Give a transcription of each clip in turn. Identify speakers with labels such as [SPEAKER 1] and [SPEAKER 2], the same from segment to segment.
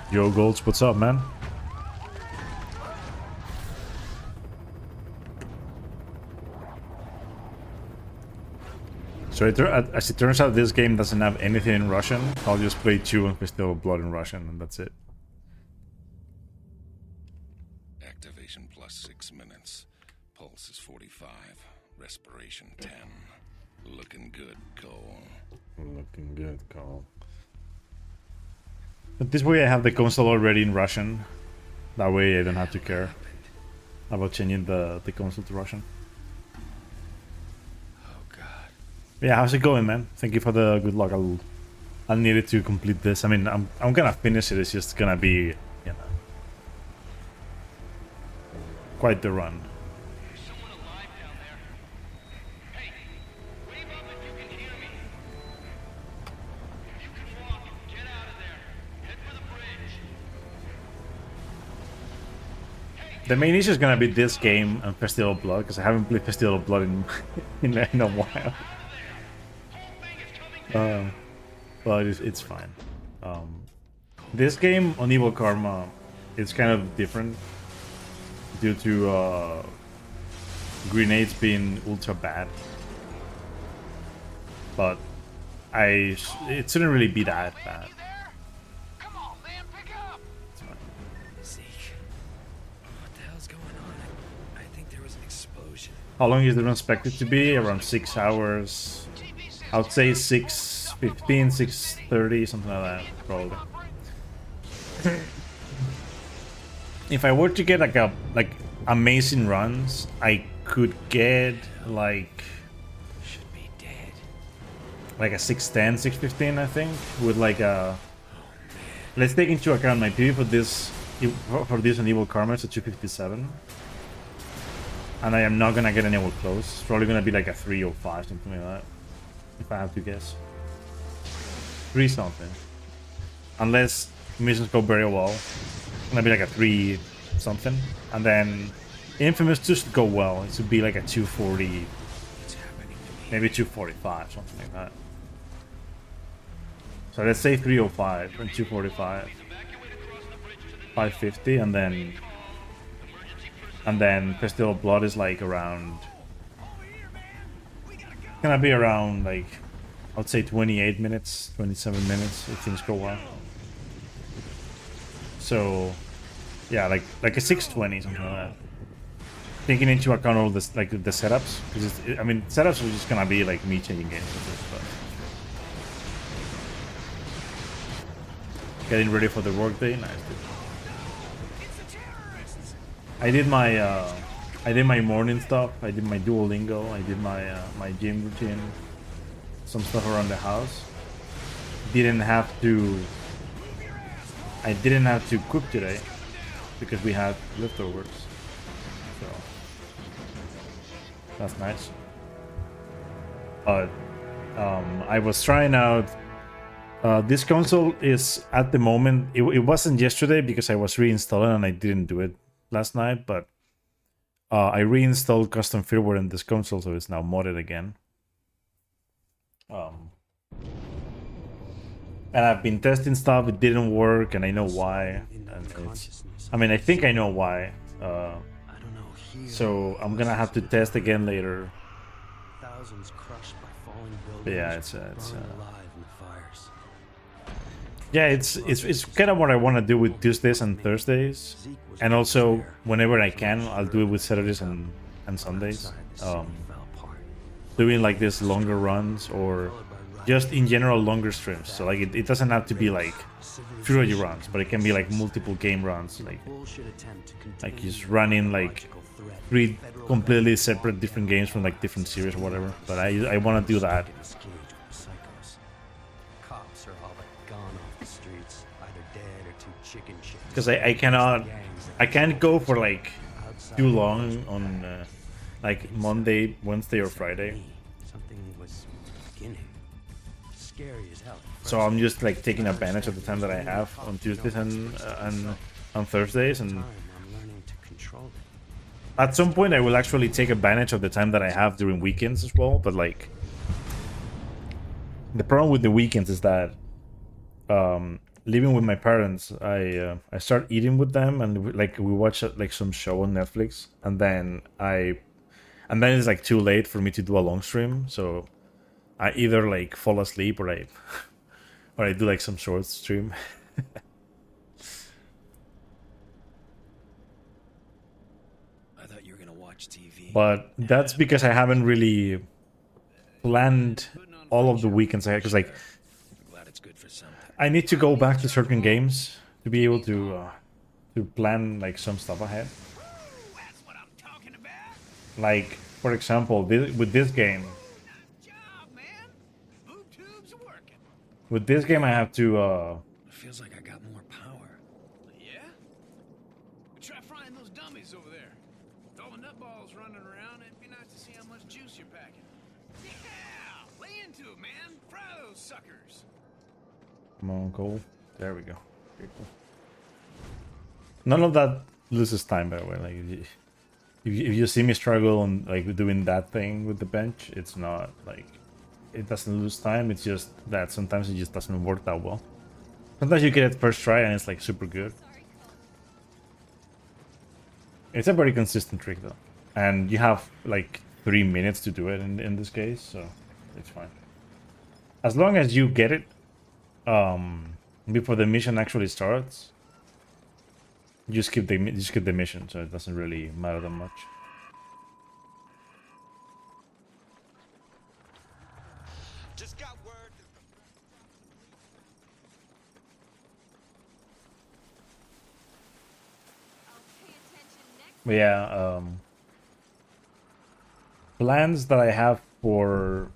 [SPEAKER 1] Yo, Golds, what's up, man? So as it turns out, this game doesn't have anything in Russian. I'll just play 2 and Festival of Blood in Russian, and that's it.
[SPEAKER 2] Activation plus 6 minutes. Pulse is 45. Respiration 10. Looking good, Cole.
[SPEAKER 1] Looking good, Cole. But this way I have the console already in Russian. That way I don't have to care about changing the console to Russian.
[SPEAKER 2] Oh God.
[SPEAKER 1] Yeah, how's it going, man? Thank you for the good luck. I'll need it to complete this. I mean, I'm gonna finish it. It's just gonna be, you know, quite the run.
[SPEAKER 3] There's someone alive down there. Hey, wave up if you can hear me. If you can walk, get out of there. Head for the bridge.
[SPEAKER 1] The main issue is gonna be this game and Festival of Blood, because I haven't played Festival of Blood in a while. But it's fine. This game on Evil Karma is kind of different due to grenades being ultra bad. But it shouldn't really be that bad.
[SPEAKER 3] Come on, man, pick up.
[SPEAKER 1] It's fine.
[SPEAKER 4] Zeke, what the hell's going on? I think there was an explosion.
[SPEAKER 1] How long is the run expected to be? Around 6 hours. I would say 6:15, 6:30, something like that, probably. If I were to get like amazing runs, I could get like
[SPEAKER 4] Should be dead.
[SPEAKER 1] a 6:10, 6:15, I think, with like a. Let's take into account my PV for this on Evil Karma. It's a 257, and I am not gonna get anywhere close. It's probably gonna be like a 305, something like that, if I have to guess. 3 something, unless missions go very well. It's gonna be like a 3 something, and then Infamous just go well. It should be like a 240,
[SPEAKER 4] What's happening to me?
[SPEAKER 1] maybe 245, something like that. So let's say 305 and 245, 550, and then Festival of Blood is like around. It's gonna be around like, I'd say 28 minutes, 27 minutes if things go well. So yeah, like a 620, something like that. Taking into account all this, like the setups, because I mean, setups are just gonna be like me changing games with this, but getting ready for the workday, nice. Dude. I did my morning stuff. I did my Duolingo. I did my my gym routine, some stuff around the house. I didn't have to cook today because we had leftovers. So that's nice. But I was trying out. This console is at the moment. It wasn't yesterday because I was reinstalling and I didn't do it last night. But I reinstalled custom firmware in this console, so it's now modded again. And I've been testing stuff. It didn't work, and I know why. And I mean, I think I know why.
[SPEAKER 4] I don't know. Here,
[SPEAKER 1] So I'm gonna have to test again later.
[SPEAKER 4] thousands crushed by falling buildings.
[SPEAKER 1] But yeah, it's
[SPEAKER 4] burned alive in the fires.
[SPEAKER 1] yeah, it's kind of what I want to do with Tuesdays and Thursdays,
[SPEAKER 4] Zeke was
[SPEAKER 1] and also
[SPEAKER 4] there.
[SPEAKER 1] whenever I can, I'll do it with Saturdays and Sundays.
[SPEAKER 4] Outside, the city fell apart.
[SPEAKER 1] Doing like these longer runs or just in general longer streams. So like it doesn't have to be like Trilogy runs, but it can be like multiple game runs, like just running like 3 completely separate different games from like different series or whatever. But I want to do that.
[SPEAKER 4] Cops are all but gone off the streets, either dead or too chicken shit.
[SPEAKER 1] Because I can't go for like too long on like Monday, Wednesday, or Friday.
[SPEAKER 4] Something was beginning. Scary as hell.
[SPEAKER 1] So I'm just like taking advantage of the time that I have on Tuesdays and on Thursdays, and
[SPEAKER 4] I'm learning to control it.
[SPEAKER 1] at some point I will actually take advantage of the time that I have during weekends as well. But like the problem with the weekends is that living with my parents, I start eating with them, and we watch like some show on Netflix, and then it's like too late for me to do a long stream, so I either like fall asleep or I or I do like some short stream.
[SPEAKER 4] I thought you were gonna watch TV.
[SPEAKER 1] But that's because I haven't really planned all of the weekends ahead, because like
[SPEAKER 4] I'm glad it's good for something.
[SPEAKER 1] I need to go back to certain games to be able to plan like some stuff ahead.
[SPEAKER 3] That's what I'm talking about.
[SPEAKER 1] Like for example, with this game,
[SPEAKER 3] Job, man. Boob tubes are working.
[SPEAKER 1] I have to
[SPEAKER 4] It feels like I got more power.
[SPEAKER 3] Yeah? Try frying those dummies over there. With all the nutballs running around, it'd be nice to see how much juice you're packing. Yeah! Lay into it, man. Fry those suckers.
[SPEAKER 1] come on, go. There we go. Very cool. None of that loses time, by the way. Like if you see me struggle on like doing that thing with the bench, it's not like it doesn't lose time. It's just that sometimes it just doesn't work that well. Sometimes you get it first try and it's like super good. It's a very consistent trick though, and you have like 3 minutes to do it in this case, so it's fine. As long as you get it before the mission actually starts, you skip the mission, so it doesn't really matter that much.
[SPEAKER 5] Just got word.
[SPEAKER 1] But yeah, plans that I have for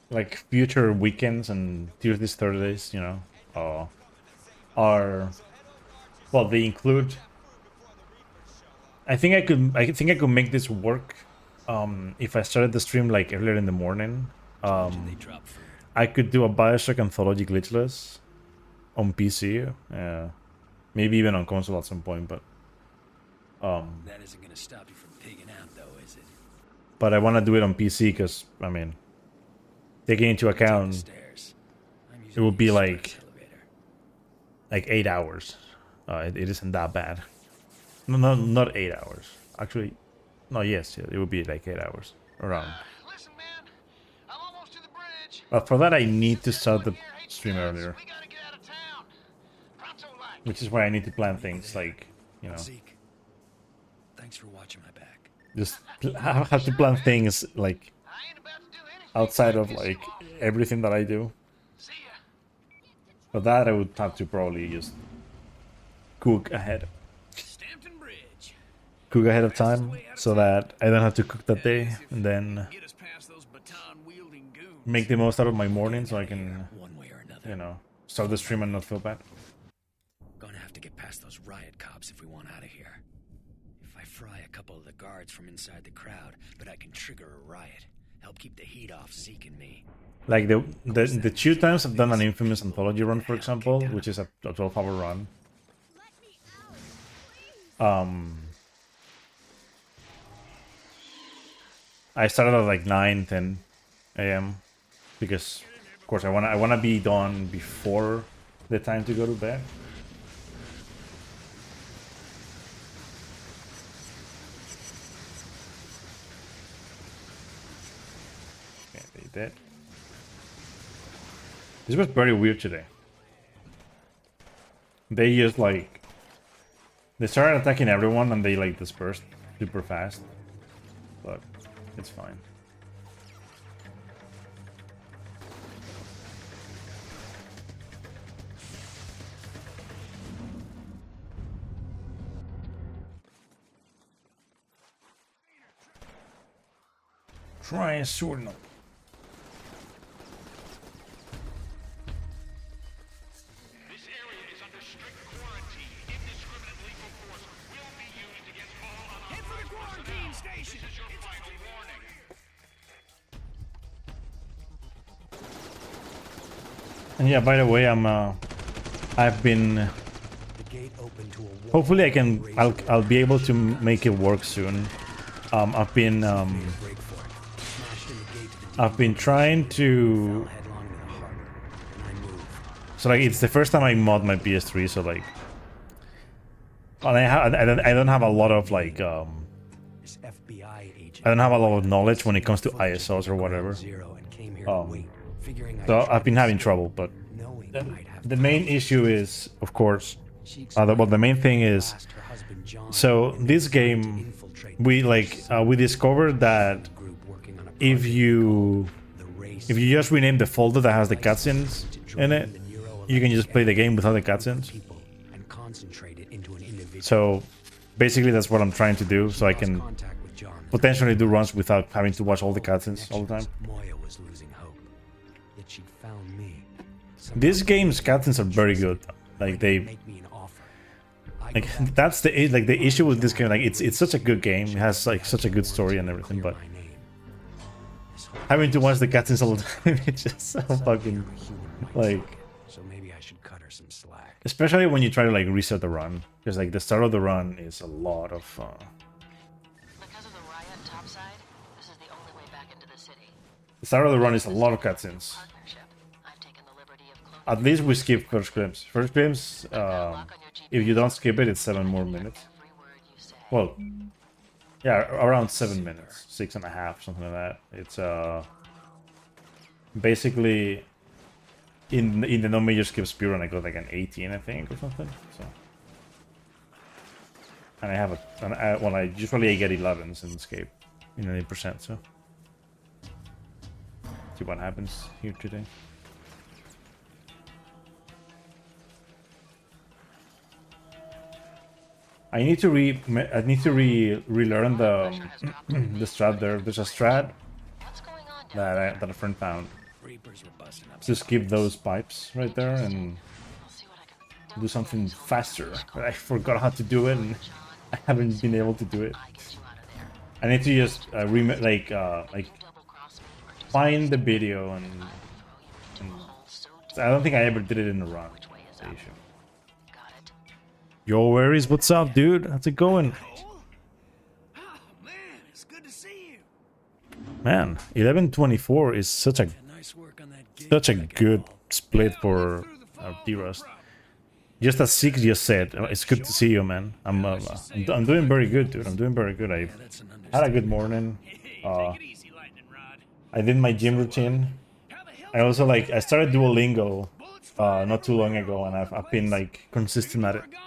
[SPEAKER 1] like future weekends and Tuesdays, Thursdays, you know, are, well, they include. I think I could make this work if I started the stream like earlier in the morning.
[SPEAKER 4] They drop food.
[SPEAKER 1] I could do a BioShock Anthology glitchless on PC, maybe even on console at some point, but
[SPEAKER 4] That isn't gonna stop you from pigging out, though, is it?
[SPEAKER 1] I want to do it on PC because I mean, taking into
[SPEAKER 4] Take the
[SPEAKER 1] account
[SPEAKER 4] stairs. I'm
[SPEAKER 1] it
[SPEAKER 4] using
[SPEAKER 1] would be
[SPEAKER 4] the
[SPEAKER 1] like
[SPEAKER 4] express elevator.
[SPEAKER 1] 8 hours. It isn't that bad. No, not 8 hours. Actually, no. Yes, yeah, it would be like 8 hours around.
[SPEAKER 3] Listen, man. I'm almost to the bridge.
[SPEAKER 1] But for that, I need to start the stream earlier,
[SPEAKER 3] We gotta get out of town. Pronto like.
[SPEAKER 1] which is why I need to plan things like, you know,
[SPEAKER 4] Zeke, thanks for watching my back.
[SPEAKER 1] just I have to plan things like
[SPEAKER 3] I ain't about to do anything.
[SPEAKER 1] outside of like everything that I do.
[SPEAKER 3] See ya.
[SPEAKER 1] For that, I would have to probably just cook ahead.
[SPEAKER 3] Stampton Bridge.
[SPEAKER 1] Cook ahead of time so that I don't have to cook that day, and then
[SPEAKER 3] Get us past those baton-wielding goons.
[SPEAKER 1] make the most out of my morning so I can,
[SPEAKER 4] One way or another.
[SPEAKER 1] you know, start the stream and not feel bad.
[SPEAKER 4] Gonna have to get past those riot cops if we want out of here. If I fry a couple of the guards from inside the crowd, but I can trigger a riot. Help keep the heat off Zeke and me.
[SPEAKER 1] Like the 2 times I've done an infamous anthology run, for example, which is a 12-hour run. I started at like 9-10 a.m. because, of course, I wanna be done before the time to go to bed. Okay, they did. This was very weird today. They just like they started attacking everyone and they like dispersed super fast, but it's fine. Try a sword note.
[SPEAKER 3] This area is under strict quarantine. Indiscriminate lethal force will be used against all unauthorized quarantine station. This is your final warning.
[SPEAKER 1] And yeah, by the way, I've been.
[SPEAKER 5] The gate open to a wall.
[SPEAKER 1] Hopefully, I'll be able to make it work soon. I've been
[SPEAKER 5] Break for it. Smashed in the gate to the
[SPEAKER 1] I've been trying to
[SPEAKER 5] fell headlong into the harbor, and I moved.
[SPEAKER 1] So like it's the first time I mod my PS3, so like, well, I don't have a lot of like
[SPEAKER 5] This FBI agent.
[SPEAKER 1] I don't have a lot of knowledge when it comes to ISOs or whatever.
[SPEAKER 5] Zero and came here to wait, figuring I'd
[SPEAKER 1] So
[SPEAKER 5] try
[SPEAKER 1] I've been
[SPEAKER 5] to
[SPEAKER 1] having
[SPEAKER 5] save
[SPEAKER 1] trouble,
[SPEAKER 5] it,
[SPEAKER 1] but
[SPEAKER 5] knowing I'd have
[SPEAKER 1] the
[SPEAKER 5] to
[SPEAKER 1] main
[SPEAKER 5] fight.
[SPEAKER 1] issue is, of course,
[SPEAKER 5] She
[SPEAKER 1] well, the main thing is,
[SPEAKER 5] explained her husband John
[SPEAKER 1] so
[SPEAKER 5] and
[SPEAKER 1] this
[SPEAKER 5] decided to
[SPEAKER 1] game,
[SPEAKER 5] infiltrate
[SPEAKER 1] we
[SPEAKER 5] the
[SPEAKER 1] like
[SPEAKER 5] force.
[SPEAKER 1] we discovered that
[SPEAKER 5] Group working on a
[SPEAKER 1] if
[SPEAKER 5] project
[SPEAKER 1] you
[SPEAKER 5] the race
[SPEAKER 1] if you just rename the folder that has the cutscenes in it, you can just play the game without the cutscenes.
[SPEAKER 5] people and concentrate it into an individual.
[SPEAKER 1] So basically, that's what I'm trying to do, so I can
[SPEAKER 5] Contact with John.
[SPEAKER 1] potentially do runs without having to watch all the cutscenes all the time.
[SPEAKER 5] Moya was losing hope. Yet she'd found me.
[SPEAKER 1] This game's cutscenes are very good. Like they,
[SPEAKER 5] Make me an offer. I
[SPEAKER 1] like
[SPEAKER 5] go back
[SPEAKER 1] that's the issue with this game. Like it's such a good game. It has like such a good story and everything, but
[SPEAKER 5] my name. This whole
[SPEAKER 1] having to watch the cutscenes all the time, it's just so fucking like.
[SPEAKER 5] so maybe I should cut her some slack.
[SPEAKER 1] Especially when you try to like reset the run, because like the start of the run is a lot of.
[SPEAKER 6] Because of the riot topside, this is the only way back into the city.
[SPEAKER 1] The start of the run is a lot of cutscenes.
[SPEAKER 6] Partnership. I've taken the liberty of cloning.
[SPEAKER 1] At least we skip first glimpse. First glimpse, if you don't skip it, it's 7 more minutes.
[SPEAKER 6] Every word you say.
[SPEAKER 1] Well, yeah, around 7 minutes, 6.5, something like that. It's basically in the no major skip speedrun, I got like an 18, I think, or something. So, and I have well, I usually get 11s in escape in 80%. So, see what happens here today. I need to relearn the the strat there. There's a strat
[SPEAKER 6] What's going on down
[SPEAKER 1] that a friend found
[SPEAKER 4] Reapers were busting up.
[SPEAKER 1] to skip those pipes right there and
[SPEAKER 6] I'll see what I can
[SPEAKER 1] do something faster. But I forgot how to do it and I haven't been able to do it.
[SPEAKER 6] get you out of there.
[SPEAKER 1] I need to just like
[SPEAKER 6] Double cross me or do
[SPEAKER 1] find the video and
[SPEAKER 6] throw you into a hole so deep.
[SPEAKER 1] I don't think I ever did it in the run.
[SPEAKER 6] Which way is
[SPEAKER 1] The
[SPEAKER 6] up?
[SPEAKER 1] issue.
[SPEAKER 6] Got it.
[SPEAKER 1] Yo, Aries, what's up, dude? How's it going?
[SPEAKER 3] Oh, man, it's good to see you.
[SPEAKER 1] Man, 11:24 is such a
[SPEAKER 4] Nice work on that gig.
[SPEAKER 1] such a good split for D-Rust. Just as Six just said, it's good to see you, man. I'm doing very good, dude. I'm doing very good. I
[SPEAKER 4] That's an
[SPEAKER 1] had a good morning.
[SPEAKER 3] Take it easy, lightning rod.
[SPEAKER 1] I did my gym routine.
[SPEAKER 3] How the hell
[SPEAKER 1] I also like I started Duolingo not too long ago, and I've been like consistent at it.
[SPEAKER 3] a goner?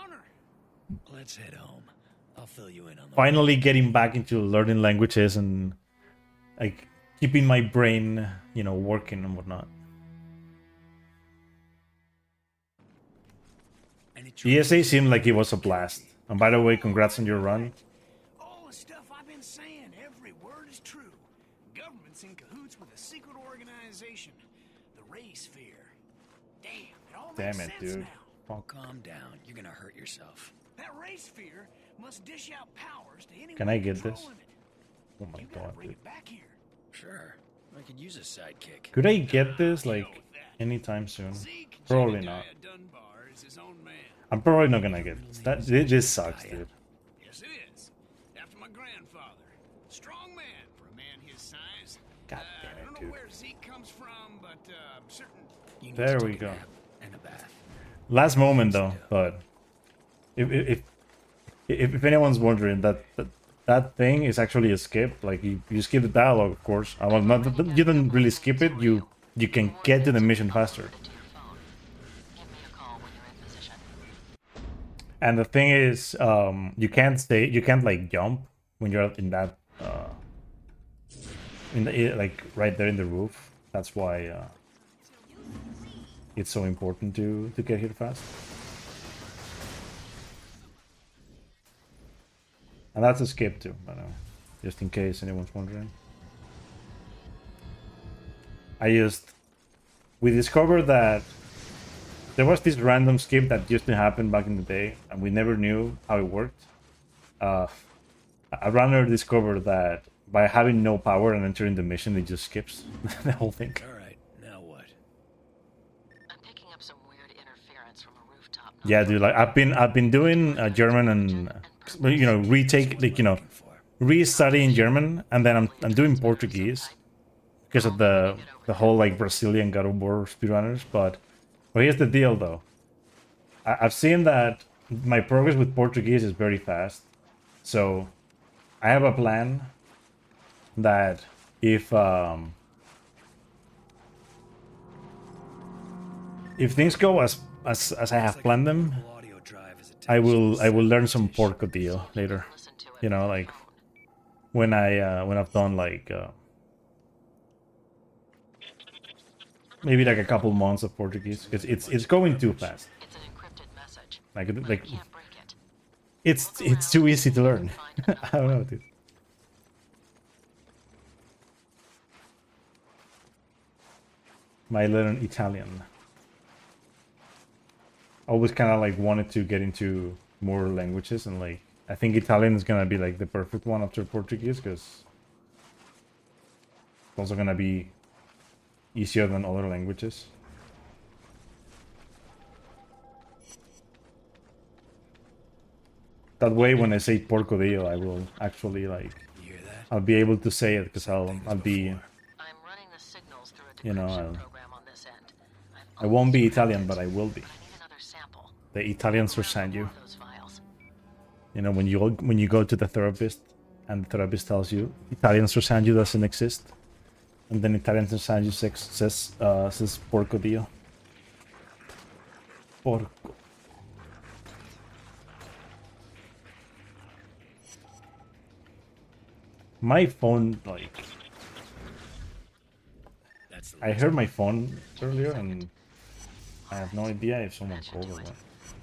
[SPEAKER 4] Let's head home. I'll fill you in on the
[SPEAKER 1] Finally getting back into learning languages and like keeping my brain, you know, working and whatnot.
[SPEAKER 4] Any
[SPEAKER 1] ESA seemed like it was a blast. And by the way, congrats on your run.
[SPEAKER 3] All the stuff I've been saying, every word is true. Government's in cahoots with a secret organization, the Race Sphere. Damn, it all
[SPEAKER 1] Damn
[SPEAKER 3] makes
[SPEAKER 1] it,
[SPEAKER 3] sense
[SPEAKER 1] dude.
[SPEAKER 3] now.
[SPEAKER 1] Fuck.
[SPEAKER 4] Calm down. You're gonna hurt yourself.
[SPEAKER 3] That Race Sphere must dish out powers to anyone
[SPEAKER 1] Can I get this?
[SPEAKER 3] controlling it.
[SPEAKER 1] Oh my
[SPEAKER 3] You gotta
[SPEAKER 1] god,
[SPEAKER 3] bring
[SPEAKER 1] dude.
[SPEAKER 3] it back here.
[SPEAKER 4] Sure. I could use a sidekick.
[SPEAKER 1] Could I get this like anytime soon?
[SPEAKER 3] Zeke,
[SPEAKER 1] Probably
[SPEAKER 3] Jedediah
[SPEAKER 1] not.
[SPEAKER 3] Dunbar is his own man.
[SPEAKER 1] I'm probably not gonna get this. This sucks, dude.
[SPEAKER 3] Yes, it is. After my grandfather. Strong man for a man his size.
[SPEAKER 1] God
[SPEAKER 3] I
[SPEAKER 1] damn
[SPEAKER 3] don't
[SPEAKER 1] it,
[SPEAKER 3] know
[SPEAKER 1] dude.
[SPEAKER 3] where Zeke comes from, but I'm certain.
[SPEAKER 4] You need
[SPEAKER 1] There
[SPEAKER 4] to
[SPEAKER 1] we
[SPEAKER 4] take a
[SPEAKER 1] go.
[SPEAKER 4] nap and a bath.
[SPEAKER 1] Last moment though, but if anyone's wondering, that thing is actually a skip. Like you skip the dialogue, of course. I was not. You don't really skip it. You can get to the mission faster.
[SPEAKER 6] To your phone. Give me a call when you're in position.
[SPEAKER 1] And the thing is, you can't like jump when you're in that like right there in the roof. That's why it's so important to get here fast. And that's a skip too, I know, just in case anyone's wondering. We discovered that there was this random skip that used to happen back in the day, and we never knew how it worked. A runner discovered that by having no power and entering the mission, it just skips the whole thing.
[SPEAKER 4] All right. Now what?
[SPEAKER 6] I'm picking up some weird interference from a rooftop.
[SPEAKER 1] Yeah, dude. Like I've been doing German and re-studying German, and then I'm doing Portuguese because of the whole like Brazilian God of War speedrunners. But But here's the deal, though. I've seen that my progress with Portuguese is very fast. So I have a plan that if things go as I have planned them,
[SPEAKER 4] Audio drive is
[SPEAKER 1] I
[SPEAKER 4] attached.
[SPEAKER 1] will learn some Porco deal later.
[SPEAKER 6] Listen to it
[SPEAKER 1] You know,
[SPEAKER 6] on your
[SPEAKER 1] like
[SPEAKER 6] phone.
[SPEAKER 1] when I've done like maybe like a couple months of Portuguese, because it's going too fast.
[SPEAKER 6] It's an encrypted message,
[SPEAKER 1] Like
[SPEAKER 6] but I can't break it.
[SPEAKER 1] it's too easy to learn. I don't know, dude. My learn Italian. Always kind of like wanted to get into more languages, and like I think Italian is gonna be like the perfect one after Portuguese, because it's also gonna be easier than other languages. That way, when I say porcodillo, I will actually like
[SPEAKER 4] You hear that?
[SPEAKER 1] I'll be able to say it because I'll be
[SPEAKER 6] I'm running the signals through a
[SPEAKER 1] you know
[SPEAKER 6] decryption program on this end.
[SPEAKER 1] I won't be Italian, but I will be.
[SPEAKER 6] I need another sample.
[SPEAKER 1] The Italians
[SPEAKER 6] Look
[SPEAKER 1] understand
[SPEAKER 6] around
[SPEAKER 1] you.
[SPEAKER 6] for those files.
[SPEAKER 1] You know, when you go to the therapist and the therapist tells you Italians understand you doesn't exist, and then Italians understand you says porcodillo. Porco. My phone, like,
[SPEAKER 4] That's the
[SPEAKER 1] I
[SPEAKER 4] last
[SPEAKER 1] heard my phone earlier, and I have no idea if someone
[SPEAKER 6] That should
[SPEAKER 1] called
[SPEAKER 6] do
[SPEAKER 1] or
[SPEAKER 6] it.
[SPEAKER 1] what.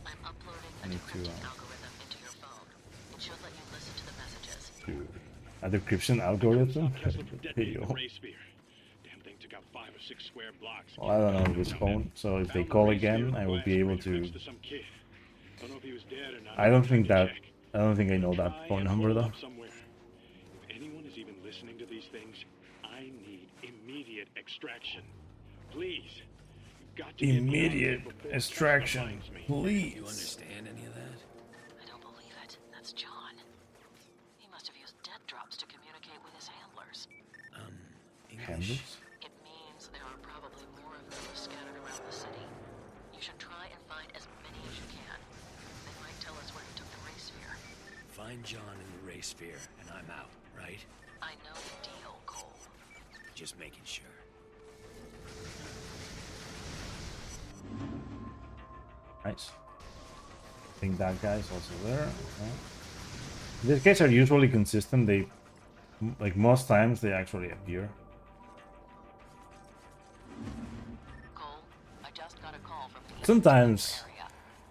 [SPEAKER 6] I'm uploading a
[SPEAKER 1] I need to,
[SPEAKER 6] decrypting algorithm into your phone. It should let you listen to the messages.
[SPEAKER 1] A decryption algorithm?
[SPEAKER 7] The
[SPEAKER 1] Yo.
[SPEAKER 7] ray sphere. Damn thing took out 5 or 6 square blocks.
[SPEAKER 1] Well, I don't know this phone, so if they call again, I will be able to.
[SPEAKER 7] Some kid. Don't know if he was dead or not.
[SPEAKER 1] I don't think
[SPEAKER 7] Time to
[SPEAKER 1] that.
[SPEAKER 7] check.
[SPEAKER 1] I don't think I know that
[SPEAKER 7] Try
[SPEAKER 1] phone
[SPEAKER 7] and
[SPEAKER 1] number
[SPEAKER 7] hole
[SPEAKER 1] though.
[SPEAKER 7] up somewhere. If anyone is even listening to these things, I need immediate extraction. Please. You've got to get me out of here
[SPEAKER 1] Immediate
[SPEAKER 7] before
[SPEAKER 1] extraction,
[SPEAKER 7] Tesla finds me.
[SPEAKER 4] You
[SPEAKER 1] please.
[SPEAKER 4] understand any of that?
[SPEAKER 6] I don't believe it. That's John. He must have used dead drops to communicate with his handlers.
[SPEAKER 4] English.
[SPEAKER 1] Handles?
[SPEAKER 6] It means there are probably more of those scattered around the city. You should try and find as many as you can. They might tell us where he took the ray sphere.
[SPEAKER 4] Find John in the ray sphere, and I'm out, right?
[SPEAKER 6] I know the deal, Cole.
[SPEAKER 4] Just making sure.
[SPEAKER 1] Nice. I think that guy's also there. Okay. These guys are usually consistent. They, like most times, they actually appear.
[SPEAKER 6] Cole, I just got a call from the
[SPEAKER 1] Sometimes
[SPEAKER 6] area.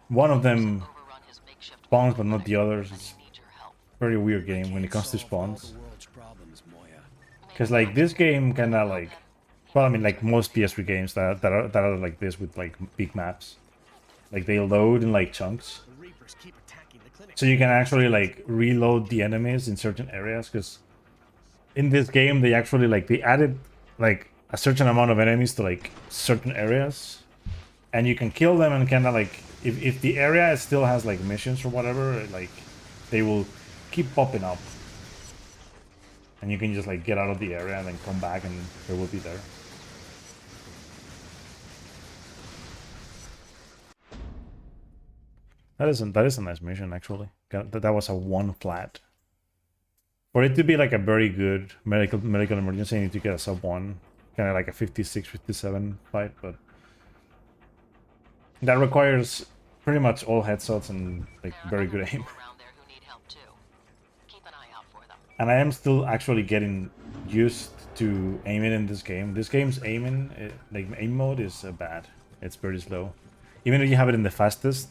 [SPEAKER 1] one of them
[SPEAKER 6] Overrun his makeshift
[SPEAKER 1] spawns, but not the others.
[SPEAKER 6] and
[SPEAKER 1] It's
[SPEAKER 6] they need your help.
[SPEAKER 1] very weird game when it comes to
[SPEAKER 4] Solve all
[SPEAKER 1] spawns.
[SPEAKER 4] the world's problems, Moya.
[SPEAKER 1] Because like this game kind of like, well, I mean like most PS3 games that are like this with like big maps, like they load in like chunks,
[SPEAKER 5] The Reapers keep attacking the clinic.
[SPEAKER 1] so you can actually like reload the enemies in certain areas. Because in this game they actually like they added like a certain amount of enemies to like certain areas, and you can kill them and kind of like if the area still has like missions or whatever, like they will keep popping up. And you can just like get out of the area and then come back and they will be there. That is a nice mission actually. That was a 1 flat. For it to be like a very good medical emergency, you need to get a sub 1. Kind of like a 56, 57 fight, but that requires pretty much all headshots and like very good aim.
[SPEAKER 6] Around there who need help too. Keep an eye out for them.
[SPEAKER 1] And I am still actually getting used to aiming in this game. This game's aiming, like aim mode is bad. It's very slow. Even if you have it in the fastest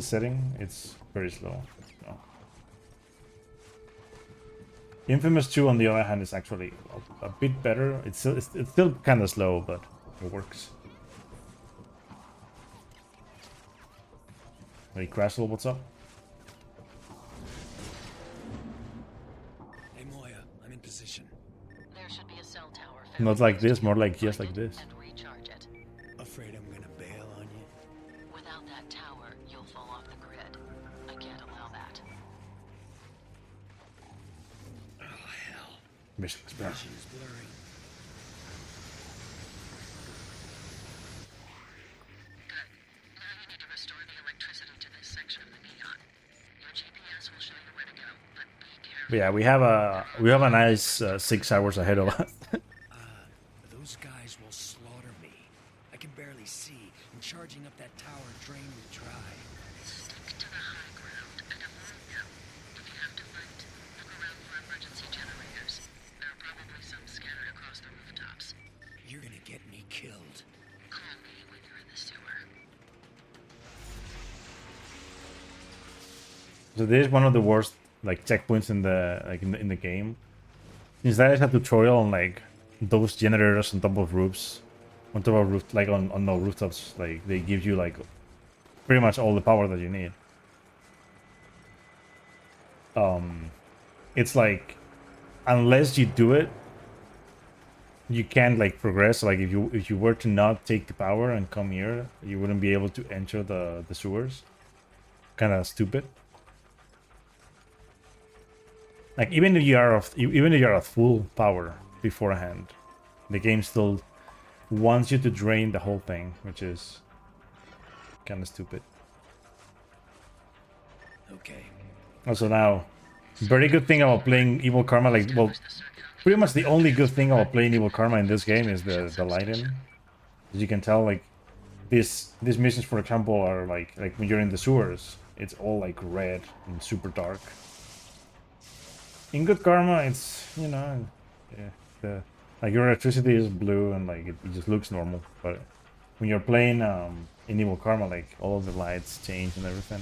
[SPEAKER 1] setting, it's very slow. So. Infamous 2, on the other hand, is actually a bit better. It's still kind of slow, but it works. Hey, Crashel, what's up?
[SPEAKER 4] Hey, Moya, I'm in position.
[SPEAKER 6] There should be a cell tower.
[SPEAKER 1] Not like this, more like just like this.
[SPEAKER 6] And recharge it.
[SPEAKER 4] Afraid I'm gonna bail on you?
[SPEAKER 6] Without that tower, you'll fall off the grid. I can't allow that.
[SPEAKER 4] Oh, hell.
[SPEAKER 1] Mission is better.
[SPEAKER 4] Vision is blurry.
[SPEAKER 1] But yeah, we have a nice 6 hours ahead of us.
[SPEAKER 4] Those guys will slaughter me. I can barely see, and charging up that tower drained me dry.
[SPEAKER 6] Stick to the high ground and avoid them. If you have to fight, look around for emergency generators. There are probably some scattered across the rooftops.
[SPEAKER 4] You're gonna get me killed.
[SPEAKER 6] Call me when you're in the sewer.
[SPEAKER 1] So this is one of the worst like checkpoints in the game. Since that is a tutorial on like those generators on top of roofs, on top of roof like on no rooftops, like they give you like pretty much all the power that you need. It's like unless you do it, you can't like progress. Like if you were to not take the power and come here, you wouldn't be able to enter the sewers. Kind of stupid. Like even if you're at full power beforehand, the game still wants you to drain the whole thing, which is kind of stupid.
[SPEAKER 4] Okay.
[SPEAKER 1] Also now, very good thing about playing Evil Karma, like, well, pretty much the only good thing about playing Evil Karma in this game is the lighting. As you can tell, like these missions, for example, are like when you're in the sewers, it's all like red and super dark. In Good Karma, it's, you know, yeah, like your electricity is blue and like it just looks normal. But when you're playing in Evil Karma, like all of the lights change and everything.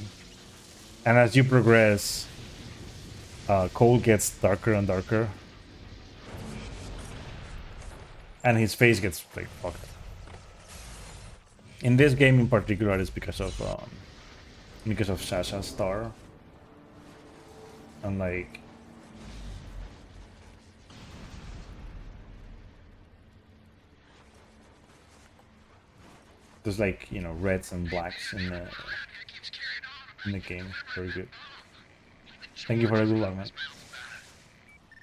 [SPEAKER 1] And as you progress, Cole gets darker and darker, and his face gets like fucked. In this game in particular, it's because of Sasha's star, and like there's like, you know, reds and blacks in the game. Very good. Thank you for the good luck, man.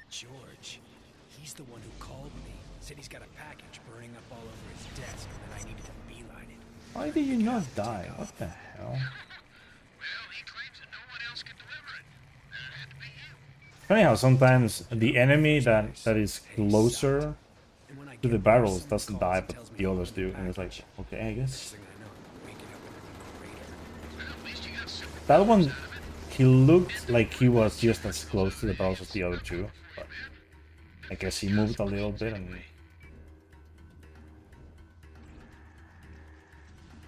[SPEAKER 4] George, he's the one who called me. Said he's got a package burning up all over his desk, and I needed to beeline it.
[SPEAKER 1] Why did you not die? What the hell?
[SPEAKER 3] Well, he claims that no one else can deliver it. That had to be you.
[SPEAKER 1] Funny how sometimes the enemy that is closer
[SPEAKER 4] And when I
[SPEAKER 1] to the
[SPEAKER 4] get there,
[SPEAKER 1] barrels
[SPEAKER 4] someone
[SPEAKER 1] doesn't
[SPEAKER 4] calls
[SPEAKER 1] die,
[SPEAKER 4] and
[SPEAKER 1] but
[SPEAKER 4] tells me
[SPEAKER 1] the
[SPEAKER 4] to
[SPEAKER 1] others
[SPEAKER 4] load
[SPEAKER 1] do,
[SPEAKER 4] the
[SPEAKER 1] and it's like,
[SPEAKER 4] package.
[SPEAKER 1] okay, I guess.
[SPEAKER 4] Next thing I know, I'm waking up in a crater.
[SPEAKER 3] Well, at least you got super
[SPEAKER 1] That one, he looked like he was just as close to the barrels as the other two, but I guess he moved a little bit and...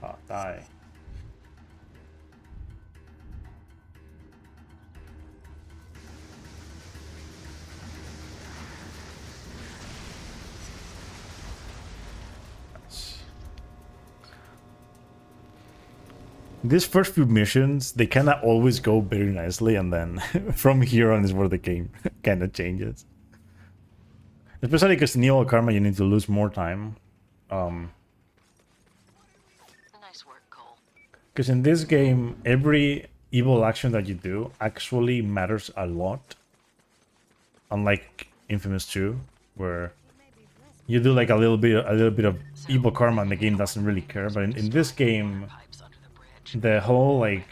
[SPEAKER 1] Ah, die. These first few missions, they kind of always go very nicely, and then from here on is where the game kind of changes. Especially because in Evil Karma you need to lose more time.
[SPEAKER 6] Nice work, Cole.
[SPEAKER 1] Because in this game, every evil action that you do actually matters a lot. Unlike Infamous 2, where you do like a little bit of evil karma and the game doesn't really care. But in this game,
[SPEAKER 6] Pipes under the bridge.
[SPEAKER 1] the whole like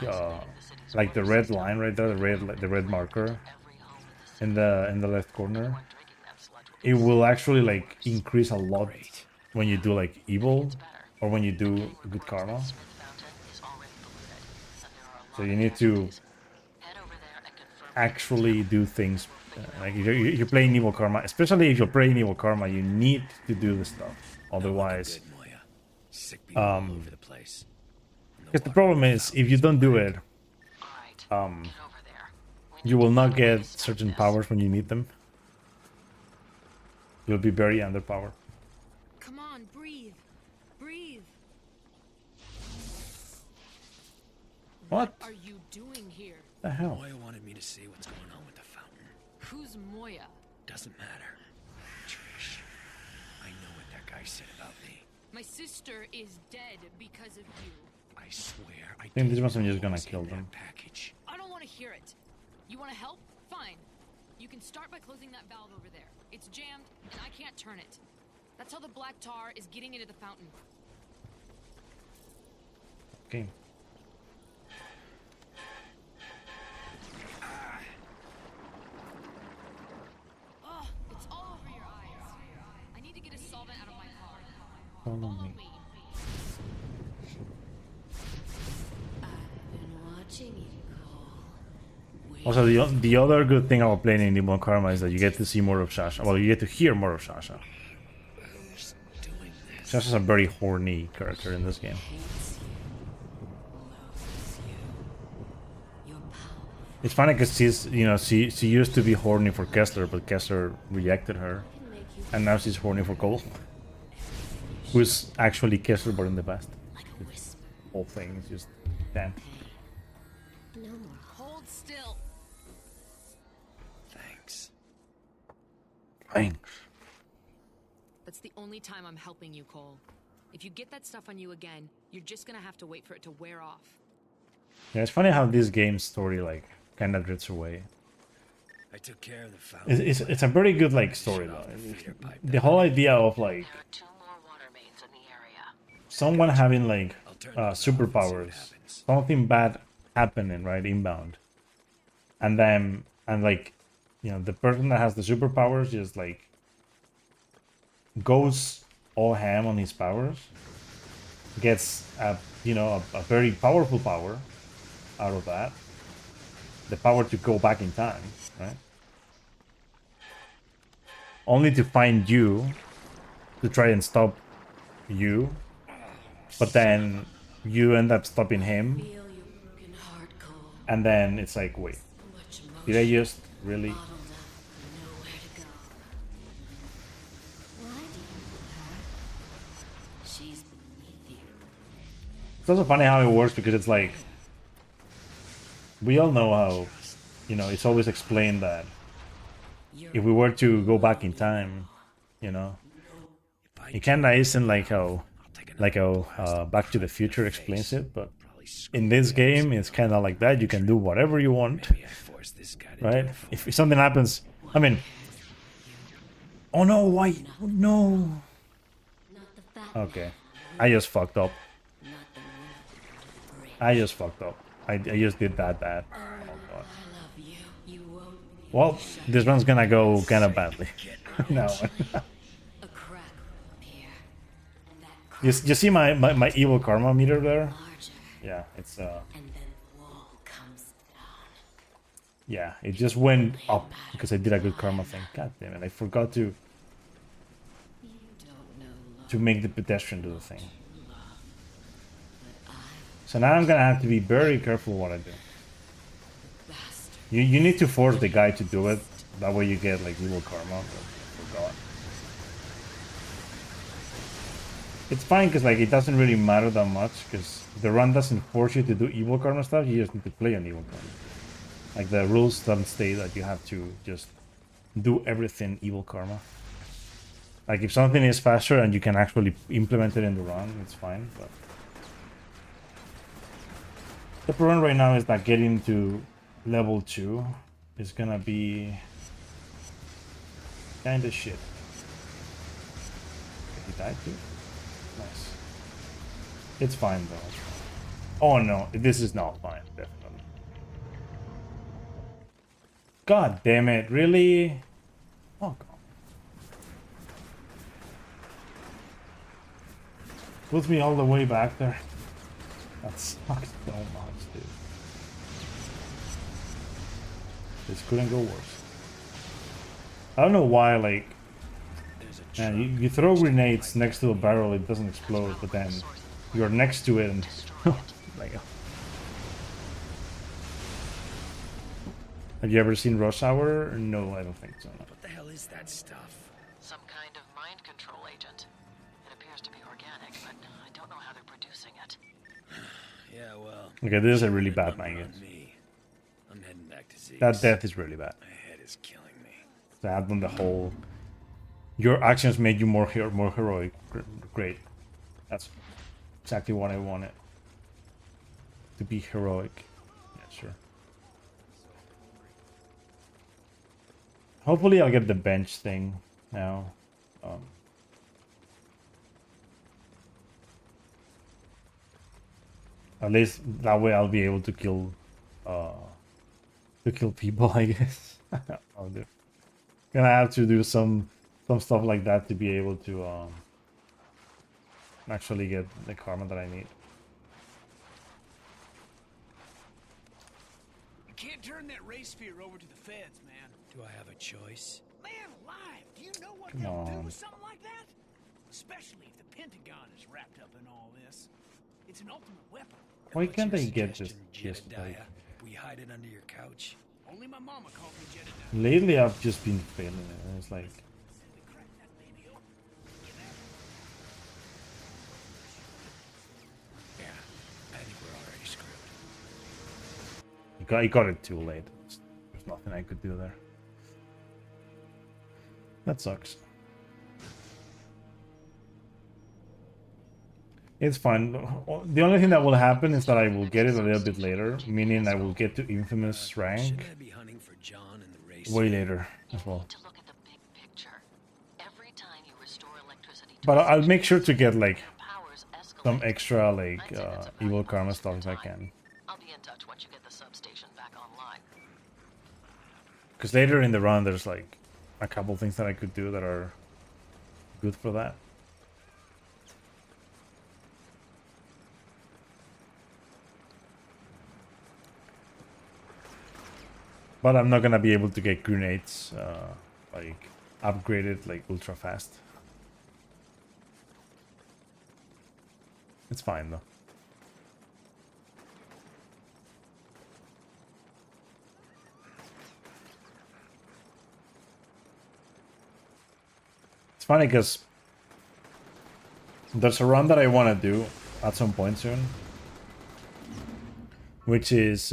[SPEAKER 1] the red line right there, the red marker
[SPEAKER 6] Every home in the city.
[SPEAKER 1] in the left corner,
[SPEAKER 6] Drinking that sludge will
[SPEAKER 1] it will actually like increase a lot when you do like evil or when you do good karma.
[SPEAKER 6] Smith Fountain is already polluted, and there are a
[SPEAKER 1] So
[SPEAKER 6] lot
[SPEAKER 1] you
[SPEAKER 6] of
[SPEAKER 1] need to
[SPEAKER 6] casualties. Head over there and confirm
[SPEAKER 1] actually do things like if you're playing evil karma, especially if you're playing evil karma, you need to do the stuff. Otherwise,
[SPEAKER 4] Good, Moya. Sick people all over the place.
[SPEAKER 1] because the problem is if you don't do it,
[SPEAKER 6] All right. Get over there. We
[SPEAKER 1] you
[SPEAKER 6] need
[SPEAKER 1] will
[SPEAKER 6] to
[SPEAKER 1] not
[SPEAKER 6] find a way to
[SPEAKER 1] get
[SPEAKER 6] stop
[SPEAKER 1] certain
[SPEAKER 6] this.
[SPEAKER 1] powers when you need them. You'll be very underpowered.
[SPEAKER 8] Come on, breathe. Breathe.
[SPEAKER 1] What
[SPEAKER 8] Are you doing here?
[SPEAKER 1] the hell?
[SPEAKER 4] Moya wanted me to see what's going on with the fountain.
[SPEAKER 8] Who's Moya?
[SPEAKER 4] Doesn't matter. Trish, I know what that guy said about me.
[SPEAKER 8] My sister is dead because of you.
[SPEAKER 4] I swear I
[SPEAKER 1] think this
[SPEAKER 4] didn't
[SPEAKER 1] wasn't
[SPEAKER 4] know
[SPEAKER 1] just
[SPEAKER 4] what
[SPEAKER 1] gonna
[SPEAKER 4] was in
[SPEAKER 1] kill
[SPEAKER 4] that
[SPEAKER 1] them.
[SPEAKER 4] package.
[SPEAKER 8] I don't want to hear it. You want to help? Fine. You can start by closing that valve over there. It's jammed, and I can't turn it. That's how the black tar is getting into the fountain.
[SPEAKER 1] Okay. Follow me. Also, the other good thing about playing in Demon Karma is that you get to see more of Sasha. Well, you get to hear more of Sasha. Sasha's a very horny character in this game. It's funny because she's, you know, she used to be horny for Kessler, but Kessler rejected her, and now she's horny for Cole, who's actually Kessler, but in the past. This whole thing is just damn.
[SPEAKER 8] Hold still.
[SPEAKER 4] Thanks.
[SPEAKER 1] Thanks.
[SPEAKER 8] That's the only time I'm helping you, Cole. If you get that stuff on you again, you're just gonna have to wait for it to wear off.
[SPEAKER 1] Yeah, it's funny how this game's story like kind of drifts away.
[SPEAKER 4] I took care of the fountain.
[SPEAKER 1] It's a very good like story though. The whole idea of like
[SPEAKER 6] There are 2 more water mains in the area.
[SPEAKER 1] someone having like superpowers, something bad happening right inbound, and like, you know, the person that has the superpowers just like goes all ham on his powers, gets a, you know, a very powerful power out of that, the power to go back in time, right? Only to find you to try and stop you, but then you end up stopping him, and then it's like, wait, did I just really? It's also funny how it works because it's like, we all know how, you know, it's always explained that if we were to go back in time, you know, it kinda isn't like how Back to the Future explains it, but in this game it's kind of like that. You can do whatever you want, right? If something happens, I mean, oh no, why? Oh, no. Okay, I just fucked up. I just fucked up. I just did that bad. Oh god. Well, this one's gonna go kind of badly. No. You see my evil karma meter there? Yeah, it's yeah, it just went up because I did a good karma thing. God damn it, I forgot to make the pedestrian do the thing. So now I'm gonna have to be very careful what I do. You need to force the guy to do it. That way you get like evil karma. But I forgot. It's fine because like it doesn't really matter that much because the run doesn't force you to do evil karma stuff. You just need to play on evil karma. Like the rules don't state that you have to just do everything evil karma. Like if something is faster and you can actually implement it in the run, it's fine. But the problem right now is that getting to level 2 is gonna be kind of shit. He died too? Nice. It's fine though. It's fine. Oh no, this is not fine, definitely. God damn it, really? Oh god. Puts me all the way back there. That sucks so much, dude. This couldn't go worse. I don't know why, like, man, you throw grenades next to a barrel, it doesn't explode, but then you're next to it and like, have you ever seen Rush Hour? No, I don't think so. No.
[SPEAKER 4] What the hell is that stuff?
[SPEAKER 6] Some kind of mind control agent. It appears to be organic, but I don't know how they're producing it.
[SPEAKER 4] Yeah, well.
[SPEAKER 1] Okay, this is a really bad night.
[SPEAKER 4] I'm heading back to Zeke's.
[SPEAKER 1] That death is really bad.
[SPEAKER 4] My head is killing me.
[SPEAKER 1] That one, the whole. Your actions made you more heroic. Great. That's exactly what I wanted. To be heroic. Yeah, sure. Hopefully I'll get the bench thing now. At least that way I'll be able to kill people, I guess. I'll do. Gonna have to do some stuff like that to be able to actually get the karma that I need.
[SPEAKER 3] You can't turn that ray sphere over to the feds, man.
[SPEAKER 4] Do I have a choice?
[SPEAKER 3] Man alive, do you know what
[SPEAKER 1] Come
[SPEAKER 3] they'll do
[SPEAKER 1] on.
[SPEAKER 3] with something like that? Especially if the Pentagon is wrapped up in all this. It's an ultimate weapon.
[SPEAKER 1] Why
[SPEAKER 4] What's
[SPEAKER 1] can't
[SPEAKER 4] your
[SPEAKER 1] they get this?
[SPEAKER 4] suggestion,
[SPEAKER 1] Just like
[SPEAKER 4] Jedediah? We hide it under your couch.
[SPEAKER 3] Only my mama called me Jedediah.
[SPEAKER 1] lately, I've just been failing it. And it's like
[SPEAKER 3] We cracked that baby open. Get that?
[SPEAKER 4] Yeah, I think we're already screwed.
[SPEAKER 1] I got it too late. There's nothing I could do there. That sucks. It's fine. The only thing that will happen is that I will get it a little bit later, meaning I will get to Infamous rank
[SPEAKER 4] Shouldn't I be hunting for John and the race?
[SPEAKER 1] way later
[SPEAKER 6] You
[SPEAKER 1] as well.
[SPEAKER 6] need to look at the big picture. Every time you restore electricity to
[SPEAKER 1] But
[SPEAKER 6] a
[SPEAKER 1] I'll make sure
[SPEAKER 6] station,
[SPEAKER 1] to get like
[SPEAKER 6] their powers escalate.
[SPEAKER 1] some extra like
[SPEAKER 6] I'd say that's a
[SPEAKER 1] evil
[SPEAKER 6] valuable
[SPEAKER 1] karma
[SPEAKER 6] use of
[SPEAKER 1] stuff if
[SPEAKER 6] your
[SPEAKER 1] I
[SPEAKER 6] time.
[SPEAKER 1] can.
[SPEAKER 6] I'll be in touch once you get the substation back online.
[SPEAKER 1] Because later in the run, there's like a couple things that I could do that are good for that. But I'm not gonna be able to get grenades like upgraded like ultra fast. It's fine though. It's funny because there's a run that I want to do at some point soon, which is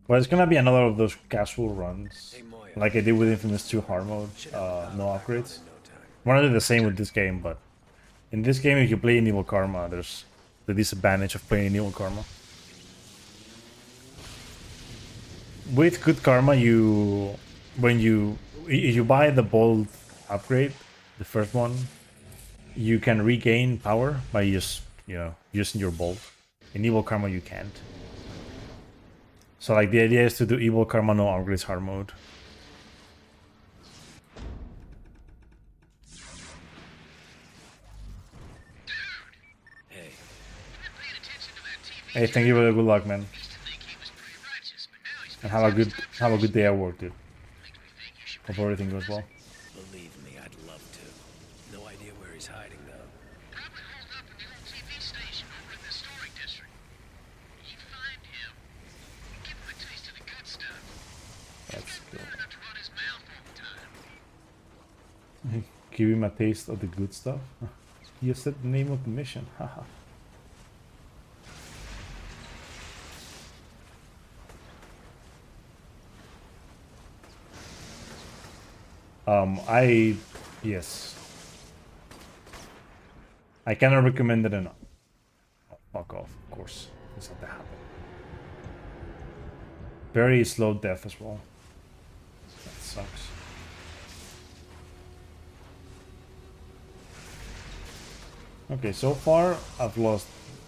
[SPEAKER 1] well, it's gonna be another of those casual runs, like I did with Infamous 2 hard mode, no upgrades. I want to do the same with this game, but in this game, if you play in Evil Karma, there's the disadvantage of playing in Evil Karma. With good karma, if you buy the bold upgrade, the first one, you can regain power by just using your bolt. In Evil Karma, you can't. So like the idea is to do Evil Karma no upgrades hard mode.
[SPEAKER 4] Hey,
[SPEAKER 1] Hey, thank you for the good luck, man. And have a good day at work, dude. Hope everything goes well.
[SPEAKER 4] believe me, I'd love to. No idea where he's hiding, though.
[SPEAKER 6] Probably holed up in the old TV station over in the Story District. You find him, give him a taste of the good stuff.
[SPEAKER 1] That's good.
[SPEAKER 6] Not to run his mouth all the time.
[SPEAKER 1] Give him a taste of the good stuff. You said the name of the mission. Haha. Yes. I cannot recommend it enough. Oh, fuck off, of course. It's not to happen. Very slow death as well. That sucks. Okay, so far I've lost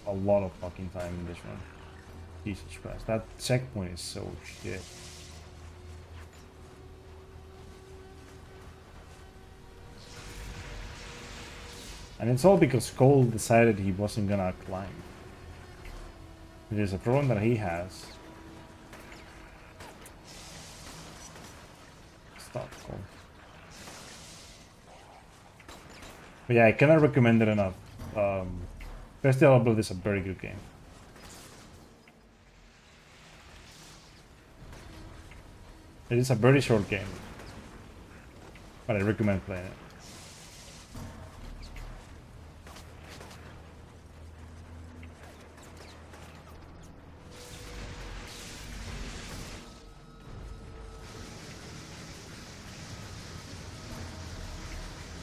[SPEAKER 1] a lot of fucking time in this one. Jesus Christ, that checkpoint is so shit. And it's all because Cole decided he wasn't gonna climb. It is a problem that he has. Stop, Cole. But yeah, I cannot recommend it enough. Festival of Blood is a very good game. It is a very short game, but I recommend playing it.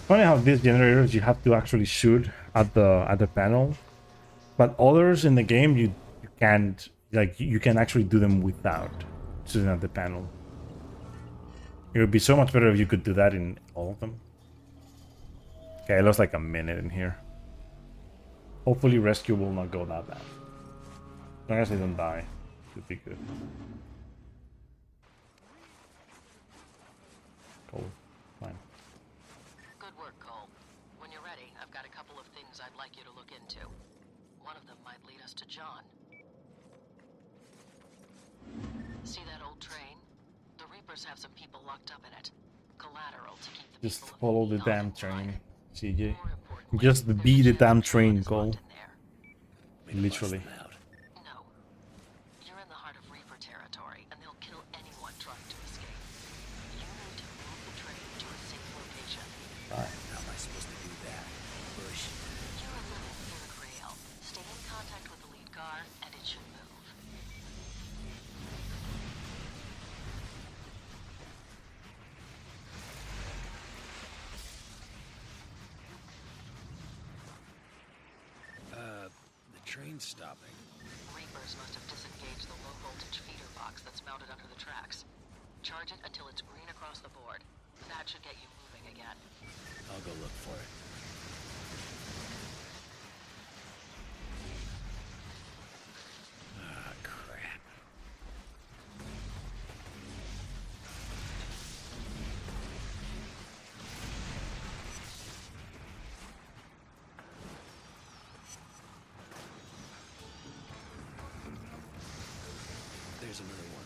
[SPEAKER 1] Funny how these generators you have to actually shoot at the panel, but others in the game you can't, like you can actually do them without shooting at the panel. It would be so much better if you could do that in all of them. Okay, I lost like a minute in here. Hopefully rescue will not go that bad. As long as I don't die, it would be good. Cool. Fine.
[SPEAKER 6] Good work, Cole. When you're ready, ready, I've got a couple of things I'd like you to look into. One of them might lead us to John. See that old train? The Reapers have some people locked up in it. Collateral to keep the
[SPEAKER 1] Just
[SPEAKER 6] people of
[SPEAKER 1] follow the
[SPEAKER 6] Eden
[SPEAKER 1] damn
[SPEAKER 6] in line.
[SPEAKER 1] train, CJ.
[SPEAKER 6] More importantly,
[SPEAKER 1] Just
[SPEAKER 6] there's
[SPEAKER 1] be
[SPEAKER 6] a
[SPEAKER 1] the
[SPEAKER 6] chance
[SPEAKER 1] damn
[SPEAKER 6] that John
[SPEAKER 1] train,
[SPEAKER 6] is
[SPEAKER 1] Cole.
[SPEAKER 6] locked in there.
[SPEAKER 4] Way to bust
[SPEAKER 1] Literally.
[SPEAKER 4] them out.
[SPEAKER 6] No. You're in the heart of Reaper territory, and they'll kill anyone trying to escape. You need to move the train to a safe location.
[SPEAKER 4] How am I supposed to do that? Bush.
[SPEAKER 6] You're a little third rail. Stay in contact with the lead car, and it should move.
[SPEAKER 4] The train's stopping.
[SPEAKER 6] Reapers must have disengaged the low-voltage feeder box that's mounted under the tracks. Charge it until it's green across the board. That should get you moving again.
[SPEAKER 4] I'll go look for it. Ah, crap. There's another one.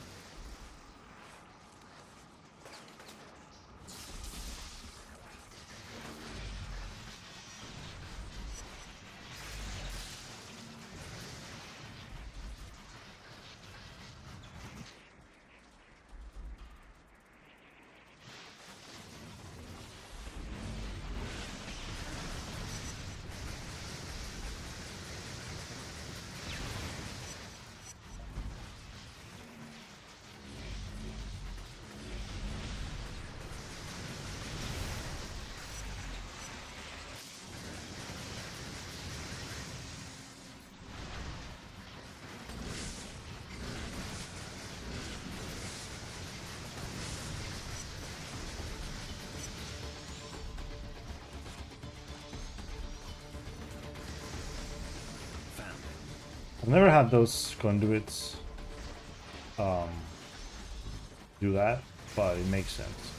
[SPEAKER 1] I've never had those conduits do that, but it makes sense.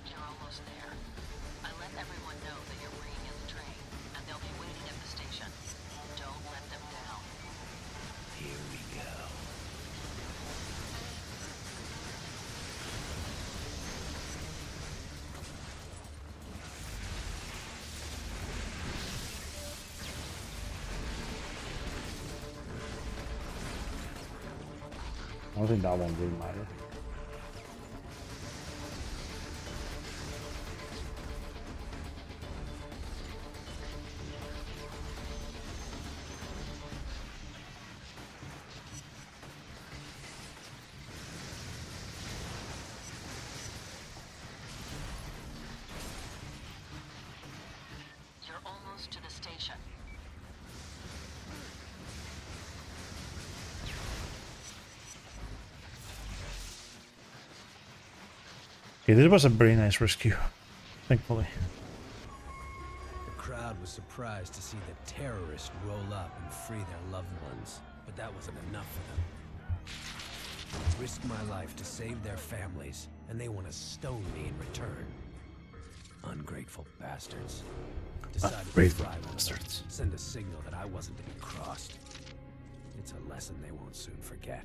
[SPEAKER 6] You're almost there. I let everyone know that you're bringing in the train, and they'll be waiting at the station. Don't let them down.
[SPEAKER 4] Here we go.
[SPEAKER 1] I don't think that one really matter.
[SPEAKER 6] You're almost to the station.
[SPEAKER 1] Okay, this was a very nice rescue, thankfully.
[SPEAKER 5] The crowd was surprised to see the terrorists roll up and free their loved ones, but that wasn't enough for them. I risked my life to save their families, and they want to stone me in return. Ungrateful bastards. Decided to
[SPEAKER 1] Ungrateful
[SPEAKER 5] fly one of them,
[SPEAKER 1] bastards.
[SPEAKER 5] send a signal that I wasn't to be crossed. It's a lesson they won't soon forget.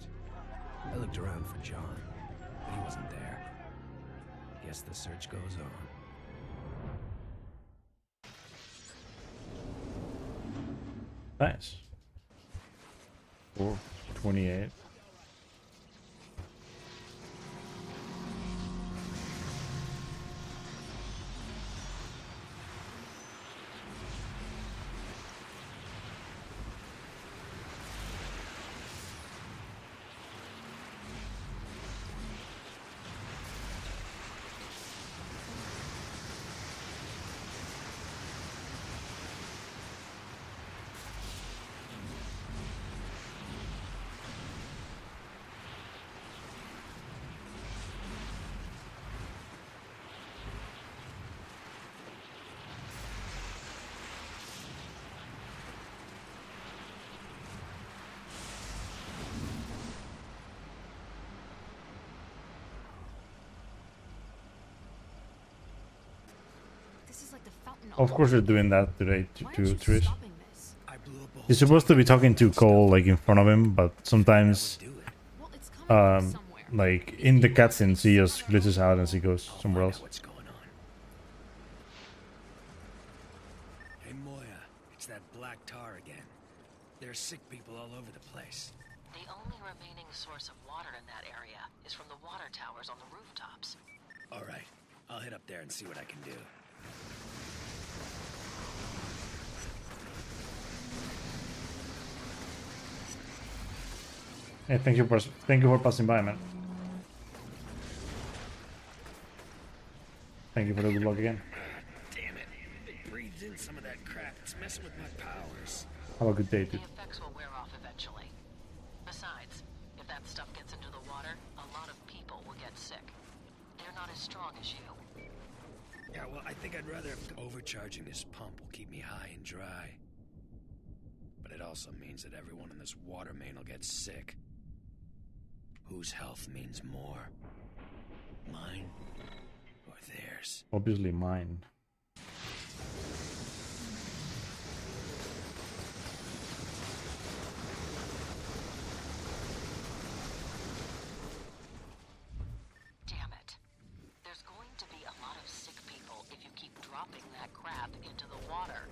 [SPEAKER 5] I looked around for John, but he wasn't there. Guess the search goes on.
[SPEAKER 1] Nice. 428.
[SPEAKER 8] the fountain.
[SPEAKER 1] Of course they're doing that today to
[SPEAKER 8] Why aren't you
[SPEAKER 1] Trish.
[SPEAKER 8] stopping this?
[SPEAKER 4] I blew up a whole
[SPEAKER 1] You're supposed to be
[SPEAKER 4] tank of
[SPEAKER 1] talking to
[SPEAKER 4] stuff.
[SPEAKER 1] Cole like in front of him, but
[SPEAKER 4] That
[SPEAKER 1] sometimes
[SPEAKER 4] would do it.
[SPEAKER 8] Well, it's coming from somewhere.
[SPEAKER 1] like in the cutscenes he just glitches out and he goes
[SPEAKER 4] I'll
[SPEAKER 1] somewhere
[SPEAKER 4] find
[SPEAKER 1] else.
[SPEAKER 4] out what's going on. Hey Moya, it's that black tar again. There are sick people all over the place.
[SPEAKER 6] The only remaining source of water in that area is from the water towers on the rooftops.
[SPEAKER 4] All right, I'll head up there and see what I can do.
[SPEAKER 1] Hey, thank you for passing by, man. Thank you for the good luck again.
[SPEAKER 4] Damn it. It breathes in some of that crap. It's messing with my powers.
[SPEAKER 1] Have a good day,
[SPEAKER 6] The
[SPEAKER 1] dude.
[SPEAKER 6] effects will wear off eventually. Besides, if that stuff gets into the water, a lot of people will get sick. They're not as strong as you.
[SPEAKER 4] Yeah, well, I think I'd rather... Overcharging this pump will keep me high and dry. But it also means that everyone in this water main will get sick. Whose health means more? Mine or theirs?
[SPEAKER 1] Obviously mine.
[SPEAKER 6] Damn it. There's going to be a lot of sick people if you keep dropping that crap into the water.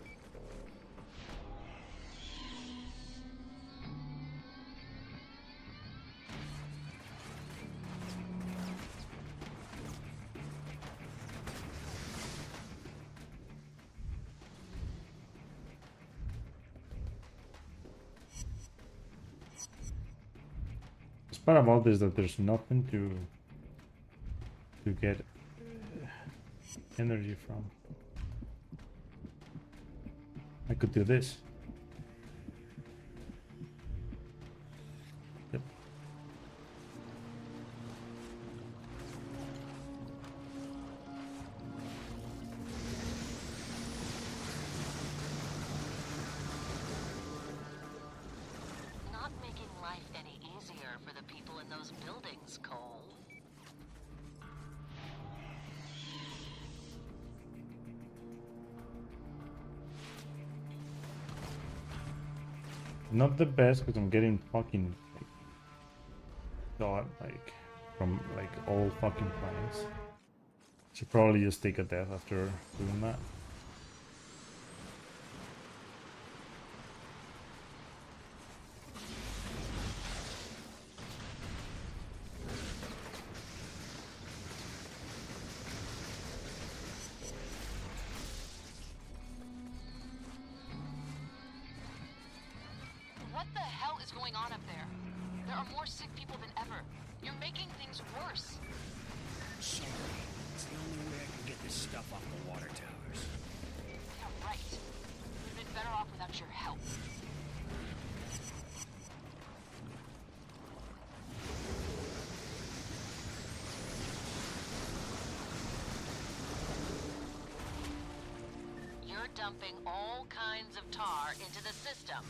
[SPEAKER 1] The part about this is that there's nothing to get energy from. I could do this. Yep.
[SPEAKER 6] Not making life any easier for the people in those buildings, Cole.
[SPEAKER 1] Not the best because I'm getting fucking shot like from like all fucking flanks. Should probably just take a death after doing that.
[SPEAKER 8] What the hell is going on up there? There are more sick people than ever. You're making things worse.
[SPEAKER 4] Sorry. It's the only way I can get this stuff off the water towers.
[SPEAKER 8] Yeah, right. You've been better off without your help.
[SPEAKER 6] You're dumping all kinds of tar into the system.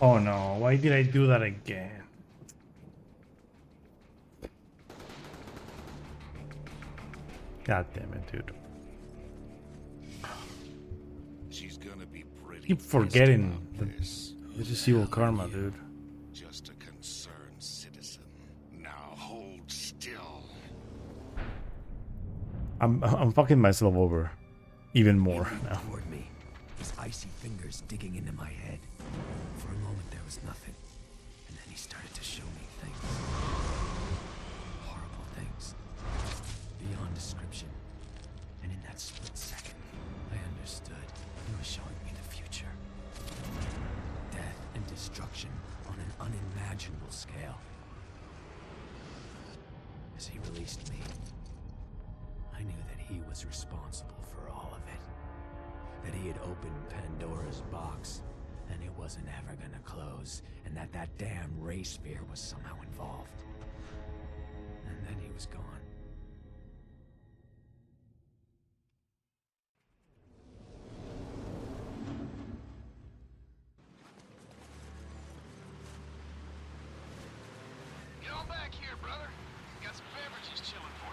[SPEAKER 1] Oh no, why did I do that again? God damn it, dude.
[SPEAKER 2] She's gonna be pretty
[SPEAKER 1] Keep
[SPEAKER 2] pissed
[SPEAKER 1] forgetting
[SPEAKER 2] about
[SPEAKER 1] that
[SPEAKER 2] this.
[SPEAKER 1] this is evil karma, dude.
[SPEAKER 2] Just a concerned citizen. Now hold still.
[SPEAKER 1] I'm fucking myself over even more
[SPEAKER 5] He moved
[SPEAKER 1] now.
[SPEAKER 5] toward me, his icy fingers digging into my head. For a moment there was nothing, and then he started to show me things. Horrible things. feelings. Beyond description. And in that split second, I understood he was showing me the future. Death and destruction on an unimaginable scale. As he released me, I knew that he was responsible for all of it. That he had opened Pandora's box, and it wasn't ever gonna close, and that damn ray sphere was somehow involved. And then he was gone.
[SPEAKER 3] Get on back here, brother. Got some beverages chilling for you.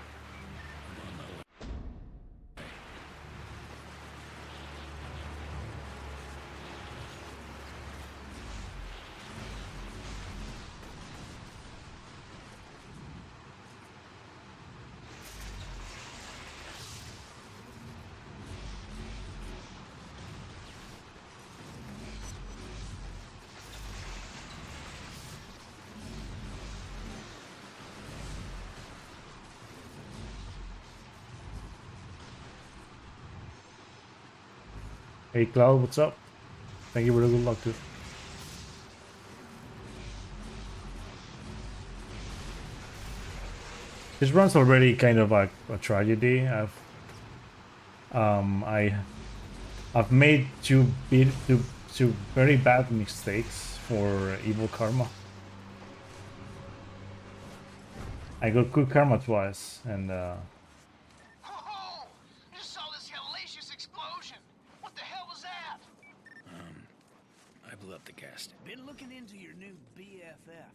[SPEAKER 1] Hey Cloud, what's up? Thank you for the good luck too. This run's already kind of like a tragedy. I've made two very bad mistakes for evil karma. I got good karma twice, and
[SPEAKER 3] Oh, you just saw this hellacious explosion. What the hell was that?
[SPEAKER 4] I blew up the gas station.
[SPEAKER 3] Been looking into your new BFF.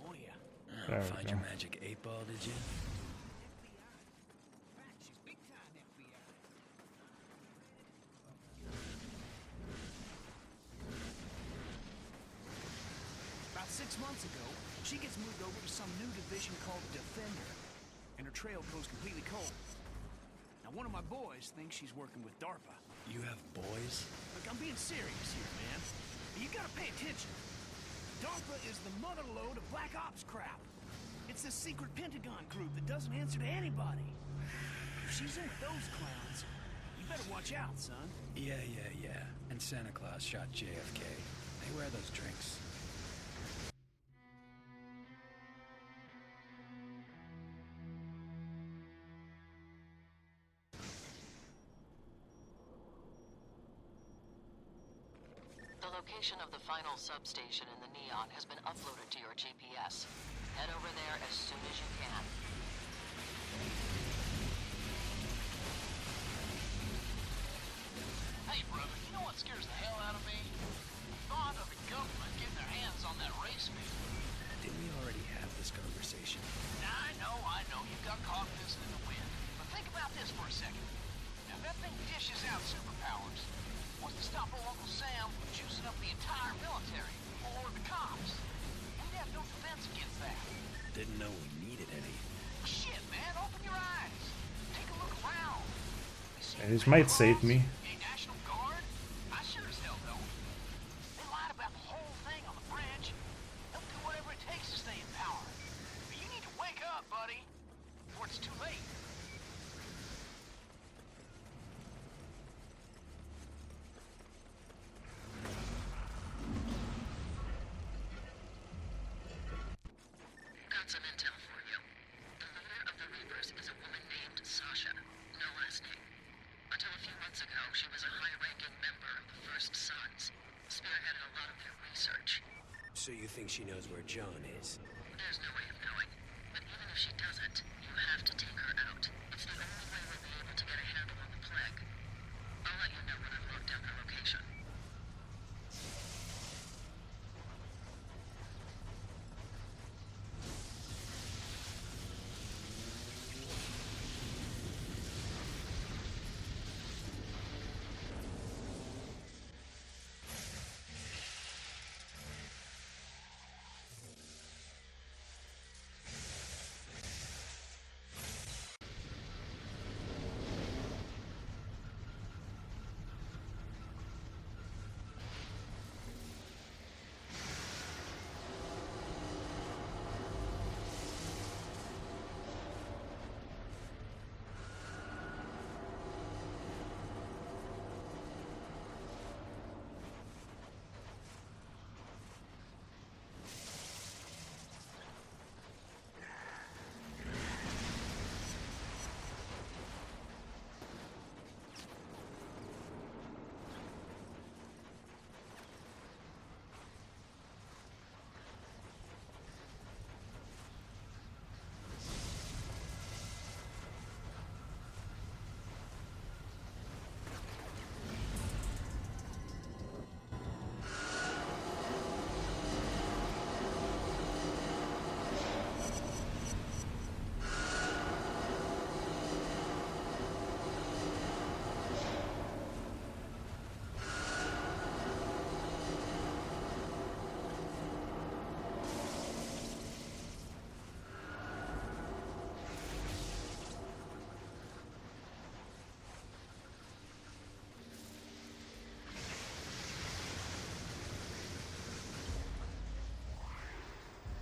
[SPEAKER 3] Oh yeah.
[SPEAKER 1] There we
[SPEAKER 4] Find
[SPEAKER 1] go.
[SPEAKER 4] your magic 8-ball, did you?
[SPEAKER 3] FBI. Fact, she's big time FBI. About 6 months ago, she gets moved over to some new division called Defender, and her trail goes completely cold. Now, one of my boys thinks she's working with DARPA.
[SPEAKER 4] You have boys?
[SPEAKER 3] Look, I'm being serious here, man. You gotta pay attention. DARPA is the mother lode of Black Ops crap. It's this secret Pentagon group that doesn't answer to anybody. If she's in with those clowns, you better watch out, son.
[SPEAKER 4] Yeah. And Santa Claus shot JFK. They wear those drinks.
[SPEAKER 6] The location of the final substation in the Neon has been uploaded to your GPS. Head over there as soon as you can.
[SPEAKER 3] Hey, brother, you know what scares the hell out of me? The thought of the government getting their hands on that race meter.
[SPEAKER 4] Didn't we already have this conversation?
[SPEAKER 3] I know. You got caught pissing in the wind. But think about this for a second. Now, that thing dishes out superpowers. What's to stop old Uncle Sam from juicing up the entire military? Or the cops? We'd have no defense against that.
[SPEAKER 4] Didn't know we needed any.
[SPEAKER 3] Shit, man, open your eyes. Take a look around. You see
[SPEAKER 1] This
[SPEAKER 3] the
[SPEAKER 1] might
[SPEAKER 3] Red
[SPEAKER 1] save
[SPEAKER 3] Cross?
[SPEAKER 1] me.
[SPEAKER 3] Any National Guard? I sure as hell don't. They lied about the whole thing on the bridge. They'll do whatever it takes to stay in power. But you need to wake up, buddy, before it's too late.
[SPEAKER 6] Got some intel for you. The leader of the Reapers is a woman named Sasha. No last name. Until a few months ago, she was a high-ranking member of the First Sons. Spearheaded a lot of their research.
[SPEAKER 5] So you think she knows where John is?
[SPEAKER 6] There's no way of knowing. But even if she doesn't, you have to take her out. It's the only way we'll be able to get a handle on the plague. I'll let you know when I've locked down her location.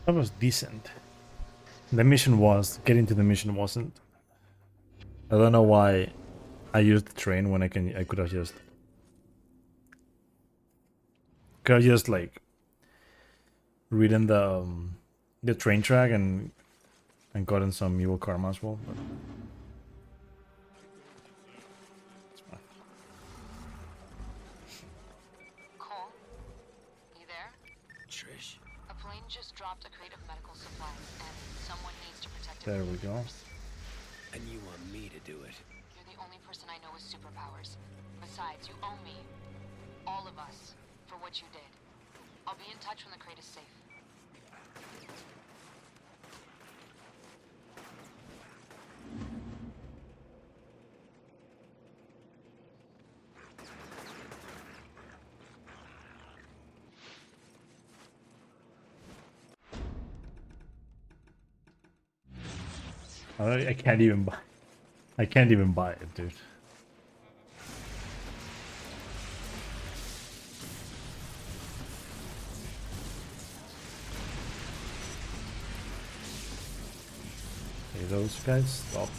[SPEAKER 1] That was decent. The mission was. Getting to the mission wasn't. I don't know why I used the train when I could have just like ridden the train track and gotten some evil karma as well. But it's fine.
[SPEAKER 8] Cole, you there?
[SPEAKER 4] Trish?
[SPEAKER 8] A plane just dropped a crate of medical supplies, and someone needs to protect it.
[SPEAKER 1] There we go.
[SPEAKER 4] And you want me to do it?
[SPEAKER 8] You're the only person I know with superpowers. Besides, you owe me, all of us, for what you did. I'll be in touch when the crate is safe.
[SPEAKER 1] I can't even buy. I can't even buy it, dude. Hey, those guys, stop.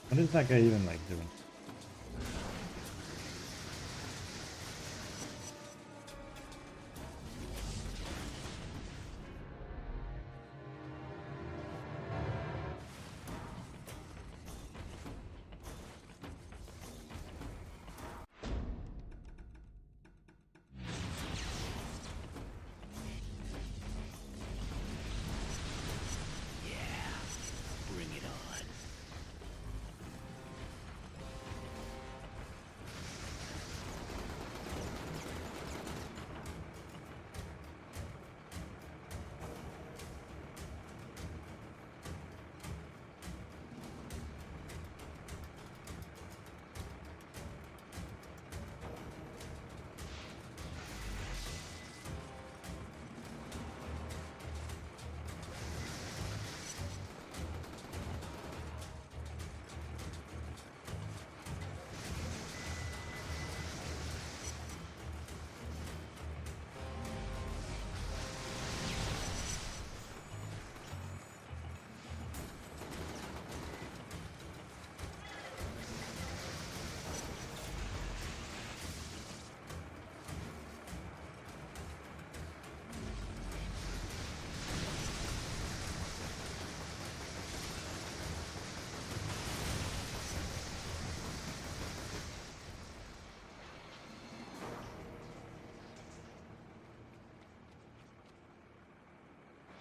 [SPEAKER 1] What is that guy even like doing?
[SPEAKER 4] Bring it on.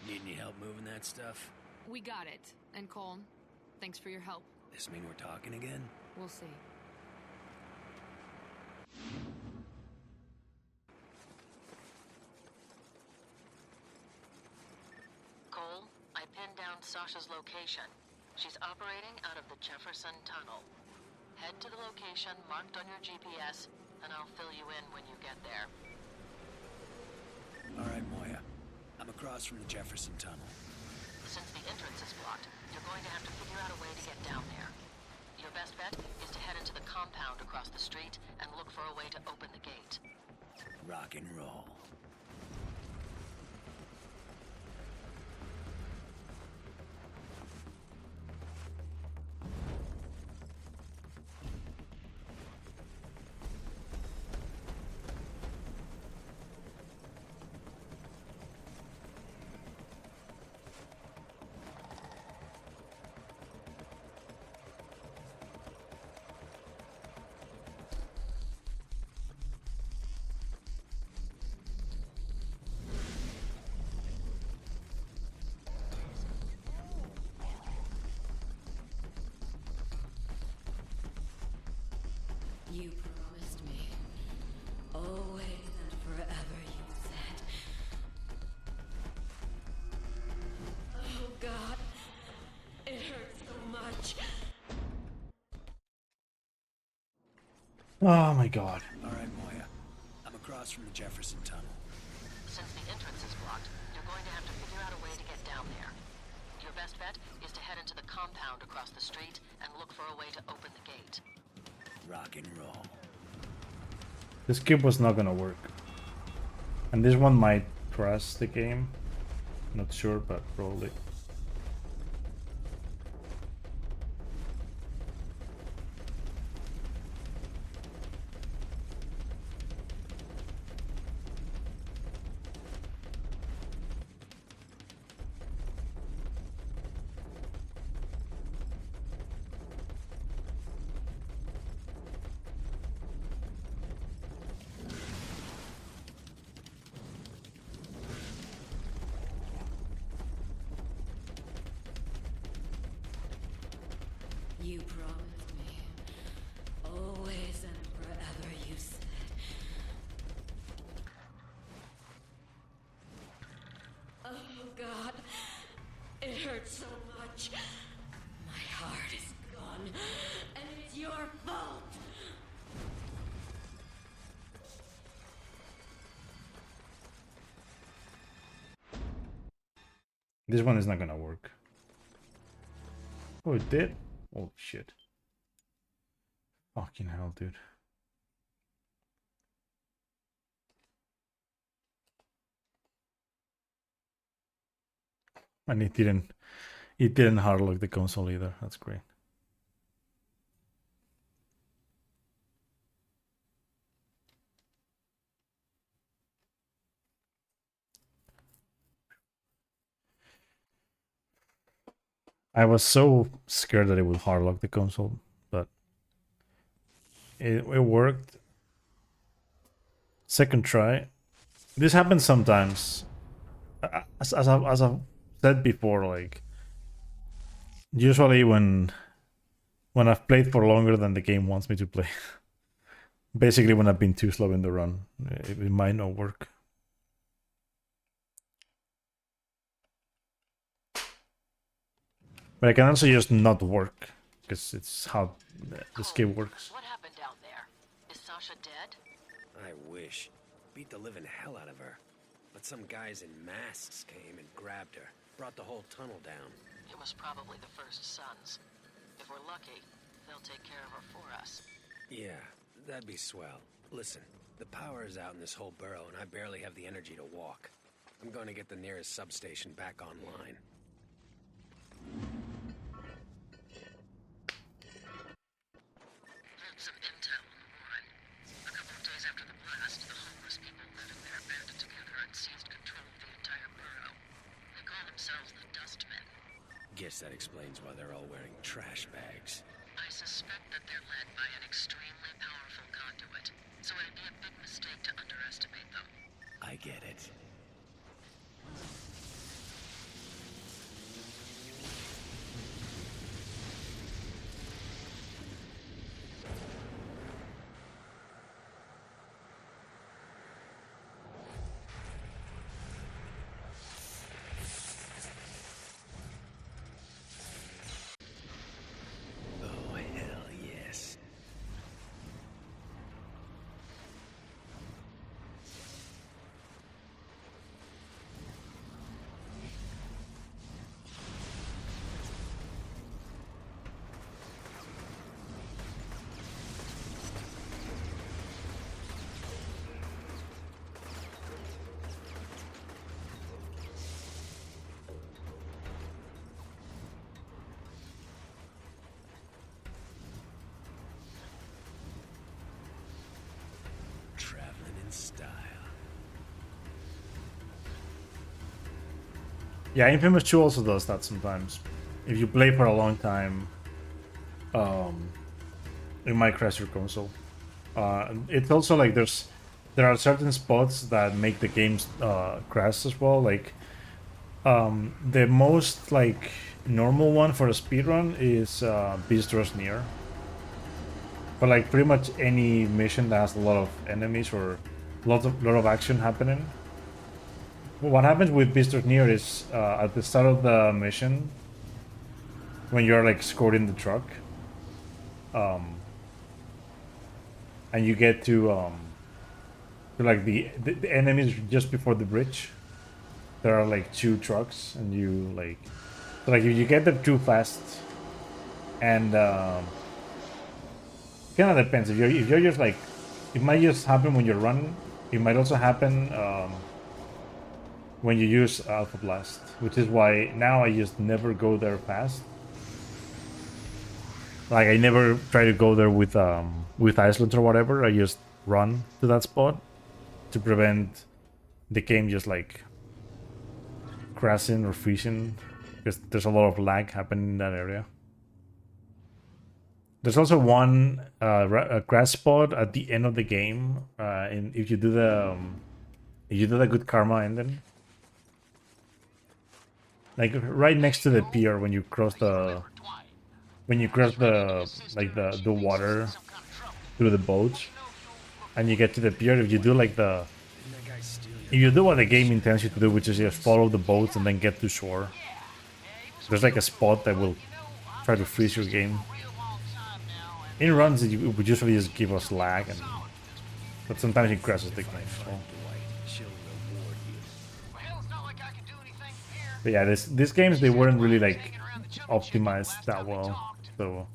[SPEAKER 4] Need any help moving that stuff?
[SPEAKER 8] We got it. And Cole, thanks for your help.
[SPEAKER 4] This mean we're talking again?
[SPEAKER 8] We'll see.
[SPEAKER 6] Cole, I pinned down Sasha's location. She's operating out of the Jefferson Tunnel. Head to the location marked on your GPS, and I'll fill you in when you get there.
[SPEAKER 4] All right, Moya. I'm across from the Jefferson Tunnel.
[SPEAKER 6] Since the entrance is blocked, you're going to have to figure out a way to get down there. Your best bet is to head into the compound across the street and look for a way to open the gate.
[SPEAKER 4] Rock and roll.
[SPEAKER 6] You promised me. Always and forever, you said. Oh, God. It hurts so much.
[SPEAKER 1] Oh my god.
[SPEAKER 5] All right, Moya. I'm across from the Jefferson Tunnel.
[SPEAKER 6] Since the entrance is blocked, you're going to have to figure out a way to get down there. Your best bet is to head into the compound across the street and look for a way to open the gate.
[SPEAKER 5] Rock and roll.
[SPEAKER 1] This cube was not gonna work. And this one might crash the game. Not sure, but probably.
[SPEAKER 6] You promised me. Always and forever, you said. Oh, God. It hurts so much. My heart is gone. And it's your fault.
[SPEAKER 1] This one is not gonna work. Oh, it did? Oh shit. Fucking hell, dude. And it didn't hard lock the console either. That's great. I was so scared that it would hard lock the console, but it worked. Second try. This happens sometimes. As I've said before, like usually when I've played for longer than the game wants me to play. Basically when I've been too slow in the run, it might not work. But I can also just not work, because it's how this game works.
[SPEAKER 6] What happened down there? Is Sasha dead?
[SPEAKER 5] I wish. Beat the living hell out of her. But some guys in masks came and grabbed her. Brought the whole tunnel down.
[SPEAKER 6] It was probably the First Sons. If we're lucky, they'll take care of her for us.
[SPEAKER 5] Yeah, that'd be swell. Listen, the power is out in this whole borough and I barely have the energy to walk. I'm going to get the nearest substation back online.
[SPEAKER 6] Heard some intel on the Warren. A couple of days after the blast, the homeless people living there banded together and seized control of the entire borough. They call themselves the Dustmen.
[SPEAKER 5] Guess that explains why they're all wearing trash bags.
[SPEAKER 6] I suspect that they're led by an extremely powerful conduit, so it'd be a big mistake to underestimate them.
[SPEAKER 5] I get it. Oh, hell yes. Traveling in style.
[SPEAKER 1] Yeah, Infamous 2 also does that sometimes. If you play for a long time, it might crash your console. It's also like there are certain spots that make the games crash as well. Like the most like normal one for a speedrun is Beast Rush Near. But like pretty much any mission that has a lot of enemies or lot of action happening. What happens with Beasters Near is at the start of the mission, when you're like escorting the truck, and you get to like the enemies just before the bridge. There are like 2 trucks, and you like, so like if you get them too fast, and kind of depends. If you're just like, it might just happen when you're running. It might also happen when you use Alpha Blast, which is why now I just never go there fast. Like I never try to go there with Iceland or whatever. I just run to that spot to prevent the game just like crashing or freezing, because there's a lot of lag happening in that area. There's also one crash spot at the end of the game, and if you do the good karma ending, like right next to the pier when you cross the like the water through the boats, and you get to the pier. If you do like if you do what the game intends you to do, which is just follow the boats and then get to shore, there's like a spot that will try to freeze your game. In runs, it would usually just give us lag, but sometimes it crashes the game. So. But yeah, these games, they weren't really like optimized that well. So.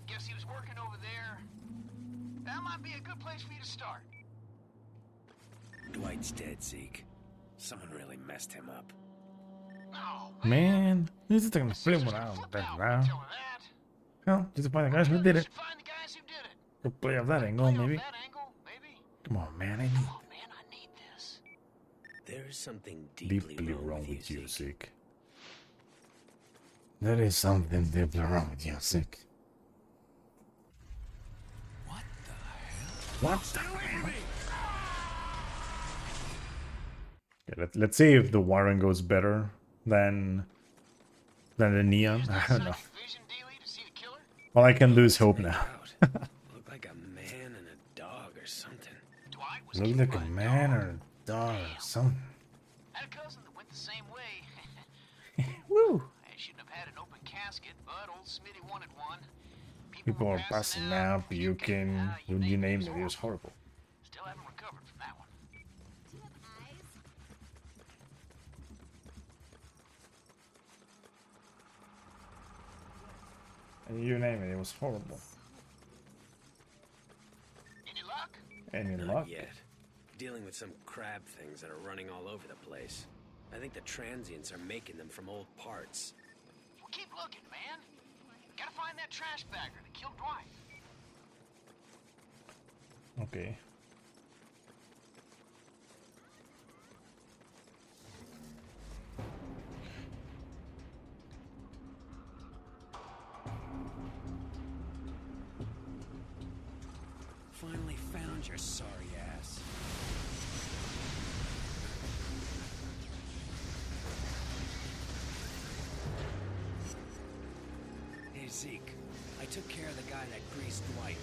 [SPEAKER 3] Guess he was working over there. That might be a good place for you to start.
[SPEAKER 4] Dwight's dead, Zeke. Someone really messed him up.
[SPEAKER 3] No,
[SPEAKER 1] Man, this is taking a film around that now. Well, just to find the guys who did it.
[SPEAKER 3] find the guys who did it.
[SPEAKER 1] Go play off that angle, maybe.
[SPEAKER 3] That angle, maybe.
[SPEAKER 1] Come on, man, I need
[SPEAKER 3] Oh man, I need this.
[SPEAKER 4] There's something
[SPEAKER 1] deeply wrong with you, Zeke. There is something deeply wrong with you, Zeke.
[SPEAKER 5] What the hell?
[SPEAKER 1] What the hell? Okay, let's see if the wiring goes better than the neon. I don't know.
[SPEAKER 3] Vision daily to see the killer?
[SPEAKER 1] All I can do is hope now.
[SPEAKER 4] Looked like a man and a dog or something.
[SPEAKER 3] Dwight was
[SPEAKER 1] Look like a man or a dog or something.
[SPEAKER 3] had a cousin that went the same way.
[SPEAKER 1] Woo!
[SPEAKER 3] I shouldn't have had an open casket, but old Smitty wanted one.
[SPEAKER 1] People are passing out, puking, you name it. It was horrible.
[SPEAKER 3] Still haven't recovered from that one.
[SPEAKER 1] And you name it. It was horrible.
[SPEAKER 3] Any luck?
[SPEAKER 1] Any
[SPEAKER 4] Not
[SPEAKER 1] luck?
[SPEAKER 4] yet. Dealing with some crab things that are running all over the place. I think the transients are making them from old parts.
[SPEAKER 3] Well, keep looking, man. Gotta find that trash bagger that killed Dwight.
[SPEAKER 1] Okay.
[SPEAKER 5] Finally found your sorry ass. Hey Zeke, I took care of the guy that greased Dwight.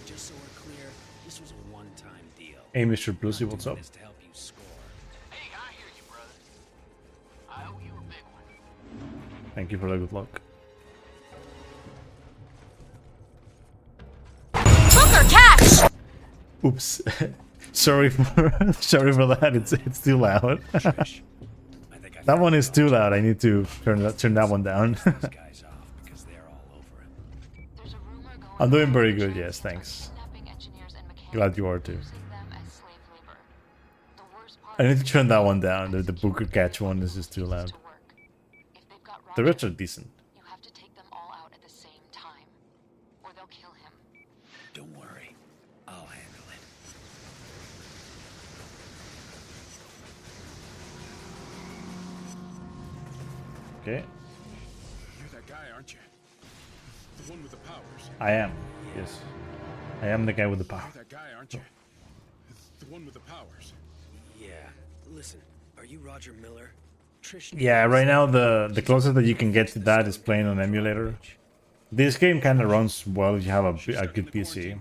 [SPEAKER 5] Just so we're clear, this was a one-time deal.
[SPEAKER 1] Hey, Mr. Bluesy,
[SPEAKER 5] Not
[SPEAKER 1] what's
[SPEAKER 5] doing
[SPEAKER 1] up?
[SPEAKER 5] this to help you score.
[SPEAKER 3] Hey, I hear you, brother. I owe you a big one.
[SPEAKER 1] Thank you for the good luck.
[SPEAKER 8] Hooker, catch!
[SPEAKER 1] Oops. sorry for that. It's too loud.
[SPEAKER 5] Trish, I think I
[SPEAKER 1] That
[SPEAKER 5] found
[SPEAKER 1] one is
[SPEAKER 5] the
[SPEAKER 1] too loud. I need to turn that one down.
[SPEAKER 5] those guys off because they're all over him.
[SPEAKER 8] There's a rumor going
[SPEAKER 1] I'm doing
[SPEAKER 8] around
[SPEAKER 1] very
[SPEAKER 8] that
[SPEAKER 1] good,
[SPEAKER 8] Chinese
[SPEAKER 1] yes,
[SPEAKER 8] are
[SPEAKER 1] thanks.
[SPEAKER 8] kidnapping engineers and mechanics
[SPEAKER 1] Glad you are
[SPEAKER 8] and
[SPEAKER 1] too.
[SPEAKER 8] using them as slave labor. The worst part
[SPEAKER 1] I need to
[SPEAKER 8] is
[SPEAKER 1] turn that
[SPEAKER 8] that
[SPEAKER 1] one down. The
[SPEAKER 8] ICU
[SPEAKER 1] Booker Catch one is
[SPEAKER 8] refuses
[SPEAKER 1] just too
[SPEAKER 8] to
[SPEAKER 1] loud.
[SPEAKER 8] work. If they've got
[SPEAKER 1] The
[SPEAKER 8] Roger,
[SPEAKER 1] rest are decent.
[SPEAKER 8] you have to take them all out at the same time, or they'll kill him.
[SPEAKER 5] Don't worry, I'll handle it.
[SPEAKER 1] Okay.
[SPEAKER 7] You're that guy, aren't you? The one with the powers.
[SPEAKER 1] I am. Yes. I am the guy with the power.
[SPEAKER 7] You're that guy, aren't you? The one with the powers.
[SPEAKER 4] Yeah. Listen, are you Roger Miller? Trish.
[SPEAKER 1] Yeah, right now the closest that you can get to that is playing on emulator. This game kind of runs well if you have a good PC.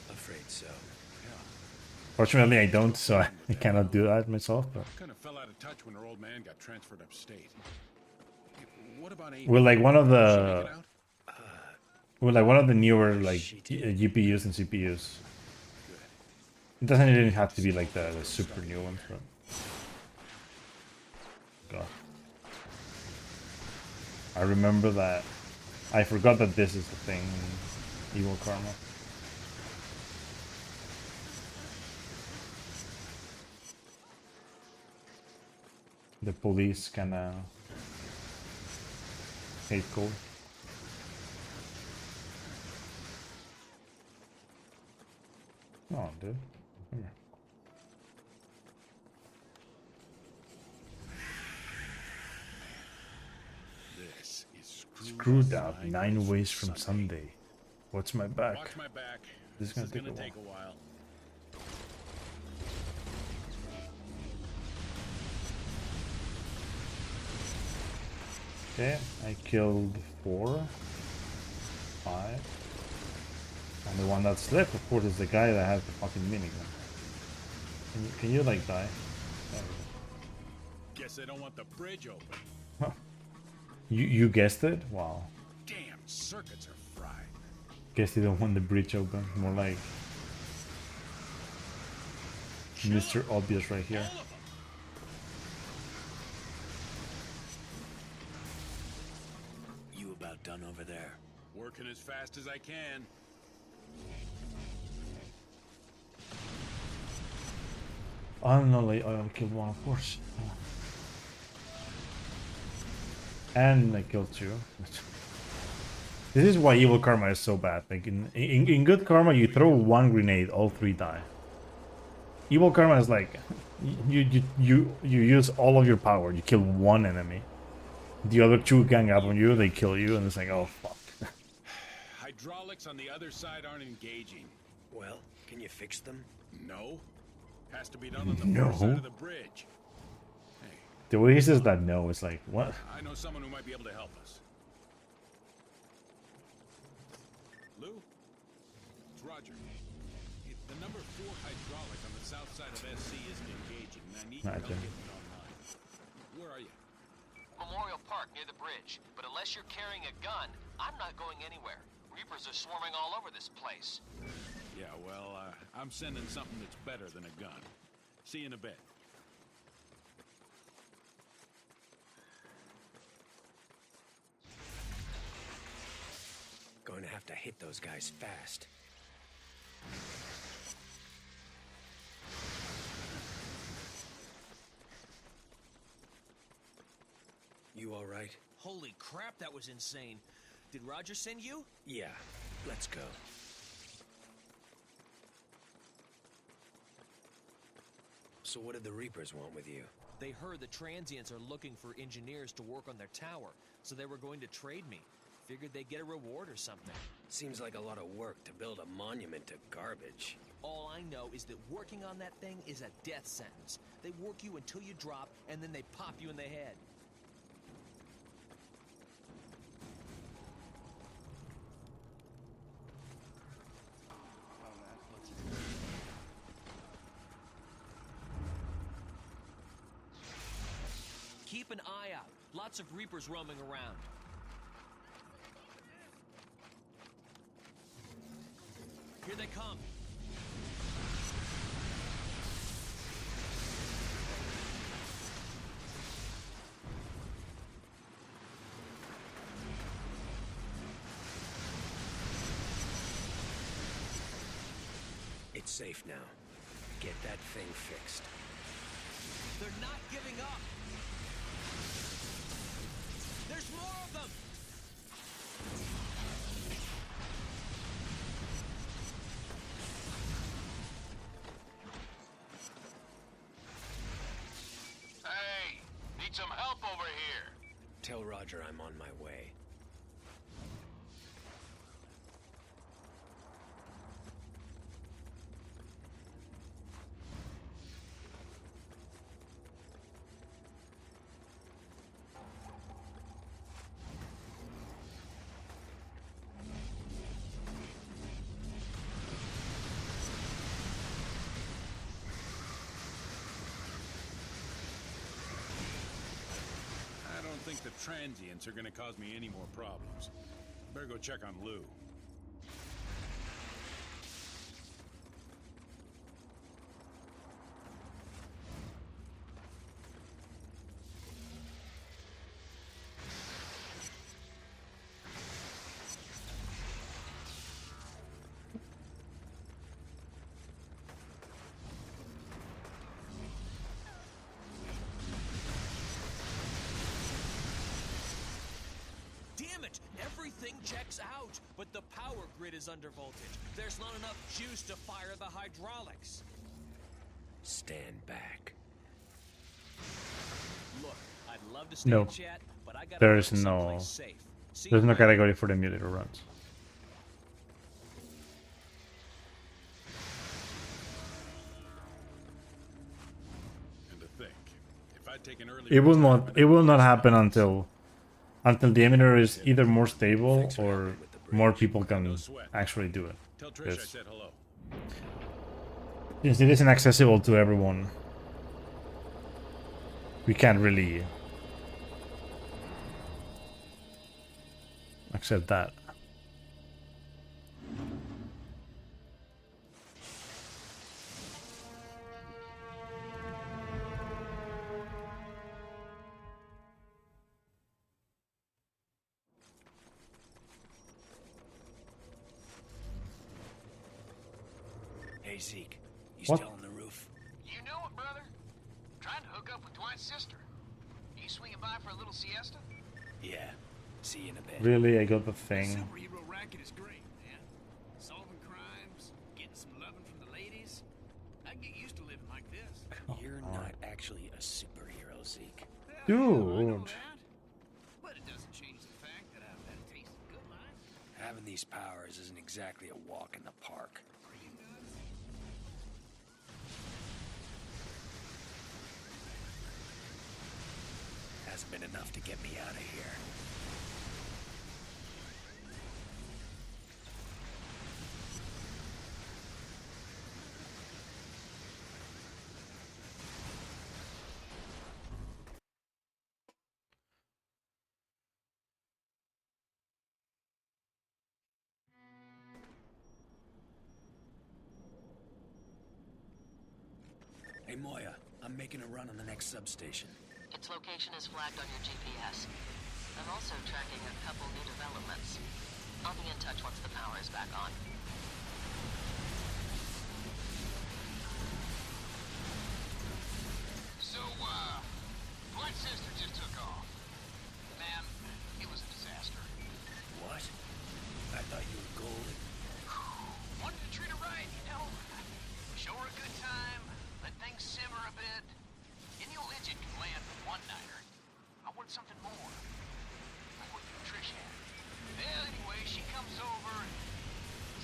[SPEAKER 4] Afraid so.
[SPEAKER 1] Fortunately, I don't, so I cannot do that myself. But
[SPEAKER 2] Kind of fell out of touch when her old man got transferred upstate. What about Amy?
[SPEAKER 1] with like one of
[SPEAKER 2] Did she make
[SPEAKER 1] the
[SPEAKER 2] it out?
[SPEAKER 1] with like one of the newer like
[SPEAKER 4] She did.
[SPEAKER 1] GPUs and CPUs. It doesn't even have to be like the super new ones, but God, I remember that. I forgot that this is the thing in Evil Karma. The police kinda hate Cole. Come on, dude. Come here.
[SPEAKER 2] This is
[SPEAKER 1] Screwed up 9 ways from Sunday. What's my back?
[SPEAKER 2] Watch my back.
[SPEAKER 1] This is gonna take a
[SPEAKER 2] take a while.
[SPEAKER 1] Okay, I killed 4, 5. And the one that's left, of course, is the guy that has the fucking minigun. Can you like die? There we
[SPEAKER 2] Guess they don't want the bridge open.
[SPEAKER 1] go. You guessed it? Wow.
[SPEAKER 2] Damn, circuits are fried.
[SPEAKER 1] Guess you don't want the bridge open. More like Mr. Obvious right here.
[SPEAKER 2] All of them.
[SPEAKER 4] You about done over there?
[SPEAKER 2] Working as fast as I can.
[SPEAKER 1] I don't know, like, I killed 1, of course. And I killed 2. This is why Evil Karma is so bad. Like in Good Karma, you throw 1 grenade, all 3 die. Evil Karma is like you use all of your power. You kill 1 enemy. The other 2 gang up on you. They kill you, and it's like, oh fuck.
[SPEAKER 2] Hydraulics on the other side aren't engaging.
[SPEAKER 4] Well, can you fix them?
[SPEAKER 2] No. Has to be done on the
[SPEAKER 1] No.
[SPEAKER 2] far side of the bridge. Hey,
[SPEAKER 1] The way he says that no, it's like what?
[SPEAKER 2] I know someone who might be able to help us. Lou? It's Roger. The number 4 hydraulic on the south side of SC isn't engaging, and I need your help
[SPEAKER 1] Imagine.
[SPEAKER 2] getting it online. Where are you?
[SPEAKER 9] Memorial Park near the bridge, but unless you're carrying a gun, I'm not going anywhere. Reapers are swarming all over this place.
[SPEAKER 2] Yeah, well, I'm sending something that's better than a gun. See you in a bit.
[SPEAKER 4] Going to have to hit those guys fast. You all right?
[SPEAKER 5] Holy crap, that was insane. Did Roger send you?
[SPEAKER 4] Yeah, let's go. So what did the Reapers want with you?
[SPEAKER 5] They heard the transients are looking for engineers to work on their tower, so they were going to trade me. Figured they'd get a reward or something.
[SPEAKER 4] Seems like a lot of work to build a monument to garbage.
[SPEAKER 5] All I know is that working on that thing is a death sentence. They work you until you drop, and then they pop you in the head. Keep an eye out. Lots of Reapers roaming around. Here they come.
[SPEAKER 4] It's safe now. Get that thing fixed.
[SPEAKER 5] They're not giving up. There's more of them.
[SPEAKER 9] Hey, need some help over here.
[SPEAKER 4] Tell Roger I'm on my way.
[SPEAKER 2] think the transients are gonna cause me any more problems. Better go check on Lou.
[SPEAKER 10] Damn it! Everything checks out, but the power grid is under voltage. There's not enough juice to fire the hydraulics.
[SPEAKER 5] Stand back.
[SPEAKER 10] Look, I'd love to stay
[SPEAKER 1] No.
[SPEAKER 10] and chat, but I gotta
[SPEAKER 1] There
[SPEAKER 10] find
[SPEAKER 1] is no-
[SPEAKER 10] someplace safe. See
[SPEAKER 1] There's
[SPEAKER 10] you
[SPEAKER 1] no
[SPEAKER 10] later.
[SPEAKER 1] category for the emulator runs.
[SPEAKER 2] And to think, if I'd taken early
[SPEAKER 1] It will not.
[SPEAKER 2] retirement,
[SPEAKER 1] It will not
[SPEAKER 2] I
[SPEAKER 1] happen
[SPEAKER 2] was-
[SPEAKER 1] until the emulator is either more stable or more people can actually do it.
[SPEAKER 2] Tell Trish I
[SPEAKER 1] Yes.
[SPEAKER 2] said hello.
[SPEAKER 1] Since it isn't accessible to everyone, we can't really accept that.
[SPEAKER 5] Hey, Zeke. You
[SPEAKER 1] What?
[SPEAKER 5] still on the roof?
[SPEAKER 3] You know it, brother. Trying to hook up with Dwight's sister. You swinging by for a little siesta?
[SPEAKER 5] Yeah. See you in a bit.
[SPEAKER 1] Really, I got the thing.
[SPEAKER 3] Superhero racket is great, man. Solving crimes, getting some loving from the ladies. I get used to living like this.
[SPEAKER 5] You're not actually a superhero, Zeke.
[SPEAKER 3] Yeah, I know
[SPEAKER 1] Dude.
[SPEAKER 3] that. But it doesn't change the fact that I've had a taste of good life.
[SPEAKER 5] Having these powers isn't exactly a walk in the park. Hasn't been enough to get me out of here. Hey, Moya, I'm making a run on the next substation.
[SPEAKER 6] Its location is flagged on your GPS. I'm also tracking a couple new developments. I'll be in touch once the power is back on.
[SPEAKER 3] So, Dwight's sister just took off. Man, it was a disaster.
[SPEAKER 5] What? I thought you were golden.
[SPEAKER 3] Wanted to treat her right, you know? Show her a good time, let things simmer a bit. Any old idiot can land one nighter. I wanted something more. Like what Trish had. Well, anyway, she comes over and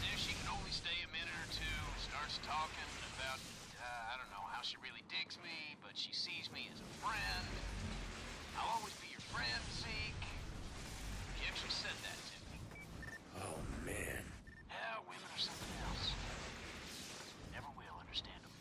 [SPEAKER 3] says she can only stay a minute or two. Starts talking about, I don't know how she really digs me, but she sees me as a friend. I'll always be your friend, Zeke. She actually said that to me.
[SPEAKER 5] Oh, man.
[SPEAKER 3] Yeah, women are something else. Never will understand them.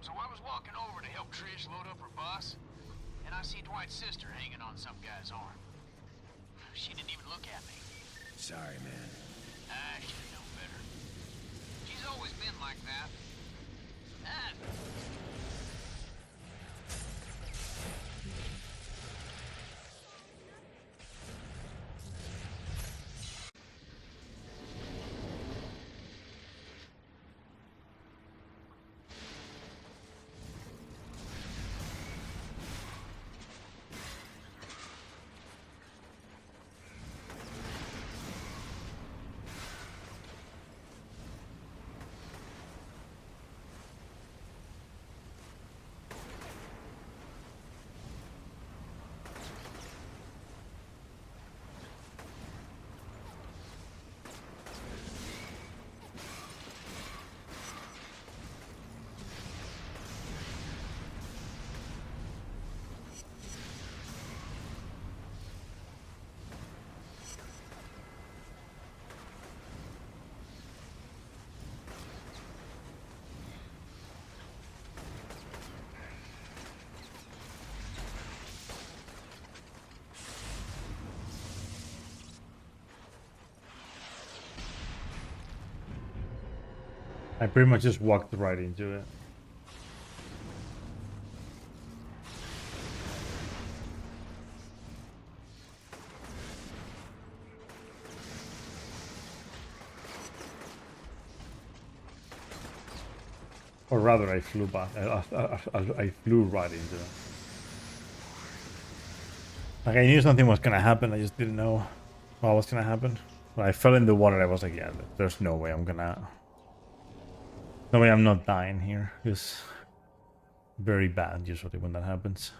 [SPEAKER 3] So I was walking over to help Trish load up her bus, and I see Dwight's sister hanging on some guy's arm.
[SPEAKER 9] She didn't even look at me.
[SPEAKER 4] Sorry, man.
[SPEAKER 9] I should have known better.
[SPEAKER 3] She's always been like that.
[SPEAKER 9] Ah.
[SPEAKER 1] I pretty much just walked right into it. Or rather, I flew by. I flew right into it. Like, I knew something was gonna happen. I just didn't know what was gonna happen. When I fell in the water, I was like, yeah, there's no way I'm gonna... No way I'm not dying here. It's very bad usually when that happens.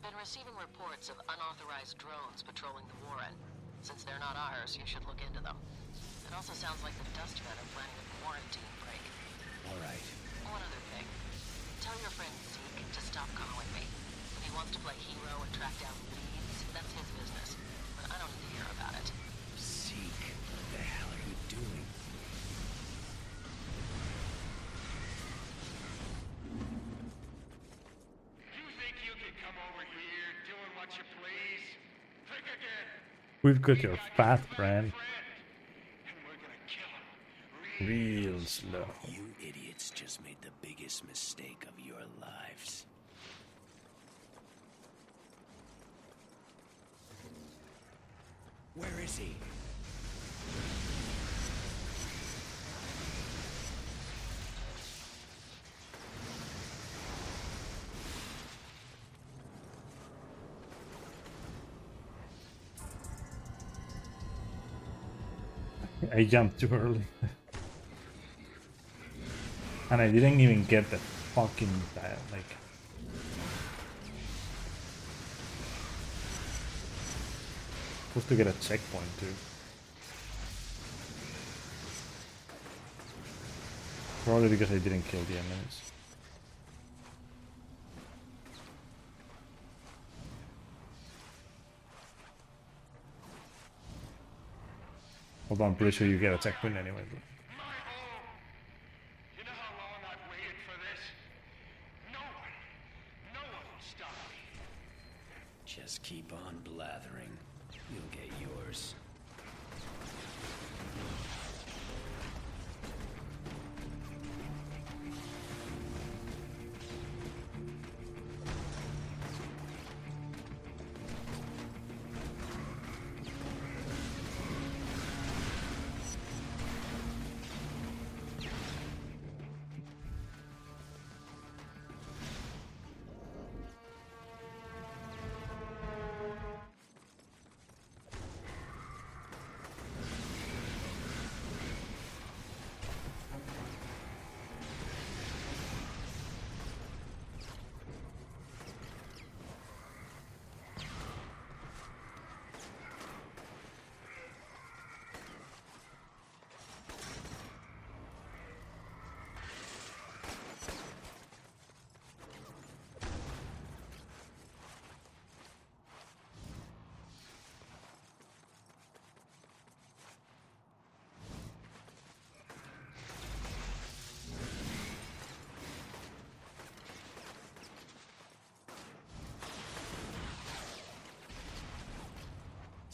[SPEAKER 6] Been receiving reports of unauthorized drones patrolling the Warren. Since they're not ours, you should look into them. It also sounds like the Dustmen are planning a quarantine break.
[SPEAKER 4] All right.
[SPEAKER 6] One other thing. Tell your friend Zeke to stop calling me. If he wants to play hero and track down leads, that's his business. But I don't need to hear about it.
[SPEAKER 4] Zeke, what the hell are you doing?
[SPEAKER 7] You think you can come over here doing what you please? Think again.
[SPEAKER 1] We've got your fast friend.
[SPEAKER 7] And we're gonna kill him.
[SPEAKER 1] Real slow.
[SPEAKER 4] You idiots just made the biggest mistake of your lives. Where is he?
[SPEAKER 1] I jumped too early. And I didn't even get the fucking like... Supposed to get a checkpoint too. Probably because I didn't kill the enemies. Although I'm pretty sure you get a checkpoint anyway. But...
[SPEAKER 7] My home. You know how long I've waited for this? No one will stop me.
[SPEAKER 4] Just keep on blathering. You'll get yours.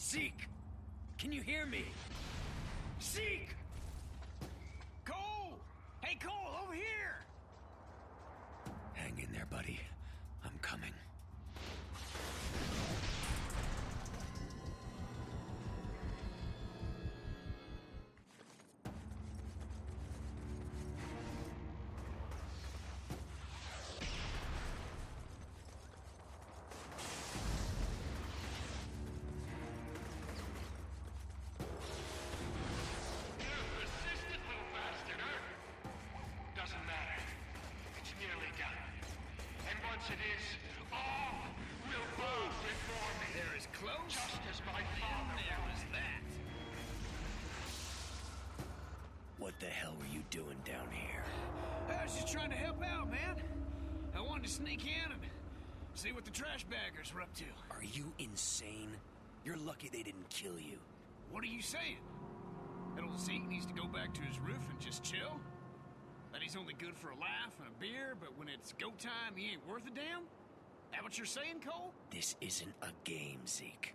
[SPEAKER 5] Zeke! Can you hear me? Zeke!
[SPEAKER 3] Cole! Hey, Cole, over here!
[SPEAKER 5] Hang in there, buddy. I'm coming.
[SPEAKER 11] Doesn't matter. It's nearly done. And once it is, all will bow before me.
[SPEAKER 3] They're as close.
[SPEAKER 11] Just as my
[SPEAKER 3] Then
[SPEAKER 11] father
[SPEAKER 3] there
[SPEAKER 11] was.
[SPEAKER 3] was that.
[SPEAKER 5] What the hell were you doing down here?
[SPEAKER 3] I was just trying to help out, man. I wanted to sneak in and see what the trash baggers were up to.
[SPEAKER 5] Are you insane? You're lucky they didn't kill you.
[SPEAKER 3] What are you saying? That old Zeke needs to go back to his roof and just chill? That he's only good for a laugh and a beer, but when it's go time, he ain't worth a damn? That what you're saying, Cole?
[SPEAKER 5] This isn't a game, Zeke.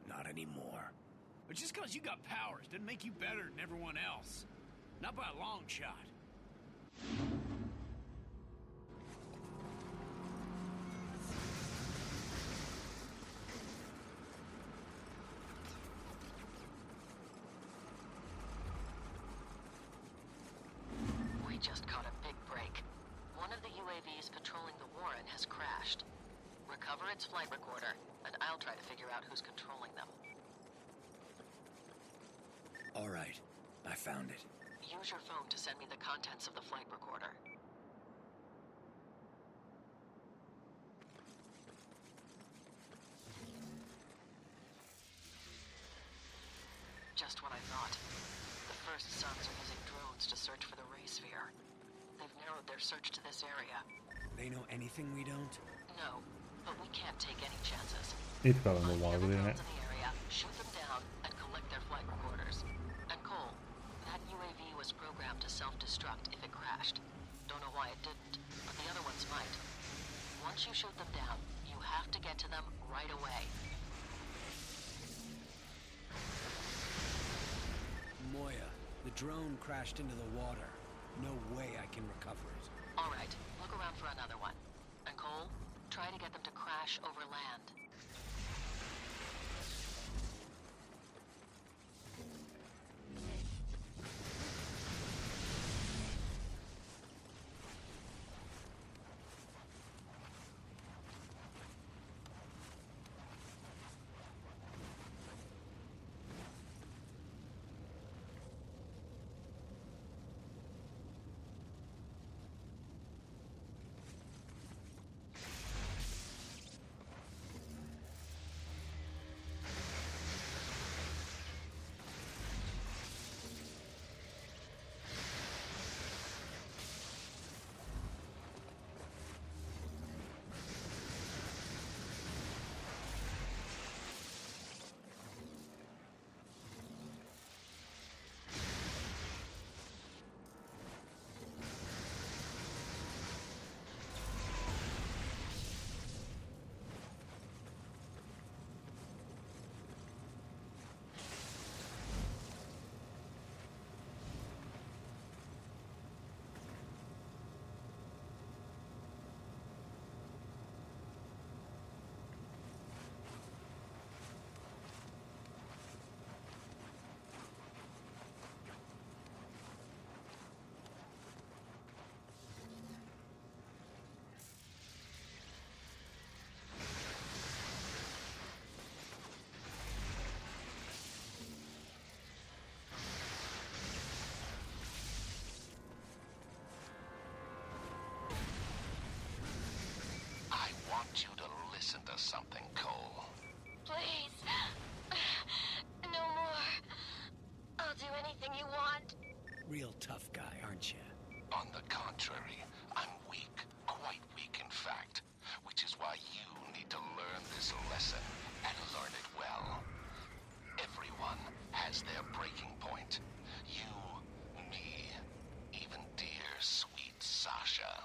[SPEAKER 5] Not anymore.
[SPEAKER 3] But just because you got powers doesn't make you better than everyone else. Not by a long shot.
[SPEAKER 6] We just caught a big break. One of the UAVs patrolling the Warren has crashed. Recover its flight recorder, and I'll try to figure out who's controlling them.
[SPEAKER 5] All right. I found it.
[SPEAKER 6] Use your phone to send me the contents of the flight recorder. Just what I thought. The First Sons are using drones to search for the ray sphere. They've narrowed their search to this area.
[SPEAKER 5] They know anything we don't?
[SPEAKER 6] No, but we can't take any chances.
[SPEAKER 1] It's probably
[SPEAKER 6] Find the
[SPEAKER 1] more
[SPEAKER 6] other
[SPEAKER 1] wild, isn't it?
[SPEAKER 6] drones in the area, shoot them down, and collect their flight recorders. And Cole, that UAV was programmed to self-destruct if it crashed. Don't know why it didn't, but the other ones might. Once you shoot them down, you have to get to them right away.
[SPEAKER 5] Moya, the drone crashed into the water. No way I can recover it.
[SPEAKER 6] All right, look around for another one. And Cole, try to get them to crash over land.
[SPEAKER 9] I want you to listen to something, Cole.
[SPEAKER 6] Please. No more. I'll do anything you want.
[SPEAKER 5] Real tough guy, aren't you?
[SPEAKER 9] On the contrary, I'm weak. Quite weak, in fact. Which is why you need to learn this lesson, and learn it well. Everyone has their breaking point. You, me, even dear, sweet Sasha.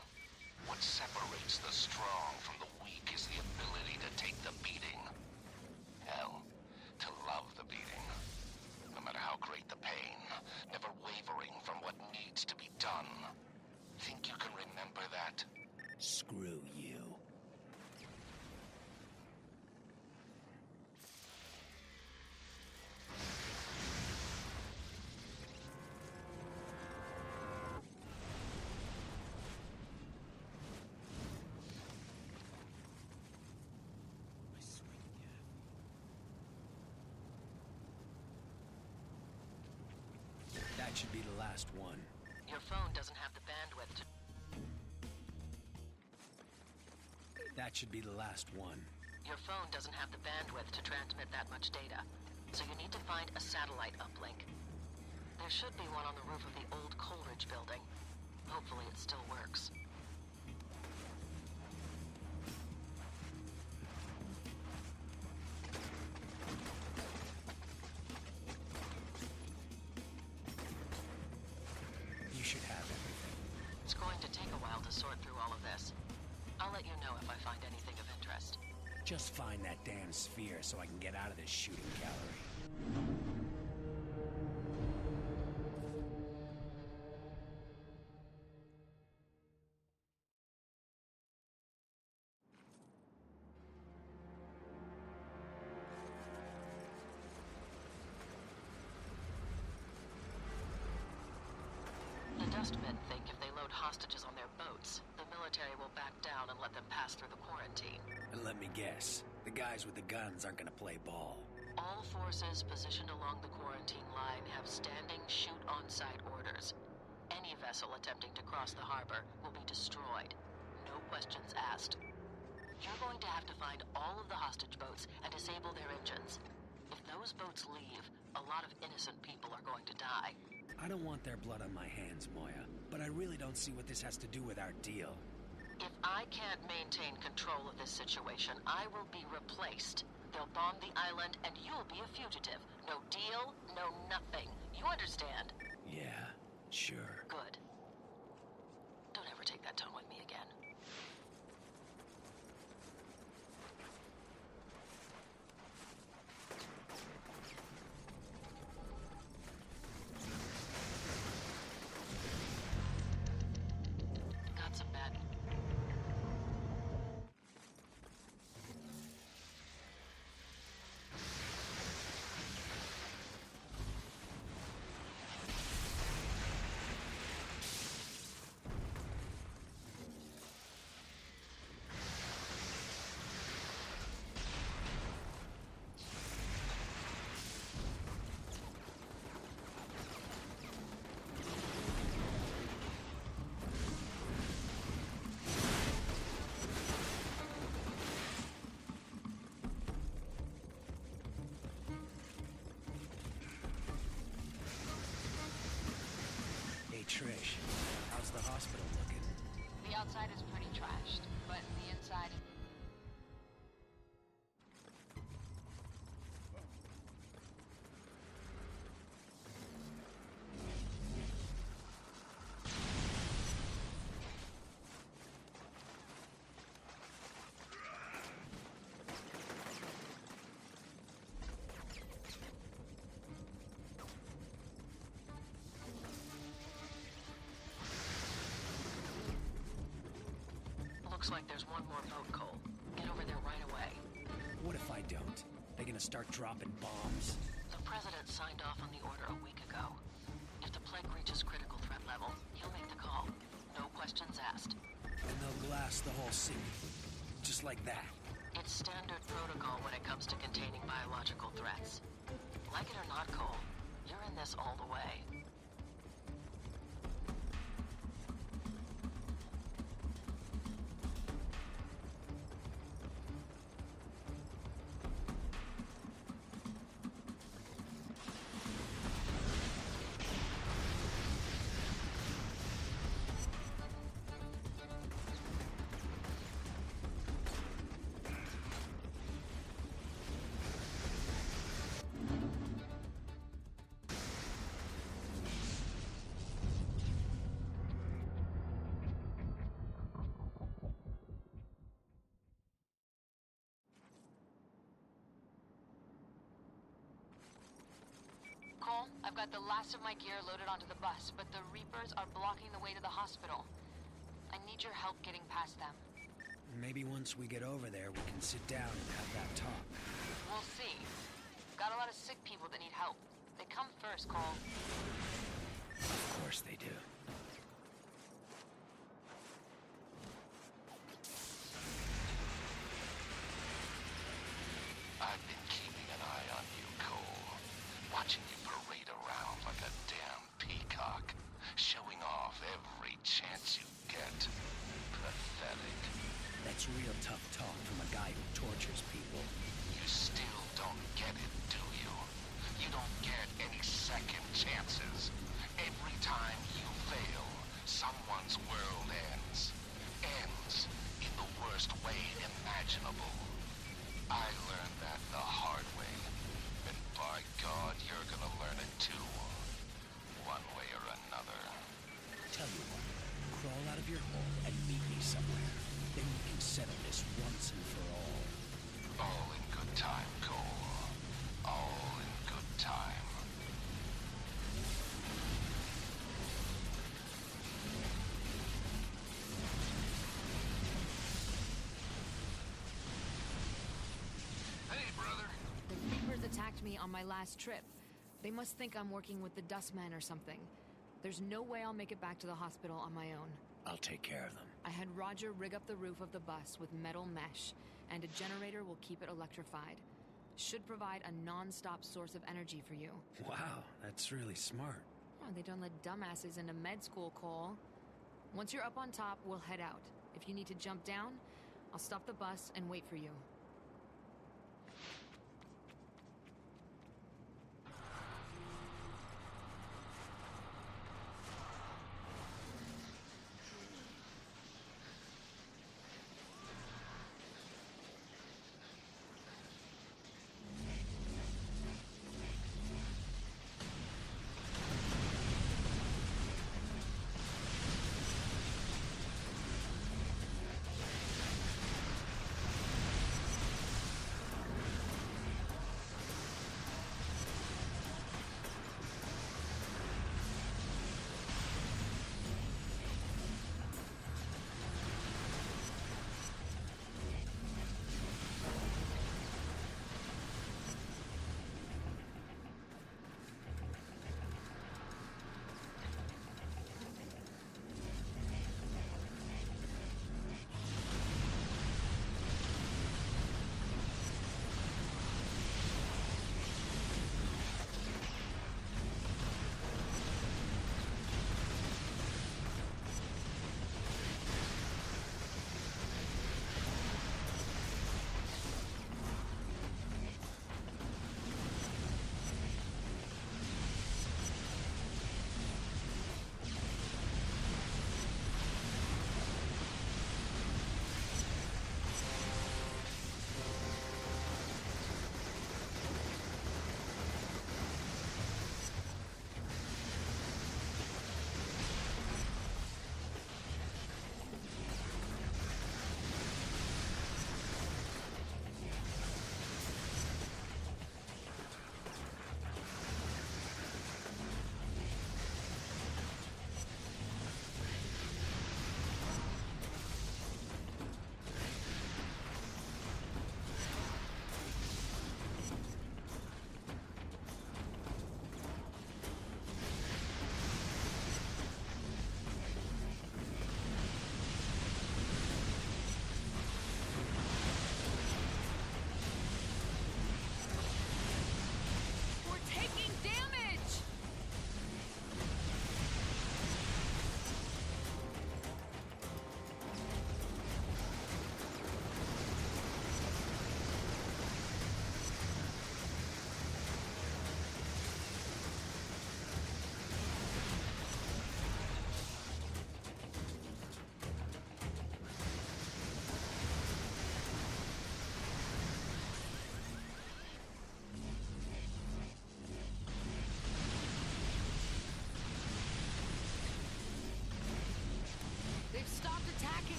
[SPEAKER 9] What separates the strong from the weak is the ability to take the beating. Hell, to love
[SPEAKER 5] Screw you. That should be the last one.
[SPEAKER 6] Your phone doesn't have the bandwidth to...
[SPEAKER 5] That should be the last one.
[SPEAKER 6] Your phone doesn't have the bandwidth to transmit that much data, so you need to find a satellite uplink. There should be one on the roof of the old Coleridge building. Hopefully it still works.
[SPEAKER 5] You should have everything.
[SPEAKER 6] It's going to take a while to sort through all of this. I'll let you know if I find anything of interest.
[SPEAKER 5] Just find that damn sphere so I can get out of this shooting gallery.
[SPEAKER 6] The dustmen think if they load hostages on their boats, the military will back down and let them pass through the quarantine.
[SPEAKER 5] And let me guess, the guys with the guns aren't gonna play ball.
[SPEAKER 6] All forces positioned along the quarantine line have standing shoot-on-sight orders. Any vessel attempting to cross the harbor will be destroyed. No questions asked. You're going to have to find all of the hostage boats and disable their engines. If those boats leave, a lot of innocent people are going to die.
[SPEAKER 5] I don't want their blood on my hands, Moya, but I really don't see what this has to do with our deal.
[SPEAKER 6] If I can't maintain control of this situation, I will be replaced. They'll bomb the island and you'll be a fugitive. No deal, no nothing. You understand?
[SPEAKER 5] Yeah, sure.
[SPEAKER 6] Good. Don't ever take that tone with me again. Got some bad...
[SPEAKER 5] Hey, Trish, how's the hospital looking?
[SPEAKER 8] The outside is pretty trashed, but the inside... Looks like there's one more boat, Cole. Get over there right away.
[SPEAKER 5] What if I don't? They gonna start dropping bombs?
[SPEAKER 6] The president signed off on the order a week ago. If the plague reaches critical threat level, he'll make the call. No questions asked.
[SPEAKER 5] And they'll blast the whole city. Just like that.
[SPEAKER 6] It's standard protocol when it comes to containing biological threats. Like it or not, Cole, you're in this all the way. Cole, I've got the last of my gear loaded onto the bus, but the Reapers are blocking the way to the hospital. I need your help getting past them.
[SPEAKER 5] Maybe once we get over there, we can sit down and have that talk.
[SPEAKER 8] We'll see. Got a lot of sick people that need help. They come first, Cole.
[SPEAKER 5] Of course they do.
[SPEAKER 9] I've been keeping an eye on you, Cole. Watching you parade around like a damn peacock. Showing off every chance you get. Pathetic.
[SPEAKER 5] That's real tough talk from a guy who tortures people.
[SPEAKER 9] You still don't get it, do you? You don't get any second chances. Every time you fail, someone's world ends. Ends in the worst way imaginable. I learned that the hard way. And by God, you're gonna learn it too. One way or another.
[SPEAKER 5] Tell you what, crawl out of your hole and meet me somewhere. Then we can settle this once and for all.
[SPEAKER 9] All in good time, Cole. All in good time.
[SPEAKER 3] Hey, brother.
[SPEAKER 8] The Reapers attacked me on my last trip. They must think I'm working with the Dustmen or something. There's no way I'll make it back to the hospital on my own.
[SPEAKER 5] I'll take care of them.
[SPEAKER 8] I had Roger rig up the roof of the bus with metal mesh, and a generator will keep it electrified. Should provide a non-stop source of energy for you.
[SPEAKER 5] Wow, that's really smart.
[SPEAKER 8] Oh, they don't let dumbasses into med school, Cole. Once you're up on top, we'll head out. If you need to jump down, I'll stop the bus and wait for you.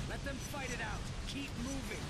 [SPEAKER 5] Let them fight it out. Keep moving.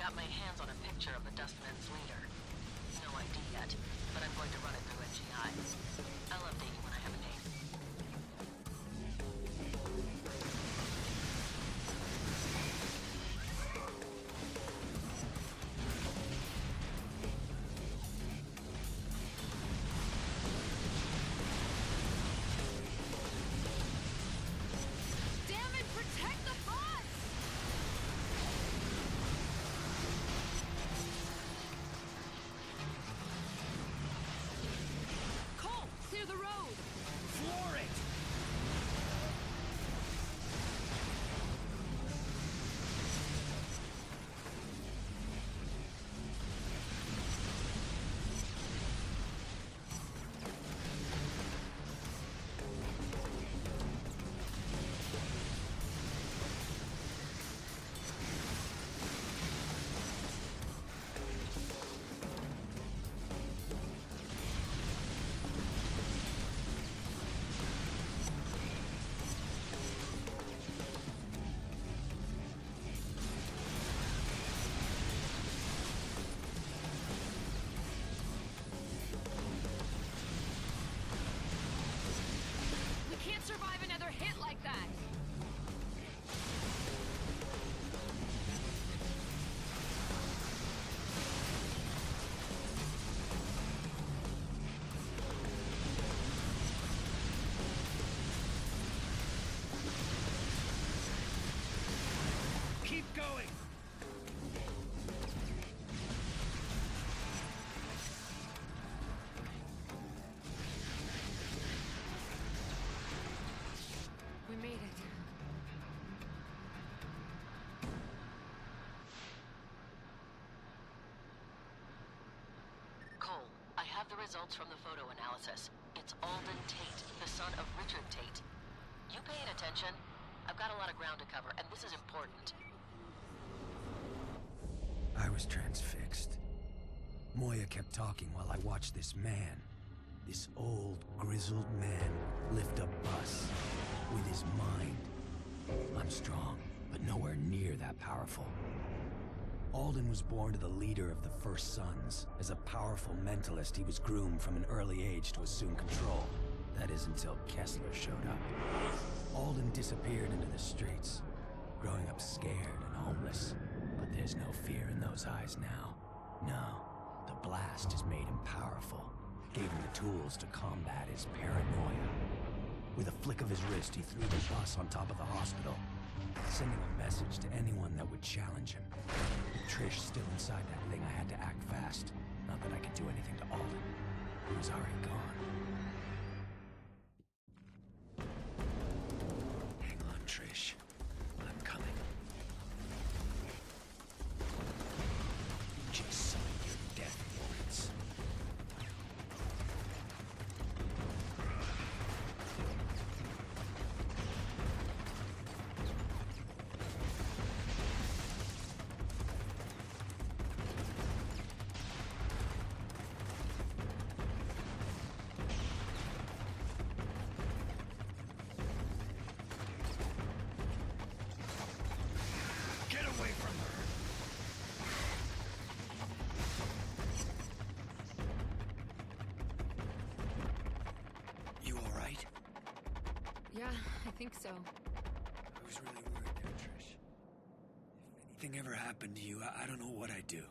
[SPEAKER 6] got my hands on a picture of the Dustman's leader. No ID yet, but I'm going to run it through NGI. I'll update you when I have a name.
[SPEAKER 8] Damn it, protect the boss! Cole, clear the road!
[SPEAKER 3] Floor it!
[SPEAKER 8] We can't survive another hit like that!
[SPEAKER 3] Keep going!
[SPEAKER 8] We made it.
[SPEAKER 6] Cole, I have the results from the photo analysis. It's Alden Tate, the son of Richard Tate. You paying attention? I've got a lot of ground to cover, and this is important.
[SPEAKER 5] I was transfixed. Moya kept talking while I watched this man, this old, grizzled man, lift a bus with his mind. I'm strong, but nowhere near that powerful. Alden was born to the leader of the First Sons. As a powerful mentalist, he was groomed from an early age to assume control. That is until Kessler showed up. Alden disappeared into the streets, growing up scared and homeless. But there's no fear in those eyes now. No, the blast has made him powerful, gave him the tools to combat his paranoia. With a flick of his wrist, he threw the bus on top of the hospital, sending a message to anyone that would challenge him. With Trish still inside that thing, I had to act fast. Not that I could do anything to Alden. He was already gone. Hang on, Trish. I'm coming. Just summon your death warrants.
[SPEAKER 3] Get away from her!
[SPEAKER 5] You all right?
[SPEAKER 8] Yeah, I think so.
[SPEAKER 5] I was really worried there, Trish. If anything ever happened to you, I don't know what I'd do.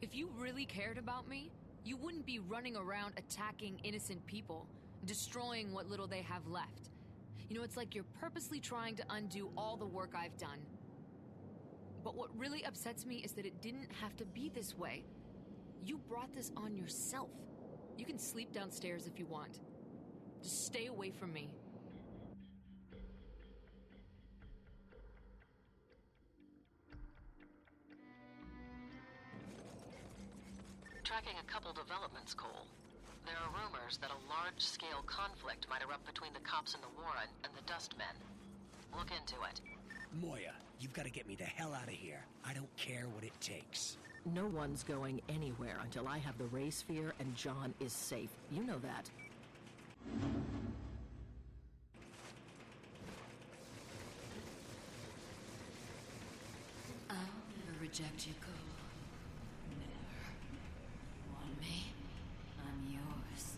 [SPEAKER 8] If you really cared about me, you wouldn't be running around attacking innocent people, destroying what little they have left. You know, it's like you're purposely trying to undo all the work I've done. But what really upsets me is that it didn't have to be this way. You brought this on yourself. You can sleep downstairs if you want. Just stay away from me.
[SPEAKER 6] Tracking a couple developments, Cole. There are rumors that a large-scale conflict might erupt between the cops in the Warren and the Dustmen. Look into it.
[SPEAKER 5] Moya, you've got to get me the hell out of here. I don't care what it takes.
[SPEAKER 6] No one's going anywhere until I have the Ray Sphere and John is safe. You know that.
[SPEAKER 12] I'll never reject your call. Never. Want me? I'm yours.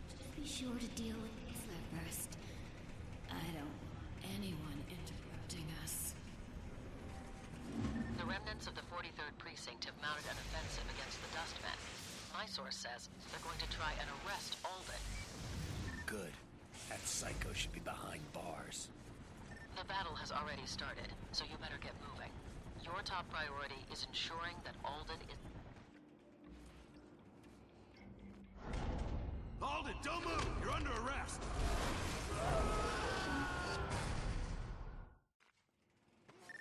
[SPEAKER 12] Just be sure to deal with Isla first. I don't want anyone interrupting us.
[SPEAKER 6] The remnants of the 43rd Precinct have mounted an offensive against the Dustmen. My source says they're going to try and arrest Alden.
[SPEAKER 4] Good. That psycho should be behind bars.
[SPEAKER 6] The battle has already started, so you better get moving. Your top priority is ensuring that Alden is...
[SPEAKER 3] Alden, don't move! You're under arrest!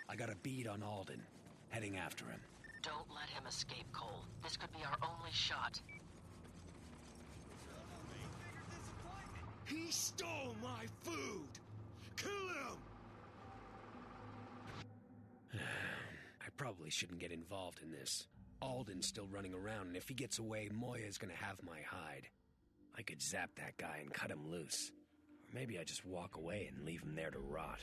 [SPEAKER 4] I got a bead on Alden. Heading after him.
[SPEAKER 6] Don't let him escape, Cole. This could be our only shot.
[SPEAKER 3] He stole my food! Kill him!
[SPEAKER 4] I probably shouldn't get involved in this. Alden's still running around, and if he gets away, Moya's gonna have my hide. I could zap that guy and cut him loose. Or maybe I just walk away and leave him there to rot.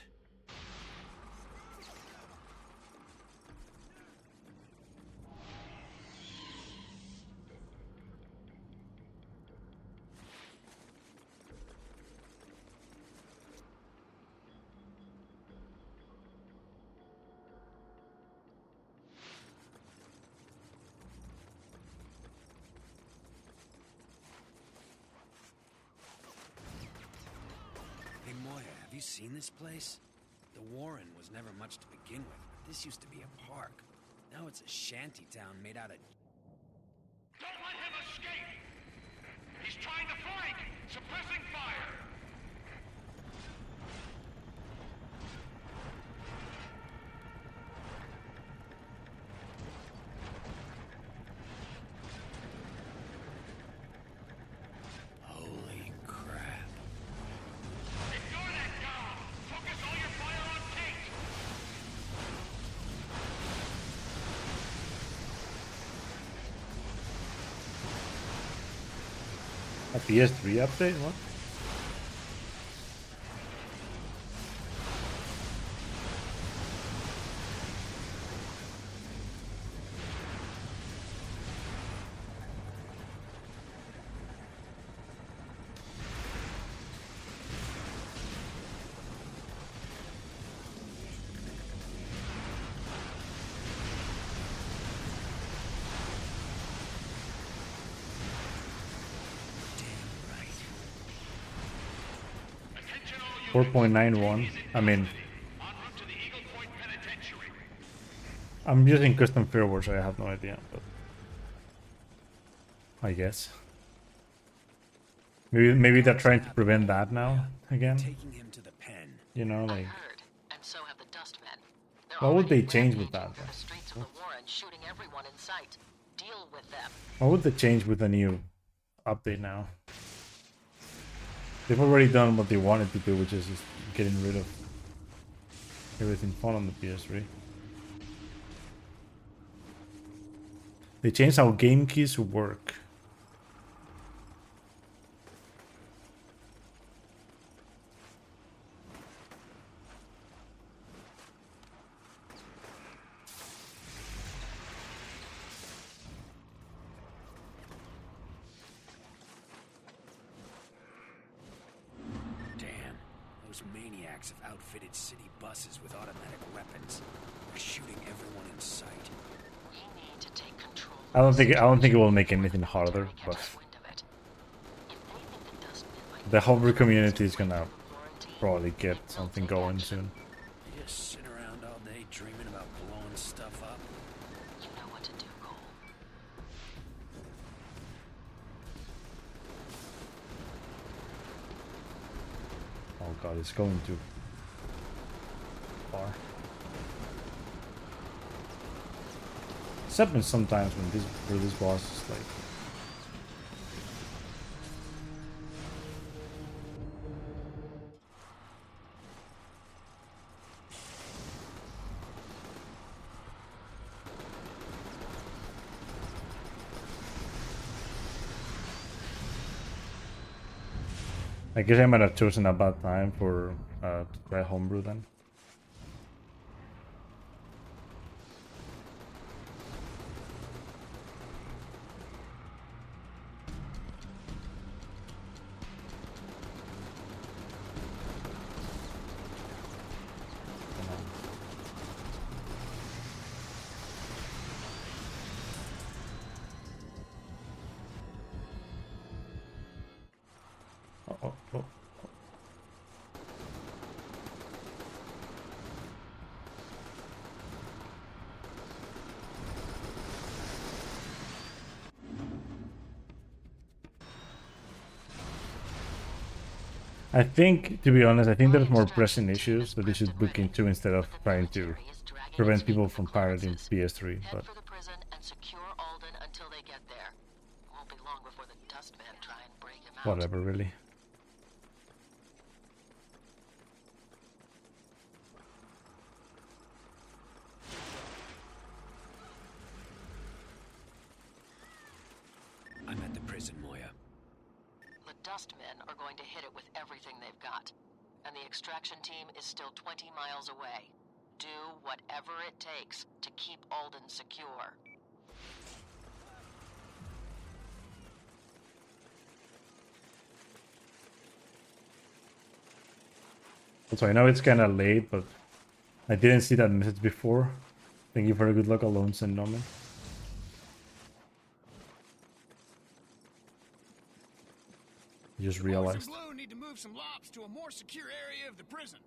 [SPEAKER 4] Have you seen this place? The Warren was never much to begin with, but this used to be a park. Now it's a shanty town made out of...
[SPEAKER 11] Don't let him escape! He's trying to flank! Suppressing fire!
[SPEAKER 4] Holy crap.
[SPEAKER 11] Ignore that guy! Focus all your fire on Kate!
[SPEAKER 1] A PS3 update? What?
[SPEAKER 11] Attention all
[SPEAKER 1] 4.91. I mean,
[SPEAKER 11] en route to the Eagle Point Penitentiary.
[SPEAKER 1] I'm using custom firmware, so I have no idea, but I guess. Maybe they're trying to prevent that now again.
[SPEAKER 4] Taking him to the pen.
[SPEAKER 1] You know,
[SPEAKER 6] I
[SPEAKER 1] like
[SPEAKER 6] heard, and so have the Dustmen. They're
[SPEAKER 1] what would they
[SPEAKER 6] already
[SPEAKER 1] change with
[SPEAKER 6] rampaging
[SPEAKER 1] that?
[SPEAKER 6] through the streets of the Warren, shooting everyone in sight. Deal with them.
[SPEAKER 1] What would they change with the new update now? They've already done what they wanted to do, which is just getting rid of everything fun on the PS3. They changed how game keys work.
[SPEAKER 4] Damn, those maniacs have outfitted city buses with automatic weapons. They're shooting everyone in sight.
[SPEAKER 6] We need to take control.
[SPEAKER 1] I don't think it will make anything harder, but the homebrew community is gonna probably get something going soon.
[SPEAKER 4] They just sit around all day dreaming about blowing stuff up.
[SPEAKER 6] You know what to do, Cole.
[SPEAKER 1] Oh god, it's going too far. It's happened sometimes when this boss is like I guess I might have chosen a bad time for to try homebrew then. I think, to be honest, I think there's more pressing issues that they should look into instead of trying to prevent people from pirating PS3.
[SPEAKER 6] Head
[SPEAKER 1] But
[SPEAKER 6] for the prison and secure Alden until they get there. Won't be long before the Dustmen try and break him out.
[SPEAKER 1] whatever, really.
[SPEAKER 5] I'm at the prison, Moya.
[SPEAKER 6] The Dustmen are going to hit it with everything they've got. And the extraction team is still 20 miles away. Do whatever it takes to keep Alden secure.
[SPEAKER 1] Also, I know it's kind of late, but I didn't see that message before. Thank you for the good luck alone, Send Noman. Just realized.
[SPEAKER 3] Blue need to move some lops to a more secure area of the prison.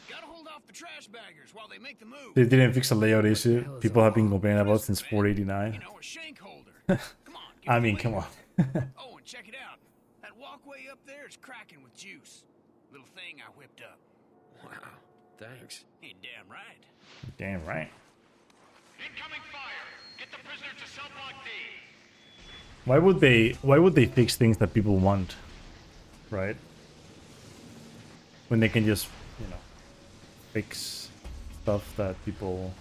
[SPEAKER 3] Gotta hold off the trash baggers while they make the move.
[SPEAKER 1] They didn't fix a layout issue people have been complaining about since 489.
[SPEAKER 3] You know, a shank holder. Come on.
[SPEAKER 1] I mean, come on.
[SPEAKER 3] Oh, and check it out. That walkway up there is cracking with juice. Little thing I whipped up.
[SPEAKER 4] Wow, thanks.
[SPEAKER 3] Ain't damn right.
[SPEAKER 1] Damn right.
[SPEAKER 11] Incoming fire! Get the prisoner to cell block D!
[SPEAKER 1] Why would they fix things that people want? Right? When they can just, you know, fix stuff that people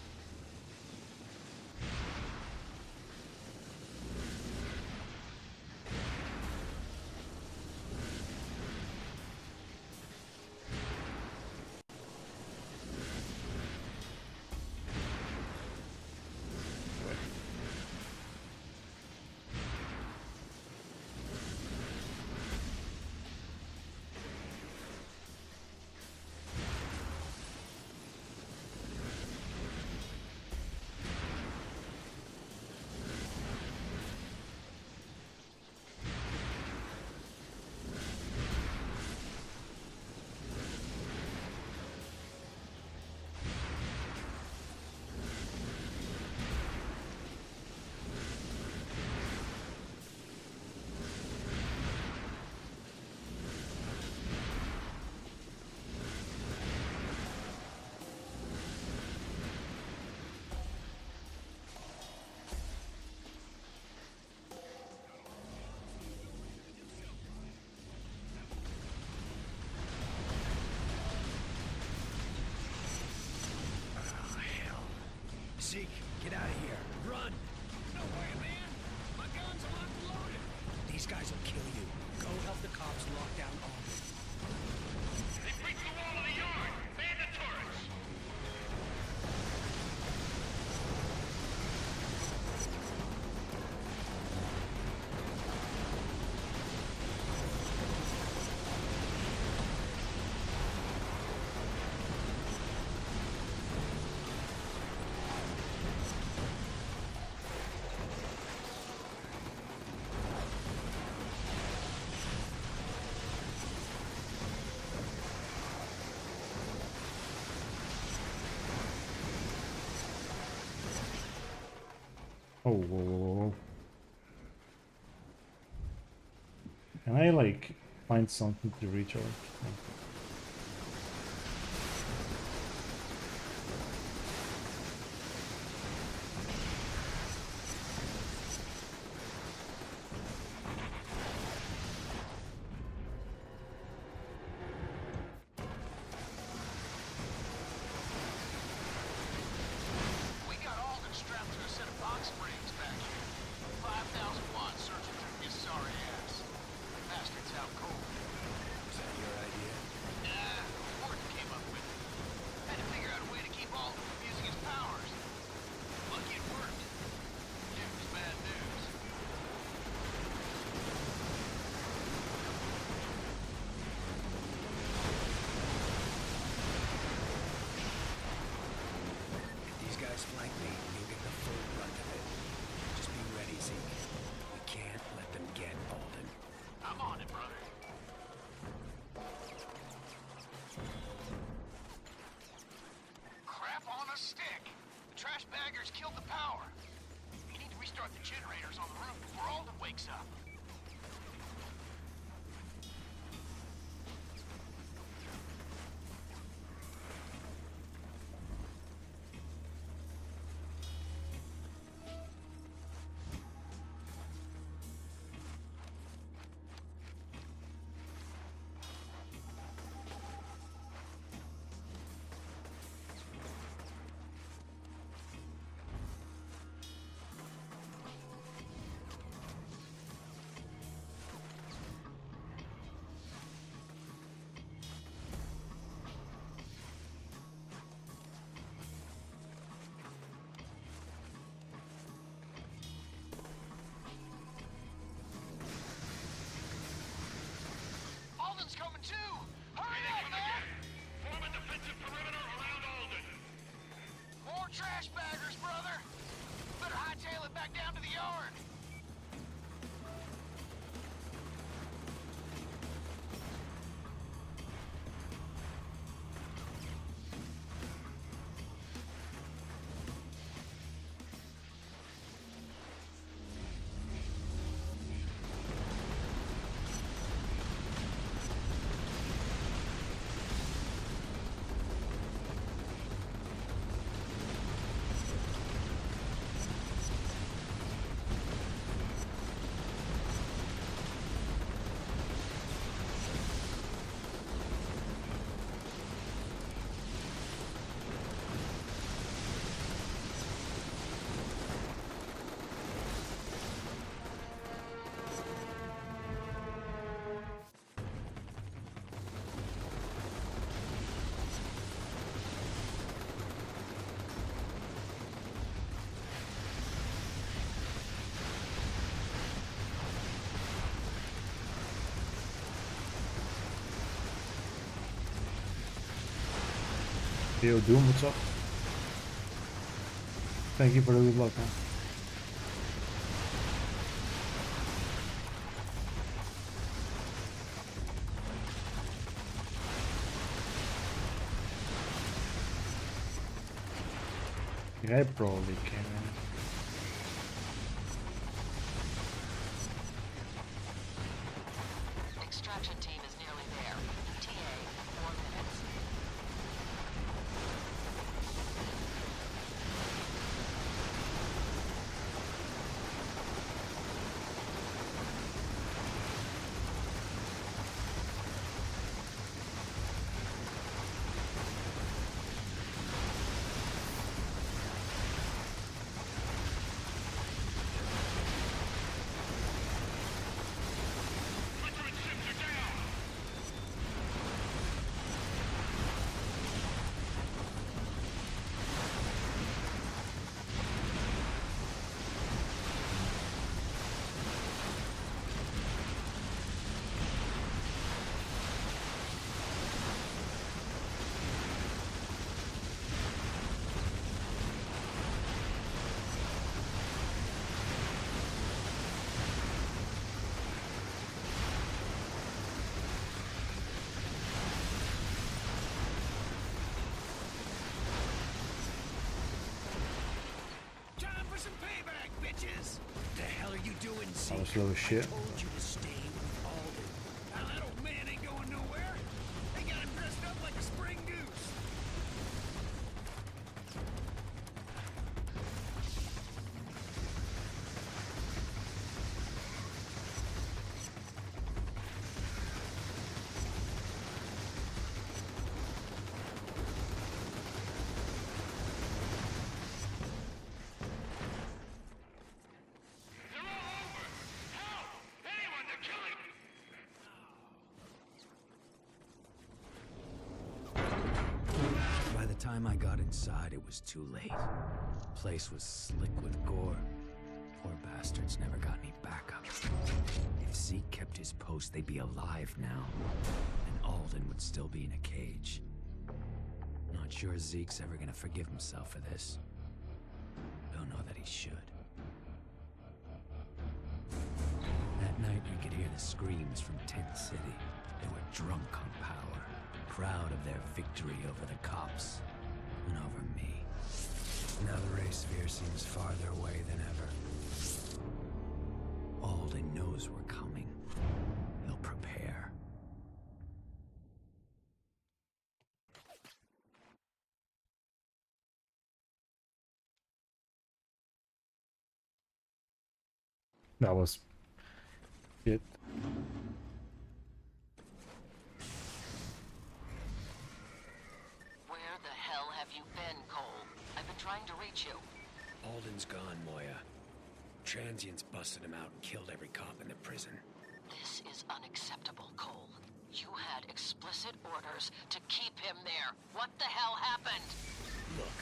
[SPEAKER 5] Zeke, get out of here. Run!
[SPEAKER 3] No way, man. My guns are locked and loaded.
[SPEAKER 5] These guys will kill you. Go help the cops lock down Alden.
[SPEAKER 11] They breached the wall of the yard! Man the turrets!
[SPEAKER 1] Oh, whoa, whoa, whoa, whoa. Can I, like, find something to recharge?
[SPEAKER 9] We got Alden strapped to a set of box springs back here. 5,000 watts searching through his sorry ass. Bastard's out cold.
[SPEAKER 5] Was that your idea?
[SPEAKER 11] defensive perimeter around Alden.
[SPEAKER 9] More trash baggers, brother! Better hightail it back down to the yard!
[SPEAKER 1] Yo, Doom, what's up? Thank you for the good luck, man. Yeah, I probably can.
[SPEAKER 6] Extraction team is nearly there. TA, 4 minutes.
[SPEAKER 11] Belligerent ships are down.
[SPEAKER 3] Time for some payback, bitches!
[SPEAKER 5] What the hell are you doing,
[SPEAKER 1] I
[SPEAKER 5] Zeke?
[SPEAKER 1] was slow as shit.
[SPEAKER 5] I told you to stay with Alden.
[SPEAKER 3] Now that old man ain't going nowhere. They got him dressed up like a spring goose.
[SPEAKER 11] They're all over. Help! Anyone, they're killing.
[SPEAKER 5] By the time I got inside, it was too late. The place was slick with gore. Poor bastards never got any backup. If Zeke kept his post, they'd be alive now. And Alden would still be in a cage. Not sure Zeke's ever gonna forgive himself for this. Don't know that he should. That night, you could hear the screams from Tent City. They were drunk on power, proud of their victory over the cops and over me. Now the race sphere seems farther away than ever. Alden knows we're coming. He'll prepare.
[SPEAKER 1] That was it.
[SPEAKER 6] Where the hell have you been, Cole? I've been trying to reach you.
[SPEAKER 5] Alden's gone, Moya. Transients busted him out and killed every cop in the prison.
[SPEAKER 6] This is unacceptable, Cole. You had explicit orders to keep him there. What the hell happened?
[SPEAKER 5] Look,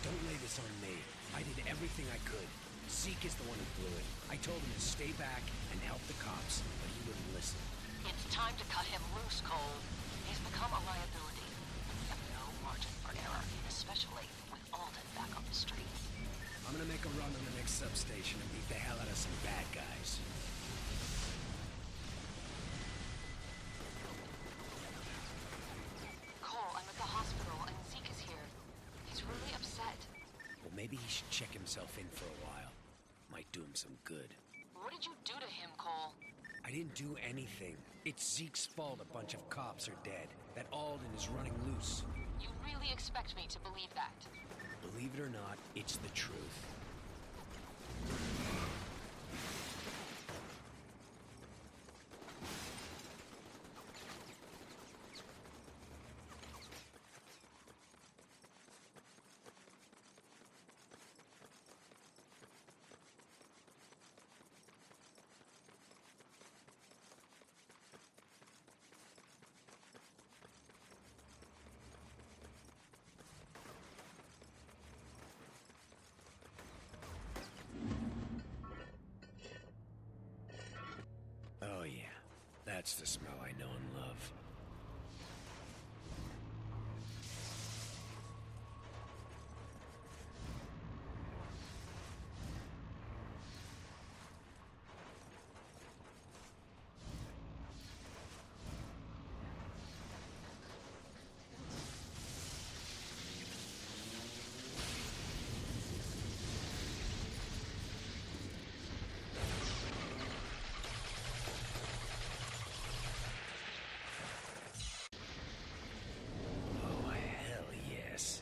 [SPEAKER 5] don't lay this on me. I did everything I could. Zeke is the one who blew it. I told him to stay back and help the cops, but he wouldn't listen.
[SPEAKER 6] It's time to cut him loose, Cole. He's become a liability. You know popular, especially with Alden back on the streets.
[SPEAKER 5] I'm gonna make a run on the next substation and beat the hell out of some bad guys.
[SPEAKER 6] Cole, I'm at the hospital and Zeke is here. He's really upset.
[SPEAKER 5] Well, maybe he should check himself in for a while. Might do him some good.
[SPEAKER 6] What did you do to him, Cole?
[SPEAKER 5] I didn't do anything. It's Zeke's fault a bunch of cops are dead. That Alden is running loose.
[SPEAKER 6] You really expect me to believe that?
[SPEAKER 5] Believe it or not, it's the truth. Oh yeah, that's the smell I know and love. Oh, hell yes.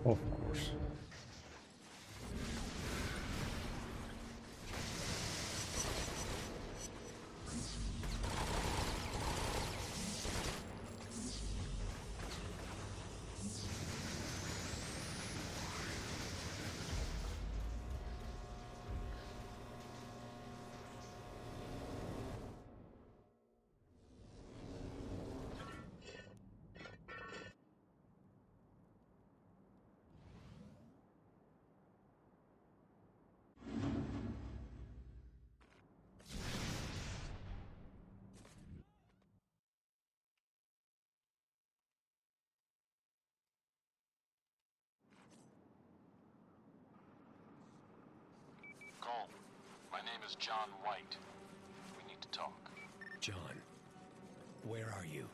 [SPEAKER 1] Of course.
[SPEAKER 9] Cole, my name is John White. We need to talk.
[SPEAKER 5] John, where are you?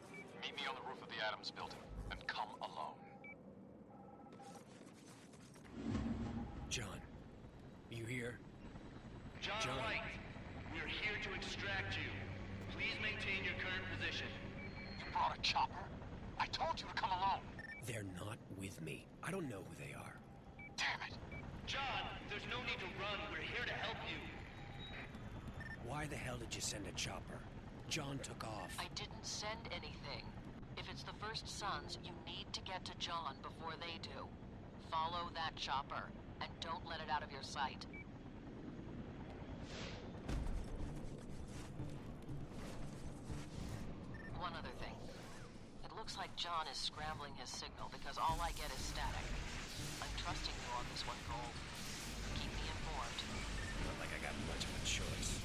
[SPEAKER 9] Meet me on the roof of the Adams building, and come alone.
[SPEAKER 5] John, you here?
[SPEAKER 11] John White, we're here to extract you. Please maintain your current position.
[SPEAKER 9] You brought a chopper? I told you to come alone.
[SPEAKER 5] They're not with me. I don't know who they are.
[SPEAKER 9] Damn it.
[SPEAKER 11] John, there's no need to run. We're here to help you.
[SPEAKER 5] Why the hell did you send a chopper? John took off.
[SPEAKER 6] I didn't send anything. If it's the First Sons, you need to get to John before they do. Follow that chopper, and don't let it out of your sight. One other thing. It looks like John is scrambling his signal because all I get is static. I'm trusting you on this one, Cole. Keep me informed.
[SPEAKER 5] Not like I got much of a choice.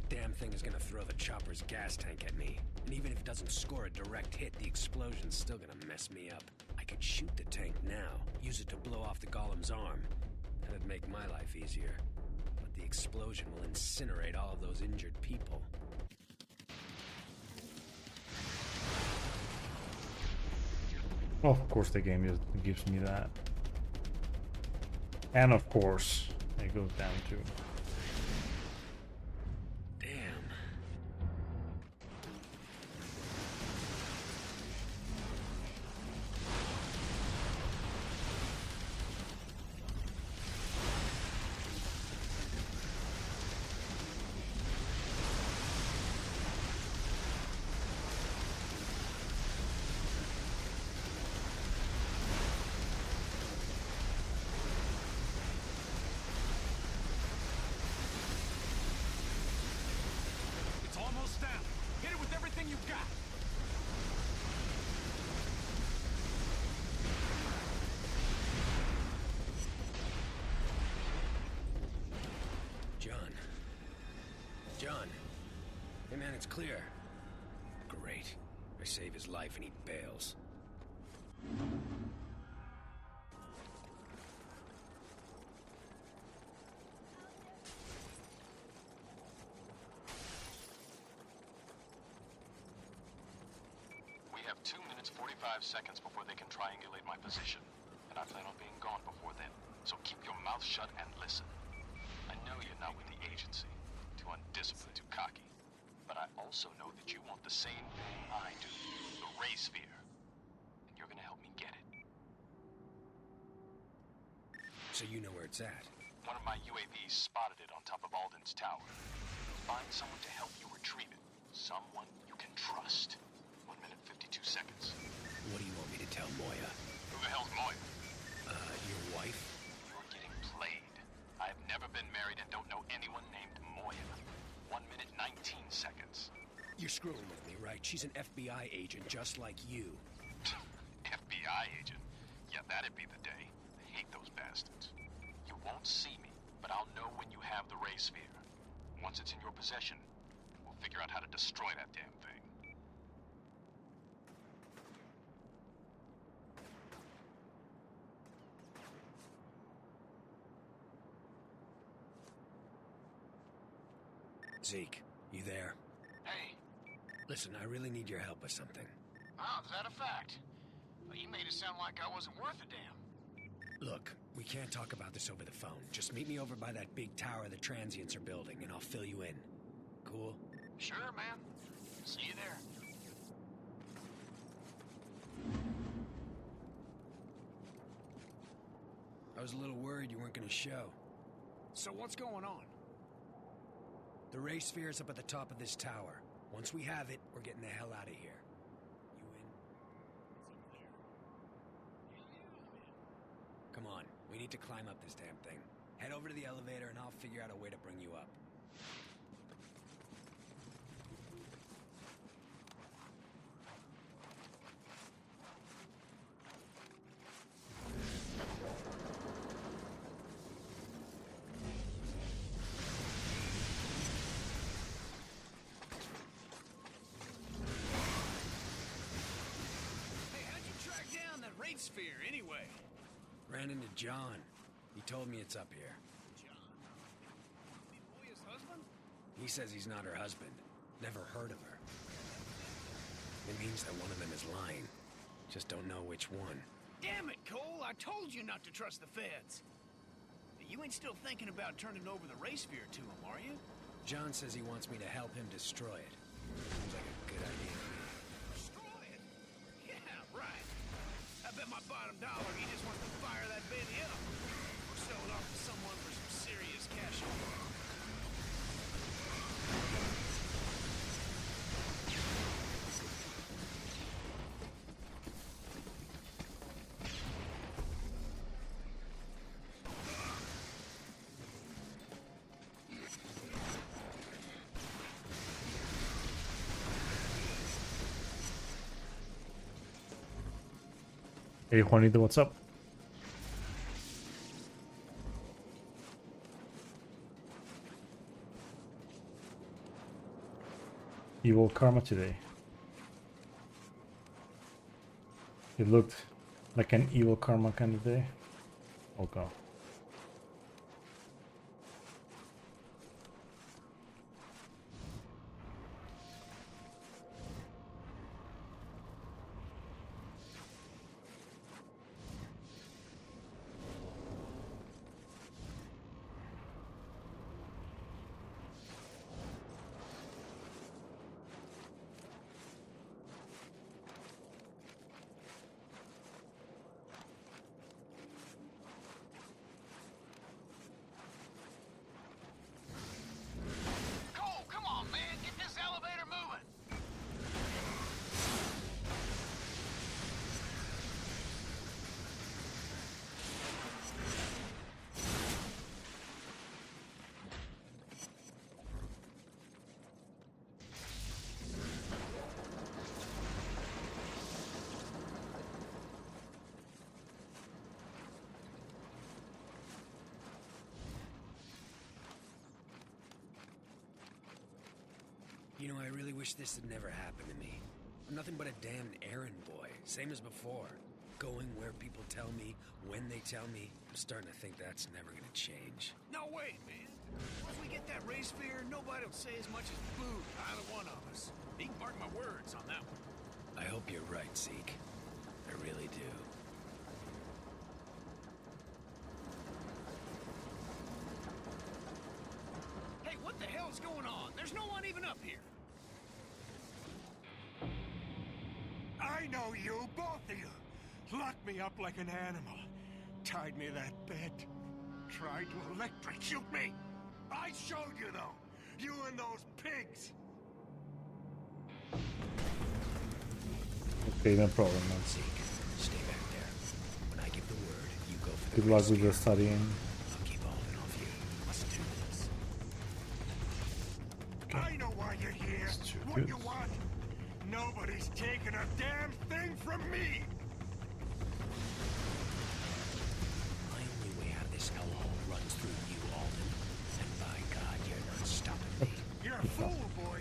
[SPEAKER 5] damn thing is gonna throw the chopper's gas tank at me. And even if it doesn't score a direct hit, the explosion's still gonna mess me up. I could shoot the tank now, use it to blow off the golem's arm. That'd make my life easier. But the explosion will incinerate all of those injured people.
[SPEAKER 1] Of course the game gives me that. And of course, it goes down to...
[SPEAKER 5] Damn.
[SPEAKER 3] It's almost down. Hit it with everything you've got.
[SPEAKER 5] John. Hey man, it's clear. Great. I save his life and he bails.
[SPEAKER 9] We have 2 minutes 45 seconds before they can triangulate my position, and I plan on being gone before then. So keep your mouth shut and listen. I know you're not with the agency. Too undisciplined, too cocky. But I also know that you want the same thing I do. The Ray Sphere. And you're gonna help me get it.
[SPEAKER 5] So you know where it's at.
[SPEAKER 9] One of my UAVs spotted it on top of Alden's tower. Find someone to help you retrieve it. Someone you can trust. 1 minute 52 seconds.
[SPEAKER 5] What do you want me to tell Moya?
[SPEAKER 9] Who the hell's Moya?
[SPEAKER 5] Your wife?
[SPEAKER 9] You're getting played. I've never been married and don't know anyone named Moya. 1 minute 19 seconds.
[SPEAKER 5] You're screwing with me, right? She's an FBI agent just like you.
[SPEAKER 9] FBI agent? Yeah, that'd be the day. I hate those bastards. You won't see me, but I'll know when you have the Ray Sphere. Once it's in your possession, we'll figure out how to destroy that damn thing.
[SPEAKER 5] Zeke, you there?
[SPEAKER 11] Hey,
[SPEAKER 5] Listen, I really need your help with something.
[SPEAKER 11] oh, is that a fact? Well, you made it sound like I wasn't worth a damn.
[SPEAKER 5] Look, we can't talk about this over the phone. Just meet me over by that big tower the transients are building, and I'll fill you in. Cool?
[SPEAKER 11] Sure, man. See you there.
[SPEAKER 5] I was a little worried you weren't gonna show.
[SPEAKER 3] So what's going on?
[SPEAKER 5] The Ray Sphere's up at the top of this tower. Once we have it, we're getting the hell out of here. You in? Come on, we need to climb up this damn thing. Head over to the elevator and I'll figure out a way to bring you up.
[SPEAKER 3] Hey, how'd you track down that Ray Sphere anyway?
[SPEAKER 5] Ran into John. He told me it's up here.
[SPEAKER 3] John? You mean Moya's husband?
[SPEAKER 5] He says he's not her husband. Never heard of her. It means that one of them is lying. Just don't know which one.
[SPEAKER 3] Damn it, Cole! I told you not to trust the feds. You ain't still thinking about turning over the Ray Sphere to him, are you?
[SPEAKER 5] John says he wants me to help him destroy it. Seems like a good idea to me.
[SPEAKER 3] Destroy it? Yeah, right. I bet my bottom dollar he just wants to fire that baby up. Or sell it off to someone for some serious cash.
[SPEAKER 1] Hey Juanito, what's up? evil karma today. It looked like an evil karma kind of day. Oh god.
[SPEAKER 3] Cole, come on, man. Get this elevator moving.
[SPEAKER 5] You know, I really wish this had never happened to me. I'm nothing but a damned errand boy, same as before. Going where people tell me, when they tell me. I'm starting to think that's never gonna change.
[SPEAKER 3] No way, man. Once we get that race fear, nobody will say as much as boo to either one of us. You can mark my words on that one.
[SPEAKER 5] I hope you're right, Zeke. I really do.
[SPEAKER 3] Hey, what the hell's going on? There's no one even up here.
[SPEAKER 11] I know you, both of you. Locked me up like an animal. Tied me to that bed. Tried to electrocute me. I showed you, though. You and those pigs.
[SPEAKER 1] Okay, no problem, man.
[SPEAKER 5] Zeke, stay back there. When I give the word, you go for the
[SPEAKER 1] Good luck
[SPEAKER 5] race
[SPEAKER 1] with
[SPEAKER 5] gear.
[SPEAKER 1] the studying.
[SPEAKER 5] I'll keep holding off you. Let's do this.
[SPEAKER 11] I know why you're here.
[SPEAKER 1] true,
[SPEAKER 11] What
[SPEAKER 1] dude.
[SPEAKER 11] you want. Nobody's taking a damn thing from me.
[SPEAKER 5] My only way out of this hellhole runs through you, Alden. And by God, you're not stopping me.
[SPEAKER 11] You're a fool, boy.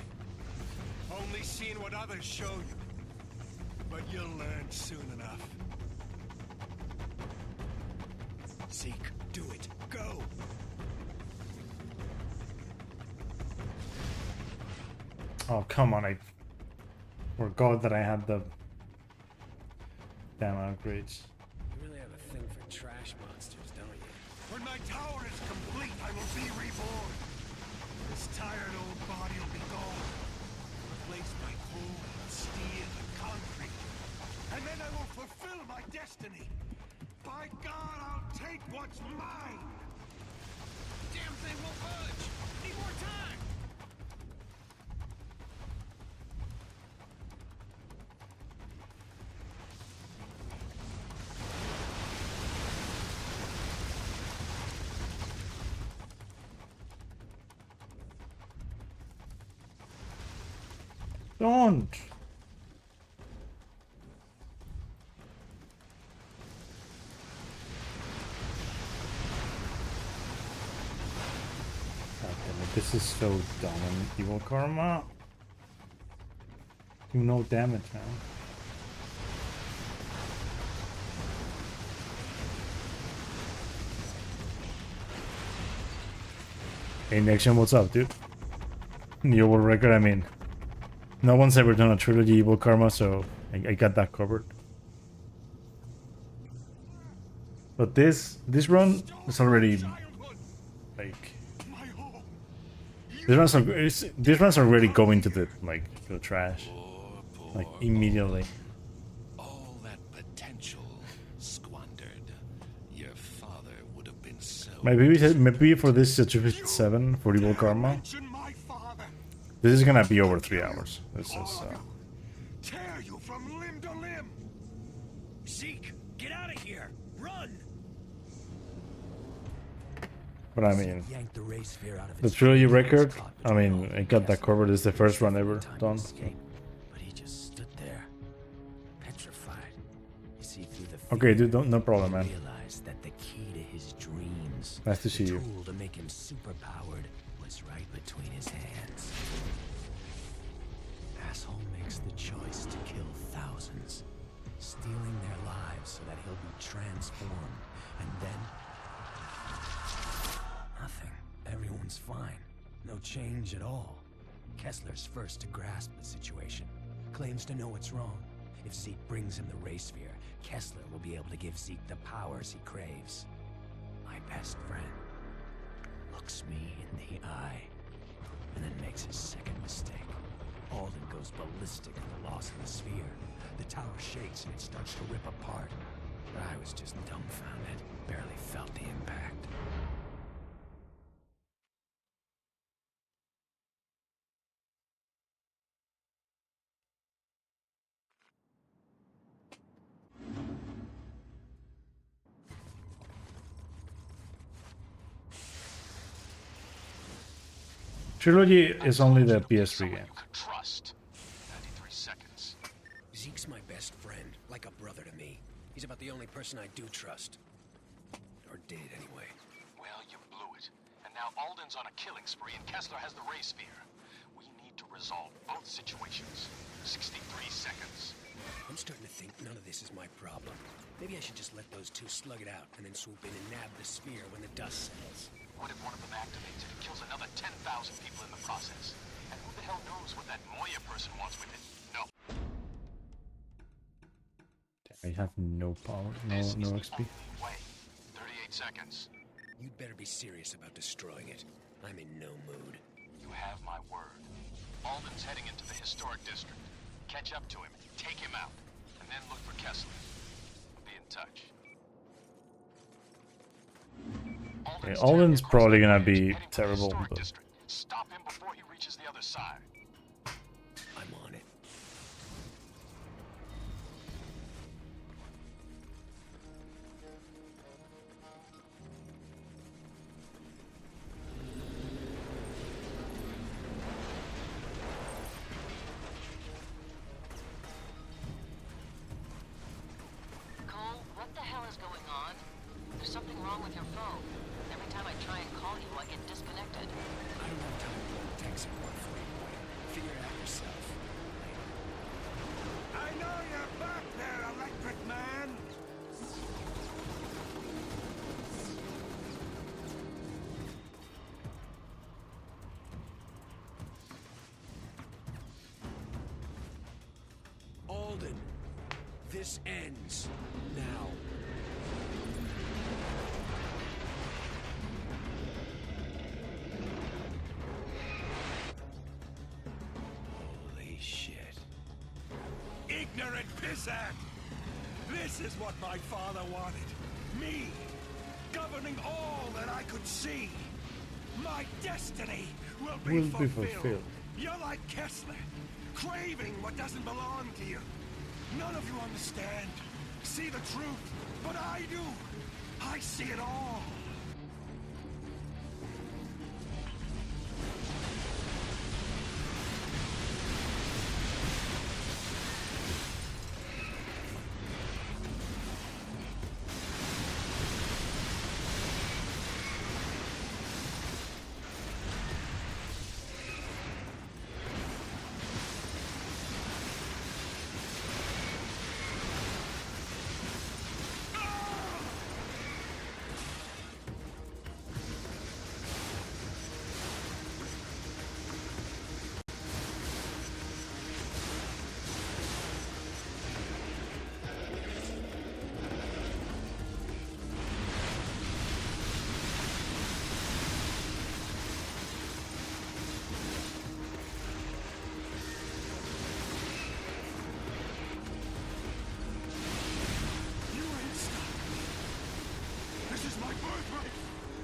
[SPEAKER 11] Only seeing what others show you. But you'll learn soon enough.
[SPEAKER 5] Zeke, do it. Go!
[SPEAKER 1] Oh, come on, I forgot that I had the damn upgrades.
[SPEAKER 5] You really have a thing for trash monsters, don't you?
[SPEAKER 11] When my tower is complete, I will be reborn. This tired old body will be gone. Replaced by coal, steel, and concrete. And then I will fulfill my destiny. By God, I'll take what's mine.
[SPEAKER 3] Damn thing won't budge. Need more time.
[SPEAKER 1] Don't! God damn it, this is so dumb. Evil karma. Do no damage, man. Hey, Nixon, what's up, dude? New world record, I mean. No one's ever done a trilogy evil karma, so I got that covered. But this run is already like these runs are already going to the to the trash, like immediately.
[SPEAKER 9] All that potential squandered. Your father would have been so.
[SPEAKER 1] Maybe for this 257 for evil karma.
[SPEAKER 11] Mention my father.
[SPEAKER 1] This is gonna be over 3 hours. This is.
[SPEAKER 11] Tear you from limb to limb.
[SPEAKER 5] Zeke, get out of here! Run!
[SPEAKER 1] But I mean,
[SPEAKER 5] Yank the race fear out of
[SPEAKER 1] the
[SPEAKER 5] its
[SPEAKER 1] trilogy
[SPEAKER 5] face,
[SPEAKER 1] record.
[SPEAKER 5] caught
[SPEAKER 1] I
[SPEAKER 5] between
[SPEAKER 1] mean,
[SPEAKER 5] all
[SPEAKER 1] I got that
[SPEAKER 5] castles.
[SPEAKER 1] covered. This is the first run ever
[SPEAKER 5] Time to
[SPEAKER 1] done.
[SPEAKER 5] escape, but he just stood there, petrified. You see, through the
[SPEAKER 1] Okay,
[SPEAKER 5] fear,
[SPEAKER 1] dude, no problem,
[SPEAKER 5] he
[SPEAKER 1] man.
[SPEAKER 5] realized that the key to his dreams,
[SPEAKER 1] Nice to see
[SPEAKER 5] the
[SPEAKER 1] you.
[SPEAKER 5] tool to make him superpowered, was right between his hands. asshole makes the choice to kill thousands, stealing their lives so that he'll be transformed, and then... nothing. Everyone's fine. No change at all. Kessler's first to grasp the situation. Claims to know what's wrong. If Zeke brings him the ray sphere, Kessler will be able to give Zeke the powers he craves. My best friend looks me in the eye, and then makes his second mistake. Alden goes ballistic at the loss of the sphere. The tower shakes and it starts to rip apart. But I was just dumbfounded, barely felt the impact.
[SPEAKER 1] Trilogy is only the PS3 game.
[SPEAKER 9] Trust. 93 seconds.
[SPEAKER 5] Zeke's my best friend, like a brother to me. He's about the only person I do trust. Or did, anyway.
[SPEAKER 9] Well, you blew it. And now Alden's on a killing spree and Kessler has the ray sphere. We need to resolve both situations. 63 seconds.
[SPEAKER 5] I'm starting to think none of this is my problem. Maybe I should just let those two slug it out and then swoop in and nab the sphere when the dust settles.
[SPEAKER 9] What if one of them activates it and kills another 10,000 people in the process? And who the hell knows what that Moya person wants with it? No.
[SPEAKER 1] I have no power, no XP.
[SPEAKER 9] Wait, 38 seconds.
[SPEAKER 5] You'd better be serious about destroying it. I'm in no mood.
[SPEAKER 9] You have my word. Alden's heading into the historic district. Catch up to him, take him out, and then look for Kessler. I'll be in touch.
[SPEAKER 1] Okay, Alden's probably gonna be terrible. But...
[SPEAKER 9] Stop him before he reaches the other side.
[SPEAKER 5] I'm on it.
[SPEAKER 6] Cole, what the hell is going on? There's something wrong with your phone. Every time I try and call you, I get disconnected.
[SPEAKER 5] I don't have time for tech support for you, boy. Figure it out yourself.
[SPEAKER 11] I know you're back there, Electric Man!
[SPEAKER 5] Alden, this ends now. Holy shit.
[SPEAKER 11] Ignorant pissant! This is what my father wanted. Me, governing all that I could see. My destiny will be fulfilled. You're like Kessler, craving what doesn't belong to you. None of you understand, see the truth, but I do. I see it all.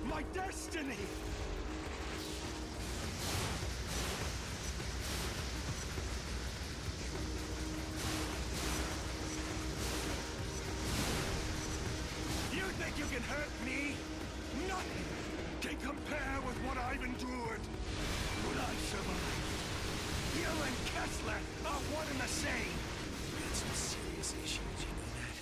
[SPEAKER 11] My destiny! You think you can hurt me? Nothing can compare with what I've endured. But I survived. You and Kessler are one and the same.
[SPEAKER 5] We had some serious issues, you know that?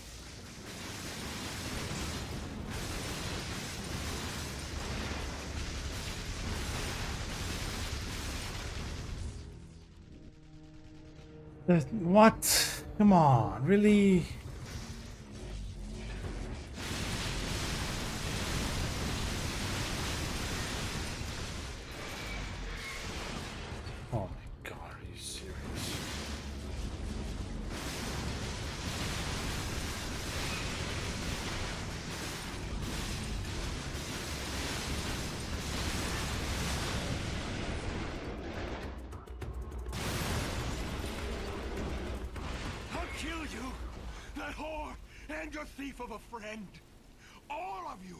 [SPEAKER 1] What? Come on, really? Oh my god, are you serious?
[SPEAKER 11] I'll kill you! That whore and your thief of a friend! All of you!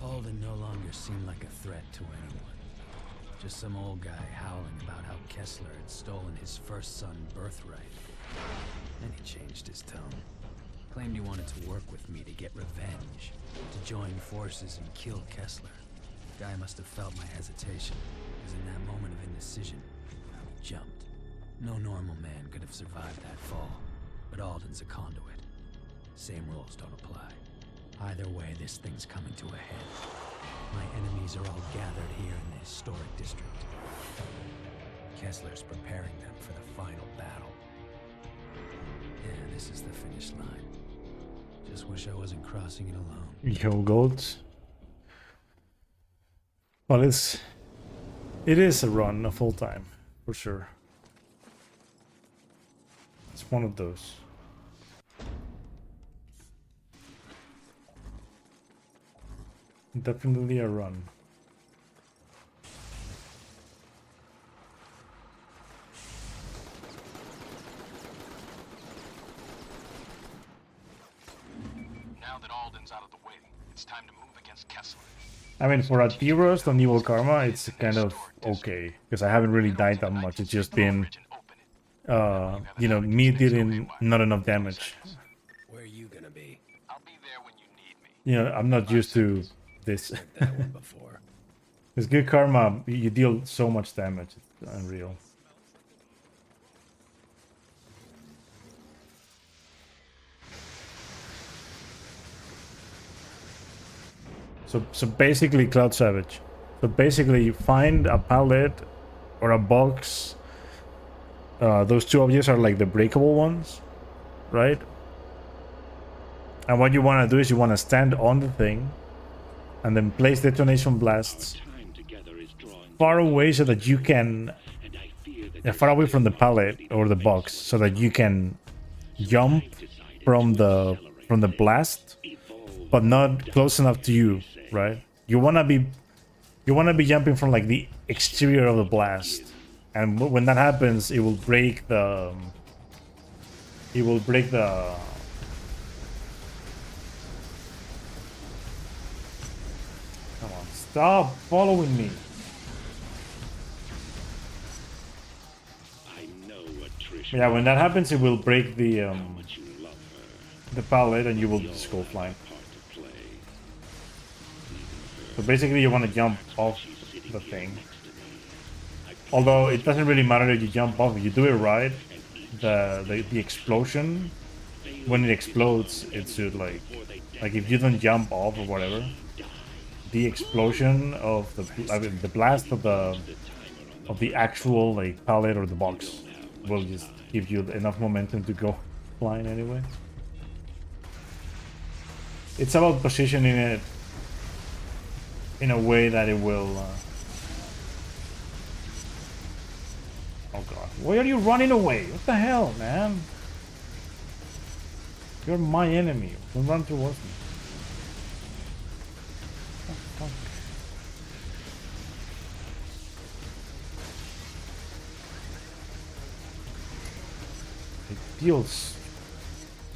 [SPEAKER 5] Alden no longer seemed like a threat to anyone. Just some old guy howling about how Kessler had stolen his first son's birthright. Then he changed his tone. Claimed he wanted to work with me to get revenge, to join forces and kill Kessler. Guy must have felt my hesitation, because in that moment of indecision, he jumped. No normal man could have survived that fall, but Alden's a conduit. Same rules don't apply. Either way, this thing's coming to a head. My enemies are all gathered here in the historic district. Kessler's preparing them for the final battle. Yeah, this is the finish line. Just wish I wasn't crossing it alone.
[SPEAKER 1] Yo, Golds. Well, it is a run, a full time, for sure. It's one of those. Definitely a run.
[SPEAKER 9] Now that Alden's out of the way, it's time to move against Kessler.
[SPEAKER 1] I mean, for a T-Roast on Evil Karma, it's kind of okay, because I haven't really died that much. It's just been, you know, me dealing not enough damage.
[SPEAKER 4] Where are you gonna be?
[SPEAKER 9] I'll be there when you need me.
[SPEAKER 1] You know, I'm not used to this.
[SPEAKER 4] That one before.
[SPEAKER 1] It's good Karma, you deal so much damage, it's unreal. So basically, Cloud Savage. So basically, you find a pallet or a box. Those two objects are like the breakable ones, right? And what you want to do is you want to stand on the thing and then place detonation blasts far away so that you can, far away from the pallet or the box, so that you can jump from the blast, but not close enough to you, right? You wanna be jumping from like the exterior of the blast, and when that happens, it will break the. Come on, stop following me. Yeah, when that happens, it will break the pallet, and you will just go flying. So basically, you want to jump off the thing. Although it doesn't really matter if you jump off. If you do it right, the explosion, when it explodes, it should like if you don't jump off or whatever, the explosion of the blast of the actual like pallet or the box will just give you enough momentum to go flying anyway. It's about positioning it in a way that it will. Oh god, why are you running away? What the hell, man? You're my enemy. Don't run towards me. Oh, fuck. It deals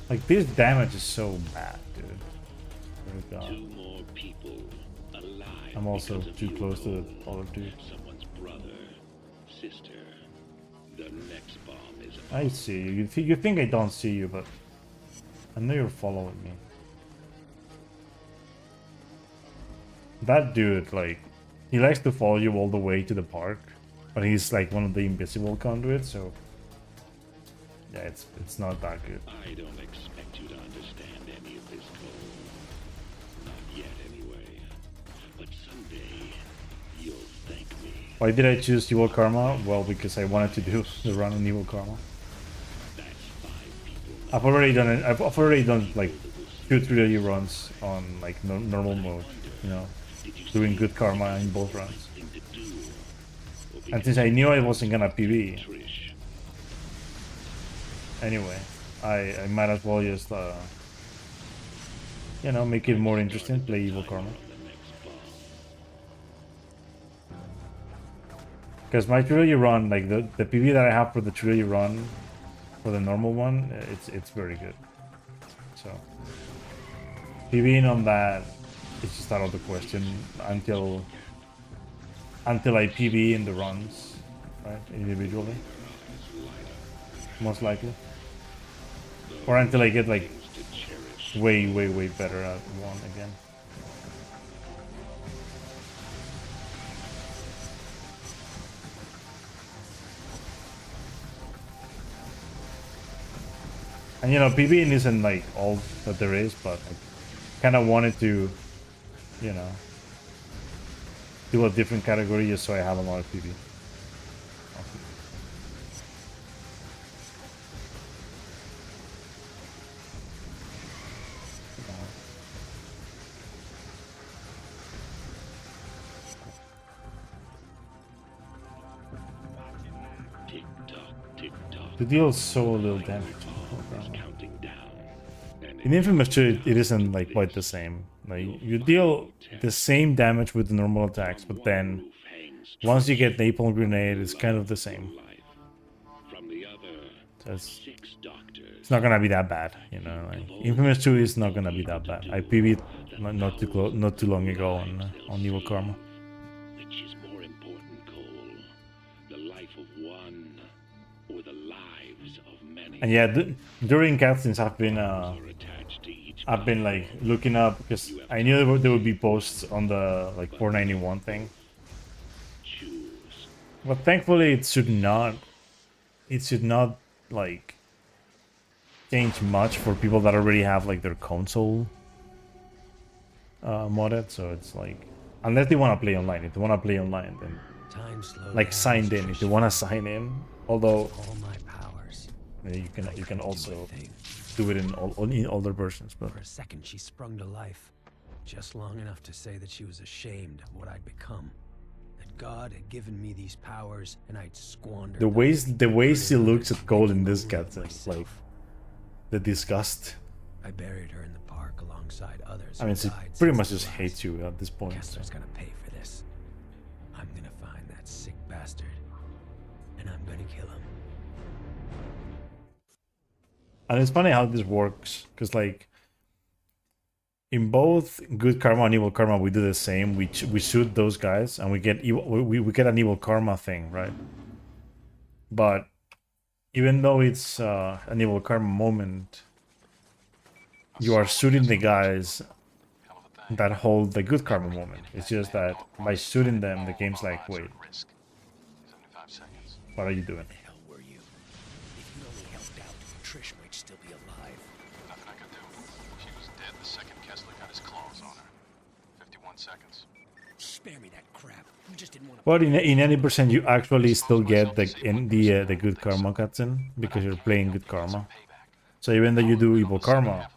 [SPEAKER 1] like this damage is so bad, dude. Oh, god. I'm also too close to the other dude.
[SPEAKER 7] Someone's brother, sister. The next bomb is.
[SPEAKER 1] I see you. You think I don't see you, but I know you're following me. That dude, like, he likes to follow you all the way to the park, but he's like one of the invisible conduits, so yeah, it's not that good.
[SPEAKER 7] I don't expect you to understand any of this code. Not yet, anyway. But someday
[SPEAKER 1] Why did I choose Evil Karma? Well, because I wanted to do the run on Evil Karma. I've already done it. I've already done like 2 Trilogy runs on like normal mode, you know, doing good karma in both runs. And since I knew I wasn't gonna PB, anyway, I might as well just you know, make it more interesting. Play Evil Karma. Because my Trilogy run, like the PB that I have for the Trilogy run, for the normal one, it's very good. So PBing on that, it's just out of the question until I PB in the runs, right, individually, most likely, or until I get like way better at one again. And you know, PBing isn't like all that there is, but I kind of wanted to, you know, do a different category just so I have a lot of PB. To deal so little damage. In Infamous 2, it isn't like quite the same. Like you deal the same damage with the normal attacks, but then once you get Napalm Grenade, it's kind of the same. So it's not gonna be that bad, you know. Like Infamous 2 is not gonna be that bad. I PvP'd not too long ago on Evil Karma.
[SPEAKER 7] Which is more important, Cole? The life of one or the lives of many?
[SPEAKER 1] And yeah, during cutscenes I've been like looking up because I knew there would be posts on the like 491 thing. But thankfully it should not like change much for people that already have like their console modded. So it's like, unless they want to play online. If they want to play online, then like signed in. If they want to sign in, although you can also do it in older versions. But
[SPEAKER 5] for a second she sprung to life, just long enough to say that she was ashamed of what I'd become. That God had given me these powers and I'd squandered
[SPEAKER 1] the way she looks at Cole in this cutscene, like the disgust.
[SPEAKER 5] I buried her in the park alongside others.
[SPEAKER 1] I mean, she pretty much just hates you at this point.
[SPEAKER 5] Kessler's gonna pay for this. I'm gonna find that sick bastard, and I'm gonna kill him.
[SPEAKER 1] And it's funny how this works, because like in both Good Karma and Evil Karma, we do the same. We shoot those guys, and we get we get an Evil Karma thing, right? But even though it's an Evil Karma moment, you are shooting the guys that hold the Good Karma moment. It's just that by shooting them, the game's like, wait, what are you doing?
[SPEAKER 4] The hell were you? If you'd only helped out, Trish might still be alive.
[SPEAKER 9] Nothing I could do. She was dead the second Kessler got his claws on her. 51 seconds.
[SPEAKER 4] Spare me that crap. You just didn't want to.
[SPEAKER 1] But in 80%, you actually still get the Good Karma cutscene because you're playing Good Karma. So even though you do Evil Karma,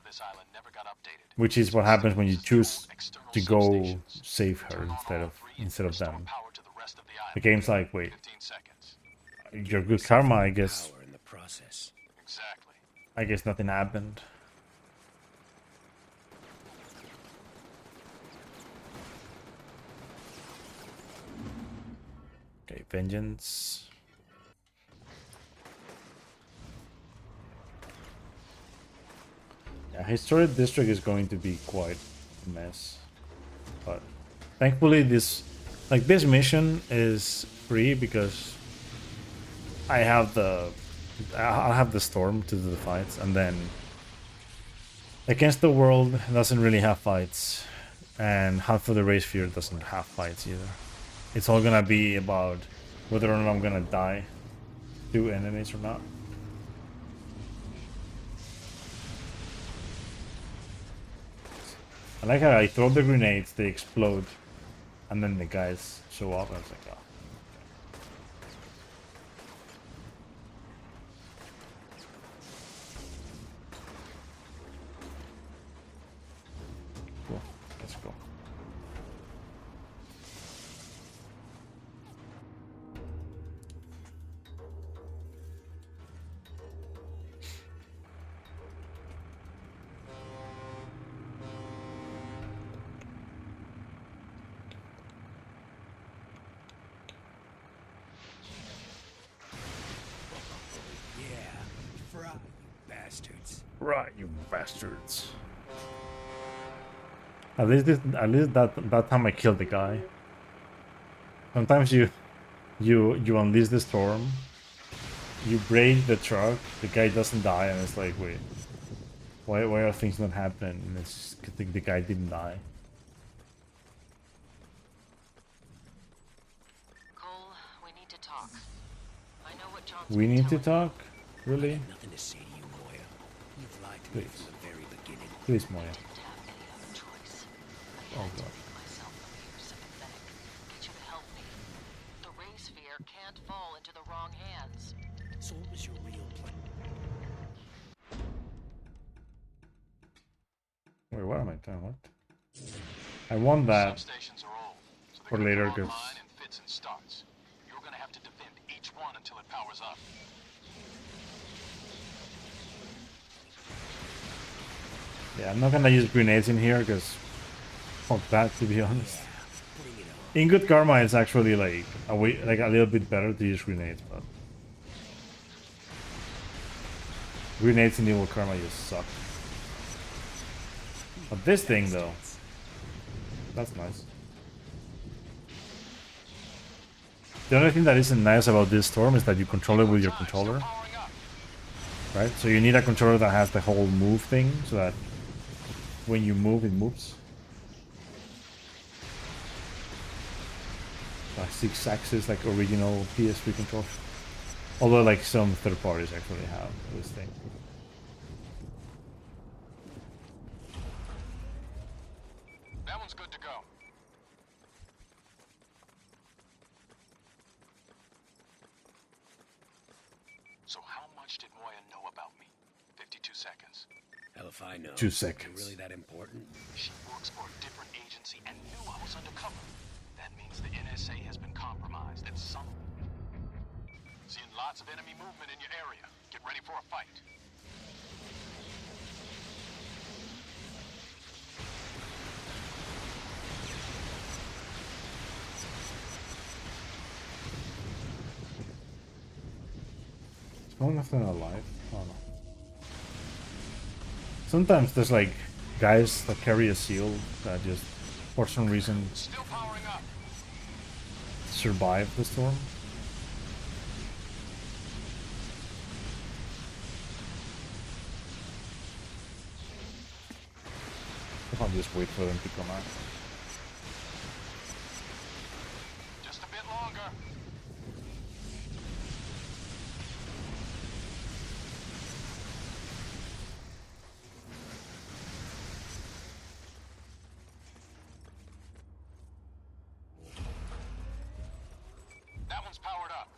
[SPEAKER 1] which is what happens when you choose to go save her instead of them, the game's like, wait, your Good Karma, I guess nothing happened. Okay, Vengeance. Yeah, Historic District is going to be quite a mess. But thankfully this mission is free because I'll have the Storm to do the fights, and then Against the World doesn't really have fights, and Half of the Race Fear doesn't have fights either. It's all gonna be about whether or not I'm gonna die to enemies or not. I like how I throw the grenades, they explode, and then the guys show up, and I was like, oh. Cool. Let's go.
[SPEAKER 5] Fry, you bastards.
[SPEAKER 1] Right, you bastards. At least that time I killed the guy. Sometimes you unleash the storm, you break the truck, the guy doesn't die, and it's like, wait, why are things not happening? And it's the guy didn't die.
[SPEAKER 6] Cole, we need to talk. I know what John's
[SPEAKER 1] We
[SPEAKER 6] been
[SPEAKER 1] need to
[SPEAKER 6] telling
[SPEAKER 1] talk? Really?
[SPEAKER 5] Nothing to say to you, Moya. You've lied to me
[SPEAKER 1] Please.
[SPEAKER 5] from the very beginning.
[SPEAKER 1] Please, Moya.
[SPEAKER 6] you. Didn't have any other choice. I
[SPEAKER 1] Oh
[SPEAKER 6] had to
[SPEAKER 1] god.
[SPEAKER 6] make myself appear sympathetic. Get you to help me. The ray sphere can't fall into the wrong hands.
[SPEAKER 5] So what was your real plan?
[SPEAKER 1] Wait, what am I doing? What? I want that
[SPEAKER 9] Substations are old, so
[SPEAKER 1] for
[SPEAKER 9] they're
[SPEAKER 1] later,
[SPEAKER 9] gonna come
[SPEAKER 1] because
[SPEAKER 9] online in fits and starts. You're gonna have to defend each one until it powers up.
[SPEAKER 1] yeah, I'm not gonna use grenades in here because fuck that, to be honest. In good karma, it's actually like a little bit better to use grenades, but grenades in evil karma just suck. But this thing though, that's nice. The only thing that isn't nice about this storm is that you control it with your controller, right? So you need a controller that has the whole move thing, so that when you move, it moves. Like 6 axis, like original PS3 control. Although like some third parties actually have this thing.
[SPEAKER 9] That one's good to go. So how much did Moya know about me? 52 seconds.
[SPEAKER 5] Hell if I know.
[SPEAKER 1] 2
[SPEAKER 5] Is it
[SPEAKER 1] seconds.
[SPEAKER 5] really that important?
[SPEAKER 9] She works for a different agency and knew I was undercover. That means the NSA has been compromised at some... Seeing lots of enemy movement in your area. Get ready for a fight.
[SPEAKER 1] Is one of them alive? Oh no. Sometimes there's like guys that carry a shield that just, for some reason,
[SPEAKER 9] Still powering up.
[SPEAKER 1] survive the storm. I'll just wait for them to come out.
[SPEAKER 9] Just a bit longer. That one's powered up.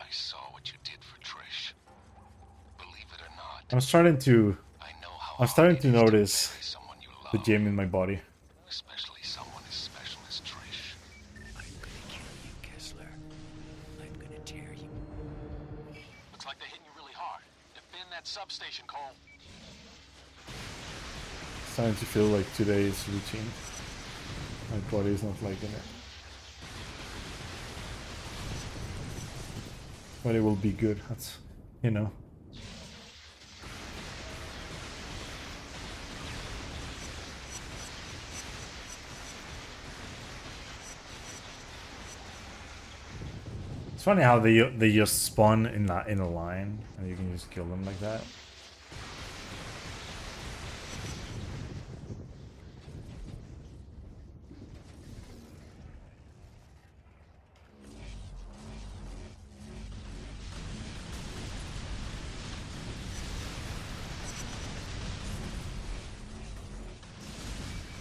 [SPEAKER 9] I saw what you did for Trish. Believe it or not,
[SPEAKER 1] I'm starting to
[SPEAKER 9] I know how
[SPEAKER 1] I'm starting
[SPEAKER 9] hard
[SPEAKER 1] to
[SPEAKER 9] it is
[SPEAKER 1] notice
[SPEAKER 9] bury someone you love,
[SPEAKER 1] the gem in my body.
[SPEAKER 9] especially someone as special as Trish.
[SPEAKER 5] I'm gonna kill you, Kessler. I'm gonna tear you.
[SPEAKER 9] Looks like they're hitting you really hard. Defend that substation, Cole.
[SPEAKER 1] Starting to feel like today's routine. My body is not liking it. But it will be good. That's, you know. It's funny how they just spawn in a line and you can just kill them like that.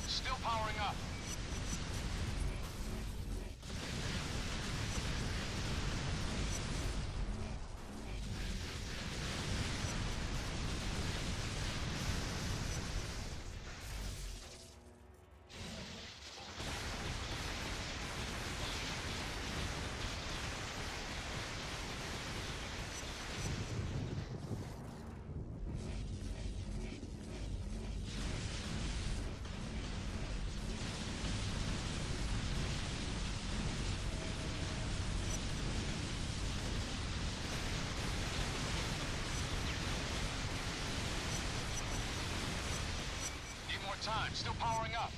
[SPEAKER 9] Still powering up. more time. Still powering up.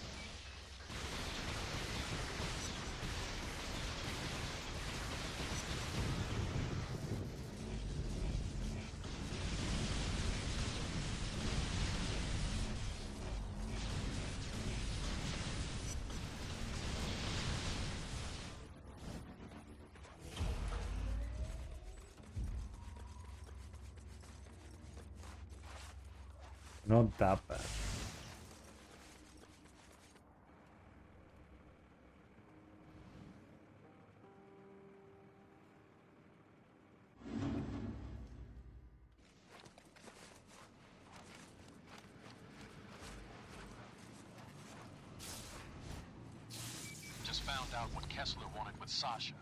[SPEAKER 1] Not that bad.
[SPEAKER 9] Just found out what Kessler wanted with Sasha.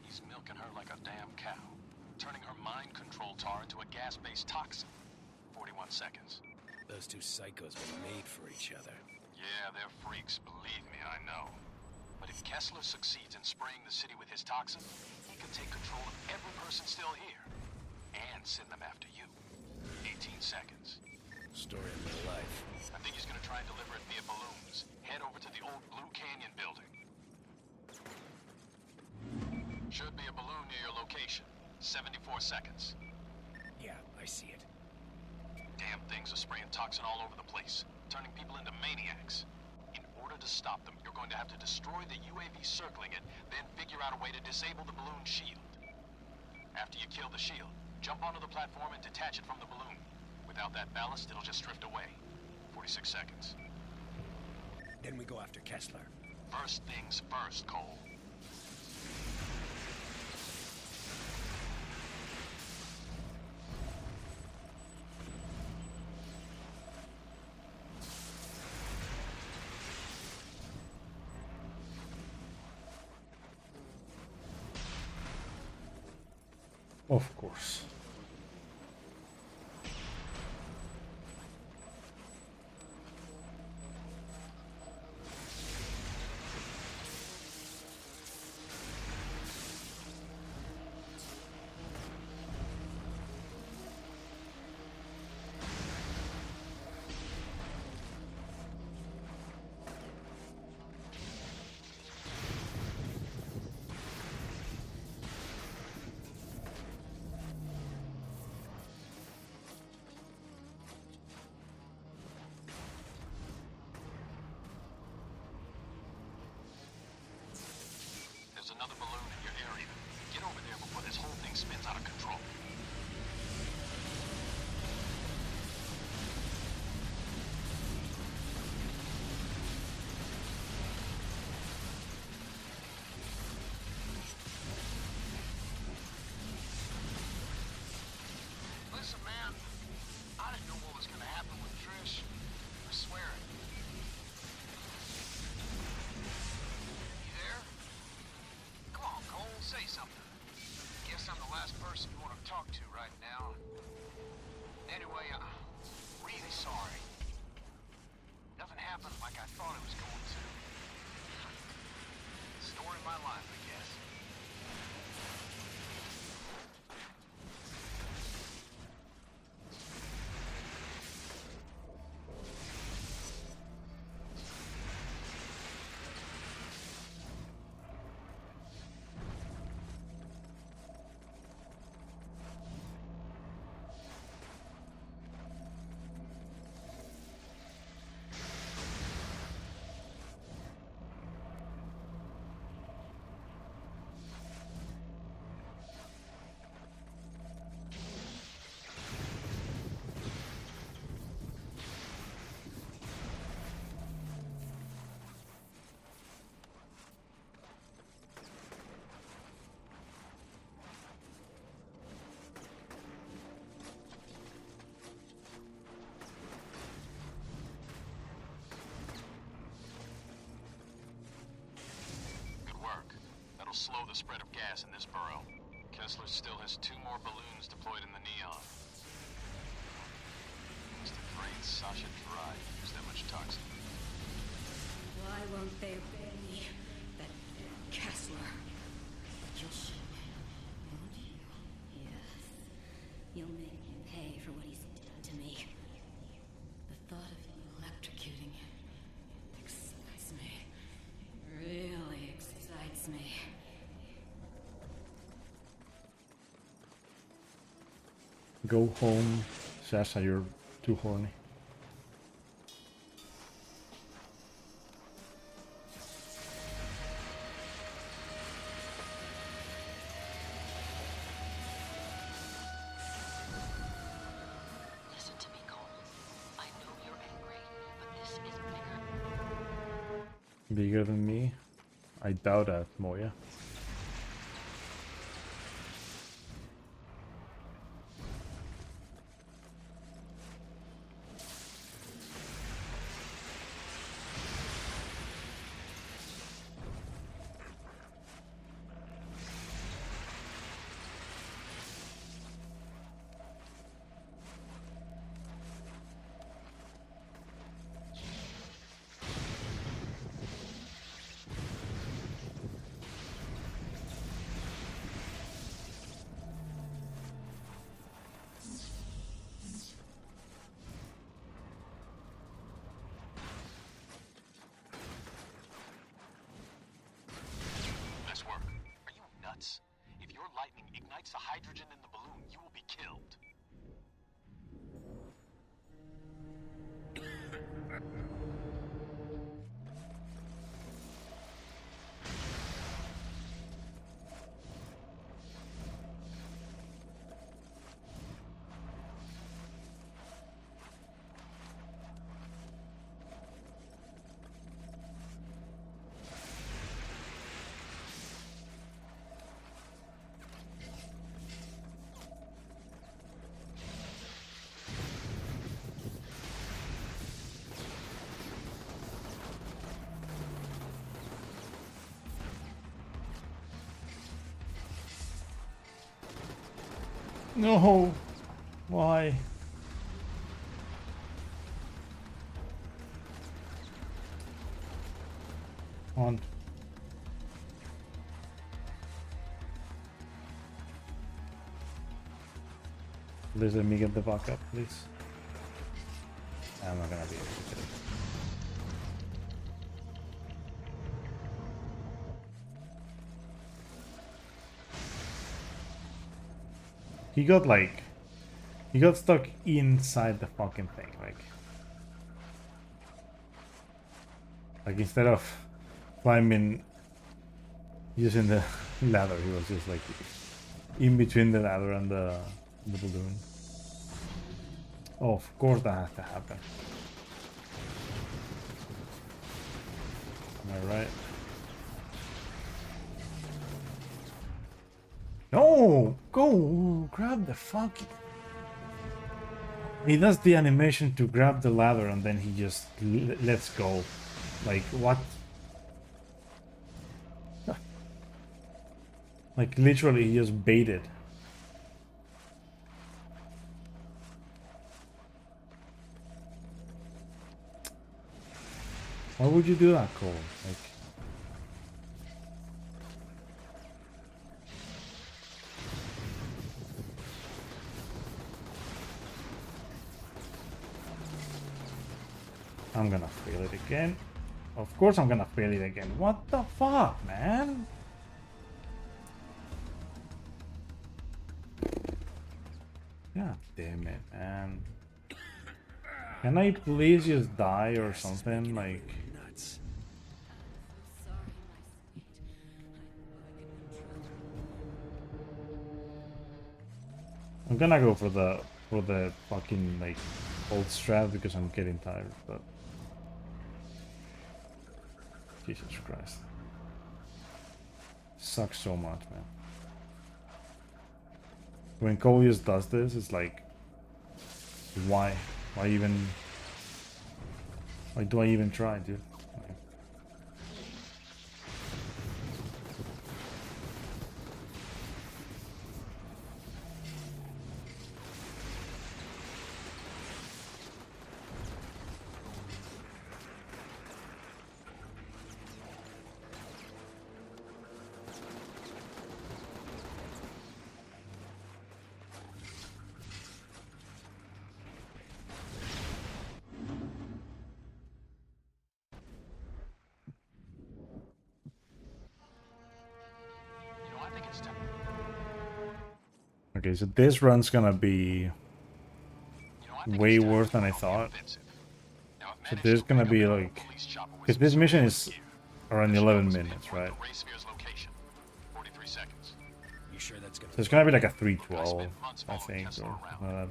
[SPEAKER 9] He's milking her like a damn cow, turning her mind control tar into a gas-based toxin. 41 seconds.
[SPEAKER 4] Those two psychos were made for each other.
[SPEAKER 9] Yeah, they're freaks, believe me, I know. But if Kessler succeeds in spraying the city with his toxin, he can take control of every person still here. And send them after you. 18 seconds.
[SPEAKER 4] Story of my life.
[SPEAKER 9] I think he's gonna try and deliver it via balloons. Head over to the old Blue Canyon building. Should be a balloon near your location. 74 seconds.
[SPEAKER 4] Yeah, I see it.
[SPEAKER 9] Damn things are spraying toxin all over the place, turning people into maniacs. In order to stop them, you're going to have to destroy the UAV circling it, then figure out a way to disable the balloon shield. After you kill the shield, jump onto the platform and detach it from the balloon. Without that ballast, it'll just drift away. 46 seconds.
[SPEAKER 4] Then we go after Kessler.
[SPEAKER 9] First things first, Cole.
[SPEAKER 1] Of course.
[SPEAKER 9] There's another balloon in your area. Get over there before this whole thing spins out of control. Listen, man. I didn't know what was gonna happen with Trish. I swear it. You there? Come on, Cole, say something. Guess I'm the last person you want to talk to right now. Anyway, I'm really sorry. Nothing happened like I thought it was going to. Story of my life, I guess. Slow the spread of gas in this burrow. Kessler still has 2 more balloons deployed in the neon. Must the great Sasha Drive use that much toxin?
[SPEAKER 12] Why won't they obey me? That Kessler. You'll show him, won't you? Yes. You'll make him pay for what he's done to me. The thought of you electrocuting him
[SPEAKER 1] Go home, Sasha, you're too horny.
[SPEAKER 6] Listen to me, Cole. I know you're angry, but this is bigger.
[SPEAKER 1] Bigger than me? I doubt that, Moya.
[SPEAKER 9] Nice work. Are you nuts? If your lightning ignites the hydrogen in the balloon, you will be killed.
[SPEAKER 1] No! Why? On. Please let me get the backup, please. I'm not gonna be able to get it. He got like... He got stuck inside the fucking thing, like instead of climbing using the ladder, he was just like in between the ladder and the balloon. Oh, of course that has to happen. Am I right? No! Go! Grab the fuck... He does the animation to grab the ladder and then he just lets go. Like, what? Like, literally, he just baited. Why would you do that, Cole? Like... I'm gonna fail it again. Of course I'm gonna fail it again. What the fuck, man? God damn it, man. Can I please just die or something? Like...
[SPEAKER 5] Nuts.
[SPEAKER 1] I'm gonna go for the fucking like old strat because I'm getting tired, but Jesus Christ. Sucks so much, man. When Cole just does this, it's like, why? Why even... Why do I even try, dude? Like, Okay, so this run's gonna be way worse than I thought. So there's gonna be like, because this mission is around 11 minutes, right?
[SPEAKER 5] You sure that's gonna
[SPEAKER 1] So it's gonna be like a 312, I think, or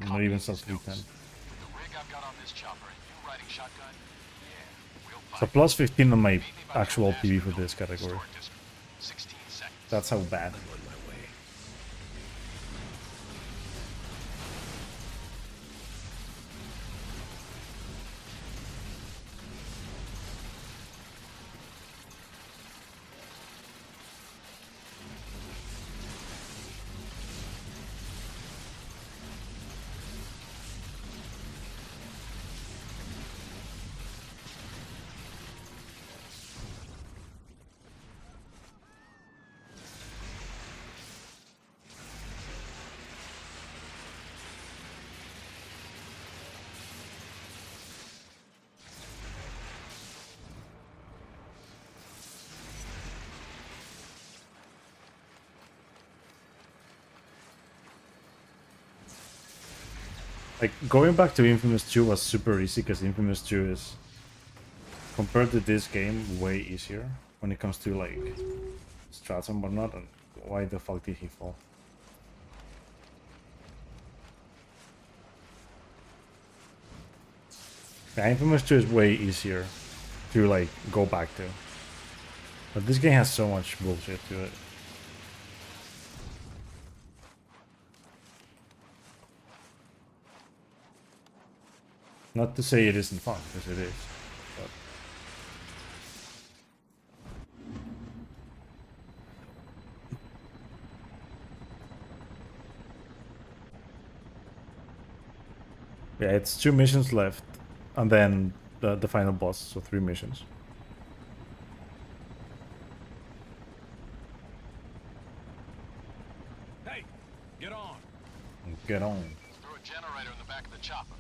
[SPEAKER 1] not even sub 310. So plus 15 on my actual PV for this category. That's how bad.
[SPEAKER 5] I'm on my way.
[SPEAKER 1] Like, going back to Infamous 2 was super easy, because Infamous 2 is, compared to this game, way easier when it comes to, like, strats and whatnot, and why the fuck did he fall? Yeah, Infamous 2 is way easier to, like, go back to. But this game has so much bullshit to it. Not to say it isn't fun, because it is. But... yeah, it's 2 missions left, and then the final boss, so 3 missions.
[SPEAKER 2] Hey, get on.
[SPEAKER 1] Get on.
[SPEAKER 9] Throw a generator in the back of the chopper.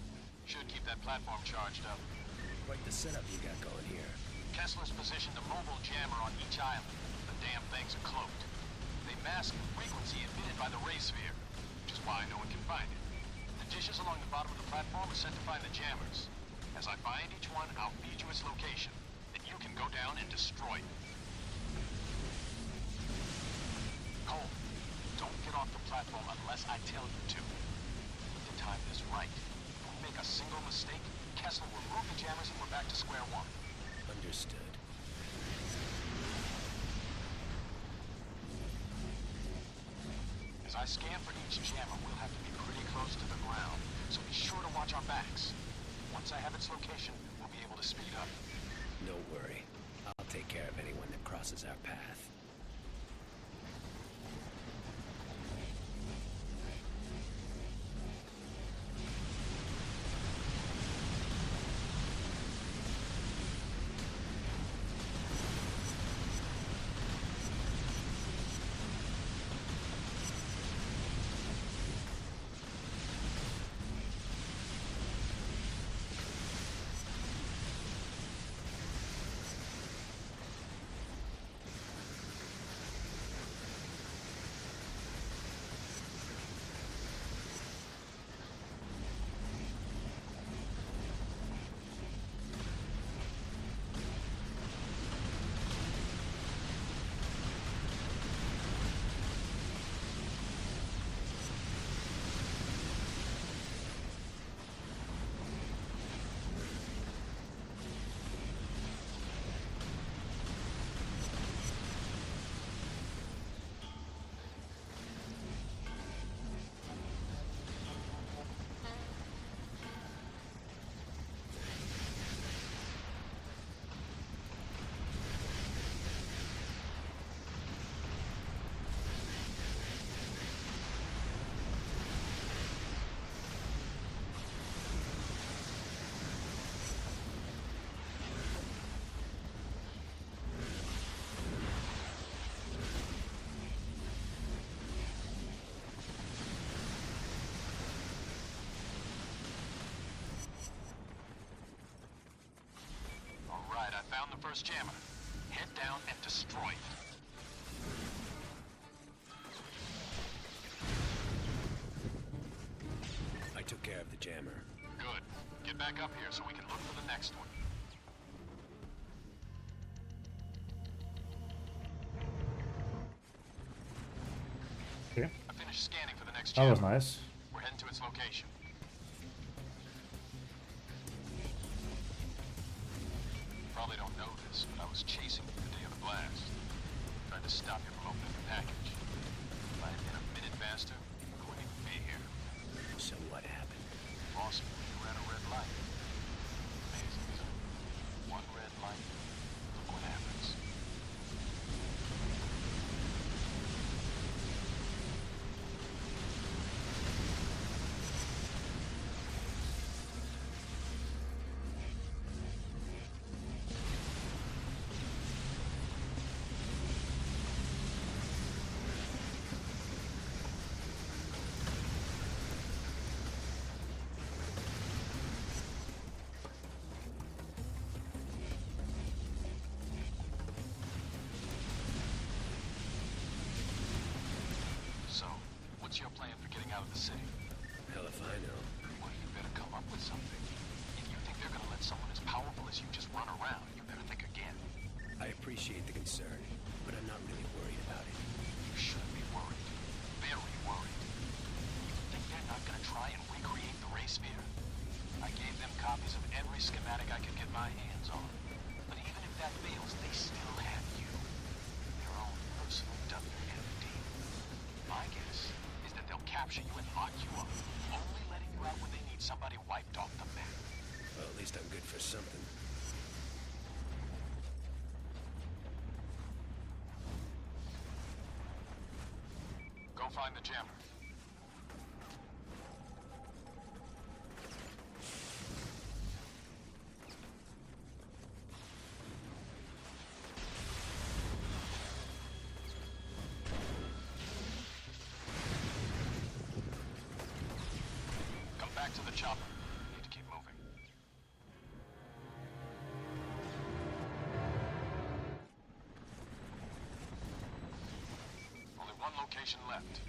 [SPEAKER 9] Should keep that platform charged up.
[SPEAKER 5] Quite the setup you got going here.
[SPEAKER 9] Kessler's positioned a mobile jammer on each island. The damn things are cloaked. They mask the frequency emitted by the ray sphere, which is why no one can find it. The dishes along the bottom of the platform are sent to find the jammers. As I find each one, I'll feed you its location. Then you can go down and destroy it. Cole, don't get off the platform unless I tell you to. We need to time this right. If we make a single mistake, Kessler will remove the jammers and we're back to square one.
[SPEAKER 5] Understood.
[SPEAKER 9] As I scan for each jammer, we'll have to be pretty close to the ground, so be sure to watch our backs. Once I have its location, we'll be able to speed up.
[SPEAKER 5] No worry. I'll take care of anyone that crosses our path.
[SPEAKER 9] Found the first jammer. Head down and destroy it.
[SPEAKER 4] jammer.
[SPEAKER 9] Good. Get back up here so we can look for the next one.
[SPEAKER 1] Okay,
[SPEAKER 9] I finished scanning for the next
[SPEAKER 1] that was
[SPEAKER 9] jammer.
[SPEAKER 1] nice.
[SPEAKER 9] We're heading to its location. Probably don't know this, but I was chasing you the day of the blast. Tried to stop you from opening the package. If I had been a minute faster, I wouldn't even be here.
[SPEAKER 4] So what happened?
[SPEAKER 9] Lost me when you ran a red light. Amazing, isn't it? One red light, look what happens. So, what's your plan for getting out of the city?
[SPEAKER 4] Hell if I know.
[SPEAKER 9] Well, you better come up with something. If you think they're gonna let someone as powerful as you just run around, you better think again.
[SPEAKER 4] I appreciate the concern, but I'm not really worried about it.
[SPEAKER 9] You should be worried. Very worried. You think they're not gonna try and recreate the ray sphere? I gave them copies of every schematic I could get my hands on. But even if that fails, they still have you. Their own personal WMD. My guess is that they'll capture you and lock you up, only letting you out when they need somebody wiped off the map.
[SPEAKER 4] Well, at least I'm good for something.
[SPEAKER 9] Go find the jammer. Come back to the chopper. Need to keep moving. Only one location left.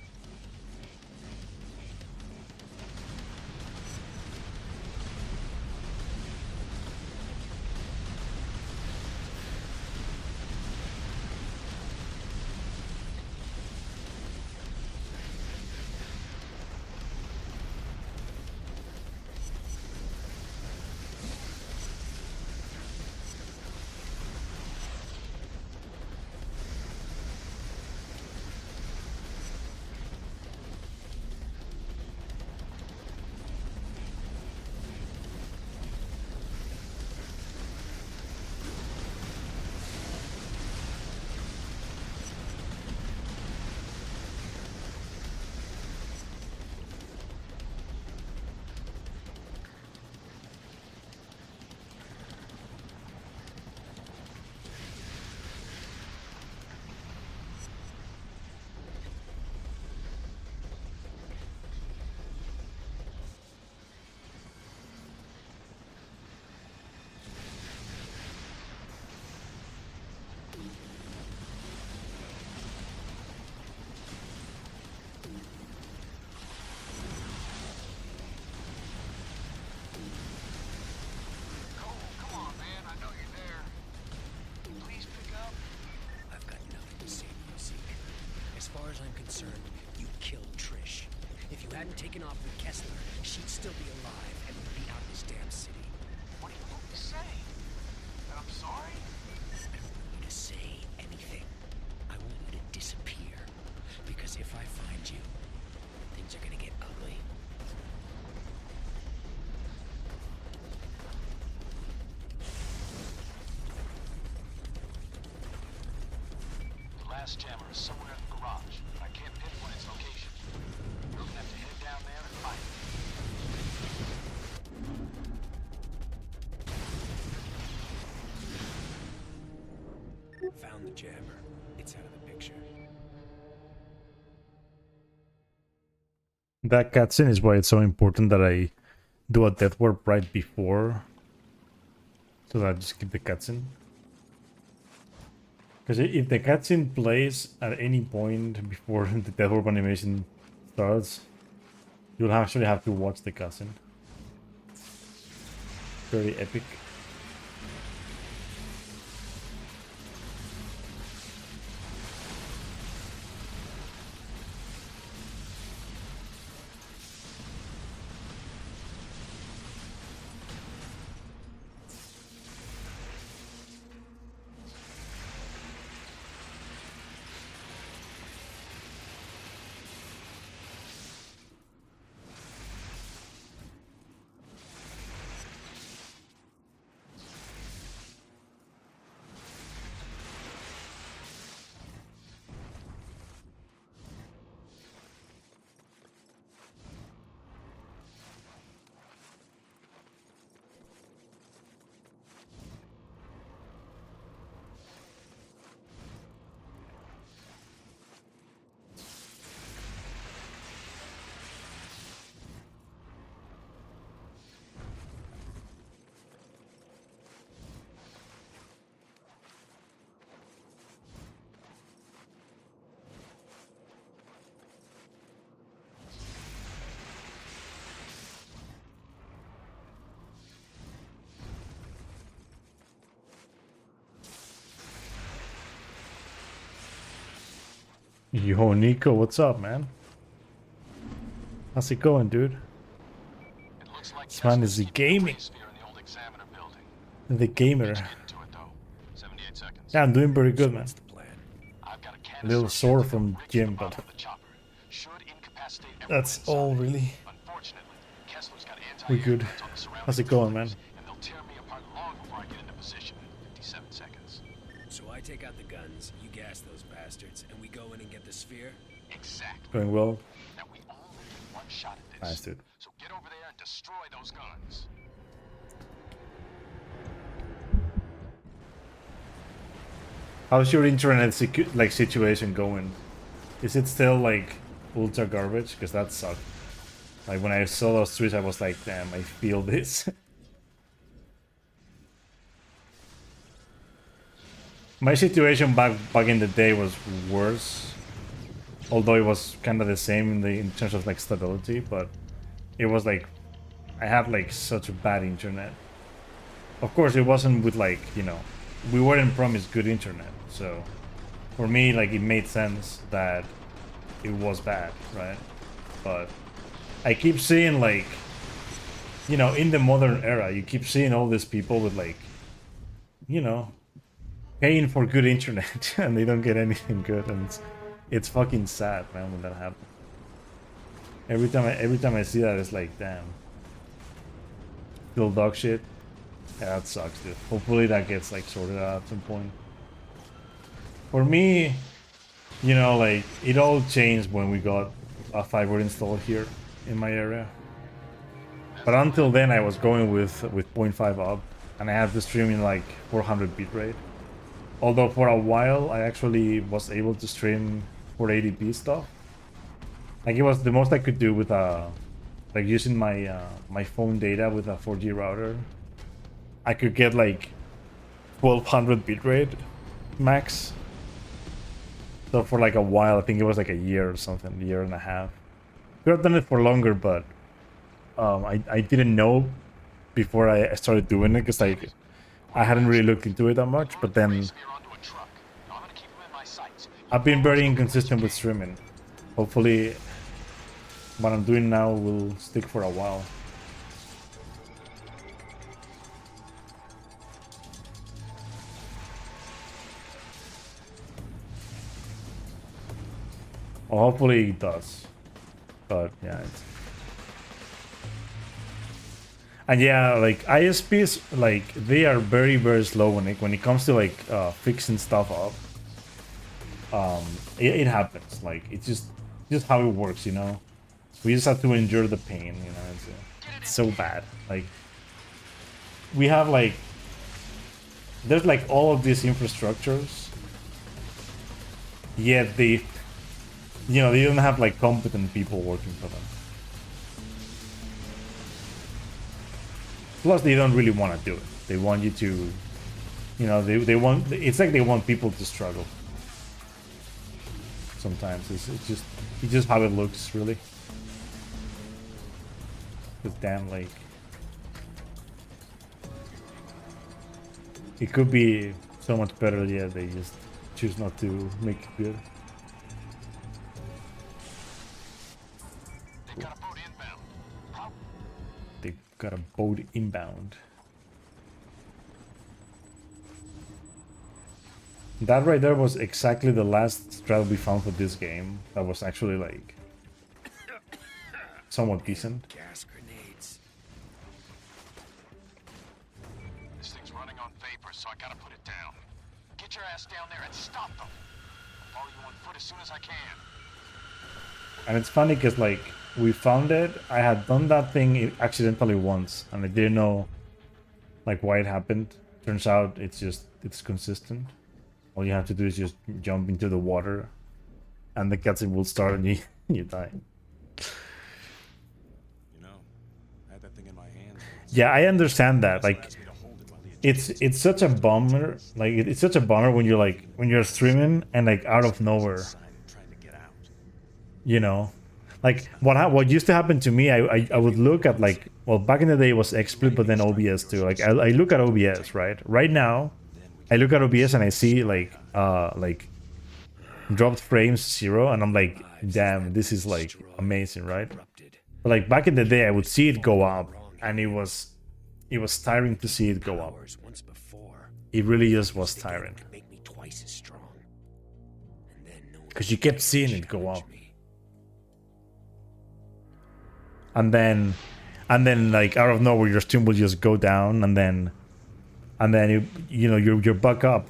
[SPEAKER 4] I've got nothing to say to you, Zeke. As far as I'm concerned, you killed Trish. If you hadn't taken off with Kessler, she'd still be alive and would be out of this damn city.
[SPEAKER 9] What do you want me to say? That I'm sorry?
[SPEAKER 4] I don't want you to say anything. I want you to disappear. Because if I find you, things are gonna get ugly.
[SPEAKER 9] The last jammer is somewhere in the garage, but I can't pinpoint its location. You're gonna have to head down there and find it.
[SPEAKER 4] Found the jammer. It's out of the picture.
[SPEAKER 1] That cutscene is why it's so important that I do a death warp right before, so that I just keep the cutscene. Because if the cutscene plays at any point before the death warp animation starts, you'll actually have to watch the cutscene. Very epic. Yo, Nico, what's up, man? How's it going, dude? This man is the gaming. The gamer. Yeah, I'm doing pretty good, man. A little sore from gym, but that's all really. We good. How's it going, man?
[SPEAKER 5] So I take out the guns, you gas those bastards, and we go in and get the sphere?
[SPEAKER 9] Exactly.
[SPEAKER 1] Going well.
[SPEAKER 9] Now we only get one shot at this.
[SPEAKER 1] Nice, dude.
[SPEAKER 9] So get over there and destroy those guns.
[SPEAKER 1] How's your internet situation going? Is it still like ultra garbage? Because that sucked. Like when I saw those tweets, I was like, damn, I feel this. My situation back in the day was worse, although it was kind of the same in terms of like stability. But it was like I had like such a bad internet. Of course, it wasn't with like, you know, we weren't promised good internet, so for me like it made sense that it was bad, right? But I keep seeing like, you know, in the modern era, you keep seeing all these people with like, you know, paying for good internet and they don't get anything good, and it's fucking sad, man, when that happens. Every time I see that, it's like, damn, still dog shit. Yeah, that sucks, dude. Hopefully that gets like sorted out at some point. For me, you know, like it all changed when we got a fiber installed here in my area. But until then, I was going with 0.5 up, and I had the stream in like 400 bitrate. Although for a while, I actually was able to stream 480p stuff. Like it was the most I could do with like using my my phone data with a 4G router. I could get like 1200 bitrate max. So for like a while, I think it was like a year or something, a year and a half. Could have done it for longer, but I didn't know before I started doing it, because like I hadn't really looked into it that much. But then I've been very inconsistent with streaming. Hopefully what I'm doing now will stick for a while. Well, hopefully it does. But yeah, and yeah, like ISPs, like they are very, very slow when it comes to like fixing stuff up. It happens. Like it's just how it works, you know. We just have to endure the pain, you know. It's so bad. Like we have like there's like all of these infrastructures, yet they, you know, they don't have like competent people working for them. Plus, they don't really want to do it. They want you to, you know, they want. It's like they want people to struggle. Sometimes it's just how it looks, really. Because damn, like It could be so much better, yeah, they just choose not to make it good.
[SPEAKER 9] They've got a boat inbound. How?
[SPEAKER 1] They've got a boat inbound. That right there was exactly the last strat we found for this game. That was actually like somewhat decent.
[SPEAKER 4] Gas grenades.
[SPEAKER 9] This thing's running on vapor, so I gotta put it down. Get your ass down there and stop them. I'll follow you on foot as soon as I can.
[SPEAKER 1] And it's funny because like we found it, I had done that thing accidentally once and I didn't know like why it happened. Turns out it's consistent. All you have to do is just jump into the water and the cutscene will start and you die.
[SPEAKER 2] You know, I had that thing in my hands.
[SPEAKER 1] Yeah, I understand that. Like it's such a bummer. Like it's such a bummer when you're streaming and like out of nowhere, you know, like what used to happen to me, I would look at like, well, back in the day it was XSplit, but then OBS too. Like I look at OBS, right now I look at OBS and I see like dropped frames 0 and I'm like, damn, this is like amazing, right? But like back in the day I would see it go up and it was tiring to see it go up. It really just was tiring. Because you kept seeing it go up. And then like out of nowhere your stream will just go down and then you know you're back up,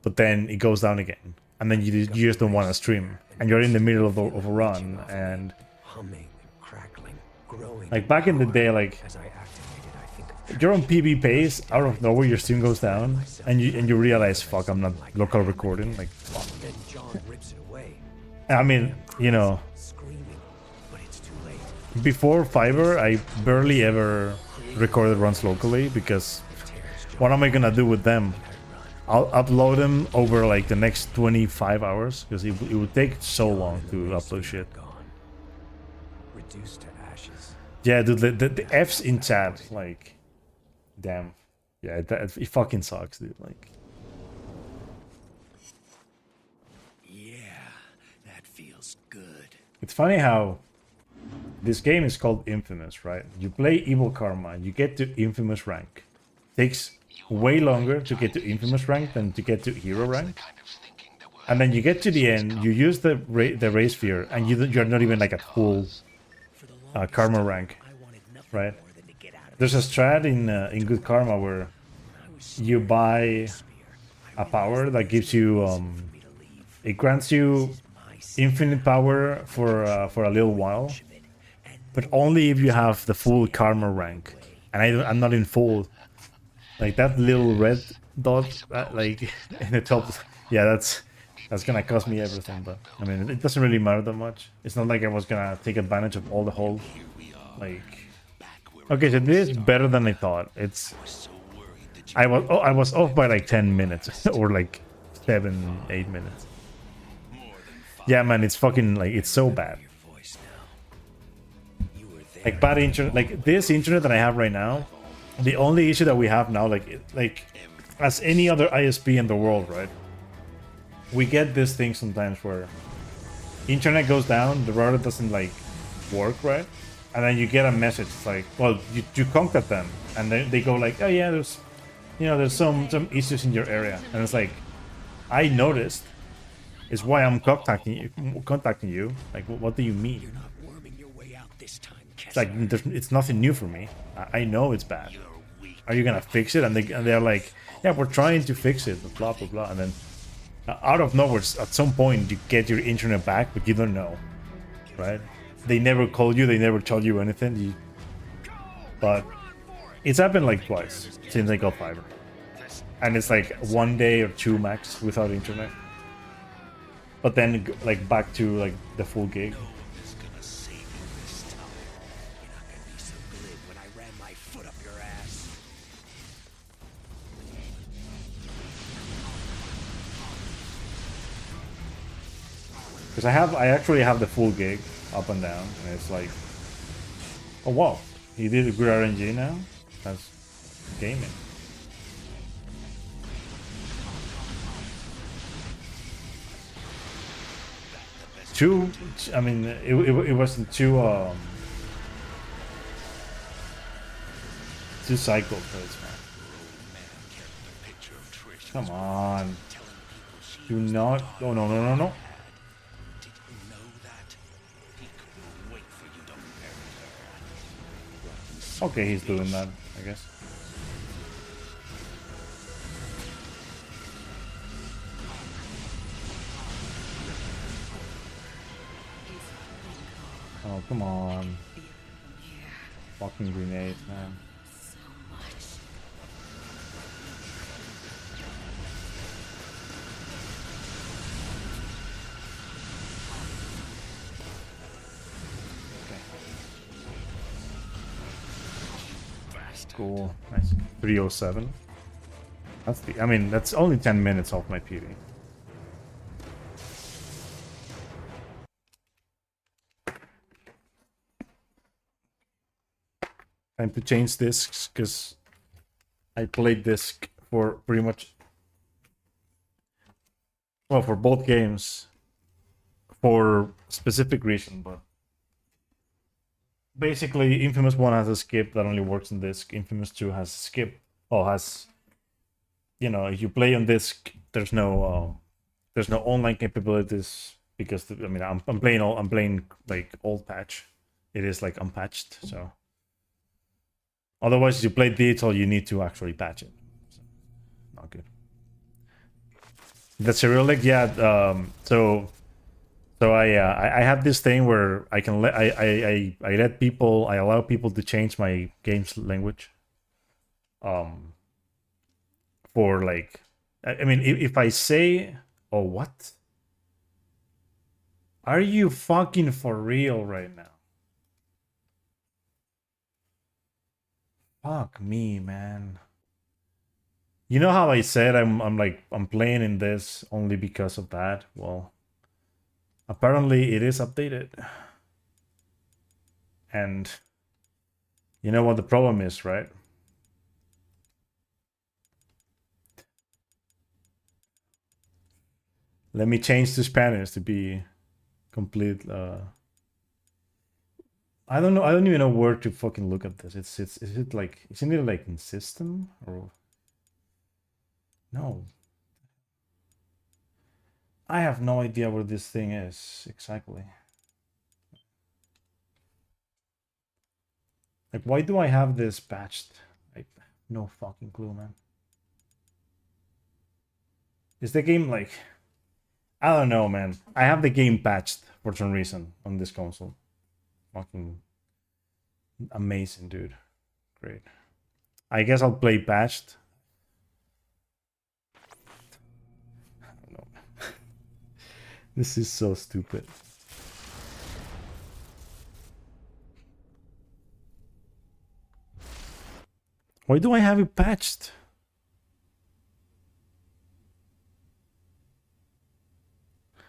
[SPEAKER 1] but then it goes down again. And then you just don't want to stream. And you're in the middle of a run and
[SPEAKER 5] Humming, crackling, growing.
[SPEAKER 1] like back in the day, like you're on PB pace, out of nowhere your stream goes down and you realize, fuck, I'm not local recording, like fuck.
[SPEAKER 5] Then John rips it away.
[SPEAKER 1] I mean, you know,
[SPEAKER 5] Screaming, but it's too late.
[SPEAKER 1] before Fiverr I barely ever recorded runs locally because what am I gonna do with them? I'll upload them over like the next 25 hours because it would take so long to upload shit.
[SPEAKER 5] Reduced to ashes.
[SPEAKER 1] Yeah, dude, the F's in chat, like, damn. Yeah, it fucking sucks, dude. Like,
[SPEAKER 4] Yeah, that feels good.
[SPEAKER 1] it's funny how this game is called Infamous, right? You play Evil Karma, you get to Infamous rank. Takes way longer to get to Infamous rank than to get to Hero rank. And then you get to the end, you use the race sphere, and you're not even like at full Karma rank, right? There's a strat in Good Karma where you buy a power that gives you it grants you infinite power for a little while, but only if you have the full Karma rank. And I'm not in full. Like that little red dot, like in the top, yeah, that's gonna cost me everything. But I mean, it doesn't really matter that much. It's not like I was gonna take advantage of all the whole, like. Okay, so this is better than I thought. I was off by like 10 minutes or like 7-8 minutes. Yeah, man, it's fucking like it's so bad. Like bad internet, like this internet that I have right now. The only issue that we have now, like as any other ISP in the world, right? We get this thing sometimes where internet goes down, the router doesn't like work, right? And then you get a message it's like, well, you contact them, and they go like, oh yeah, there's some issues in your area, and it's like, I noticed. It's why I'm contacting you. Like, what do you mean?
[SPEAKER 4] You're not worming your way out this time,
[SPEAKER 1] It's like it's nothing new for me. I know it's bad. Are you gonna fix it? And they're like, yeah, we're trying to fix it, blah blah blah. And then out of nowhere, at some point, you get your internet back, but you don't know, right? They never called you, they never told you anything. But it's happened like twice since I got Fiverr, and it's like 1 day or 2 max without internet. But then like back to like the full gig. Because I actually have the full gig up and down, and it's like, oh wow, he did a good RNG now. That's gaming. too. I mean, it wasn't too cycled, but it's fine. Come on. Do not. Oh, no, no, no, no. Okay, he's doing that, I guess. Oh, come on. Fucking grenade, man. Cool. Nice. 307. That's the. I mean, that's only 10 minutes off my PV. Time to change discs because I played disc for pretty much. Well, for both games, for specific reason, but basically, Infamous 1 has a skip that only works on disc. Infamous 2 has skip, or has, you know, if you play on disc, there's no online capabilities because I mean I'm playing like old patch. It is like unpatched, so otherwise if you play digital, you need to actually patch it. So, not good. The Cyrillic, yeah. So I have this thing where I can let I let people, I allow people to change my game's language. For like, I mean, if I say, oh, what? Are you fucking for real right now? Fuck me, man. You know how I said I'm playing in this only because of that? Well, apparently it is updated. And you know what the problem is, right? Let me change to Spanish to be complete. I don't know. I don't even know where to fucking look at this. Is it like, isn't it like in system or no? I have no idea where this thing is exactly. Like, why do I have this patched? Like, no fucking clue, man. Is the game like, I don't know, man. I have the game patched for some reason on this console. Fucking amazing, dude. Great. I guess I'll play patched. I don't know. This is so stupid. Why do I have it patched?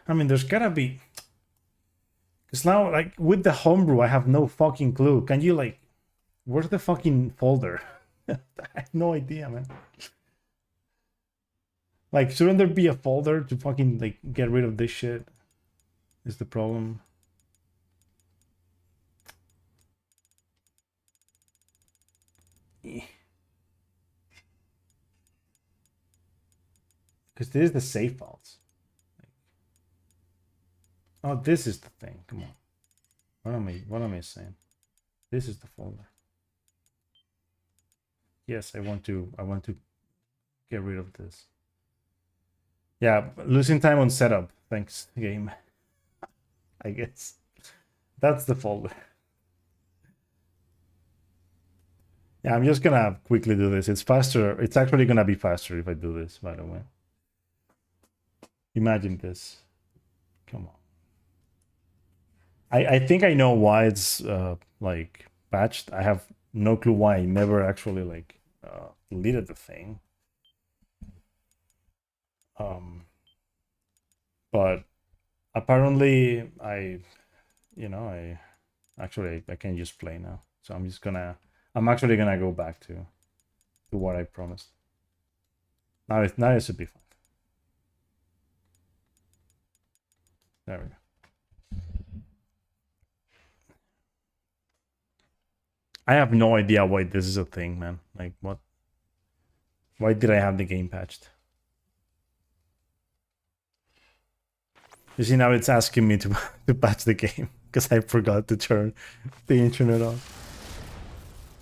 [SPEAKER 1] I mean, there's gotta be. Because now, like, with the homebrew, I have no fucking clue. Can you, like, where's the fucking folder? I have no idea, man. Like, shouldn't there be a folder to fucking, like, get rid of this shit? Is the problem. Because this is the save files. Oh, this is the thing. Come on. What am I saying? This is the folder. Yes, I want to get rid of this. Yeah, losing time on setup. Thanks, game. I guess. That's the folder. Yeah, I'm just gonna quickly do this. It's faster. It's actually gonna be faster if I do this, by the way. Imagine this. Come on. I think I know why it's like patched. I have no clue why I never actually like deleted the thing. But apparently I actually I can just play now. So I'm actually gonna go back to what I promised. Now it should be fine. There we go. I have no idea why this is a thing, man. Like, what? Why did I have the game patched? You see, now it's asking me to, to patch the game because I forgot to turn the internet on.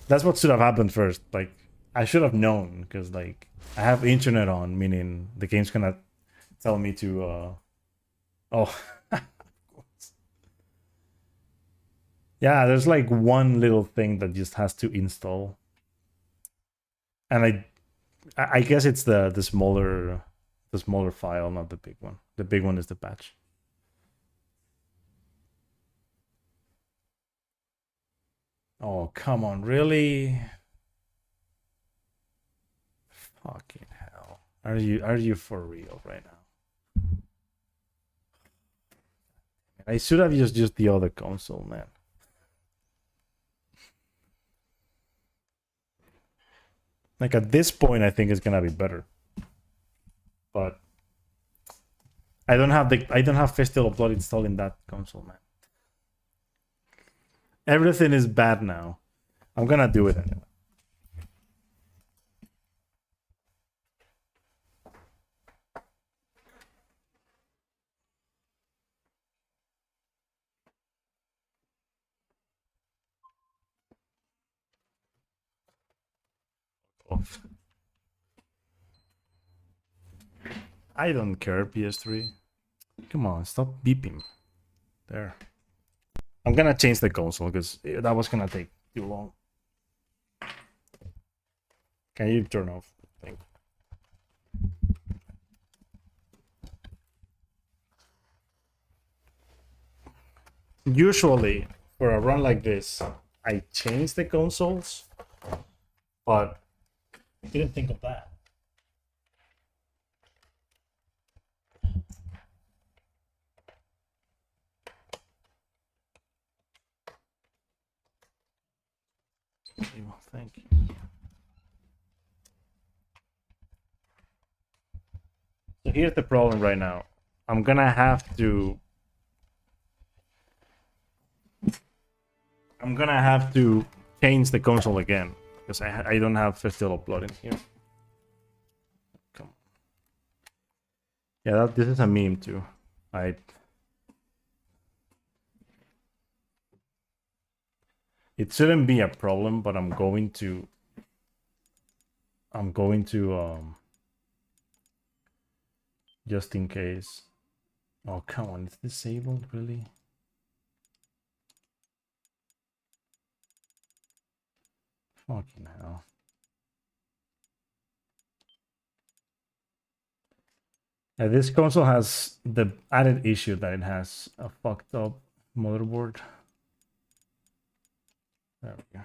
[SPEAKER 1] That's what should have happened first. Like, I should have known because, like, I have internet on, meaning the game's gonna tell me to, oh. Yeah, there's like one little thing that just has to install. And I guess it's the smaller file, not the big one. The big one is the patch. Oh, come on, really? Fucking hell. Are you for real right now? I should have just used the other console, man. Like at this point I think it's gonna be better. But I don't have Festival of Blood installed in that console, man. Everything is bad now. I'm gonna do it anyway. I don't care, PS3. Come on, stop beeping. There. I'm gonna change the console because that was gonna take too long. Can you turn off? Thank you. Usually, for a run like this, I change the consoles, but I didn't think of that. Thank you. So here's the problem right now. I'm gonna have to change the console again because I don't have Festival of Blood in here. Come on. Yeah, this is a meme too. It shouldn't be a problem, but I'm going to just in case. Oh, come on, it's disabled, really? Fucking hell. Yeah, this console has the added issue that it has a fucked up motherboard. There we go.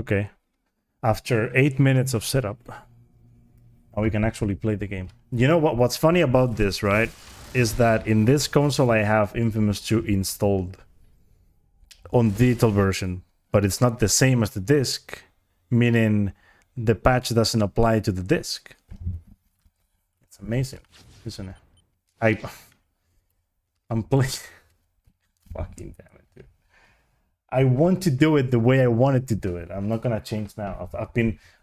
[SPEAKER 1] Okay. After 8 minutes of setup, now we can actually play the game. You know what's funny about this, right? Is that in this console I have Infamous 2 installed on digital version, but it's not the same as the disc, meaning the patch doesn't apply to the disc. It's amazing, isn't it? I'm playing. Fucking damn it, dude. I want to do it the way I wanted to do it. I'm not gonna change now.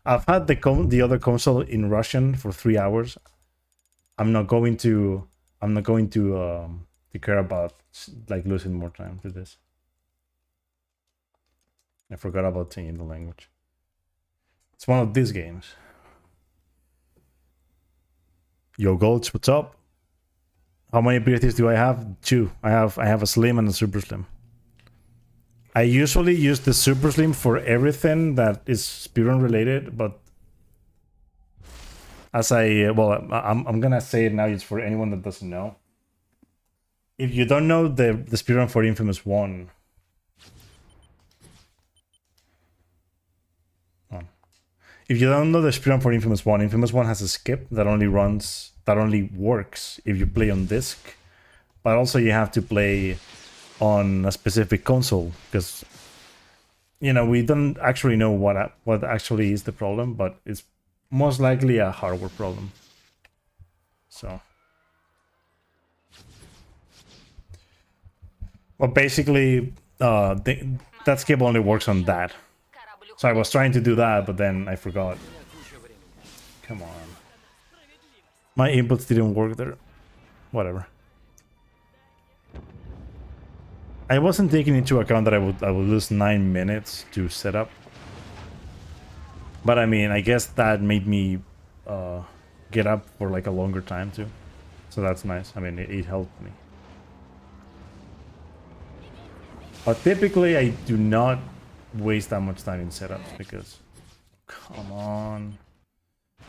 [SPEAKER 1] I've had the other console in Russian for 3 hours. I'm not going to care about like losing more time to this. I forgot about changing the language. It's one of these games. Yo, Gulch, what's up? How many abilities do I have? 2. I have a Slim and a Super Slim. I usually use the Super Slim for everything that is speedrun related, but as I'm gonna say it now just for anyone that doesn't know. If you don't know the speedrun for Infamous 1, if you don't know the speedrun for Infamous 1, Infamous 1 has a skip that only works if you play on disc, but also you have to play on a specific console because we don't actually know what actually is the problem, but it's most likely a hardware problem. So Well, basically, that skip only works on that. So I was trying to do that, but then I forgot. Come on. My inputs didn't work there. Whatever. I wasn't taking into account that I would lose 9 minutes to set up. But I mean, I guess that made me get up for like a longer time too. So that's nice. I mean, it helped me. But typically I do not waste that much time in setups because... Come on.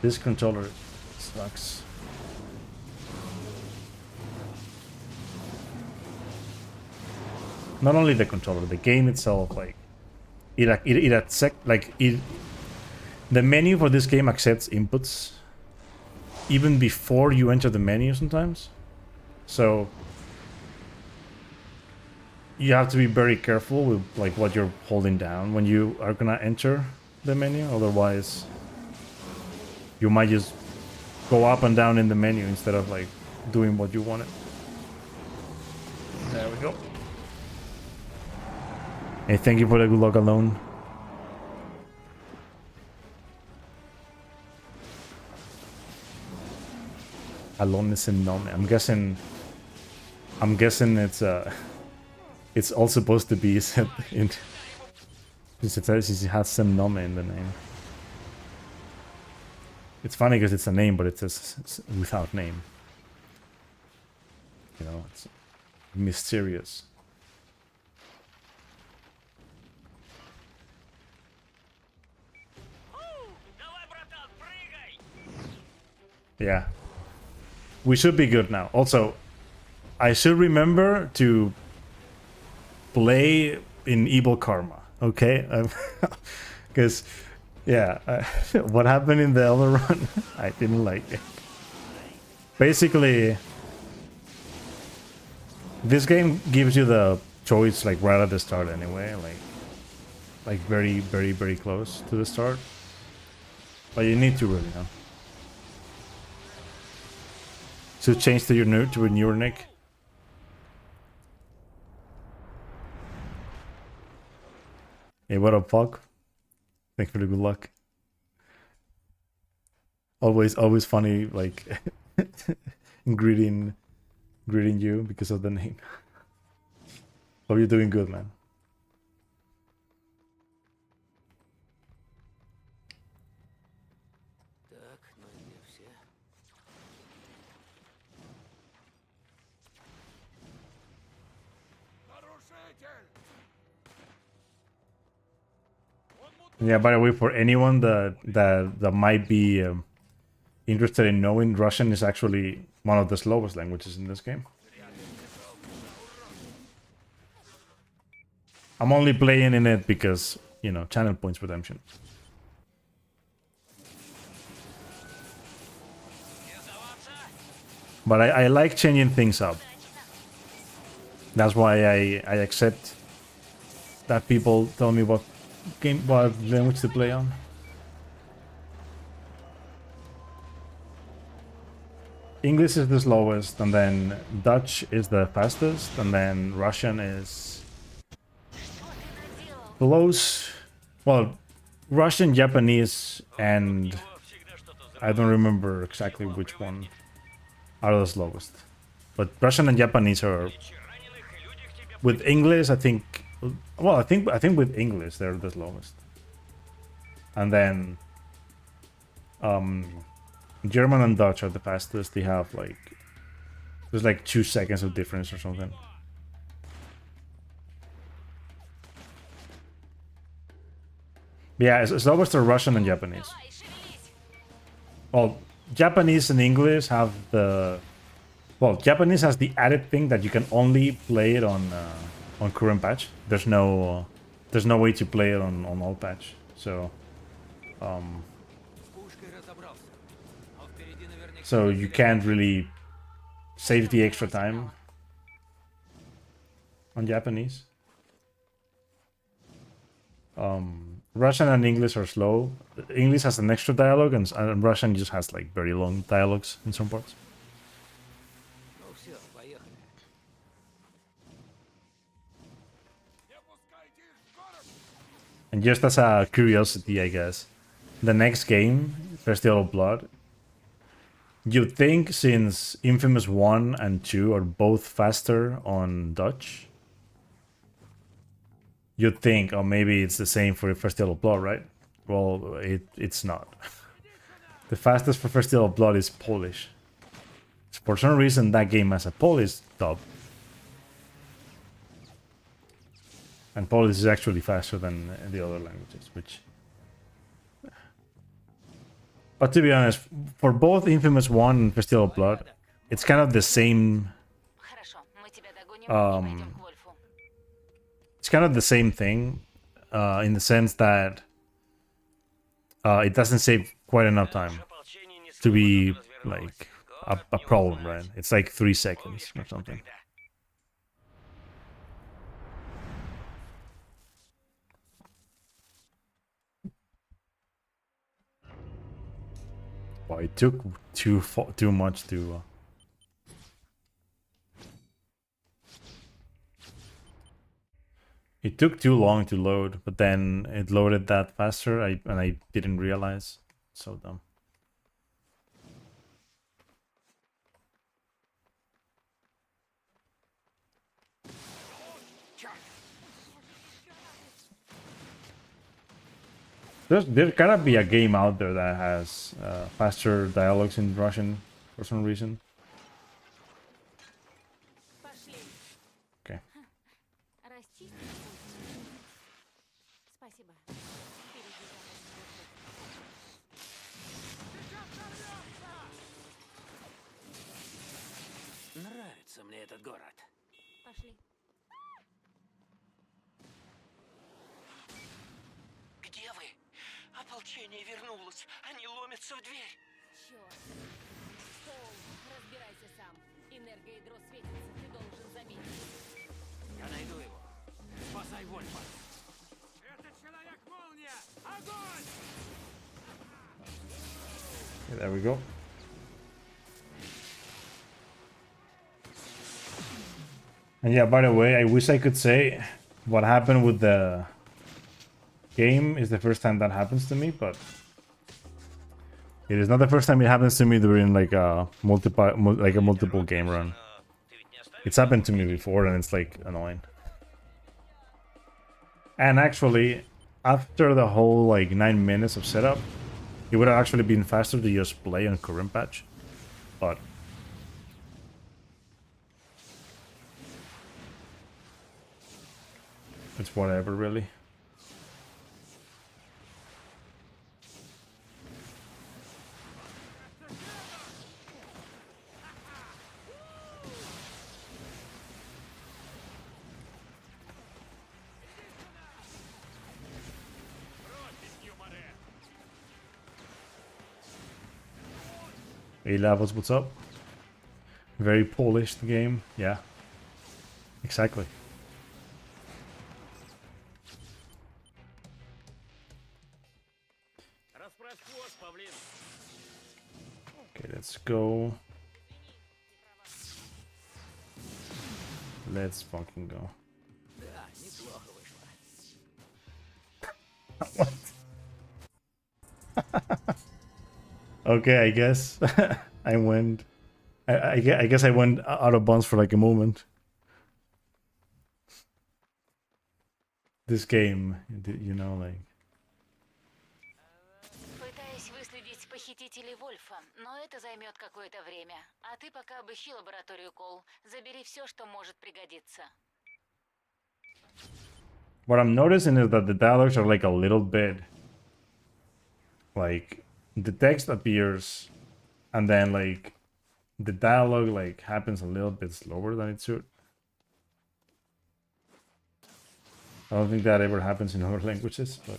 [SPEAKER 1] This controller sucks. Not only the controller, the game itself, like... The menu for this game accepts inputs even before you enter the menu sometimes. So you have to be very careful with like what you're holding down when you are gonna enter the menu. Otherwise, you might just go up and down in the menu instead of like doing what you wanted. There we go. Hey, thank you for the good luck alone. Alone is in nome. I'm guessing it's all supposed to be set in, since it has some nome in the name. It's funny because it's a name, but it says without name. You know, it's mysterious. Yeah. We should be good now. Also, I should remember to play in Evil Karma, okay? Because, yeah, what happened in the other run, I didn't like it. Basically, this game gives you the choice like right at the start anyway, like very, very, very close to the start. But you need to really know. So change to your newer nick. Hey, what up, Pog? Thanks for the good luck. Always funny, like greeting you because of the name. Hope you're doing good, man. Yeah, by the way, for anyone that might be interested in knowing, Russian is actually one of the slowest languages in this game. I'm only playing in it because, you know, channel points redemption. But I like changing things up. That's why I accept that people tell me what language to play on. English is the slowest, and then Dutch is the fastest, and then Russian is close. Well, Russian, Japanese, and I don't remember exactly which one are the slowest. But Russian and Japanese are... With English, I think... Well, I think with English they're the slowest. And then German and Dutch are the fastest. They have like... There's like 2 seconds of difference or something. But yeah, it's slowest are Russian and Japanese. Well, Japanese and English have the... Well, Japanese has the added thing that you can only play it on current patch. There's no way to play it on old patch. So so you can't really save the extra time on Japanese. Russian and English are slow. English has an extra dialogue, and Russian just has like very long dialogues in some parts. And just as a curiosity, I guess, the next game, Festival of Blood, you'd think since Infamous 1 and 2 are both faster on Dutch, you'd think, oh, maybe it's the same for Festival of Blood, right? Well, it's not. The fastest for Festival of Blood is Polish. For some reason, that game has a Polish dub. And Polish is actually faster than the other languages, which... But to be honest, for both Infamous 1 and Festival of Blood, it's kind of the same... it's kind of the same thing, in the sense that it doesn't save quite enough time to be, like, a problem, right? It's like 3 seconds or something. Well, it took too much to... It took too long to load, but then it loaded that faster, and I didn't realize. So dumb. There gotta be a game out there that has faster dialogues in Russian for some reason. Okay.
[SPEAKER 5] Нравится мне этот город.
[SPEAKER 8] Пошли.
[SPEAKER 5] Где вы? Ополчение вернулось. Они ломятся в дверь.
[SPEAKER 8] Черт. Соул, разбирайся сам. Энергоядро светится, ты должен заметить.
[SPEAKER 5] Я найду его. Спасай Вольфа.
[SPEAKER 11] Это Человек-молния! Огонь!
[SPEAKER 1] Okay, there we go. And yeah, by the way, I wish I could say what happened with the game is the first time that happens to me, but it is not the first time it happens to me during like a multiple game run. It's happened to me before, and it's like annoying. And actually, after the whole like 9 minutes of setup, it would have actually been faster to just play on current patch, but it's whatever, really. Hey Lavos, what's up? Very polished game, yeah. Exactly. Okay, let's go. Let's fucking go. What? Okay, I guess I went. I guess I went out of bounds for like a moment. This game, you know, like.
[SPEAKER 12] Пытаюсь выследить похитителей Вольфа, но это займет какое-то время. А ты пока обыщи лабораторию Кол. Забери все, что может пригодиться.
[SPEAKER 1] What I'm noticing is that the dialogues are like a little bit like the text appears and then like the dialogue like happens a little bit slower than it should. I don't think that ever happens in other languages, but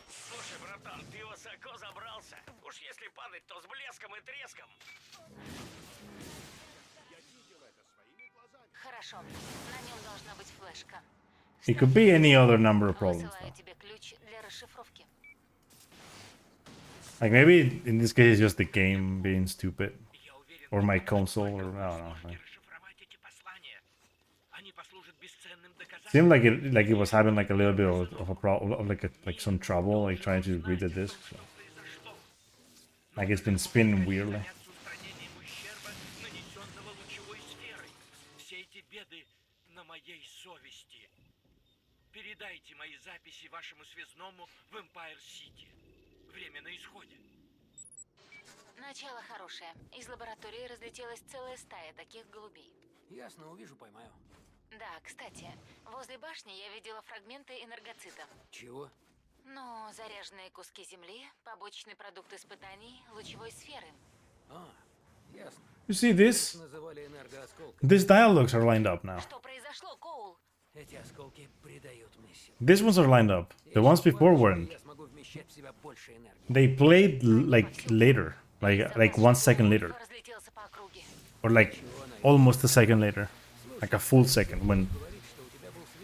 [SPEAKER 5] Слушай, братан, ты высоко забрался. Уж если падать, то с блеском и треском.
[SPEAKER 12] Хорошо. На нем должна быть флешка.
[SPEAKER 1] it could be any other number of problems
[SPEAKER 12] Высылаю
[SPEAKER 1] though.
[SPEAKER 12] тебе ключ для расшифровки.
[SPEAKER 1] Like maybe in this case it's just the game being stupid or my console or I don't know. Like. Seemed like it was having like a little bit of a problem, of like some trouble, like trying to read the disc. So. Like it's been spinning weirdly.
[SPEAKER 10] Передайте мои записи вашему связному в Эмпайр-Сити. Время на исходе.
[SPEAKER 12] Начало хорошее. Из лаборатории разлетелась целая стая таких голубей.
[SPEAKER 5] Ясно, увижу, поймаю.
[SPEAKER 12] Да, кстати, возле башни я видела фрагменты энергоцита.
[SPEAKER 5] Чего?
[SPEAKER 12] Ну, заряженные куски земли, побочный продукт испытаний лучевой сферы.
[SPEAKER 5] А, ясно.
[SPEAKER 1] You see this?
[SPEAKER 5] Называли энергоосколками.
[SPEAKER 1] These dialogues are lined up now.
[SPEAKER 12] Что произошло, Коул?
[SPEAKER 5] Эти осколки придают мне сил.
[SPEAKER 1] These ones are lined up. The ones before weren't.
[SPEAKER 5] Я смогу вмещать в себя больше энергии.
[SPEAKER 1] They played like later, like 1 second later,
[SPEAKER 12] Разлетелся по округе.
[SPEAKER 1] or like almost a second later, like a full second when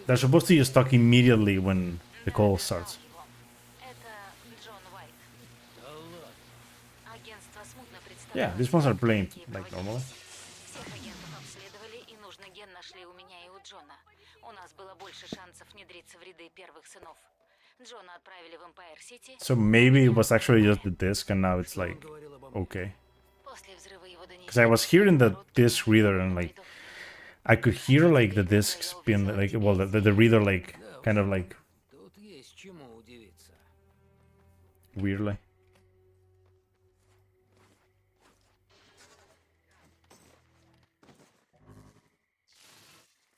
[SPEAKER 1] they're supposed to just talk immediately when the call starts.
[SPEAKER 12] Это Джон Уайт. Агентство смутно
[SPEAKER 1] Yeah,
[SPEAKER 12] представляло
[SPEAKER 1] these ones are
[SPEAKER 12] себе
[SPEAKER 1] playing
[SPEAKER 12] такие
[SPEAKER 1] like
[SPEAKER 12] проводники.
[SPEAKER 1] normally.
[SPEAKER 12] Всех агентов обследовали, и нужный ген нашли у меня и у Джона. У нас было больше шансов внедриться в ряды первых сынов. Джона отправили в Эмпайр-Сити.
[SPEAKER 1] So maybe it was actually just the disc, and now it's like okay.
[SPEAKER 12] После взрыва его донесли.
[SPEAKER 1] Because I was hearing the disc reader, and like I could hear like the disc spin, like well, the reader like kind of like
[SPEAKER 5] Тут есть чему удивиться.
[SPEAKER 1] weirdly.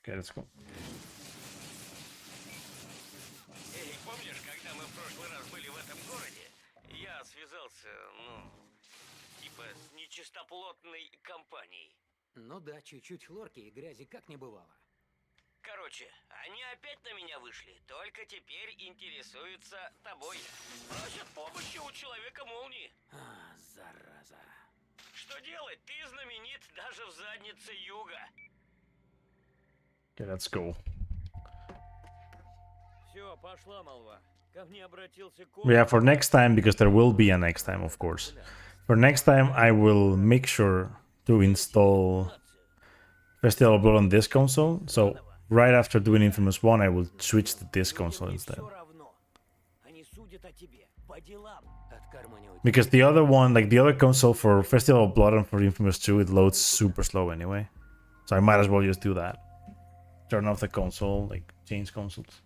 [SPEAKER 1] Okay, let's go.
[SPEAKER 10] Эй, помнишь, когда мы в прошлый раз были в этом городе? Я связался, типа с нечистоплотной компанией.
[SPEAKER 5] Ну да, чуть-чуть хлорки и грязи как не бывало.
[SPEAKER 10] Короче, они опять на меня вышли, только теперь интересуются тобой. Просят помощи у Человека-молнии.
[SPEAKER 5] А, зараза.
[SPEAKER 10] Что делать? Ты знаменит даже в заднице Юга.
[SPEAKER 1] Okay, let's go.
[SPEAKER 10] Все, пошла молва. Ко мне обратился
[SPEAKER 1] Yeah, for next time, because there will be a next time, of course. For next time, I will make sure to install Festival of Blood on this console. So right after doing Infamous 1, I will switch to this console instead. Because the other one, like the other console for Festival of Blood and for Infamous 2, it loads super slow anyway. So I might as well just do that. Turn off the console, like change consoles.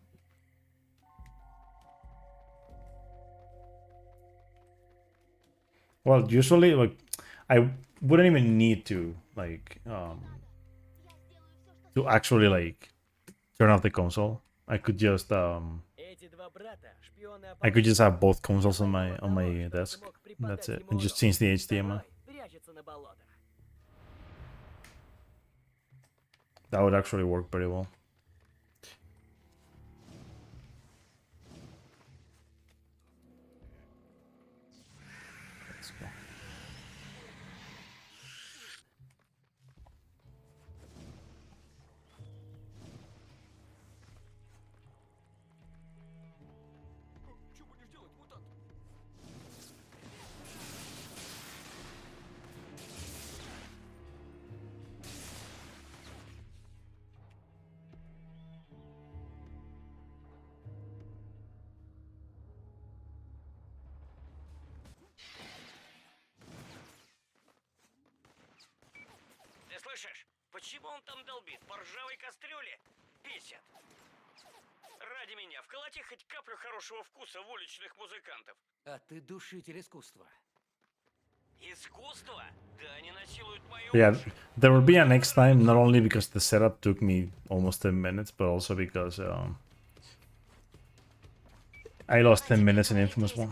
[SPEAKER 1] Well, usually, like, I wouldn't even need to, like, to actually, like, turn off the console. I could just, I could just have both consoles on my desk. That's it. And just change the HDMI. That would actually work pretty well. Let's go.
[SPEAKER 10] Ты слышишь? Почему он там долбит? По ржавой кастрюле? Бесит. Ради меня, вколоти хоть каплю хорошего вкуса в уличных музыкантов.
[SPEAKER 5] А ты душитель искусства.
[SPEAKER 10] Искусство? Да они насилуют мою...
[SPEAKER 1] Yeah, there will be a next time, not only because the setup took me almost 10 minutes, but also because I lost 10 minutes in Infamous 1.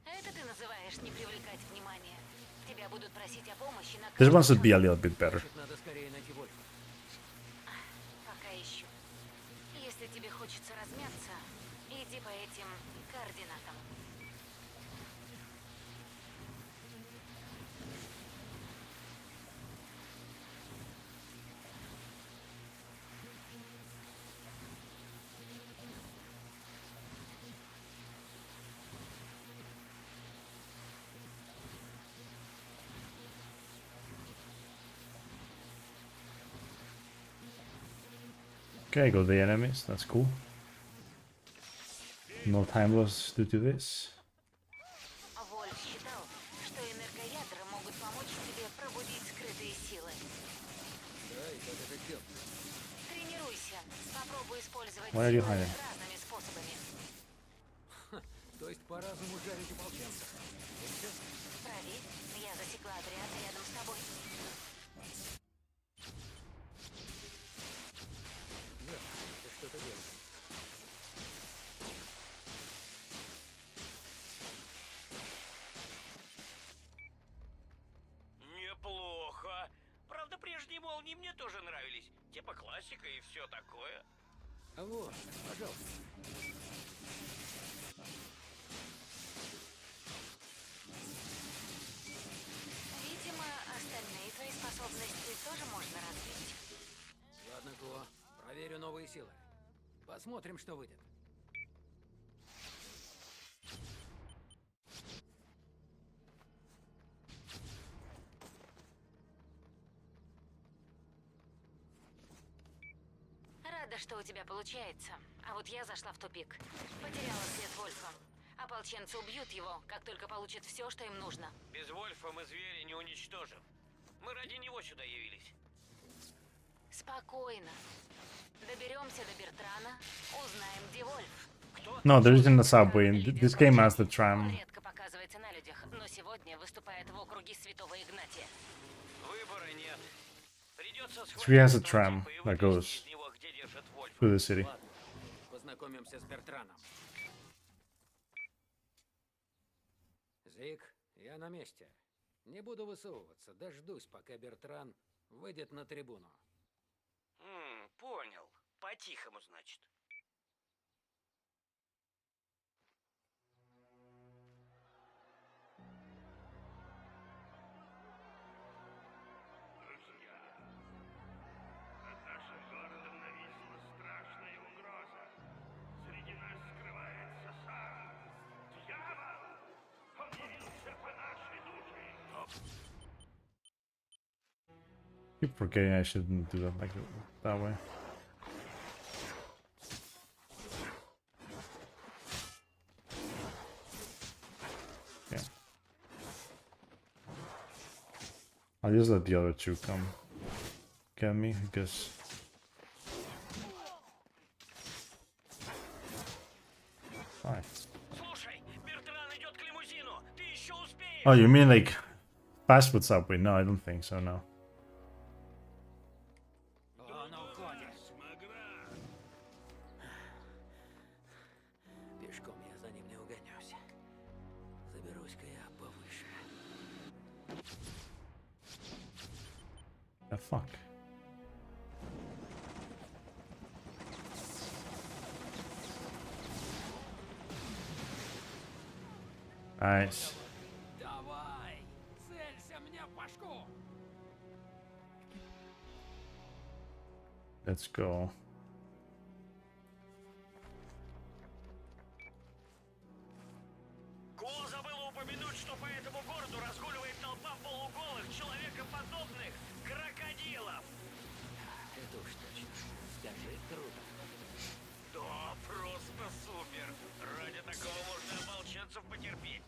[SPEAKER 12] Это ты называешь не привлекать внимание. Тебя будут просить о помощи на
[SPEAKER 1] This one should be a little bit better.
[SPEAKER 5] Надо скорее найти Вольфа.
[SPEAKER 12] Пока ищу. Если тебе хочется размяться, иди по этим координатам.
[SPEAKER 1] Okay, got the enemies, that's cool. No time loss due to this.
[SPEAKER 12] Вольф считал, что энергоядры могут помочь тебе пробудить скрытые силы. Тренируйся. Попробуй использовать
[SPEAKER 1] Why are you
[SPEAKER 12] силы
[SPEAKER 1] hiding?
[SPEAKER 12] разными способами.
[SPEAKER 5] То есть по-разному жарить ополченцев?
[SPEAKER 12] Проверь, я засекла отряд рядом с тобой.
[SPEAKER 5] Да, это что-то делает.
[SPEAKER 10] Неплохо. Правда, прежние молнии мне тоже нравились. Типа классика и все такое.
[SPEAKER 5] А вот, пожалуйста.
[SPEAKER 12] Видимо, остальные твои способности тоже можно развить.
[SPEAKER 5] Ладно, Кло, проверю новые силы. Посмотрим, что выйдет.
[SPEAKER 12] Рада, что у тебя получается. А вот я зашла в тупик. Потеряла след Вольфа. Ополченцы убьют его, как только получат все, что им нужно.
[SPEAKER 10] Без Вольфа мы зверя не уничтожим. Мы ради него сюда явились.
[SPEAKER 12] Спокойно. Доберемся до Бертрана, узнаем, где Вольф.
[SPEAKER 1] No, there isn't a subway. This game has the tram.
[SPEAKER 12] Редко показывается на людях, но сегодня выступает в округе Святого Игнатия.
[SPEAKER 10] Выбора нет. Придется
[SPEAKER 1] Three has a
[SPEAKER 10] схватить
[SPEAKER 1] tram
[SPEAKER 10] типа и
[SPEAKER 1] that
[SPEAKER 10] вытрясти
[SPEAKER 1] goes
[SPEAKER 10] из него, где держат Вольфа.
[SPEAKER 1] through the city.
[SPEAKER 5] Ладно, познакомимся с Бертраном. Зик, я на месте. Не буду высовываться, дождусь, пока Бертран выйдет на трибуну.
[SPEAKER 10] Понял. По-тихому, значит.
[SPEAKER 11] Над нашим городом нависла страшная угроза. Среди нас скрывается сам дьявол. Он явился по нашей душе.
[SPEAKER 1] Keep forgetting I shouldn't do that like that way. Yeah. I'll just let the other two come get me, I guess. Hi.
[SPEAKER 10] Слушай, Бертран идет к лимузину. Ты еще успеешь.
[SPEAKER 1] Oh, you mean like fast food subway? No, I don't think so, no.
[SPEAKER 5] О, на уходе. Пешком я за ним не угонюсь. Заберусь-ка я повыше.
[SPEAKER 1] The fuck? Nice.
[SPEAKER 5] Давай! Целься мне в башку!
[SPEAKER 1] Let's go.
[SPEAKER 10] Ко забыл упомянуть, что по этому городу разгуливает толпа полуголых, человекоподобных крокодилов.
[SPEAKER 5] Это уж точно. Скажи, круто.
[SPEAKER 10] Да, просто супер. Ради такого можно ополченцев потерпеть.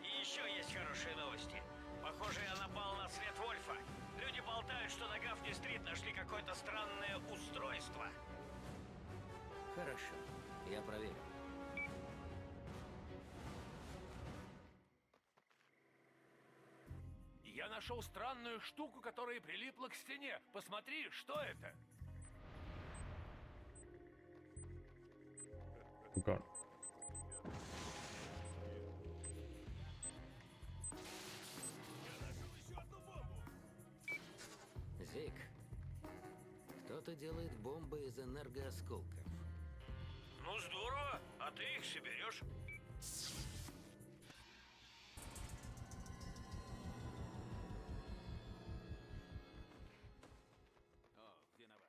[SPEAKER 10] И еще есть хорошие новости. Похоже, я напал на след Вольфа. Люди болтают, что на Гафни-стрит нашли какое-то странное устройство.
[SPEAKER 5] Хорошо, я проверю.
[SPEAKER 11] Я нашел странную штуку, которая прилипла к стене. Посмотри, что это?
[SPEAKER 1] Oh god.
[SPEAKER 5] Зик, кто-то делает бомбы из энергоосколков.
[SPEAKER 10] Ну здорово, а ты их соберешь?
[SPEAKER 11] О, виноват.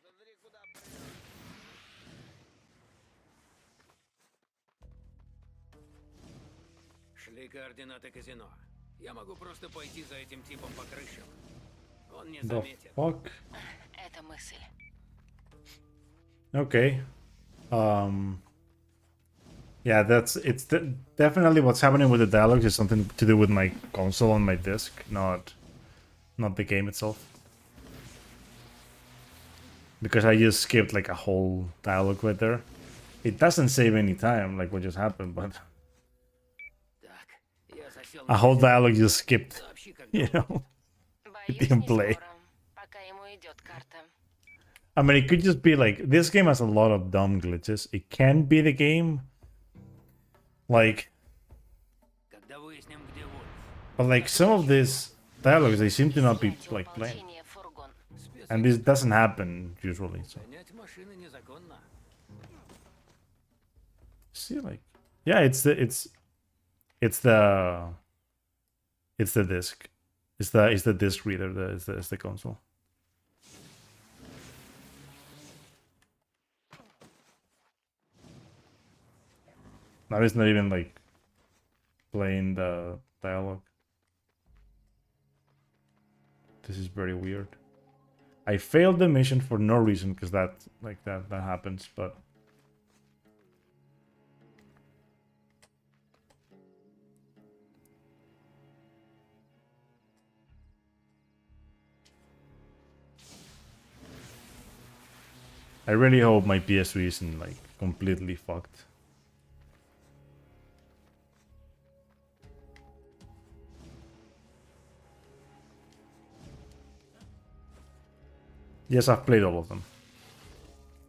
[SPEAKER 3] Смотри, куда...
[SPEAKER 5] Шли координаты казино. Я могу просто пойти за этим типом по крышам. Он не
[SPEAKER 1] The
[SPEAKER 5] заметит.
[SPEAKER 1] fuck?
[SPEAKER 12] Это мысль.
[SPEAKER 1] Okay. Yeah, definitely what's happening with the dialogues is something to do with my console on my disc, not the game itself. Because I just skipped like a whole dialogue right there. It doesn't save any time, like what just happened, but a whole dialogue just skipped, you know? It didn't play. I mean, it could just be like, this game has a lot of dumb glitches. It can be the game, like, but like some of these dialogues, they seem to not be like playing. And this doesn't happen usually, so. See, like, yeah, it's the disc. It's the disc reader. It's the console. Now it's not even like playing the dialogue. This is very weird. I failed the mission for no reason because that happens, but I really hope my PS3 isn't like completely fucked. Yes, I've played all of them.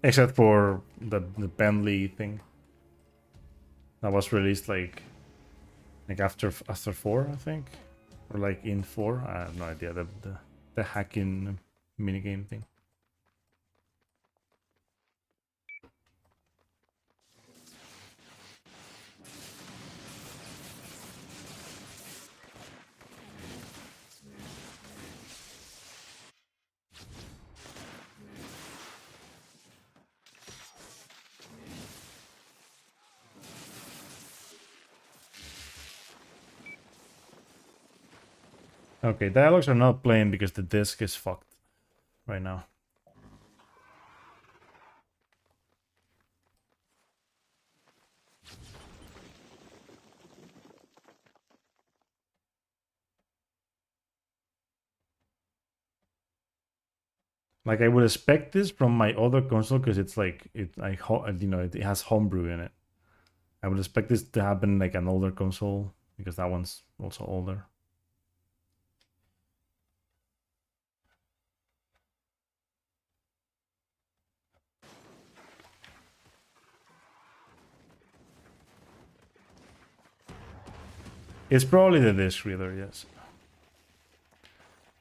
[SPEAKER 1] Except for the Bentley thing. That was released like after 4, I think. Or like in 4. I have no idea. The hacking minigame thing. Okay, dialogues are not playing because the disc is fucked right now. Like I would expect this from my other console because it's like it has homebrew in it. I would expect this to happen like an older console because that one's also older. It's probably the disc reader, yes.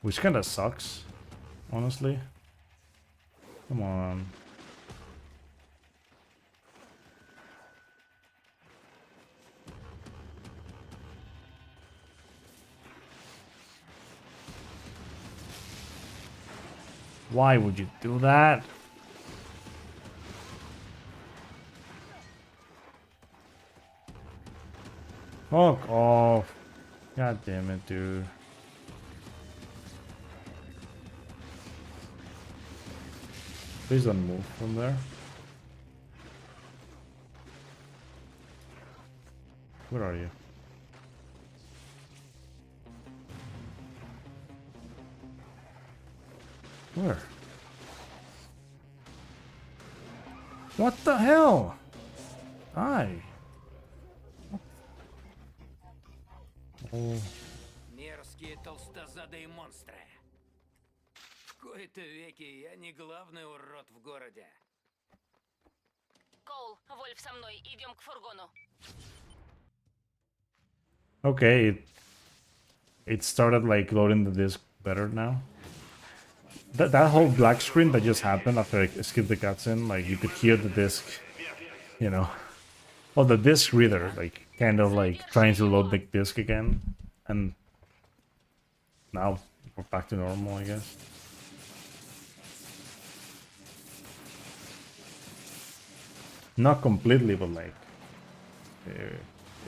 [SPEAKER 1] Which kind of sucks, honestly. Come on. Why would you do that? Fuck off. God damn it, dude. Please don't move from there. Where are you? Where? What the hell? Hi. Oh.
[SPEAKER 5] Мерзкие толстозадые монстры. В кои-то веки я не главный урод в городе.
[SPEAKER 12] Коул, Вольф со мной, идем к фургону.
[SPEAKER 1] Okay, it started like loading the disc better now. That whole black screen that just happened after I skipped the cutscene, like you could hear the disc, you know. Oh, the disc reader, like kind of like trying to load the disc again, and now we're back to normal, I guess. Not completely, but like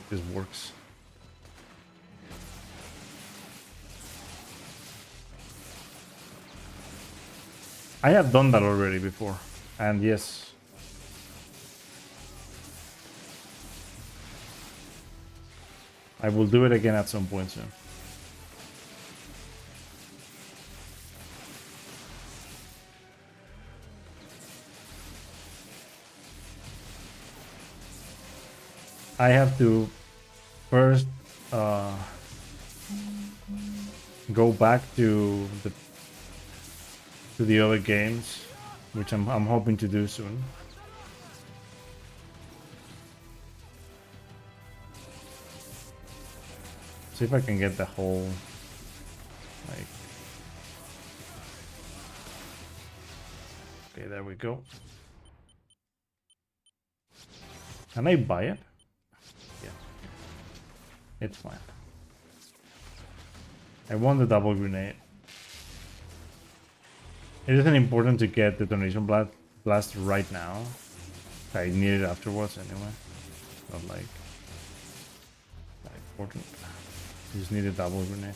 [SPEAKER 1] this works. I have done that already before, and yes, I will do it again at some point soon. I have to first go back to the other games, which I'm hoping to do soon. See if I can get the whole, like, okay, there we go. Can I buy it? Yeah, it's fine. I want the double grenade. It isn't important to get the detonation blast right now. I need it afterwards anyway. Not like that important. You just need a double grenade.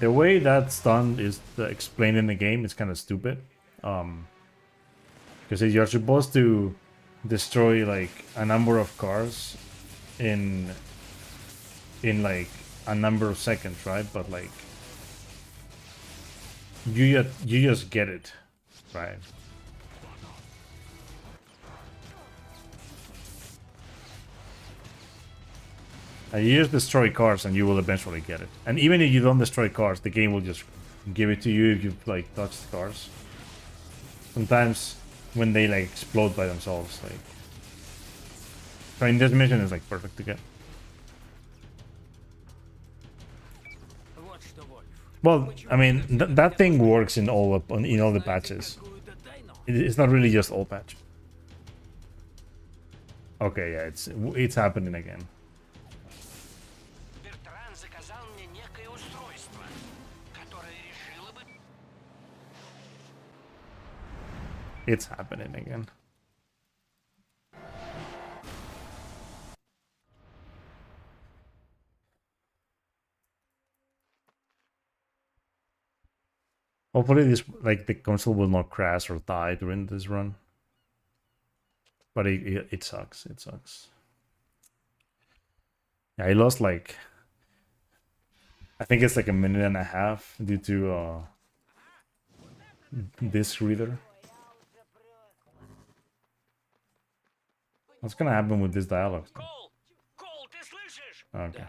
[SPEAKER 1] The way that's done is explained in the game. It's kind of stupid. Because you're supposed to destroy like a number of cars in like a number of seconds, right? But like you just get it, right? You just destroy cars and you will eventually get it. And even if you don't destroy cars, the game will just give it to you if you like touch the cars. Sometimes when they like explode by themselves, like. So in this mission is like perfect to get. Well, I mean that thing works in all the patches. It's not really just all patch. Okay, yeah, it's happening again. It's happening again. Hopefully this, like, the console will not crash or die during this run. But it sucks. It sucks. Yeah, I lost like, I think it's like a minute and a half due to this reader. What's gonna happen with this dialogue? Okay.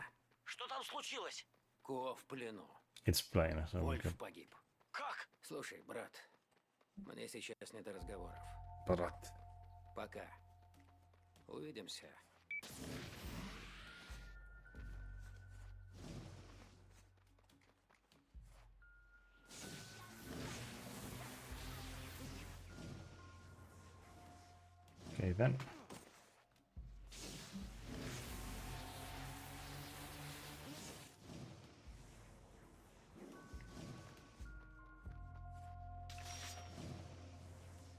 [SPEAKER 1] It's playing, so we can...
[SPEAKER 5] Слушай, брат, мне сейчас не до разговоров.
[SPEAKER 1] Брат.
[SPEAKER 5] Пока. Увидимся.
[SPEAKER 1] Okay then.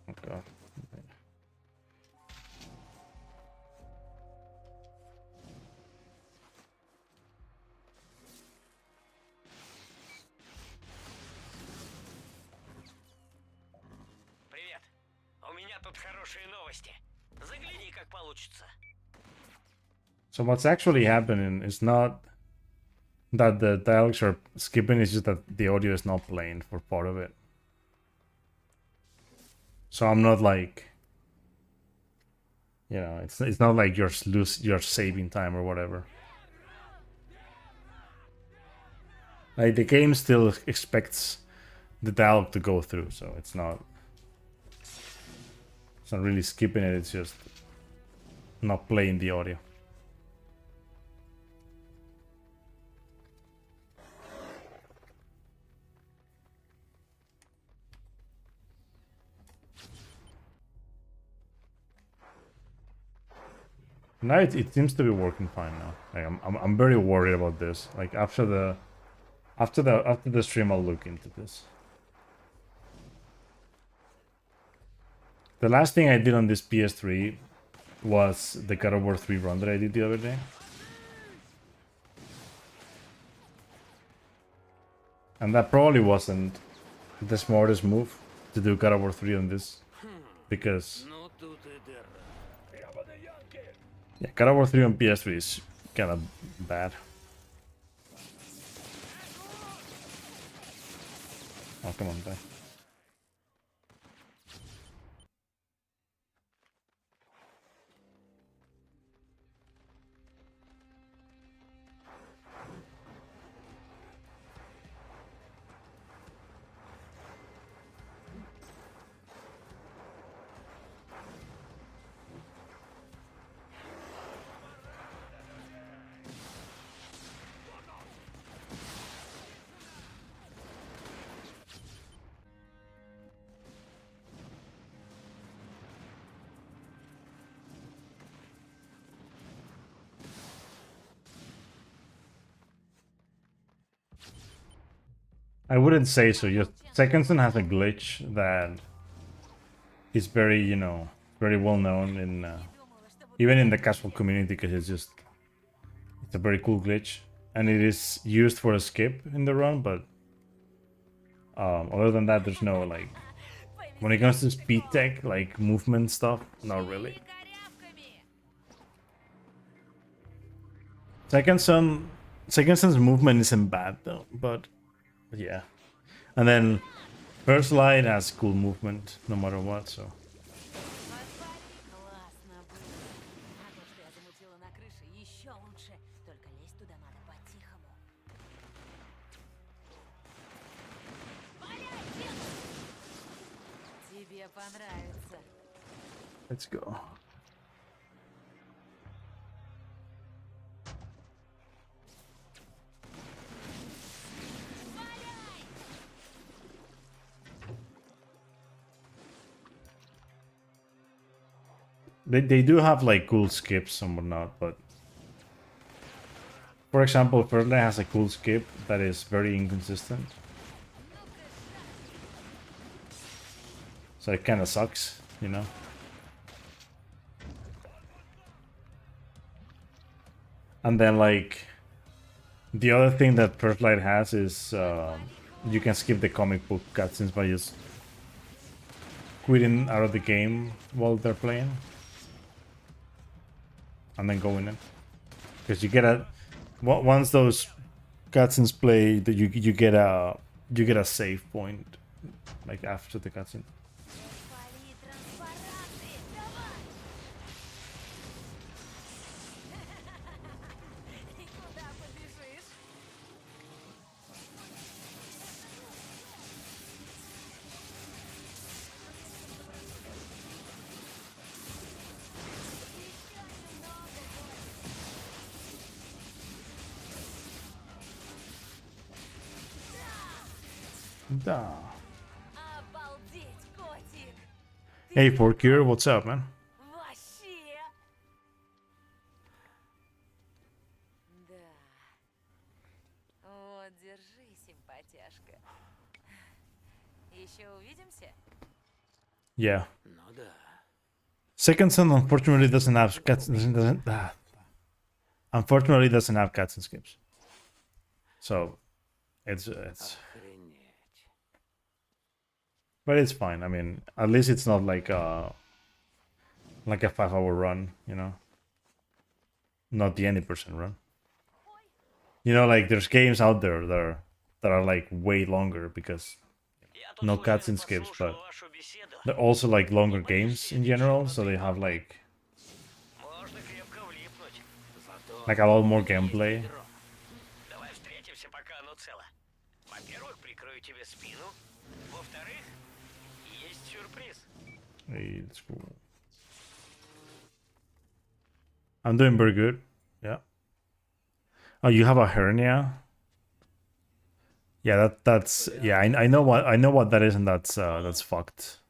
[SPEAKER 1] Okay.
[SPEAKER 10] Привет. У меня тут хорошие новости. Загляни, как получится.
[SPEAKER 1] So what's actually happening is not that the dialogues are skipping, it's just that the audio is not playing for part of it. So I'm not like, you know, it's not like you're saving time or whatever. Like the game still expects the dialogue to go through, so it's not really skipping it, it's just not playing the audio. Now it seems to be working fine now. Like I'm very worried about this. Like after the stream, I'll look into this. The last thing I did on this PS3 was the God of War 3 run that I did the other day. And that probably wasn't the smartest move to do God of War 3 on this, because Yeah, God of War 3 on PS3 is kind of bad. Oh, come on, die. I wouldn't say so. Just Secondson has a glitch that is very, you know, very well known in even in the casual community because it's a very cool glitch and it is used for a skip in the run. But other than that, there's no like when it comes to speed tech, like movement stuff, not really. Second Son's movement isn't bad though, but yeah. And then First Light has cool movement no matter what, so.
[SPEAKER 12] Классно было. А то, что я замутила на крыше, еще лучше. Только лезть туда надо по-тихому. Тебе понравится.
[SPEAKER 1] Let's go. They do have like cool skips and whatnot, but for example, Ferdinand has a cool skip that is very inconsistent. So it kind of sucks, you know? And then like the other thing that First Light has is you can skip the comic book cutscenes by just quitting out of the game while they're playing. And then go in it. Because you get a once those cutscenes play, that you get a save point like after the cutscene. Da. Hey, Porcure, what's up, man?
[SPEAKER 12] Вот, держи, симпатяшка. Еще увидимся?
[SPEAKER 1] Yeah.
[SPEAKER 4] Ну да.
[SPEAKER 1] Second Son unfortunately doesn't have unfortunately doesn't have cutscene skips. So it's but it's fine. I mean, at least it's not like a 5-hour run, you know? Not the any percent run. You know, like there's games out there that are like way longer because no cutscene skips, but they're also like longer games in general, so they have like a lot more gameplay.
[SPEAKER 10] Давай встретимся, пока оно цело. Во-первых, прикрою тебе спину. Во-вторых, есть сюрприз.
[SPEAKER 1] Hey, it's cool. I'm doing very good. Yeah. Oh, you have a hernia? Yeah, that's yeah. I know what that is, and that's fucked.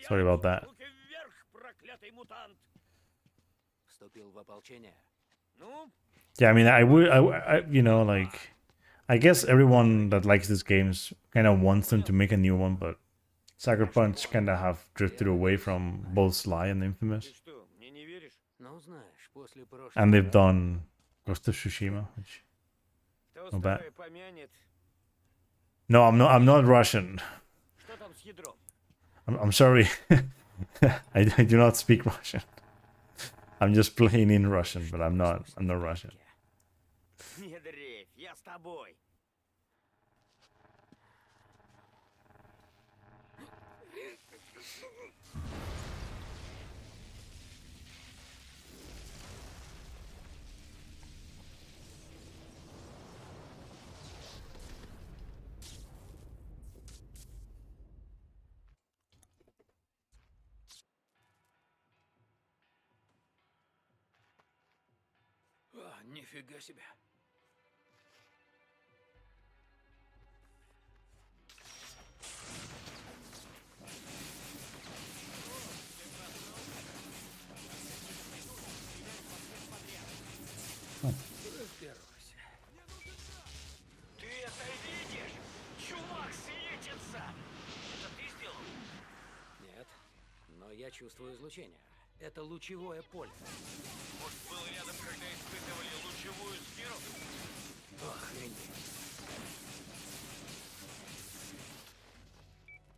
[SPEAKER 1] Sorry about that. Yeah, I mean, I you know, like, I guess everyone that likes these games kind of wants them to make a new one, but Sucker Punch kind of have drifted away from both Sly and Infamous, and they've done Ghost of Tsushima, which not bad. No, I'm not Russian. I'm sorry. I do not speak Russian. I'm just playing in Russian, but I'm not Russian.
[SPEAKER 10] Не дрейфь, я с тобой.
[SPEAKER 3] Нифига себе.
[SPEAKER 10] Ты это видишь? Чувак светится! Это ты сделал?
[SPEAKER 5] Нет, но я чувствую излучение. Это лучевое поле.
[SPEAKER 10] Может, был рядом, когда испытывали лучевую сферу?
[SPEAKER 5] Охренеть.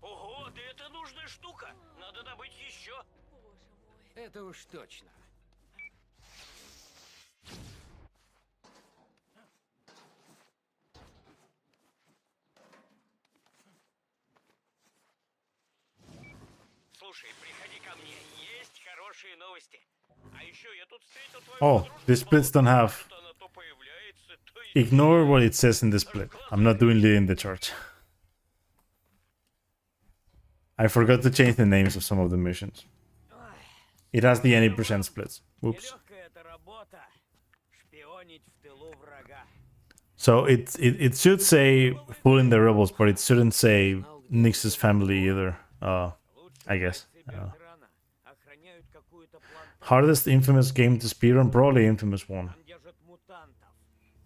[SPEAKER 10] Ого, да это нужная штука! Надо добыть еще!
[SPEAKER 5] Это уж точно.
[SPEAKER 10] Слушай, приходи ко мне, есть хорошие новости. А еще я тут встретил твою
[SPEAKER 1] Oh,
[SPEAKER 10] подружку.
[SPEAKER 1] the splits don't have.
[SPEAKER 10] Она то появляется, то
[SPEAKER 1] Ignore what it says in the split. I'm not doing leading the charge. I forgot to change the names of some of the missions. It has the any percent splits. Oops.
[SPEAKER 10] Нелегкая эта работа. Шпионить в тылу врага.
[SPEAKER 1] So it should say fooling the rebels, but it shouldn't say Nix's family either. I guess.
[SPEAKER 10] Охрана. Охраняют какую-то плантацию.
[SPEAKER 1] Hardest infamous game to speedrun, probably infamous one.
[SPEAKER 10] Там держат мутантов.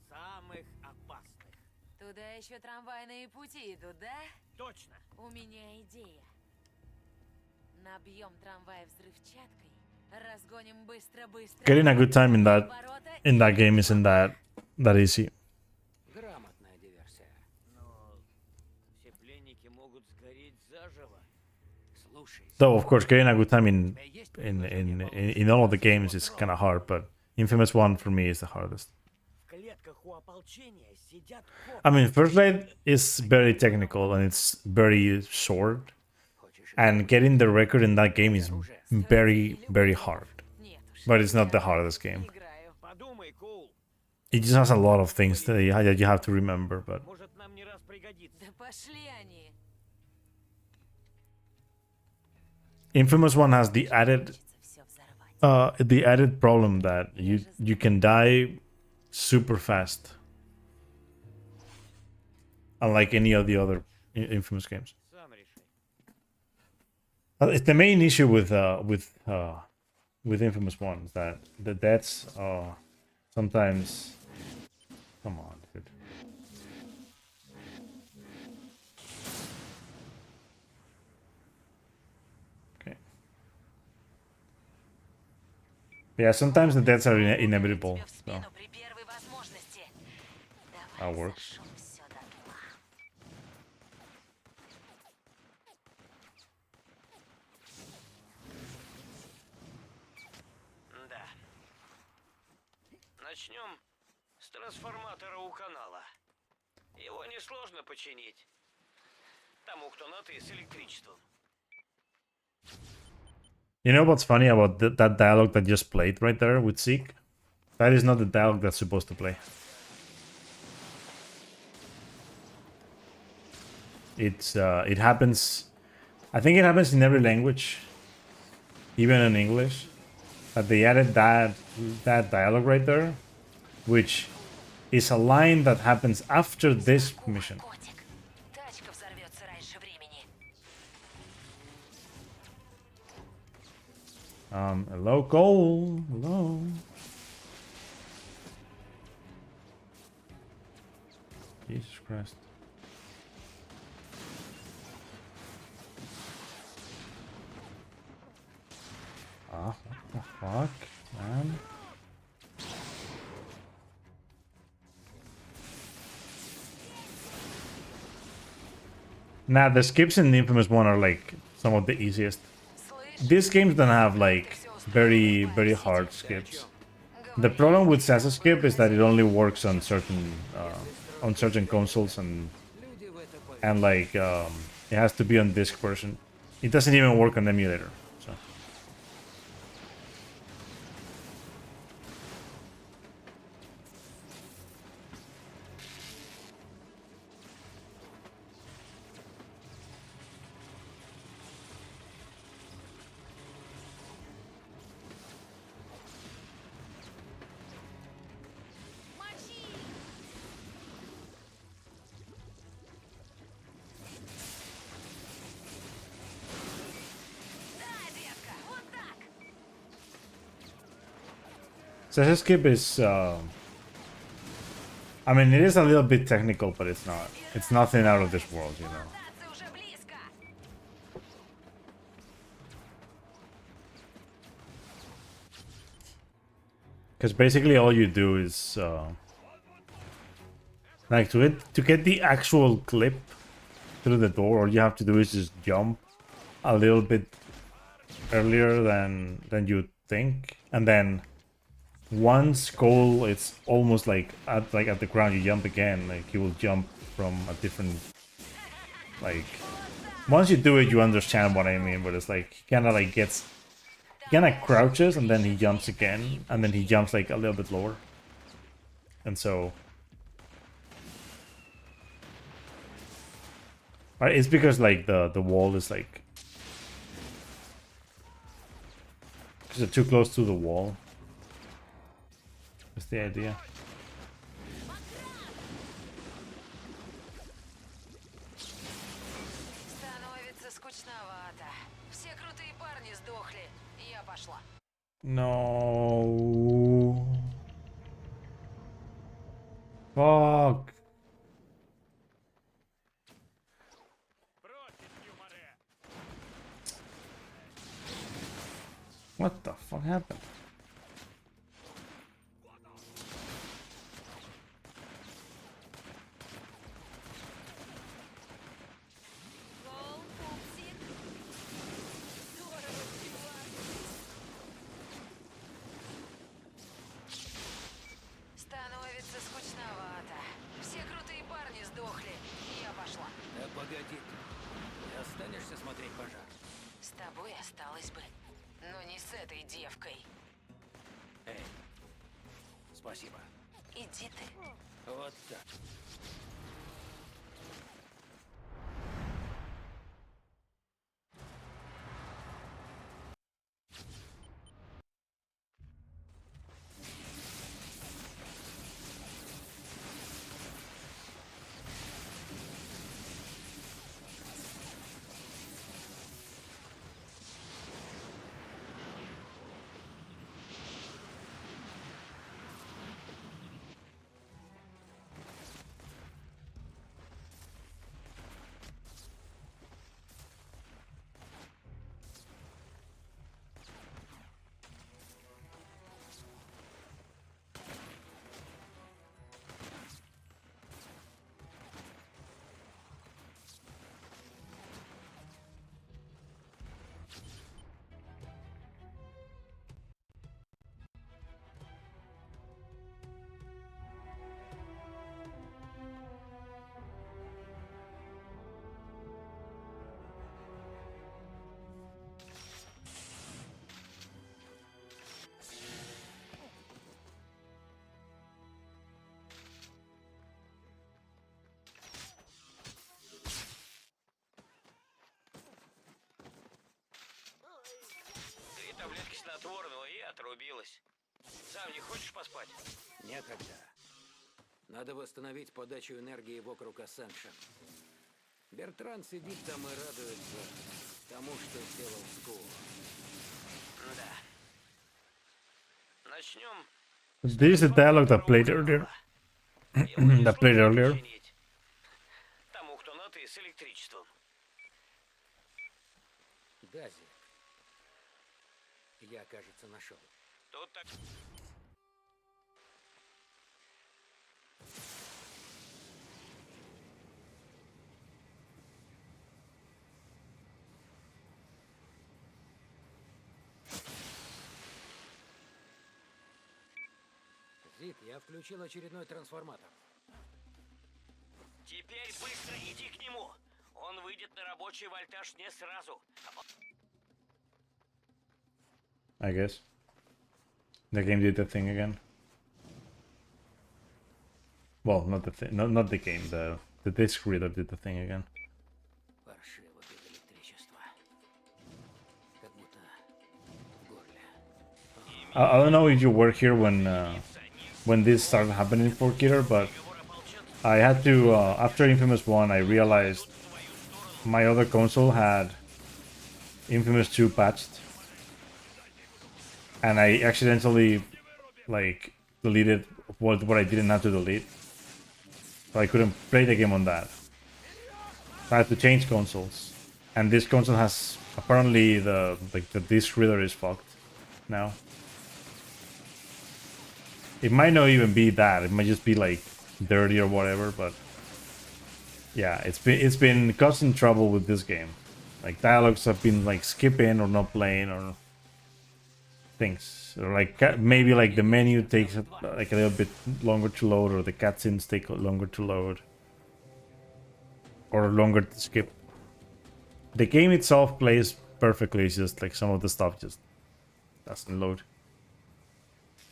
[SPEAKER 10] Самых опасных.
[SPEAKER 8] Туда еще трамвайные пути идут, да?
[SPEAKER 10] Точно.
[SPEAKER 8] У меня идея. Набьем трамвай взрывчаткой, разгоним быстро-быстро.
[SPEAKER 1] Getting a good time in that game isn't that easy.
[SPEAKER 5] Грамотная диверсия.
[SPEAKER 10] Но все пленники могут сгореть заживо.
[SPEAKER 5] Слушай,
[SPEAKER 1] Though of course getting a good time in all of the games is kind of hard, but Infamous One for me is the hardest.
[SPEAKER 10] В клетках у ополчения сидят копы.
[SPEAKER 1] I mean, First Light is very technical and it's very short, and getting the record in that game is very, very hard. But it's not the hardest game.
[SPEAKER 8] Играю.
[SPEAKER 10] Подумай, Коул.
[SPEAKER 1] It just has a lot of things that you have to remember. But
[SPEAKER 10] Может, нам не раз пригодится.
[SPEAKER 8] Да пошли они.
[SPEAKER 1] Infamous One has the added
[SPEAKER 8] Все взорвать.
[SPEAKER 1] the added problem that you can die super fast, unlike any of the other Infamous games.
[SPEAKER 10] Сам реши.
[SPEAKER 1] It's the main issue with Infamous One is that the deaths sometimes. Come on, dude. Okay. Yeah, sometimes the deaths are inevitable.
[SPEAKER 8] Тебе в
[SPEAKER 1] So
[SPEAKER 8] спину при первой возможности.
[SPEAKER 1] that
[SPEAKER 8] Давай
[SPEAKER 1] works.
[SPEAKER 8] зажжем всё дотла.
[SPEAKER 10] Да. Начнем с трансформатора у канала. Его несложно починить. Тому, кто на «ты» с электричеством.
[SPEAKER 1] You know what's funny about that dialogue that just played right there with Zeke? That is not the dialogue that's supposed to play. It happens. I think it happens in every language, even in English. That they added that dialogue right there, which is a line that happens after this mission.
[SPEAKER 8] Котик, тачка взорвется раньше времени.
[SPEAKER 1] Hello, Cole. Hello. Jesus Christ. Ah, what the fuck, man? Nah, the skips in the Infamous One are like some of the easiest.
[SPEAKER 8] Слышь,
[SPEAKER 1] These games don't have like very, very hard skips. The problem with Sasa skip is that it only works on certain consoles and like it has to be on disc version. It doesn't even work on emulator. So. Sasa skip is I mean, it is a little bit technical, but it's not. It's nothing out of this world, you know. Because basically all you do is like to get the actual clip through the door, all you have to do is just jump a little bit earlier than you think, and then once goal it's almost like at the ground, you jump again, like you will jump from a different, like once you do it you understand what I mean, but it's like he kinda like gets, he kinda crouches and then he jumps again, and then he jumps like a little bit lower, and so right, it's because like the wall is like, because they're too close to the wall. That's the idea.
[SPEAKER 8] Становится скучновато. Все крутые парни сдохли. Я пошла.
[SPEAKER 1] No. Fuck. What the fuck happened?
[SPEAKER 8] Становится скучновато. Все крутые парни сдохли. Я пошла.
[SPEAKER 5] Да погоди ты. Ты останешься смотреть пожар?
[SPEAKER 8] С тобой осталось бы. Но не с этой девкой.
[SPEAKER 5] Эй, спасибо.
[SPEAKER 8] Иди ты.
[SPEAKER 5] Вот так.
[SPEAKER 10] Таблетки снотворного и отрубилась. Сам не хочешь поспать?
[SPEAKER 5] Некогда. Надо восстановить подачу энергии вокруг Ascension. Бертран сидит там и радуется тому, что сделал Скул.
[SPEAKER 10] Да. Начнем.
[SPEAKER 1] This is the dialogue that played earlier. That played earlier.
[SPEAKER 10] Тому, кто на «ты» с электричеством.
[SPEAKER 5] Дази. Я, кажется, нашел.
[SPEAKER 10] Тут так...
[SPEAKER 5] Лид, я включил очередной трансформатор.
[SPEAKER 10] Теперь быстро иди к нему. Он выйдет на рабочий вольтаж не сразу.
[SPEAKER 1] I guess. The game did the thing again. Well, not the thing, not the game. The disc reader did the thing again.
[SPEAKER 5] Паршиво без электричества. Как будто в горле.
[SPEAKER 1] I don't know if you were here when this started happening for Killer, but I had to after Infamous 1 I realized my other console had Infamous 2 patched, and I accidentally like deleted what I didn't have to delete, so I couldn't play the game on that. So I had to change consoles, and this console has apparently the disc reader is fucked now. It might not even be that. It might just be like dirty or whatever. But yeah, it's been causing trouble with this game. Like dialogues have been like skipping or not playing or things. Or like maybe like the menu takes like a little bit longer to load, or the cutscenes take longer to load, or longer to skip. The game itself plays perfectly. It's just like some of the stuff just doesn't load.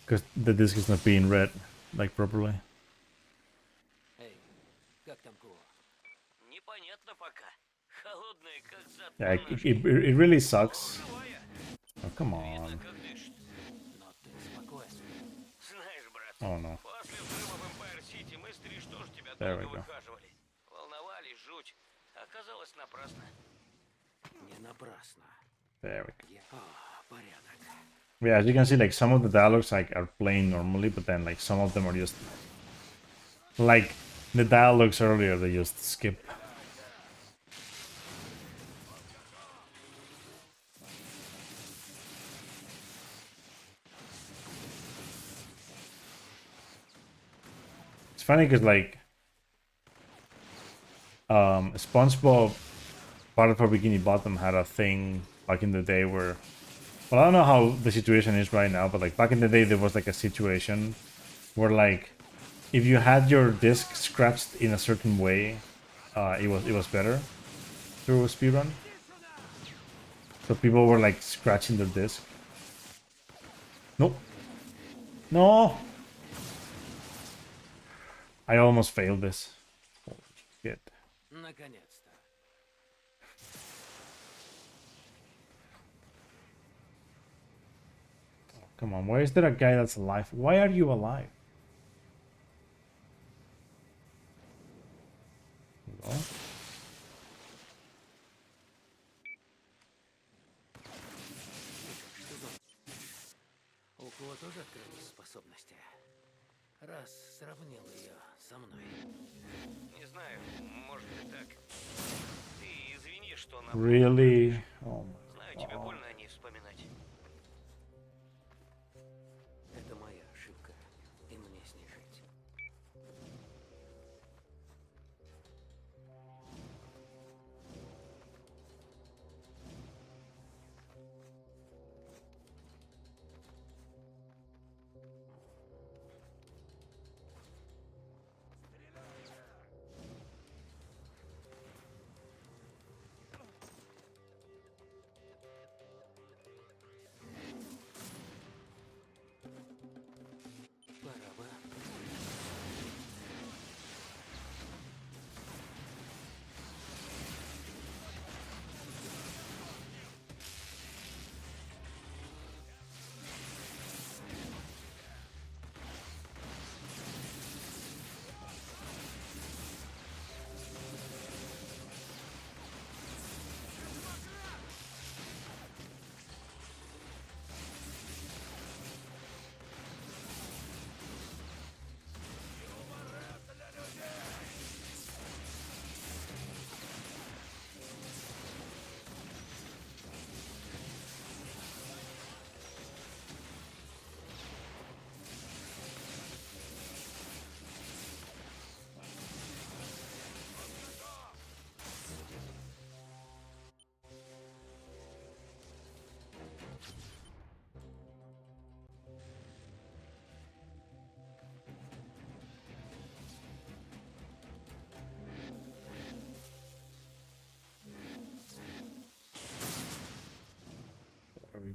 [SPEAKER 1] Because the disc is not being read like properly.
[SPEAKER 5] Эй, как там Куо?
[SPEAKER 10] Непонятно пока. Холодная, как зад.
[SPEAKER 1] Yeah, it really sucks. Oh, come on.
[SPEAKER 5] Но ты спокойствие.
[SPEAKER 10] Знаешь, брат,
[SPEAKER 1] Oh no.
[SPEAKER 10] после взрыва в Эмпайр-Сити мы с Триш тоже тебя
[SPEAKER 1] There
[SPEAKER 10] долго
[SPEAKER 1] we go.
[SPEAKER 10] выхаживали. Волновались, жуть. Оказалось напрасно.
[SPEAKER 5] Не напрасно.
[SPEAKER 1] There we go.
[SPEAKER 5] Порядок.
[SPEAKER 1] Yeah, as you can see, like some of the dialogues like are playing normally, but then like some of them are just like the dialogues earlier they just skip. It's funny because like SpongeBob part of our Bikini Bottom had a thing back in the day where, well, I don't know how the situation is right now, but like back in the day there was like a situation where like if you had your disc scratched in a certain way, it was better through speedrun. So people were like scratching their disc. Nope. No. I almost failed this. Holy shit.
[SPEAKER 5] Наконец-то.
[SPEAKER 1] Come on, why is there a guy that's alive? Why are you alive? No?
[SPEAKER 5] У Куо тоже открылись способности. Раз сравнил ее со мной.
[SPEAKER 10] Не знаю, может и так. Ты извини, что на...
[SPEAKER 1] Really? Oh my
[SPEAKER 10] Знаю, тебе больно о ней вспоминать.
[SPEAKER 5] Это моя ошибка. И мне с ней жить.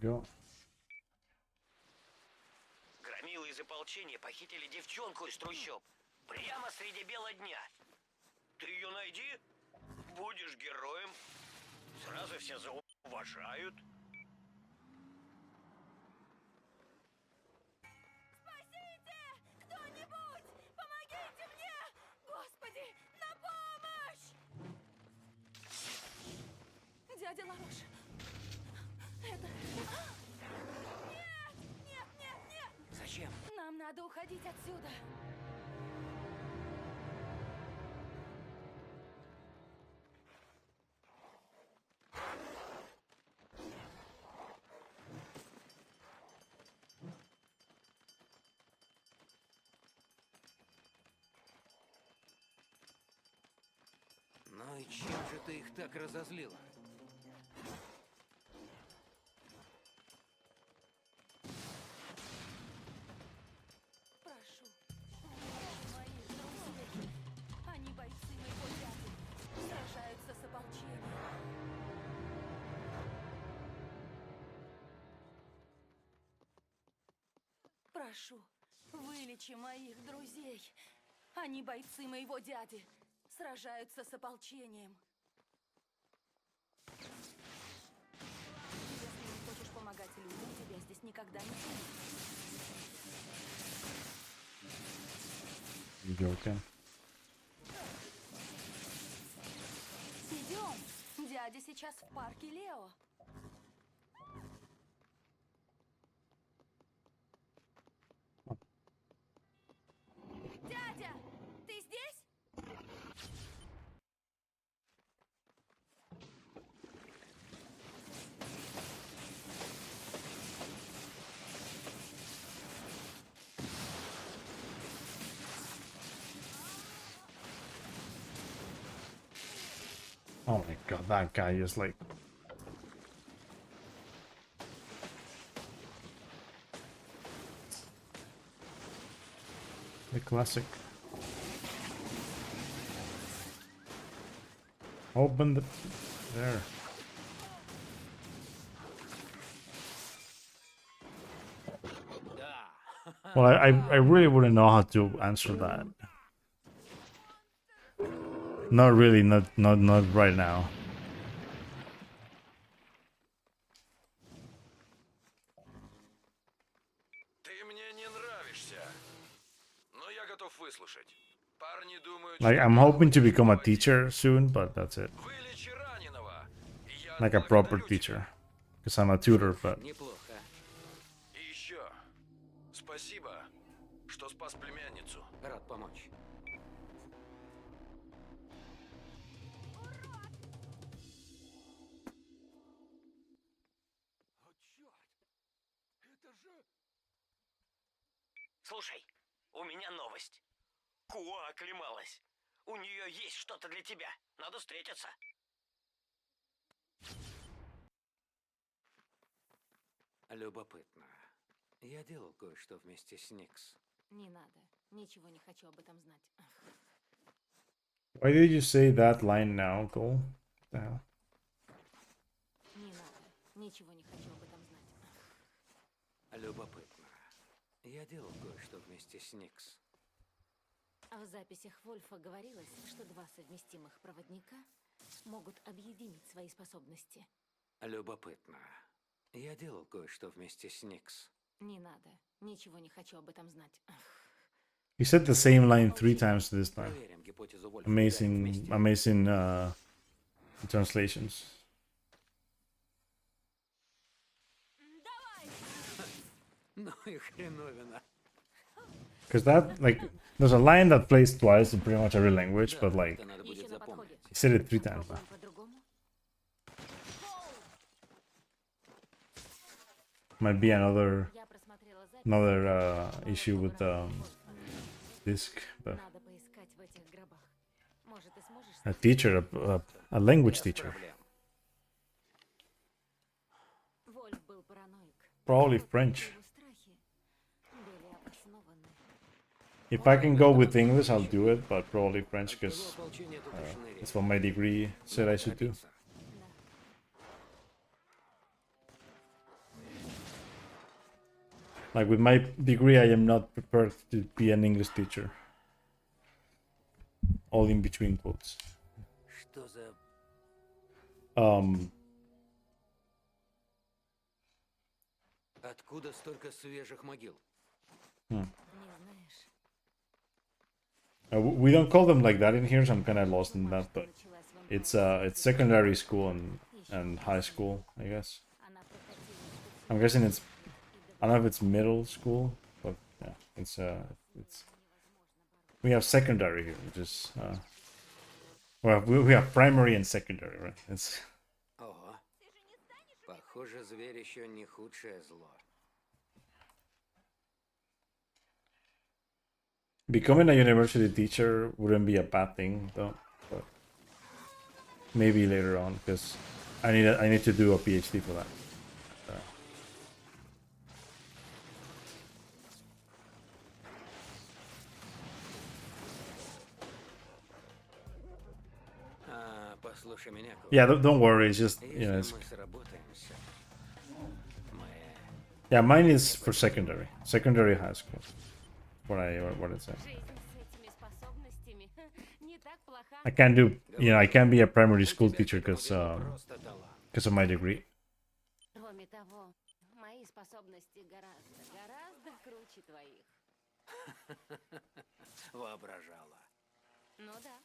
[SPEAKER 1] go.
[SPEAKER 10] Громилы из ополчения похитили девчонку из трущоб. Прямо среди бела дня. Ты ее найди, будешь героем. Сразу все зауважают.
[SPEAKER 12] Спасите! Кто-нибудь! Помогите мне! Господи, на помощь! Дядя Ларош, это... Нет! Нет, нет, нет!
[SPEAKER 10] Зачем?
[SPEAKER 12] Нам надо уходить отсюда.
[SPEAKER 5] Ну и чем же ты их так разозлила?
[SPEAKER 12] Прошу, моих друзей. Они бойцы моего дяди. Сражаются с ополчением. Прошу, вылечи моих друзей. Они бойцы моего дяди. Сражаются с ополчением. Если не хочешь помогать людям, тебя здесь никогда не будет.
[SPEAKER 1] Joking.
[SPEAKER 12] Идем. Дядя сейчас в парке Лео. Дядя, ты здесь?
[SPEAKER 1] Oh my god, that guy is like... the classic. Open the... there. Well, I really wouldn't know how to answer that. Not really, not right now.
[SPEAKER 4] Ты мне не нравишься, но я готов выслушать. Парни думают,
[SPEAKER 1] Like, I'm hoping to become a teacher soon, but that's it.
[SPEAKER 4] вылечи раненого.
[SPEAKER 1] Like a proper teacher. Because I'm a tutor, but...
[SPEAKER 5] Неплохо.
[SPEAKER 4] И еще, спасибо, что спас племянницу.
[SPEAKER 5] Рад помочь.
[SPEAKER 10] Слушай, у меня новость. Куа оклемалась. У нее есть что-то для тебя. Надо встретиться.
[SPEAKER 5] Любопытно. Я делал кое-что вместе с Никс.
[SPEAKER 12] Не надо. Ничего не хочу об этом знать.
[SPEAKER 1] Why did you say that line now, Cole? What the hell?
[SPEAKER 12] Не надо. Ничего не хочу об этом знать.
[SPEAKER 5] Любопытно. Я делал кое-что вместе с Никс.
[SPEAKER 12] В записях Вольфа говорилось, что два совместимых проводника могут объединить свои способности.
[SPEAKER 5] Любопытно. Я делал кое-что вместе с Никс.
[SPEAKER 12] Не надо. Ничего не хочу об этом знать.
[SPEAKER 1] He said the same line 3 times this time.
[SPEAKER 5] Проверим гипотезу Вольфа.
[SPEAKER 1] Amazing translations.
[SPEAKER 5] Ну и хреновина.
[SPEAKER 1] Because that, like, there's a line that plays twice in pretty much every language, but like,
[SPEAKER 5] Это надо будет
[SPEAKER 12] Еще на
[SPEAKER 5] запомнить.
[SPEAKER 12] подходе.
[SPEAKER 1] he said it 3 times now.
[SPEAKER 12] Попробуем по-другому.
[SPEAKER 1] Might be another
[SPEAKER 12] Я просмотрела запись.
[SPEAKER 1] issue with the disc, but
[SPEAKER 12] Надо поискать в этих гробах. Может, ты сможешь...
[SPEAKER 1] a teacher, a language teacher,
[SPEAKER 5] Проблем.
[SPEAKER 12] Вольф был параноик.
[SPEAKER 1] probably French.
[SPEAKER 12] Его страхи были обоснованы.
[SPEAKER 1] If I can go with English, I'll do it, but probably French, because
[SPEAKER 5] Его ополчение тут уж шныряет.
[SPEAKER 1] that's what my degree said I should do. Like with my degree, I am not prepared to be an English teacher. All in between quotes.
[SPEAKER 5] Что за... Откуда столько свежих могил?
[SPEAKER 1] We don't call them like that in here, so I'm kind of lost in that. But it's secondary school and high school, I guess. I'm guessing it's, I don't know if it's middle school, but yeah, it's we have secondary here, which is well, we have primary and secondary, right? It's
[SPEAKER 5] Ого. Похоже, зверь еще не худшее зло.
[SPEAKER 1] becoming a university teacher wouldn't be a bad thing, though. But maybe later on, because I need to do a PhD for that.
[SPEAKER 5] Послушай меня,
[SPEAKER 1] Yeah, don't worry. It's just, you know, it's... Yeah, mine is for secondary high school. What it says. I can't do, you know, I can't be a primary school teacher because of my degree.
[SPEAKER 12] Кроме того, мои способности гораздо круче твоих.
[SPEAKER 5] Воображала.
[SPEAKER 12] Ну да.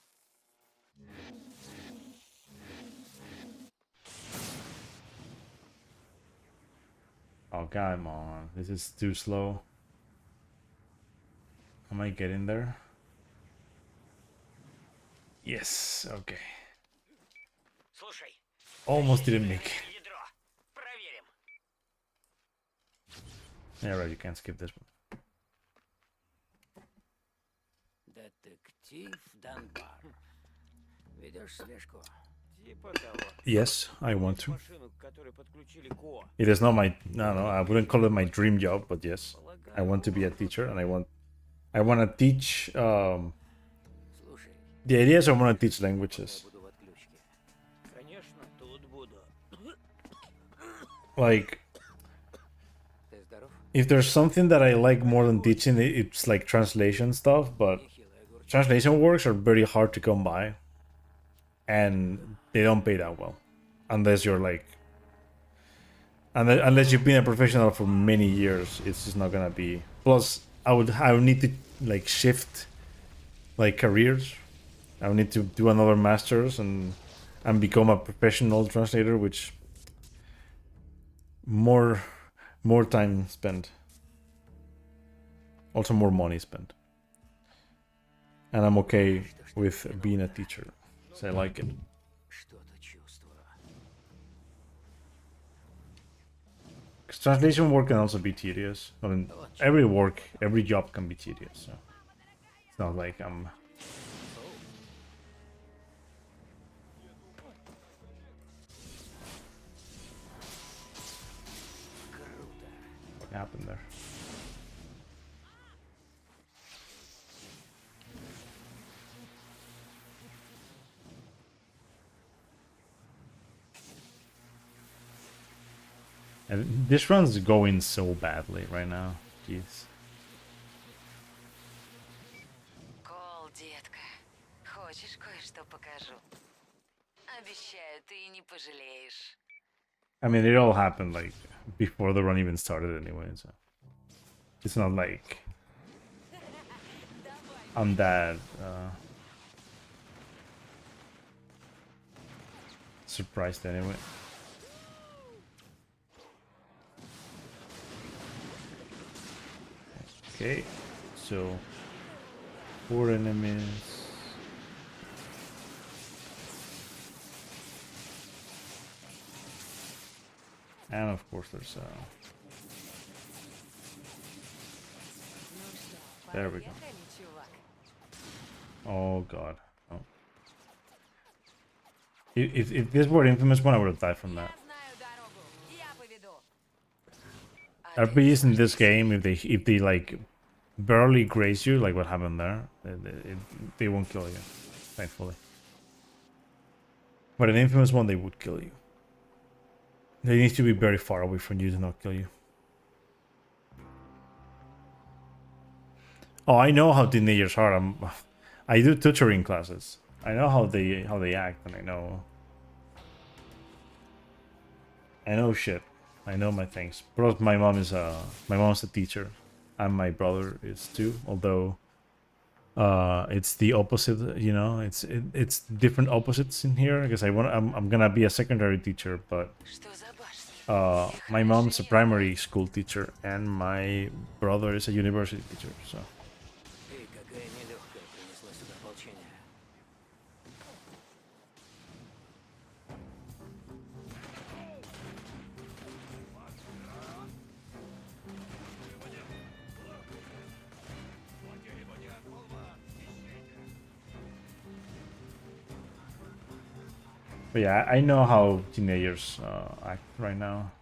[SPEAKER 1] Oh, come on. This is too slow. Am I getting there? Yes, okay. Almost didn't make it. Yeah, right, you can't skip this one.
[SPEAKER 5] Детектив Данбар. Ведешь слежку?
[SPEAKER 1] Yes, I want to. It is not my, no, I wouldn't call it my dream job, but yes, I want to be a teacher, and I want to teach. The idea is I want to teach languages. Like, if there's something that I like more than teaching, it's like translation stuff, but translation works are very hard to come by, and they don't pay that well, unless you're like, unless you've been a professional for many years. It's just not gonna be. Plus, I would need to like shift like careers. I would need to do another master's and become a professional translator, which more time spent, also more money spent. And I'm okay with being a teacher, so I like it. Because translation work can also be tedious. I mean, every job can be tedious. So it's not like I'm. What happened there? And this run's going so badly right now. Jeez.
[SPEAKER 8] Кол, детка. Хочешь, кое-что покажу? Обещаю, ты не пожалеешь.
[SPEAKER 1] I mean, it all happened like before the run even started anyway, so it's not like I'm that surprised anyway. Okay, so 4 enemies. And of course there's there we go. Oh god. Oh. If this were Infamous one, I would have died from that. RPGs in this game, if they like barely graze you, like what happened there, they won't kill you, thankfully. But an Infamous one, they would kill you. They need to be very far away from you to not kill you. Oh, I know how teenagers are. I do tutoring classes. I know how they act, and I know shit. I know my things. Plus, my mom's a teacher, and my brother is too. Although, it's the opposite. You know, it's different opposites in here because I'm gonna be a secondary teacher, but my mom's a primary school teacher, and my brother is a university teacher. So.
[SPEAKER 5] Эй, какая нелегкая принесла сюда ополчение.
[SPEAKER 1] But yeah, I know how teenagers act right now,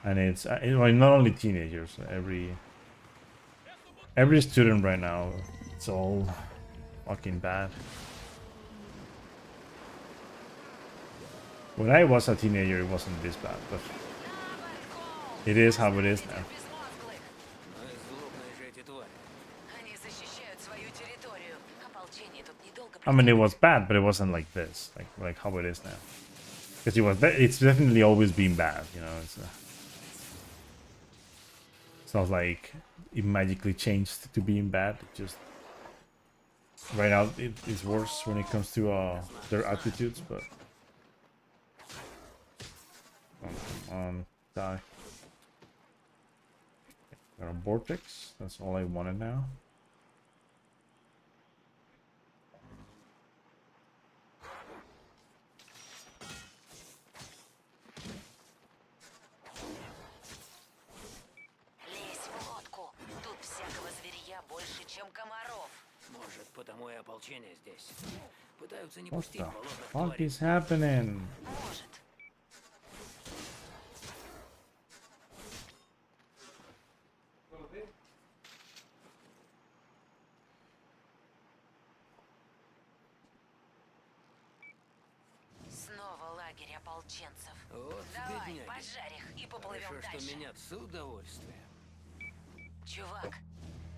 [SPEAKER 1] and it's well, not only teenagers. Every student right now, it's all fucking bad. When I was a teenager, it wasn't this bad, but it is how it is now. I mean, it was bad, but it wasn't like this, like how it is now. Because it's definitely always been bad, you know. It's not like it magically changed to being bad. It just right now it is worse when it comes to their attitudes, but die. Got a vortex. That's all I wanted now.
[SPEAKER 5] Может, потому и ополчение здесь. Пытаются не
[SPEAKER 1] What
[SPEAKER 5] пустить
[SPEAKER 1] the
[SPEAKER 5] болотных
[SPEAKER 1] fuck
[SPEAKER 5] тварей.
[SPEAKER 1] is happening?
[SPEAKER 6] Снова лагерь ополченцев.
[SPEAKER 5] Вот
[SPEAKER 6] Давай,
[SPEAKER 5] бедняги.
[SPEAKER 6] поджарь их и поплывем
[SPEAKER 5] Хорошо, что
[SPEAKER 6] дальше.
[SPEAKER 5] меняться удовольствие.
[SPEAKER 6] Чувак,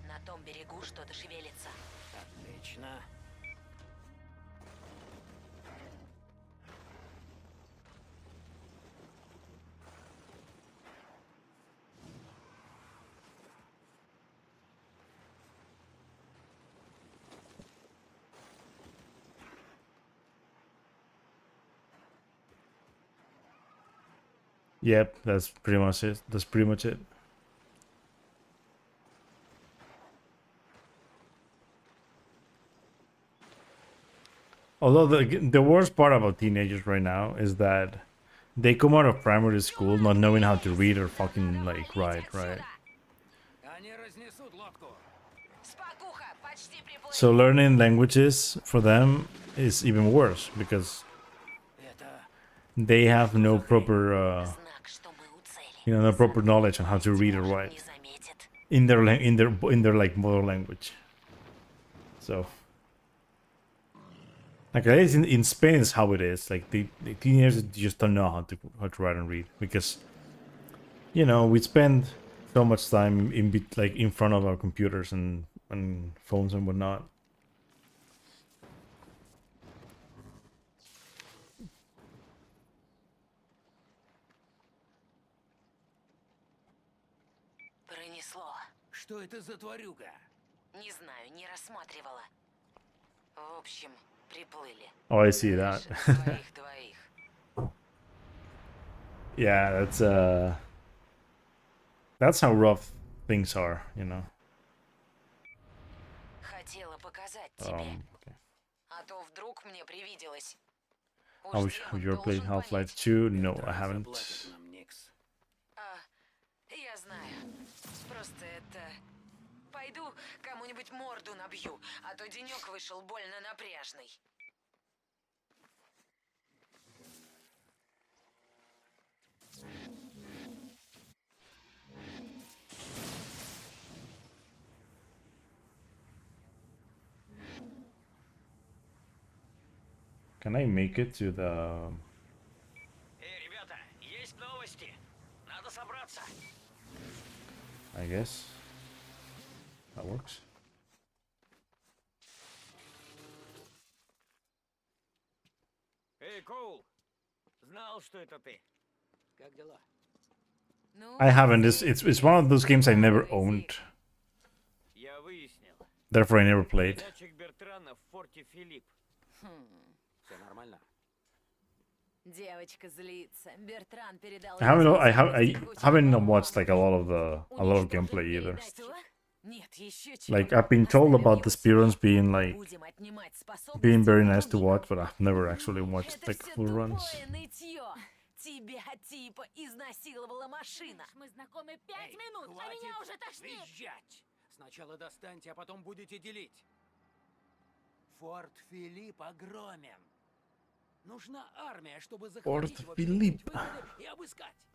[SPEAKER 6] на том берегу что-то шевелится.
[SPEAKER 5] Отлично.
[SPEAKER 1] Yep, that's pretty much it. That's pretty much it. Although the worst part about teenagers right now is that they come out of primary school not knowing how to read or fucking like write, right?
[SPEAKER 5] Они разнесут лодку.
[SPEAKER 6] Спокуха, почти приплыли.
[SPEAKER 1] So learning languages for them is even worse because they have no proper,
[SPEAKER 6] Знак, что мы у цели.
[SPEAKER 1] no proper knowledge on how to read or write
[SPEAKER 6] Не заметит.
[SPEAKER 1] in their like mother language. So, like at least in Spain is how it is. Like the teenagers just don't know how to write and read because, we spend so much time in front of our computers and phones and whatnot.
[SPEAKER 6] Пронесло.
[SPEAKER 5] Что это за тварюга?
[SPEAKER 6] Не знаю, не рассматривала. В общем, приплыли.
[SPEAKER 1] Oh, I see that.
[SPEAKER 6] Своих двоих.
[SPEAKER 1] Yeah, that's how rough things are,
[SPEAKER 6] Хотела показать тебе.
[SPEAKER 1] Okay.
[SPEAKER 6] А то вдруг мне привиделось.
[SPEAKER 1] Have you ever played Half-Life 2? No, I haven't.
[SPEAKER 6] Я знаю. Просто это... Пойду кому-нибудь морду набью, а то денек вышел больно напряжный.
[SPEAKER 1] Can I make it to the...
[SPEAKER 10] Эй, ребята, есть новости. Надо собраться.
[SPEAKER 1] I guess that works.
[SPEAKER 10] Эй, Коул! Знал, что это ты.
[SPEAKER 4] Как дела?
[SPEAKER 1] I haven't. It's one of those games I never owned.
[SPEAKER 10] Я выяснил.
[SPEAKER 1] Therefore, I never played.
[SPEAKER 10] Датчик Бертрана в форте Филипп.
[SPEAKER 4] Все нормально?
[SPEAKER 8] Девочка злится. Бертран передал...
[SPEAKER 1] I haven't watched like a lot of gameplay either.
[SPEAKER 8] Что? Нет, еще
[SPEAKER 1] Like I've been told about the speedruns being like being very nice to watch, but I've never actually watched like full runs.
[SPEAKER 8] Тебя типа изнасиловала машина.
[SPEAKER 12] Мы знакомы 5 минут, а меня уже тошнит.
[SPEAKER 4] Визжать! Сначала достаньте, а потом будете делить. Форт Филипп огромен. Нужна армия, чтобы захватить
[SPEAKER 1] Форт
[SPEAKER 4] его,
[SPEAKER 1] Филипп.
[SPEAKER 4] и обыскать.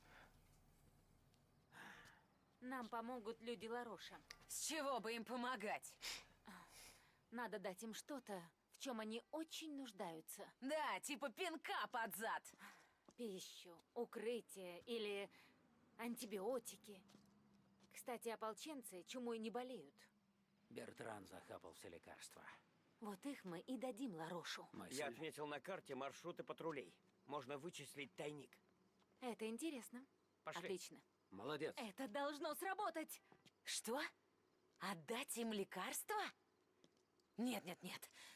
[SPEAKER 12] Нам помогут люди Лароша.
[SPEAKER 8] С чего бы им помогать?
[SPEAKER 12] Надо дать им что-то, в чем они очень нуждаются.
[SPEAKER 8] Да, типа пинка под зад.
[SPEAKER 12] Пищу, укрытие или антибиотики. Кстати, ополченцы чумой не болеют.
[SPEAKER 4] Бертран захапал все лекарства.
[SPEAKER 12] Вот их мы и дадим Ларошу.
[SPEAKER 10] Я отметил на карте маршруты патрулей. Можно вычислить тайник.
[SPEAKER 12] Это интересно.
[SPEAKER 10] Пошли.
[SPEAKER 12] Отлично.
[SPEAKER 4] Молодец.
[SPEAKER 12] Это должно сработать.
[SPEAKER 8] Что? Отдать им лекарства? Нет.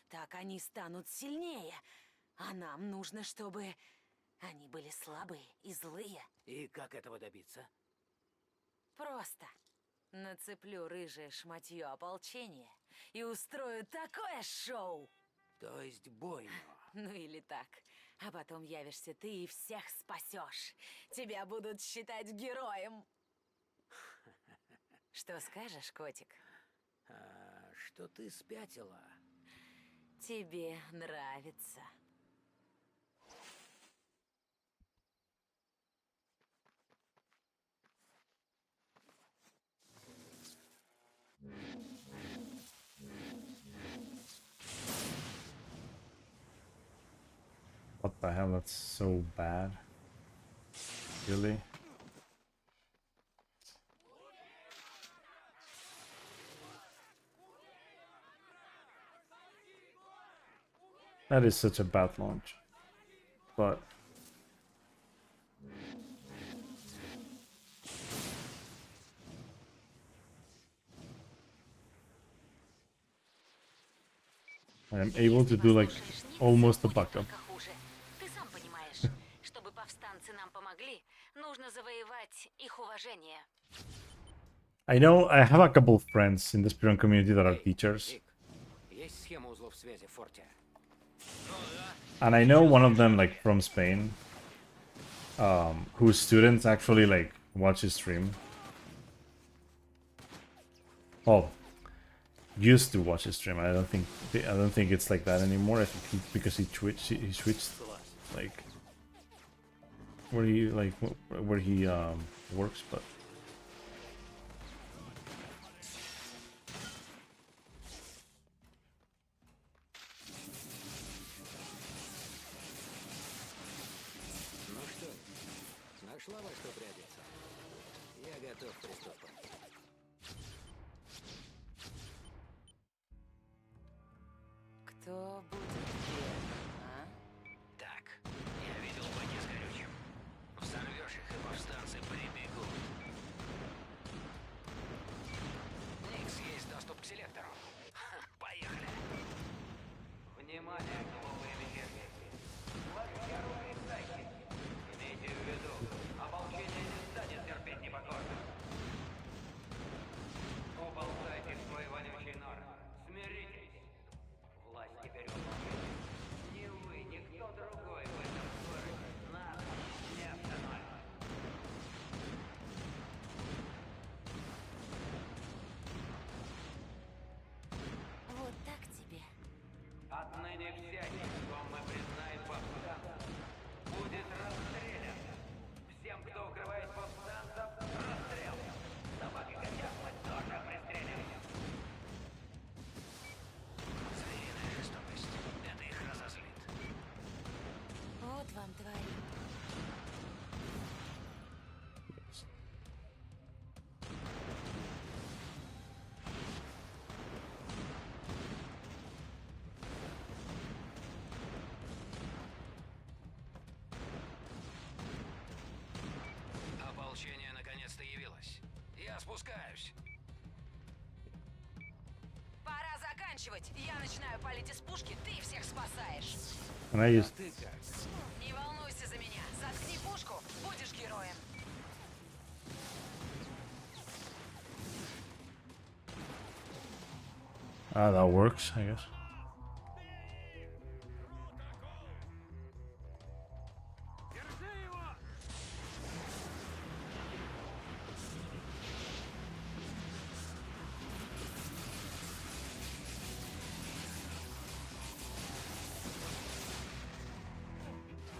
[SPEAKER 8] Так они станут сильнее. А нам нужно, чтобы они были слабые и злые.
[SPEAKER 4] И как этого добиться?
[SPEAKER 8] Просто нацеплю рыжее шматье ополчения и устрою такое шоу.
[SPEAKER 4] То есть бойню.
[SPEAKER 8] Ну или так. А потом явишься ты и всех спасешь. Тебя будут считать героем. Что скажешь, котик?
[SPEAKER 4] Что ты спятила?
[SPEAKER 8] Тебе нравится.
[SPEAKER 1] What the hell? That's so bad. Really? That is such a bad launch. But I am able to do like almost a backup.
[SPEAKER 12] Ты сам понимаешь, чтобы повстанцы нам помогли, нужно завоевать их уважение.
[SPEAKER 1] I know I have a couple of friends in the speedrun community that are teachers.
[SPEAKER 4] Есть схема узлов связи в форте?
[SPEAKER 1] And I know one of them like from Spain, whose students actually like watch his stream. Oh, used to watch his stream. I don't think it's like that anymore. I think because he switched like where he works, but.
[SPEAKER 4] Нашла во что прятаться? Я готов приступать.
[SPEAKER 8] Кто будет первым, а?
[SPEAKER 10] Так, я видел баки с горючим. Взорвешь их, и повстанцы прибегут.
[SPEAKER 4] Никс, есть доступ к селектору. Поехали.
[SPEAKER 10] Внимание, глупые мятежники. Первые стайки. Имейте в виду, ополчение не станет терпеть непокорных. Уползайте в свой вонючий нор. Смиритесь. Власть теперь у ополчения. Ни вы, ни кто другой в этом городе нас не остановит.
[SPEAKER 12] Вот так тебе.
[SPEAKER 10] Отныне всякий, кто мы признаем повстанцем, будет расстрелян. Всем, кто укрывает повстанцев, расстрел. Собак и котят мы тоже пристреливаем.
[SPEAKER 4] Звериная жестокость. Это их разозлит.
[SPEAKER 12] Вот вам твари.
[SPEAKER 5] Спускаюсь.
[SPEAKER 13] Пора заканчивать. Я начинаю палить из пушки, ты всех спасаешь.
[SPEAKER 1] And I just
[SPEAKER 5] Ты как?
[SPEAKER 13] Не волнуйся за меня. Заткни пушку, будешь героем.
[SPEAKER 1] that works, I guess.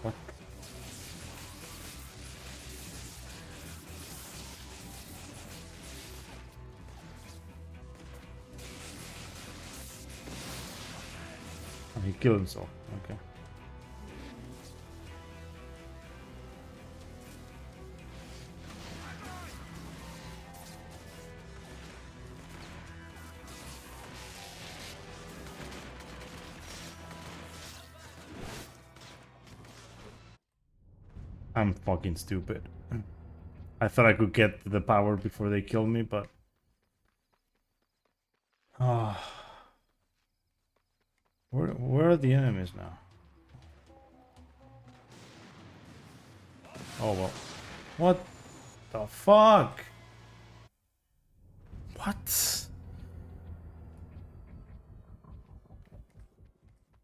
[SPEAKER 1] What? Oh, he killed himself. Okay. I'm fucking stupid. I thought I could get the power before they kill me, but... Where are the enemies now? Oh well. What the fuck? What?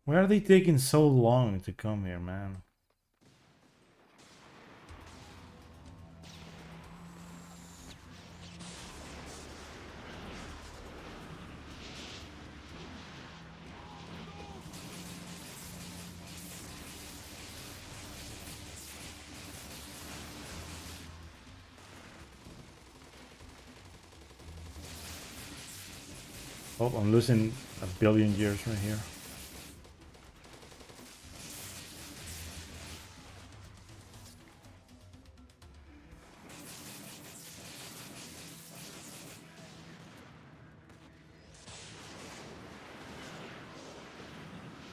[SPEAKER 1] Why are they taking so long to come here, man? Oh, I'm losing a billion years right here.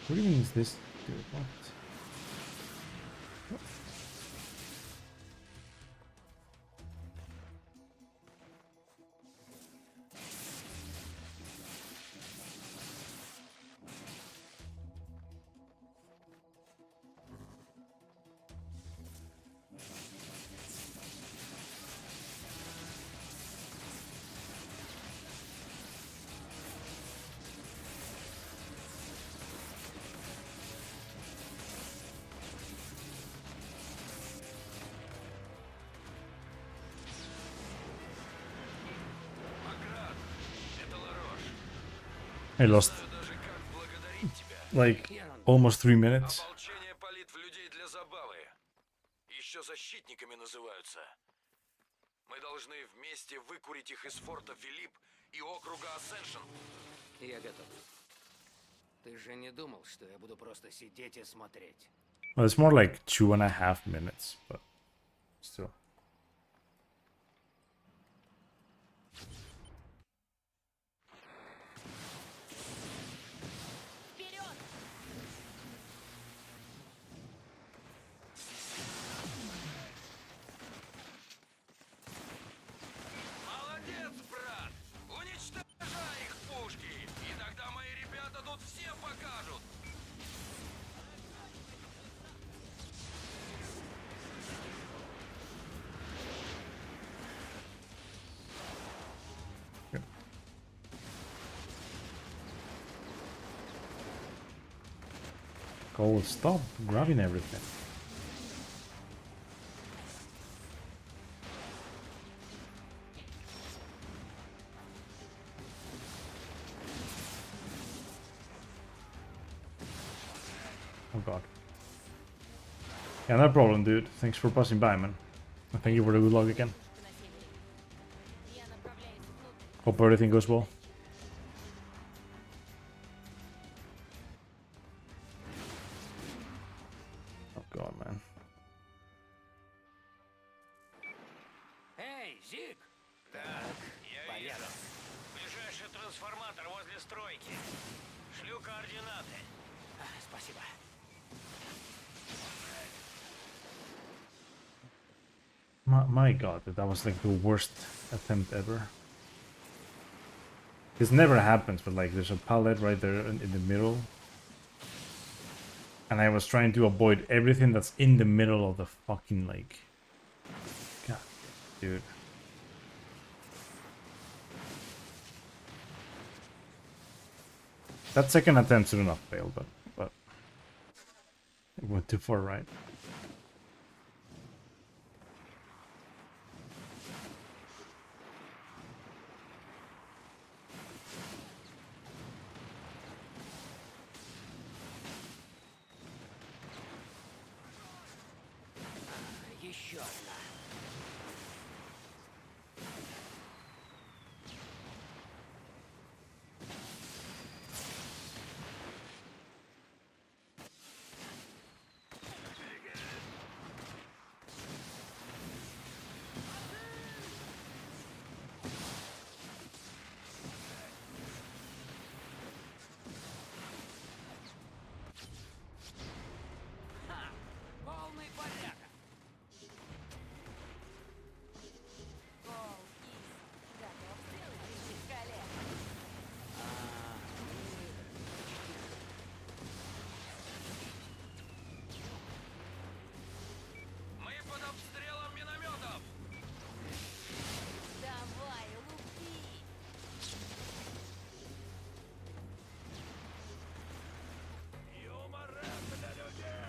[SPEAKER 1] What even is this? Dude, what? I lost like almost 3 minutes.
[SPEAKER 5] Ополчение палит в людей для забавы. Еще защитниками называются. Мы должны вместе выкурить их из форта Филипп и округа Ассеншн. Я готов. Ты же не думал, что я буду просто сидеть и смотреть?
[SPEAKER 1] Well, it's more like 2.5 minutes, but still.
[SPEAKER 5] Молодец, брат! Уничтожай их пушки, и тогда мои ребята тут все покажут.
[SPEAKER 1] Cole, stop grabbing everything. Oh god. Yeah, no problem, dude. Thanks for passing by, man. And thank you for the good luck again. Hope everything goes well. Oh god, man.
[SPEAKER 10] Эй, Зик! Так, я вижу. Ближайший трансформатор возле стройки. Шлю координаты. Спасибо.
[SPEAKER 1] My god, that was like the worst attempt ever. This never happens, but like there's a pallet right there in the middle. And I was trying to avoid everything that's in the middle of the fucking like... God, dude. That second attempt should not fail, but it went too far right.
[SPEAKER 5] Еще одна.
[SPEAKER 10] Полный порядок. Мы под обстрелом минометов.
[SPEAKER 13] Давай, лупи!
[SPEAKER 10] Юмор для людей.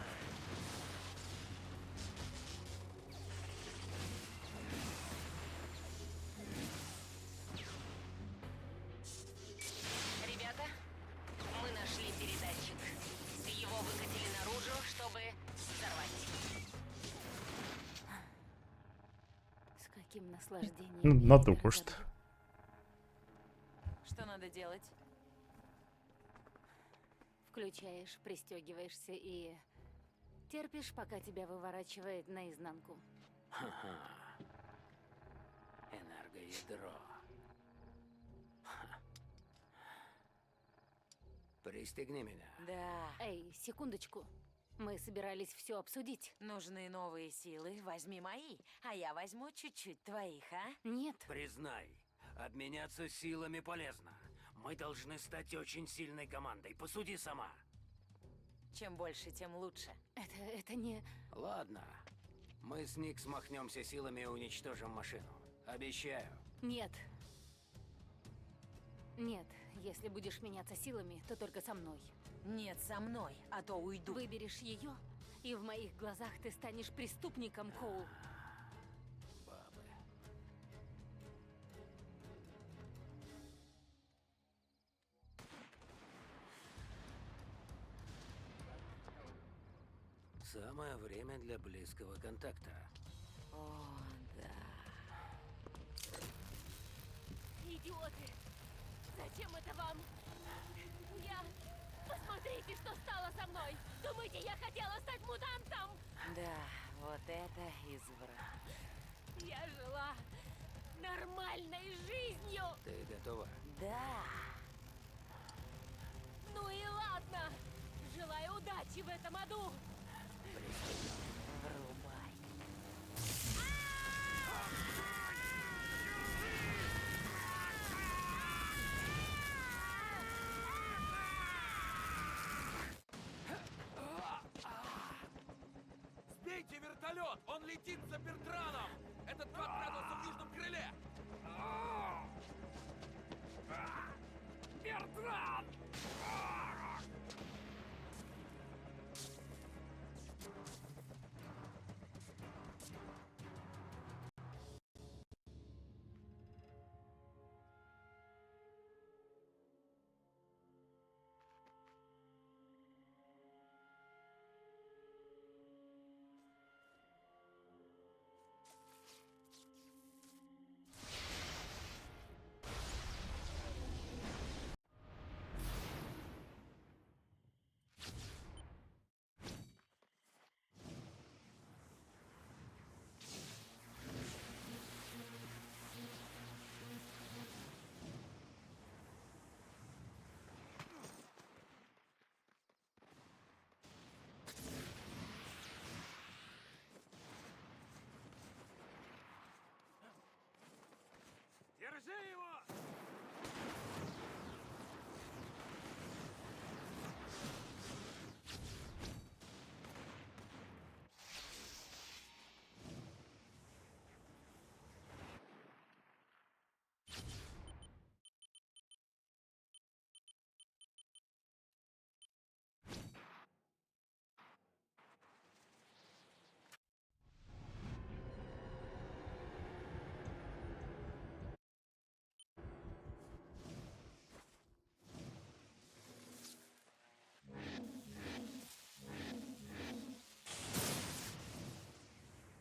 [SPEAKER 13] Ребята, мы нашли передатчик. Его выкатили наружу, чтобы взорвать. С каким наслаждением.
[SPEAKER 1] Not the worst.
[SPEAKER 13] Что надо делать? Включаешь, пристегиваешься и терпишь, пока тебя выворачивает наизнанку.
[SPEAKER 5] Ха-ха. Энергоядро. Ха. Пристегни меня.
[SPEAKER 13] Да. Эй, секундочку. Мы собирались все обсудить.
[SPEAKER 14] Нужны новые силы, возьми мои, а я возьму чуть-чуть твоих, а?
[SPEAKER 13] Нет.
[SPEAKER 5] Признай, обменяться силами полезно. Мы должны стать очень сильной командой. Посуди сама.
[SPEAKER 14] Чем больше, тем лучше.
[SPEAKER 13] Это не...
[SPEAKER 5] Ладно. Мы с Ник смахнемся силами и уничтожим машину. Обещаю.
[SPEAKER 13] Нет. Нет, если будешь меняться силами, то только со мной.
[SPEAKER 14] Нет, со мной, а то уйду.
[SPEAKER 13] Выберешь ее, и в моих глазах ты станешь преступником, Коул.
[SPEAKER 5] Бабы. Самое время для близкого контакта.
[SPEAKER 14] О, да.
[SPEAKER 12] Идиоты! Зачем это вам? Посмотрите, что стало со мной! Думаете, я хотела стать мутантом?
[SPEAKER 14] Да, вот это изврат.
[SPEAKER 12] Я жила нормальной жизнью!
[SPEAKER 5] Ты готова?
[SPEAKER 14] Да.
[SPEAKER 12] Ну и ладно! Желаю удачи в этом аду!
[SPEAKER 14] Врубай.
[SPEAKER 10] Сбейте вертолет! Он летит за Бертраном! Этот гад прятался в южном крыле! Бертран!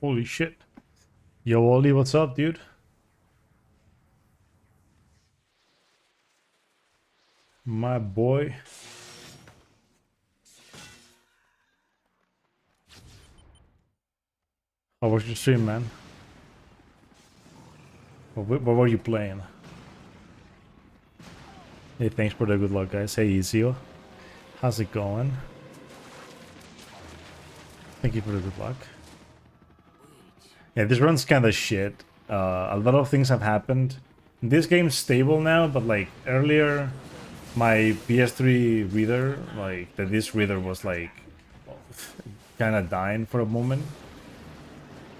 [SPEAKER 1] Holy shit. Yo, Ollie, what's up, dude? My boy. How was your stream, man? What were you playing? Hey, thanks for the good luck, guys. Hey, Ezio. How's it going? Thank you for the good luck. Yeah, this run's kind of shit. A lot of things have happened. This game's stable now, but like earlier, my PS3 reader, like the disc reader was like kind of dying for a moment.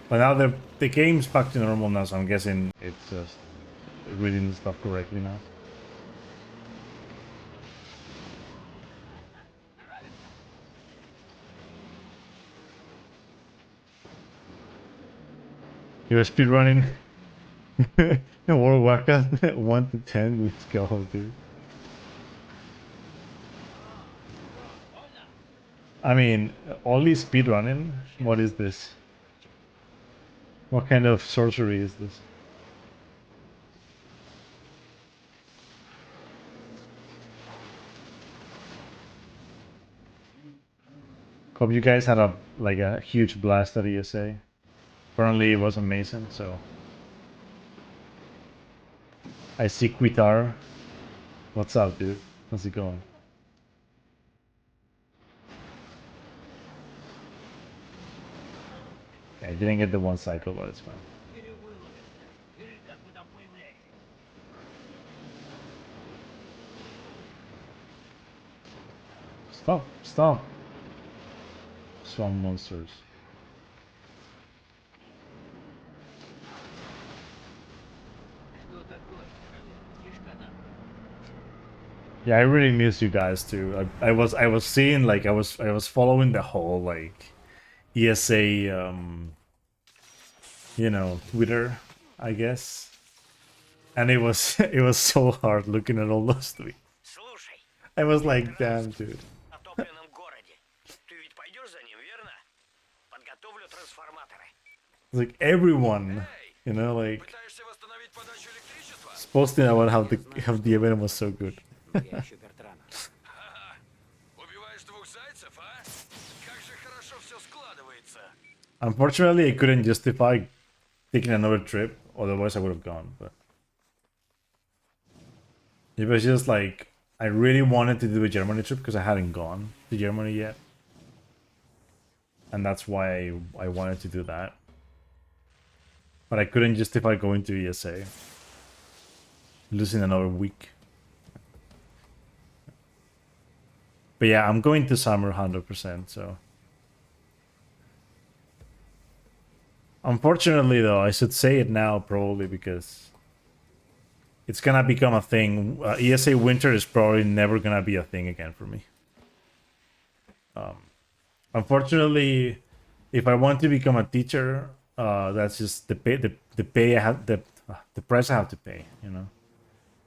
[SPEAKER 1] But now the game's back to normal now, so I'm guessing it's just reading the stuff correctly now. You're speedrunning in World of Warcraft 1 to 10. Let's go, dude. I mean, only speedrunning? What is this? What kind of sorcery is this? Hope you guys had a huge blast at ESA. Apparently it was amazing, so I see Quitar. What's up, dude? How's it going? Yeah, I didn't get the one cycle, but it's fine. Stop, stop. Swamp monsters. Yeah, I really miss you guys too. I was seeing like I was following the whole like ESA you know, Twitter, I guess. And it was it was so hard looking at all those tweets. I was like, damn, dude. Like everyone, you know, like posting about how the event was so good. Unfortunately, I couldn't justify taking another trip, otherwise I would have gone. But it was just like I really wanted to do a Germany trip because I hadn't gone to Germany yet, and that's why I wanted to do that. But I couldn't justify going to ESA, losing another week. But yeah, I'm going to summer 100%. So unfortunately, though, I should say it now probably because it's gonna become a thing. ESA winter is probably never gonna be a thing again for me. Unfortunately, if I want to become a teacher, that's just the pay I have the price I have to pay. You know,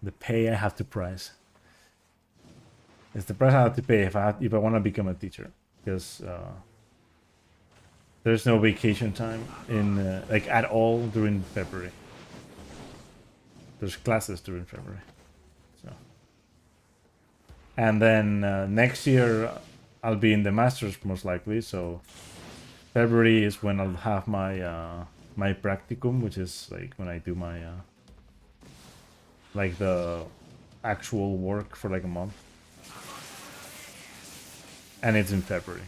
[SPEAKER 1] the pay I have to price. It's the price I have to pay if I want to become a teacher, because there's no vacation time in like at all during February. There's classes during February, so. And then next year I'll be in the masters most likely. So February is when I'll have my my practicum, which is like when I do my like the actual work for like a month. And it's in February.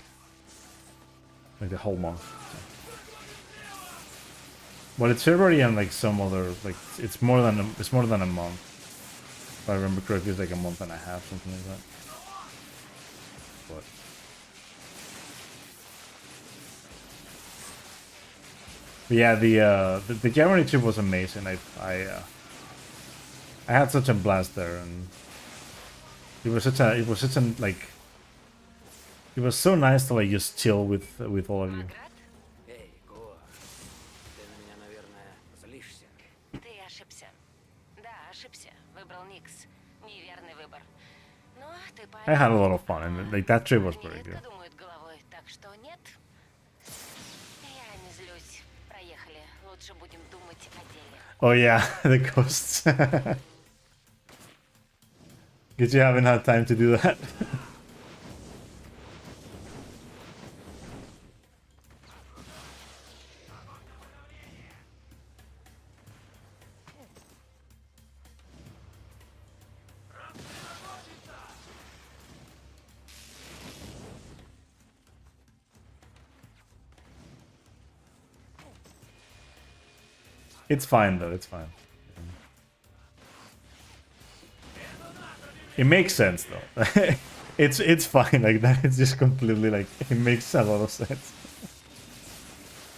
[SPEAKER 1] Like the whole month. Well, it's February and like some other like it's more than a month. If I remember correctly, it's like a month and a half, something like that. But yeah, the Germany trip was amazing. I had such a blast there, and it was such an like it was so nice to like just chill with all of you.
[SPEAKER 14] Ты ошибся. Да, ошибся. Выбрал Никс. Неверный выбор. Но ты
[SPEAKER 1] I had a
[SPEAKER 14] поймал.
[SPEAKER 1] lot of fun, and like that trip was very good.
[SPEAKER 14] Нередко думают головой, так что нет. Я не злюсь. Проехали. Лучше будем думать о деле.
[SPEAKER 1] Oh yeah, the ghosts. Guess you haven't had time to do that. It's fine though, it's fine. It makes sense though. it's fine like that. It's just completely like it makes a lot of sense.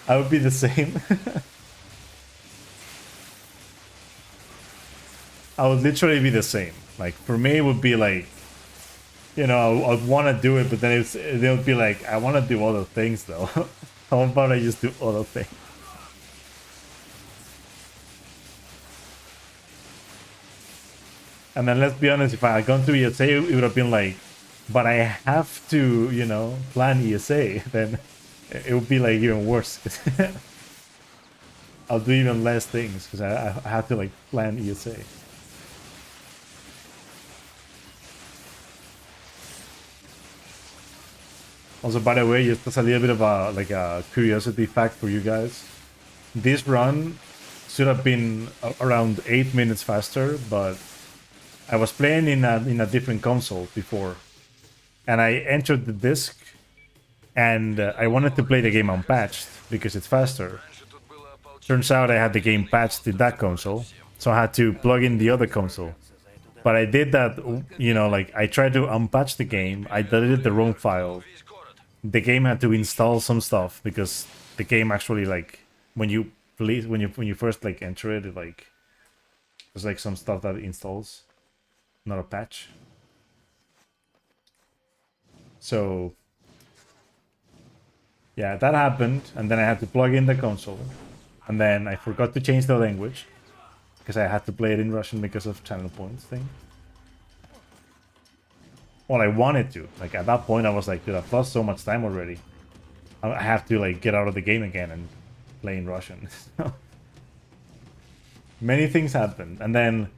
[SPEAKER 1] I would be the same. I would literally be the same. Like for me it would be like, you know, I'd want to do it, but then they would be like, I want to do other things though. How about I just do other things? And then let's be honest, if I had gone to ESA, it would have been like, but I have to, you know, plan ESA. Then it would be like even worse. I'll do even less things because I have to like plan ESA. Also, by the way, just as a little bit of a like a curiosity fact for you guys, this run should have been around 8 minutes faster, but I was playing in a different console before, and I entered the disc, and I wanted to play the game unpatched because it's faster. Turns out I had the game patched in that console, so I had to plug in the other console. But I did that, you know, like I tried to unpatch the game, I deleted the wrong file. The game had to install some stuff because the game actually like when you first like enter it, like there's like some stuff that it installs. Not a patch. So yeah, that happened, and then I had to plug in the console, and then I forgot to change the language because I had to play it in Russian because of channel points thing. Well, I wanted to. Like at that point, I was like, dude, I've lost so much time already. I have to like get out of the game again and play in Russian. Many things happened, and then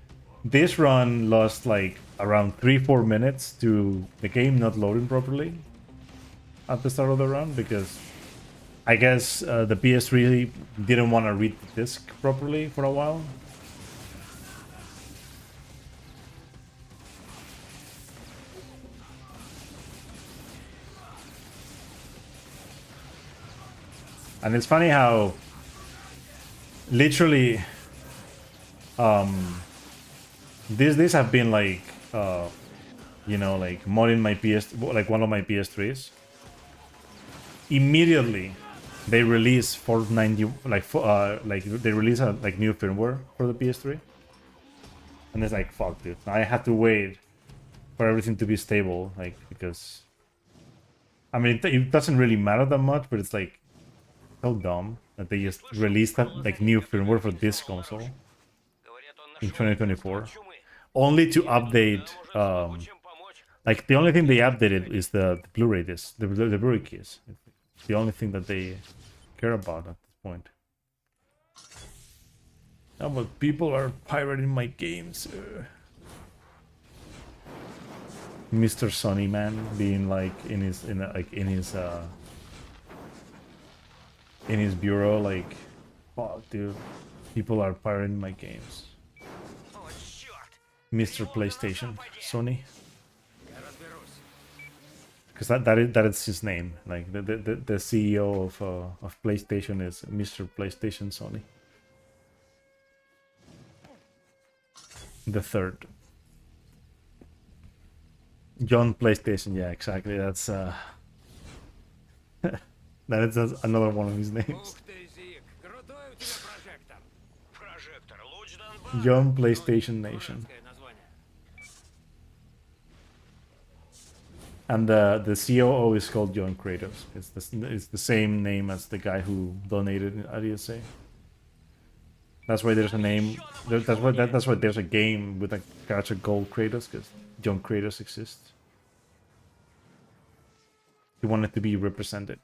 [SPEAKER 1] this run lost like around 3-4 minutes to the game not loading properly at the start of the run because I guess the PS3 didn't want to read the disc properly for a while. And it's funny how literally these have been like you know, like modding my like one of my PS3s. Immediately they release 490 like they release a like new firmware for the PS3. And it's like, fuck dude. I had to wait for everything to be stable, like because I mean it doesn't really matter that much, but it's like so dumb that they just released that like new firmware for this console in 2024, only to update. Like the only thing they updated is the Blu-ray disc, the Blu-ray keys. It's the only thing that they care about at this point. Oh, but people are pirating my games. Mr. Sony man being like in his bureau, like, fuck, dude, people are pirating my games. Mr. PlayStation, Sony, because that is his name. Like the CEO of PlayStation is Mr. PlayStation Sony. the third. John PlayStation, yeah, exactly. That's that is another one of his names. John PlayStation Nation. And the COO is called John Kratos. It's the same name as the guy who donated at ESA. That's why there's a name. That's why there's a game with a character called Kratos, because John Kratos exists. He wanted to be represented.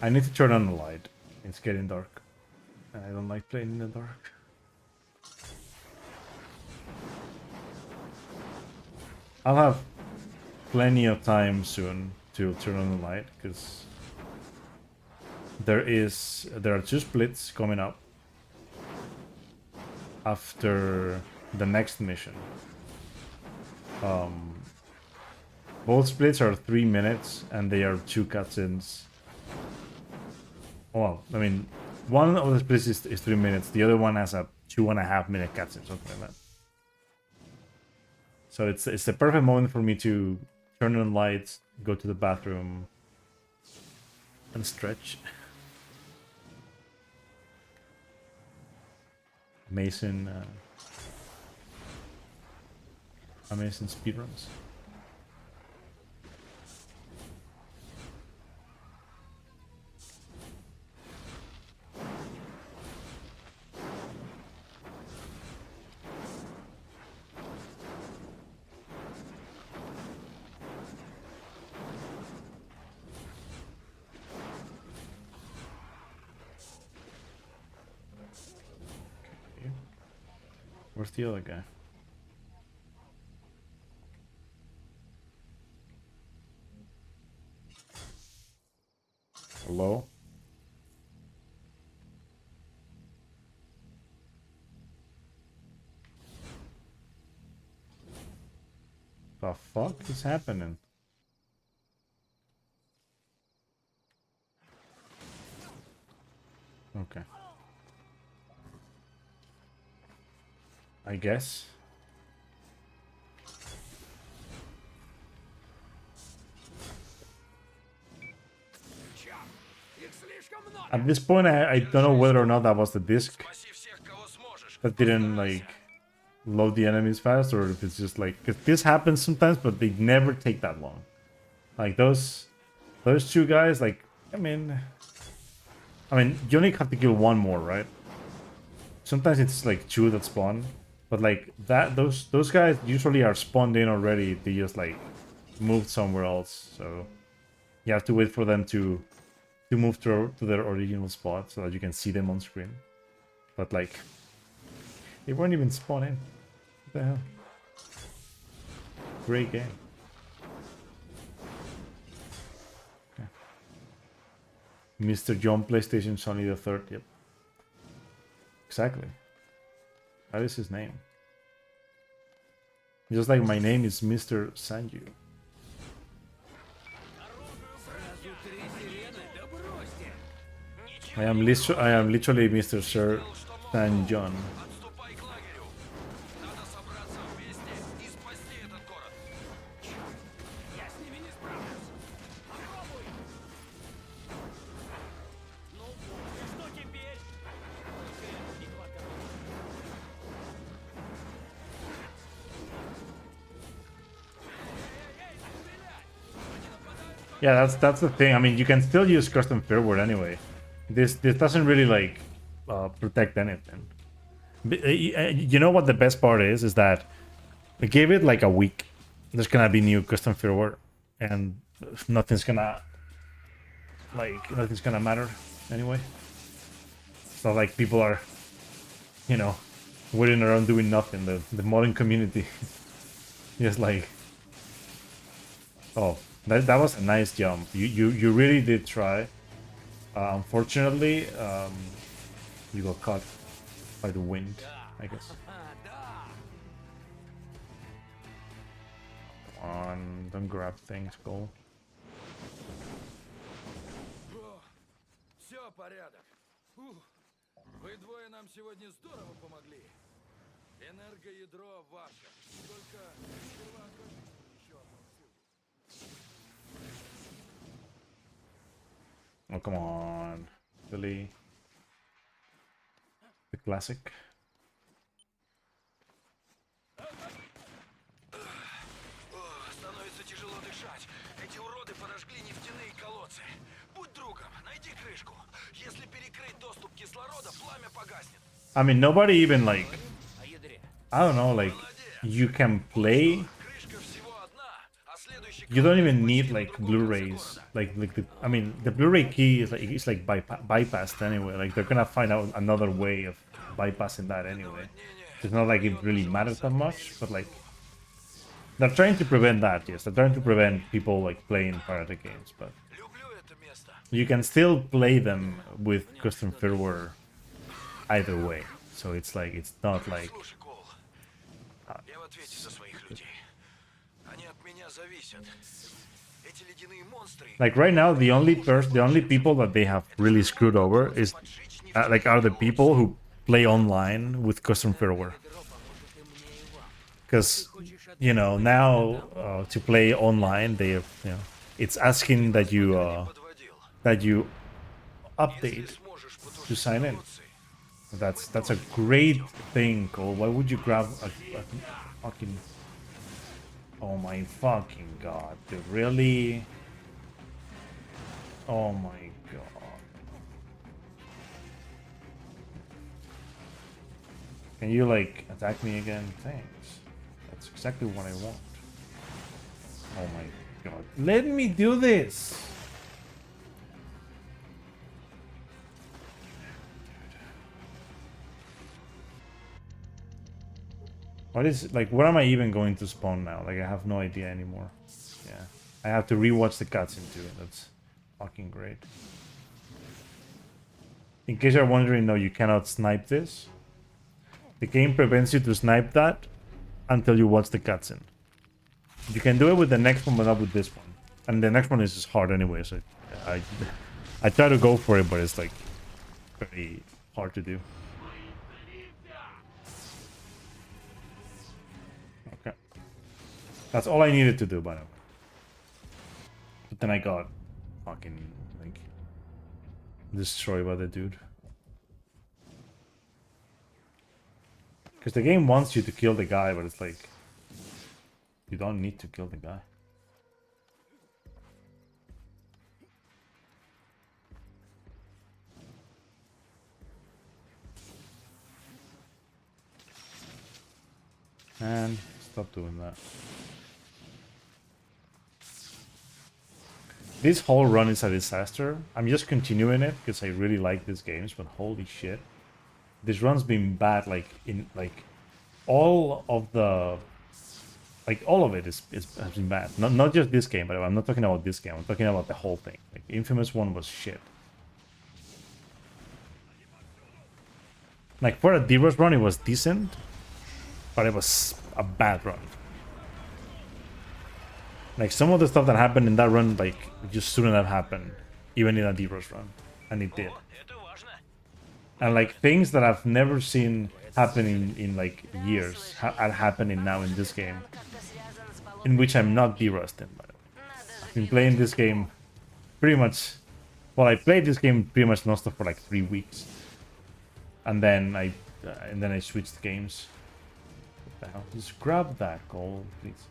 [SPEAKER 1] I need to turn on the light. It's getting dark. I don't like playing in the dark. I'll have plenty of time soon to turn on the light, because there are 2 splits coming up after the next mission. Both splits are 3 minutes and they are 2 cutscenes. Well, I mean, one of the splits is 3 minutes, the other one has a 2.5 minute cutscene, something like that. So it's the perfect moment for me to turn on lights, go to the bathroom, and stretch. Amazing speedruns. Where's the other guy? Hello? The fuck is happening? Okay. I guess. At this point, I don't know whether or not that was the disc that didn't, like, load the enemies fast, or if it's just like, because this happens sometimes, but they never take that long. Like those 2 guys, like, I mean, you only have to kill 1 more, right? Sometimes it's like 2 that spawn, but like those guys usually are spawned in already. They just like moved somewhere else, so you have to wait for them to move to their original spot so that you can see them on screen. But like, they weren't even spawned in. What the hell? Great game. Okay. Mr. John PlayStation Sony the Third. Yep. Exactly. That is his name. Just like my name is Mr. Sanju. I am literally Mr. Sir San John. Yeah, that's the thing. I mean, you can still use custom firmware anyway. This doesn't really like protect anything. You know what the best part is that we gave it like a week. There's gonna be new custom firmware, and nothing's gonna matter anyway. It's not like people are, you know, waiting around doing nothing. The modding community just like, oh, that was a nice jump. You really did try. Unfortunately, you got caught by the wind, I guess. Come on, don't grab things, go.
[SPEAKER 5] Вы двое нам сегодня здорово помогли. Энергоядро ваше. Только сперва окажите мне еще одну услугу.
[SPEAKER 1] Oh, come on. Really? The classic.
[SPEAKER 5] Становится тяжело дышать. Эти уроды подожгли нефтяные колодцы. Будь другом, найди крышку. Если перекрыть доступ кислорода, пламя погаснет.
[SPEAKER 1] I mean, nobody even like, I don't know, like, you can play. You don't even need like Blu-rays. Like the, I mean, the Blu-ray key is like bypassed anyway. Like they're gonna find out another way of bypassing that anyway. It's not like it really matters that much, but like they're trying to prevent that. Yes, they're trying to prevent people like playing pirated games, but you can still play them with custom firmware either way. So it's like it's not like. Like right now, the only people that they have really screwed over is are the people who play online with custom firmware. Because now to play online, it's asking that you update to sign in. That's a great thing, Cole. Why would you grab a fucking? Oh my fucking god, dude, really? Oh my god. Can you like attack me again? Thanks. That's exactly what I want. Oh my god. Let me do this! What is like? Where am I even going to spawn now? Like I have no idea anymore. Yeah, I have to rewatch the cutscene too. That's fucking great. In case you're wondering, no, you cannot snipe this. The game prevents you to snipe that until you watch the cutscene. You can do it with the next one, but not with this one. And the next one is just hard anyway. So I try to go for it, but it's like very hard to do. Okay. That's all I needed to do, by the way. But then I got fucking, like, destroyed by the dude. Because the game wants you to kill the guy, but it's like, you don't need to kill the guy. And stop doing that. This whole run is a disaster. I'm just continuing it because I really like these games, but holy shit. This run's been bad, like, in, like, all of the... Like, all of it has been bad. Not just this game, but I'm not talking about this game. I'm talking about the whole thing. Like, Infamous 1 was shit. Like, for a D-Rush run, it was decent, but it was a bad run. Like, some of the stuff that happened in that run, like, just shouldn't have happened, even in a D-Rush run. And it did. And, like, things that I've never seen happen in like, years are happening now in this game. In which I'm not D-Rusting, by the way. I've been playing this game pretty much... Well, I played this game pretty much non-stop for, like, 3 weeks. And then I switched games. What the hell? Just grab that goal, please.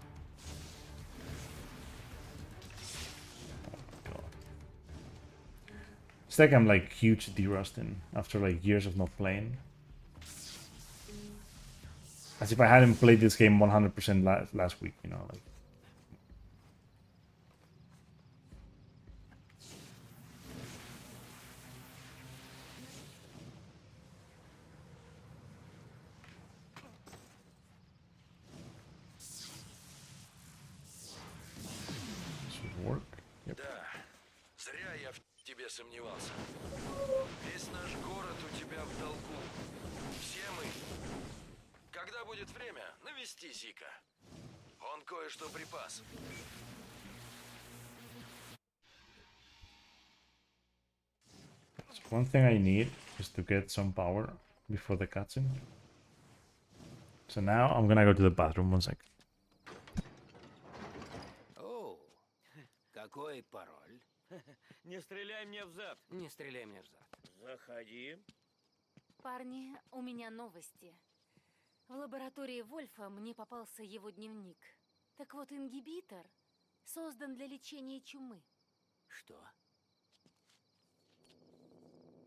[SPEAKER 1] It's like I'm like huge D-Rusting after like years of not playing. As if I hadn't played this game 100% last week, you know, like. Should work. Yep.
[SPEAKER 5] Тебе сомневался. Весь наш город у тебя в долгу. Все мы. Когда будет время, навести Зика. Он кое-что припас.
[SPEAKER 1] One thing I need just to get some power before the cutscene. So now I'm gonna go to the bathroom 1 sec.
[SPEAKER 5] О, какой пароль?
[SPEAKER 10] Не стреляй мне в зад.
[SPEAKER 5] Не стреляй мне в зад.
[SPEAKER 10] Заходи.
[SPEAKER 14] Парни, у меня новости. В лаборатории Вольфа мне попался его дневник. Так вот, ингибитор создан для лечения чумы.
[SPEAKER 5] Что?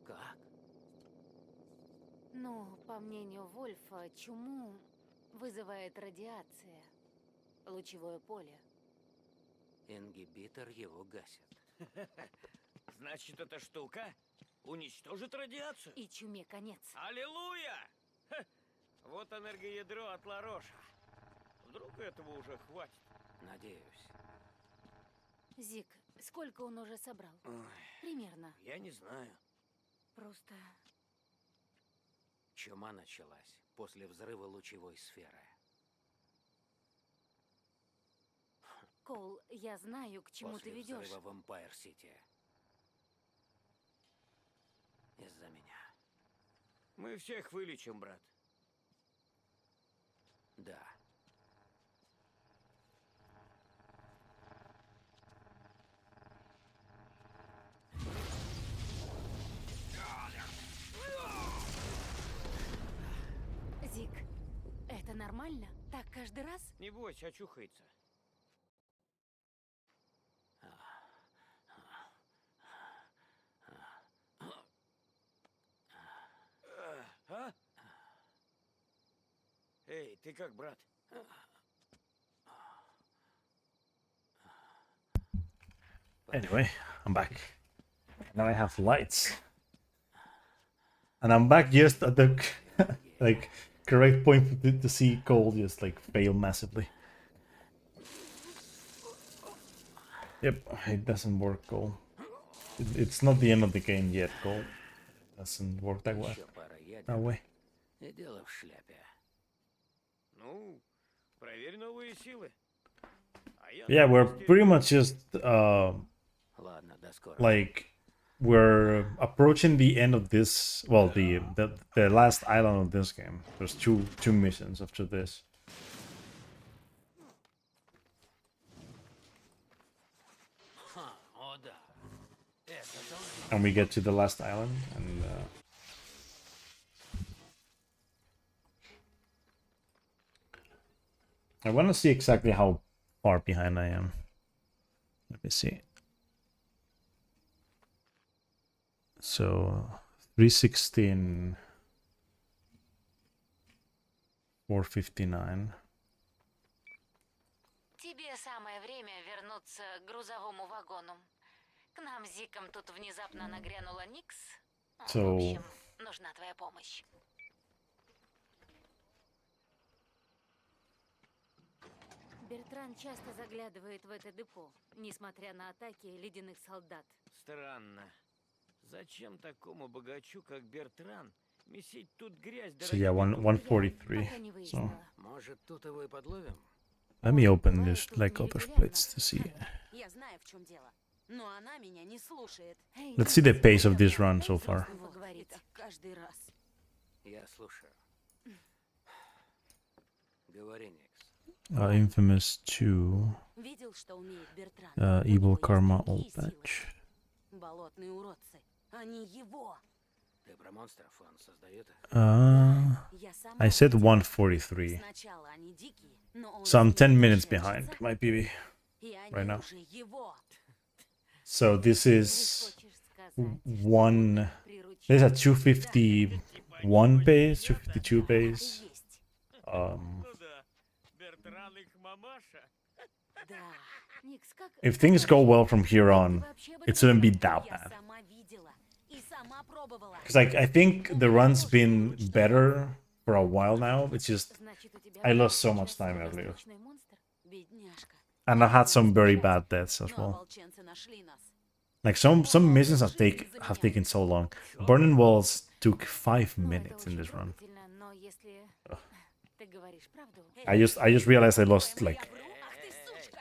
[SPEAKER 5] Как?
[SPEAKER 14] Ну, по мнению Вольфа, чуму вызывает радиация, лучевое поле.
[SPEAKER 5] Ингибитор его гасит.
[SPEAKER 10] Значит, эта штука уничтожит радиацию?
[SPEAKER 14] И чуме конец.
[SPEAKER 10] Аллилуйя! Ха! Вот энергоядро от Лароша. Вдруг этого уже хватит?
[SPEAKER 5] Надеюсь.
[SPEAKER 14] Зик, сколько он уже собрал?
[SPEAKER 5] Ой,
[SPEAKER 14] Примерно.
[SPEAKER 5] я не знаю.
[SPEAKER 14] Просто...
[SPEAKER 5] Чума началась после взрыва лучевой сферы.
[SPEAKER 14] Коул, я знаю, к чему
[SPEAKER 5] После
[SPEAKER 14] ты ведешь.
[SPEAKER 5] взрыва в Эмпайр-Сити. Из-за меня.
[SPEAKER 10] Мы всех вылечим, брат.
[SPEAKER 5] Да.
[SPEAKER 14] Зик, это нормально? Так каждый раз?
[SPEAKER 10] Не бойся, очухается. А? Эй, ты как, брат?
[SPEAKER 1] Anyway, I'm back. Now I have lights. And I'm back just at the like correct point to see Cole just like fail massively. Yep, it doesn't work, Cole. It's not the end of the game yet, Cole. It doesn't work that way. That way.
[SPEAKER 5] И дело в шляпе.
[SPEAKER 10] Ну, проверь новые силы.
[SPEAKER 1] Yeah, we're pretty much just
[SPEAKER 5] Ладно, до скорого.
[SPEAKER 1] like we're approaching the end of this. Well, the last island of this game. There's two missions after this.
[SPEAKER 5] О, да. Это тоже.
[SPEAKER 1] And we get to the last island, and I want to see exactly how far behind I am. Let me see. So 316, 459.
[SPEAKER 14] Тебе самое время вернуться к грузовому вагону. К нам с Зиком тут внезапно нагрянула Никс. В
[SPEAKER 1] So
[SPEAKER 14] общем, нужна твоя помощь. Бертран часто заглядывает в это депо, несмотря на атаки ледяных солдат.
[SPEAKER 10] Странно. Зачем такому богачу, как Бертран, месить тут грязь?
[SPEAKER 1] So yeah, 143. So
[SPEAKER 5] Может, тут его и подловим?
[SPEAKER 1] let me open this like other plates to see.
[SPEAKER 13] Я знаю, в чем дело. Но она меня не слушает.
[SPEAKER 1] Let's see the pace of this run so far.
[SPEAKER 13] Так каждый раз.
[SPEAKER 5] Я слушаю. Говори, Никс.
[SPEAKER 1] Infamous 2,
[SPEAKER 13] Видел, что умеет Бертран?
[SPEAKER 1] Evil
[SPEAKER 13] У него
[SPEAKER 1] Karma
[SPEAKER 13] есть
[SPEAKER 1] Old
[SPEAKER 13] такие
[SPEAKER 1] Patch.
[SPEAKER 13] силы. Болотные уродцы. Они его.
[SPEAKER 5] Ты про монстров он создает их?
[SPEAKER 13] Я сама
[SPEAKER 1] I said 143.
[SPEAKER 13] Сначала они дикие, но он
[SPEAKER 1] So I'm 10
[SPEAKER 13] сильно
[SPEAKER 1] minutes
[SPEAKER 13] отличается,
[SPEAKER 1] behind my PB
[SPEAKER 13] и они
[SPEAKER 1] right now.
[SPEAKER 13] уже его.
[SPEAKER 1] So this is one. There's a 251 pace, 252 pace.
[SPEAKER 10] Ну да, Бертран их мамаша.
[SPEAKER 14] Да. Никс, как...
[SPEAKER 1] If things go well from here on, it shouldn't be that
[SPEAKER 13] Я
[SPEAKER 1] bad.
[SPEAKER 13] сама видела и сама пробовала.
[SPEAKER 1] Because like I think the run's been better for a while now. It's just I lost so much time earlier,
[SPEAKER 13] Бедняжка.
[SPEAKER 1] and I had some very bad deaths as
[SPEAKER 13] Но
[SPEAKER 1] well.
[SPEAKER 13] ополченцы нашли нас.
[SPEAKER 1] Like some missions have taken so long. Burning Walls took 5 minutes in this run.
[SPEAKER 14] Но если ты говоришь правду...
[SPEAKER 1] I just realized I lost like
[SPEAKER 13] Ах ты сучка!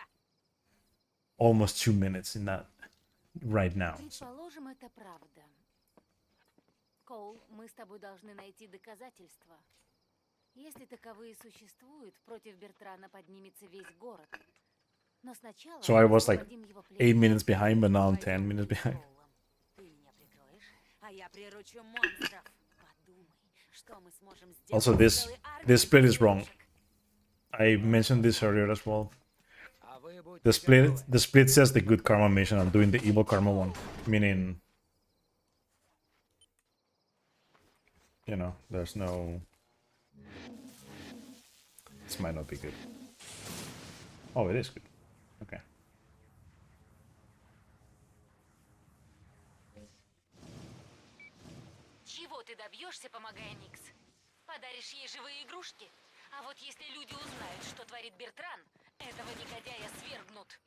[SPEAKER 1] almost 2 minutes in that right now. So.
[SPEAKER 14] Предположим, это правда. Коул, мы с тобой должны найти доказательства. Если таковые существуют, против Бертрана поднимется весь город. Но сначала
[SPEAKER 1] So I was like
[SPEAKER 14] освободим его
[SPEAKER 1] 8
[SPEAKER 14] пленника.
[SPEAKER 1] minutes behind, but now I'm 10 minutes behind.
[SPEAKER 13] Ты меня прикроешь, а я приручу монстров. Подумай, что мы сможем сделать
[SPEAKER 1] Also,
[SPEAKER 13] с
[SPEAKER 1] this
[SPEAKER 13] целой армией
[SPEAKER 1] split is wrong.
[SPEAKER 13] девушек.
[SPEAKER 1] I mentioned this earlier as well.
[SPEAKER 5] А вы будьте
[SPEAKER 1] The split says the good karma mission. I'm doing the evil karma one, meaning, you know, there's no. This might not be good. Oh, it is good. Okay.
[SPEAKER 14] Чего ты добьешься, помогая Никс? Подаришь ей живые игрушки? А вот если люди узнают, что творит Бертран, этого негодяя свергнут.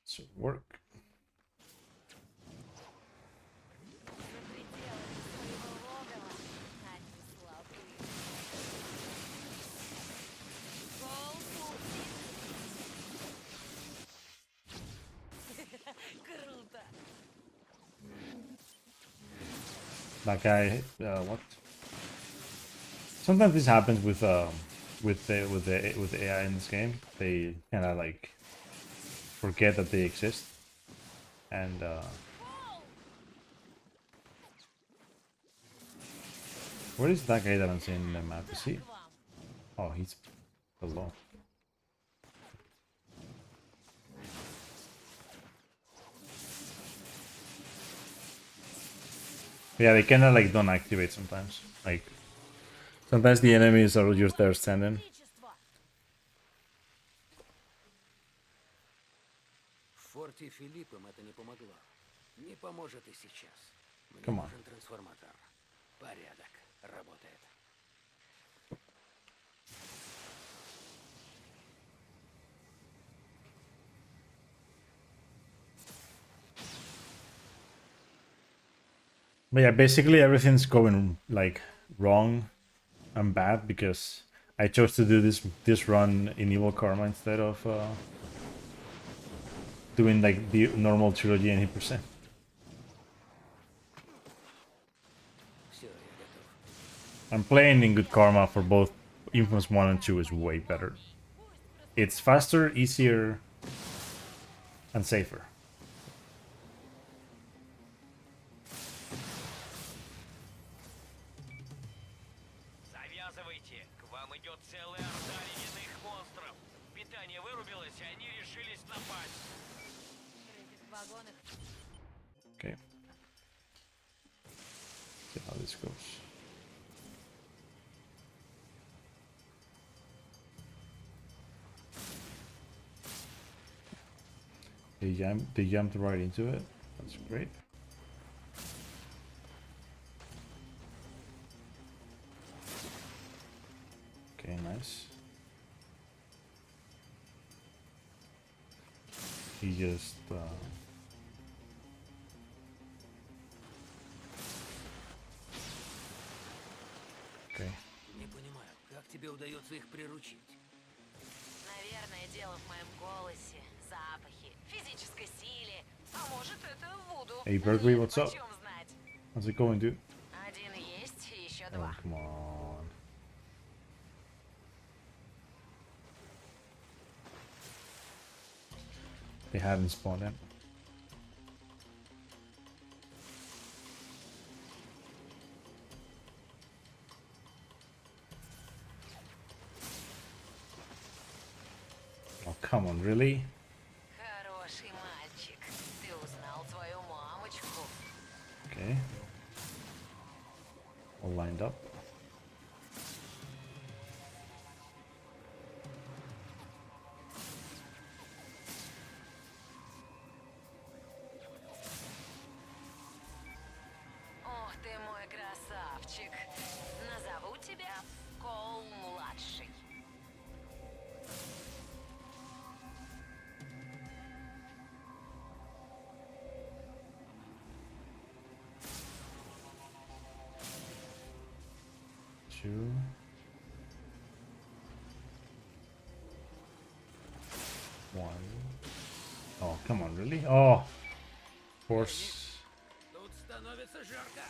[SPEAKER 1] So work.
[SPEAKER 13] Круто.
[SPEAKER 1] That guy. What? Sometimes this happens with the AI in this game. They kind of like forget that they exist, and where is that guy that I'm seeing in the map? Is he? Oh, he's below. Yeah, they kind of like don't activate sometimes. Like sometimes the enemies are just there standing.
[SPEAKER 5] В форте Филиппом это не помогло. Не поможет и сейчас. Мне
[SPEAKER 1] Come on.
[SPEAKER 5] нужен трансформатор. Порядок. Работает.
[SPEAKER 1] But yeah, basically everything's going like wrong and bad because I chose to do this run in Evil Karma instead of doing like the normal Trilogy 80%. I'm playing in Good Karma for both Infamous 1 and 2 is way better. It's faster, easier, and safer.
[SPEAKER 10] Завязывайте, к вам идет целая орда ледяных монстров. Питание вырубилось, и они решились напасть.
[SPEAKER 1] Okay. See how this goes. They jumped right into it. That's great. Okay, nice. He just okay.
[SPEAKER 5] Не понимаю, как тебе удается их приручить?
[SPEAKER 13] Наверное, дело в моем голосе, запахе, физической силе. А может, это вуду.
[SPEAKER 1] Hey Burglary,
[SPEAKER 13] Нет,
[SPEAKER 1] what's up?
[SPEAKER 13] почем знать.
[SPEAKER 1] How's it going, dude?
[SPEAKER 13] Один есть, и еще
[SPEAKER 1] Oh,
[SPEAKER 13] два.
[SPEAKER 1] come on. They haven't spawned in. Oh, come on, really?
[SPEAKER 13] Хороший мальчик. Ты узнал свою мамочку.
[SPEAKER 1] Okay. All lined up.
[SPEAKER 13] Ох ты мой красавчик. Назову тебя Коул-младший.
[SPEAKER 1] Two. One. Oh, come on, really? Oh, of course.
[SPEAKER 5] Тут станок Становится жарко.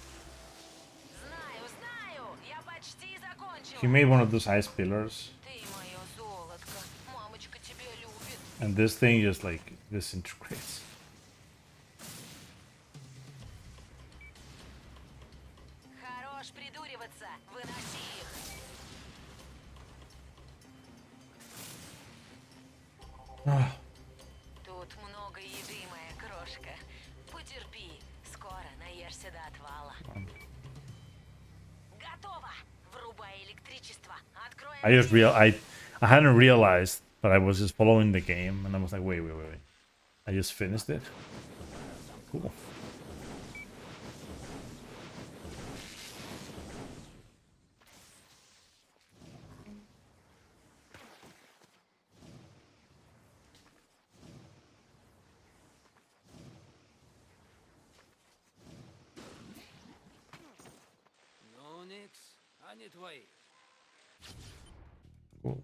[SPEAKER 13] Знаю, знаю! Я почти закончила!
[SPEAKER 1] He made one of those ice pillars,
[SPEAKER 13] Ты моё золотко. Мамочка тебя любит.
[SPEAKER 1] and this thing just like disintegrates.
[SPEAKER 13] Хорош придуриваться. Выноси их. Тут много еды, моя крошка. Потерпи. Скоро наешься до отвала. Готово. Врубай электричество. Откроем.
[SPEAKER 1] I hadn't realized, but I was just following the game, and I was like, wait. I just finished it. Cool.
[SPEAKER 5] Ну, Никс, они твои.
[SPEAKER 1] Cool.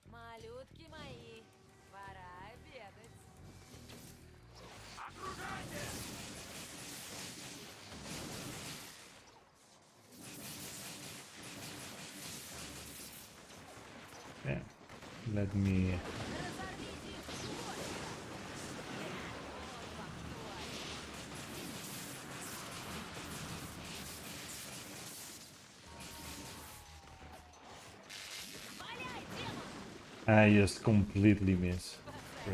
[SPEAKER 13] Малютки мои. Пора обедать.
[SPEAKER 1] Yeah. Let me. I just completely miss. Yeah.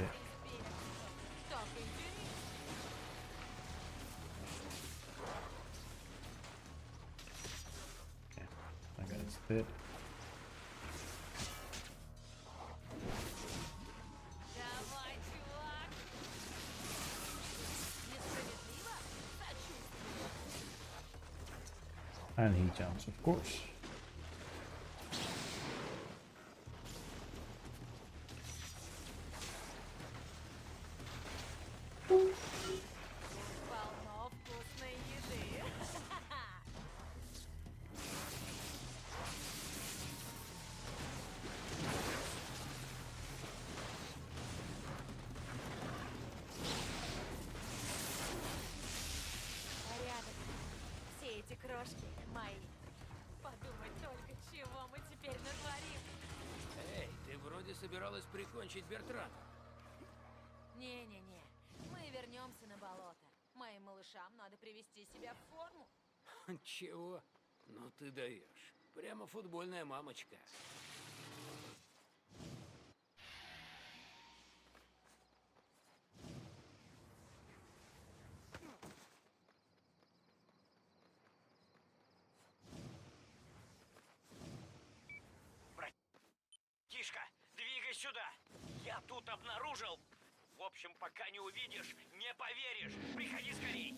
[SPEAKER 1] Okay, I got it spit.
[SPEAKER 13] Давай, чувак. Несправедливо? Сочувствую.
[SPEAKER 1] And he jumps, of course.
[SPEAKER 13] Полно вкусной еды. Порядок. Все эти крошки мои. Подумать только, чего мы теперь натворим.
[SPEAKER 5] Эй, ты вроде собиралась прикончить Бертрана.
[SPEAKER 13] Не-не-не, мы вернемся на болото. Моим малышам надо привести себя в форму.
[SPEAKER 5] Чего? Ну ты даешь. Прямо футбольная мамочка.
[SPEAKER 10] Тишка, двигай сюда. Я тут обнаружил. В общем, пока не увидишь, не поверишь. Приходи скорей.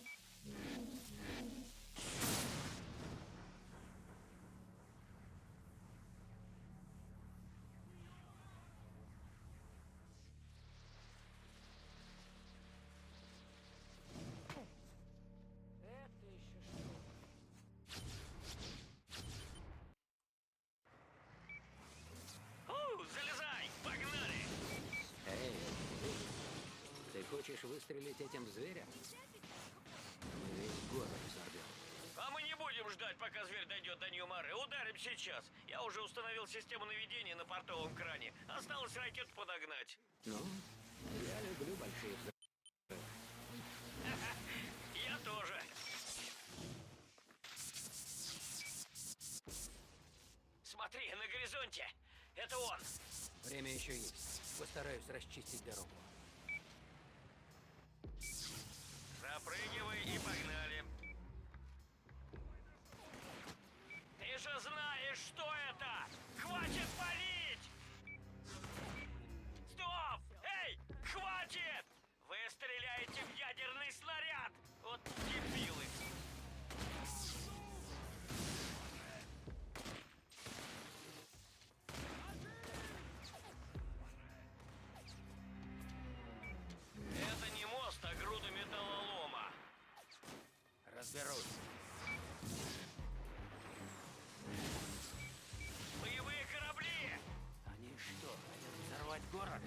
[SPEAKER 5] Это еще что?
[SPEAKER 10] Залезай, погнали.
[SPEAKER 5] Эй, ты хочешь выстрелить этим зверем? Мы весь город взорвем.
[SPEAKER 10] А мы не будем ждать, пока зверь дойдет до Нью-Мары. Ударим сейчас. Я уже установил систему наведения на портовом кране. Осталось ракету подогнать.
[SPEAKER 5] Ну, я люблю большие взрывы.
[SPEAKER 10] Я тоже. Смотри, на горизонте. Это он.
[SPEAKER 5] Время еще есть. Постараюсь расчистить дорогу.
[SPEAKER 10] Запрыгивай и погнали. Ты же знаешь, что это! Хватит палить! Стоп! Эй, хватит! Вы стреляете в ядерный снаряд! Вот дебилы! Это не мост, а груда металлолома.
[SPEAKER 5] Разберусь.
[SPEAKER 10] Боевые корабли!
[SPEAKER 5] Они что, хотят взорвать город?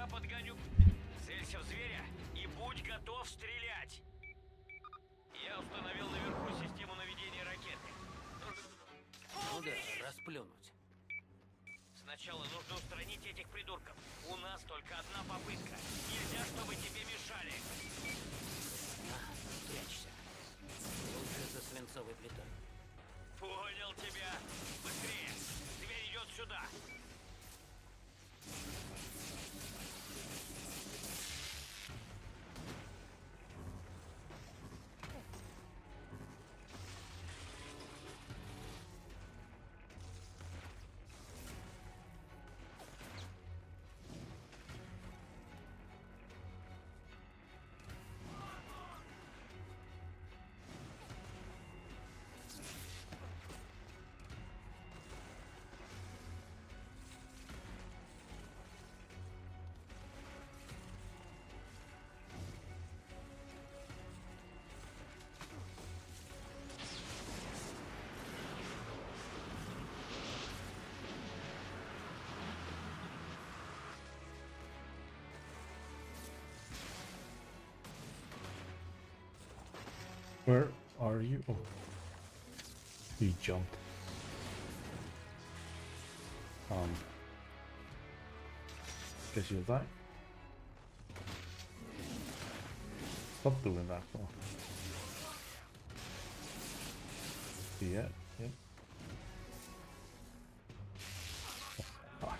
[SPEAKER 10] Я подгоню. Целься в зверя и будь готов стрелять. Я установил наверху систему наведения ракеты.
[SPEAKER 5] Ну да, расплюнуть.
[SPEAKER 10] Сначала нужно устранить этих придурков. У нас только одна попытка. Нельзя, чтобы тебе мешали.
[SPEAKER 5] Прячься. Лучше за свинцовой плитой.
[SPEAKER 10] Понял тебя. Быстрее. Зверь идет сюда.
[SPEAKER 1] Where are you? Oh, he jumped. Guess you'll die. Stop doing that, though. Yeah, yeah. Oh, God.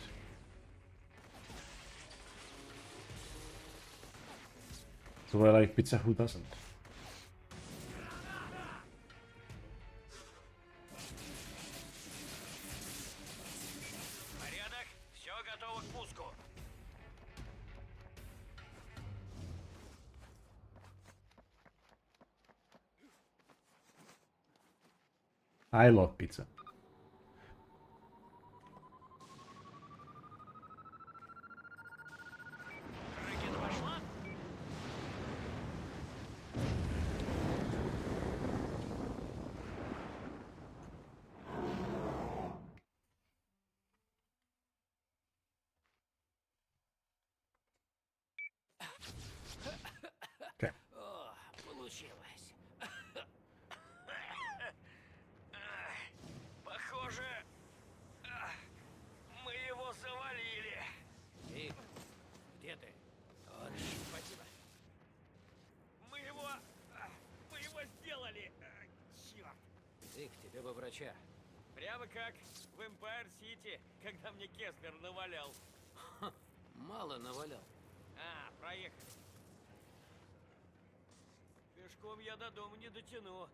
[SPEAKER 1] So I like pizza, who doesn't?
[SPEAKER 10] Порядок. Все готово к пуску.
[SPEAKER 1] I love pizza.
[SPEAKER 10] Ракета пошла.
[SPEAKER 1] Okay.
[SPEAKER 5] О, получилось.
[SPEAKER 10] Похоже, мы его завалили.
[SPEAKER 5] Зик, где ты? Вот, спасибо.
[SPEAKER 10] Мы его сделали. Черт.
[SPEAKER 5] Зик, тебе бы врача.
[SPEAKER 10] Прямо как в Эмпайр-Сити, когда мне Кеслер навалял.
[SPEAKER 5] Мало навалял.
[SPEAKER 10] Проехали. Пешком я до дома не дотяну.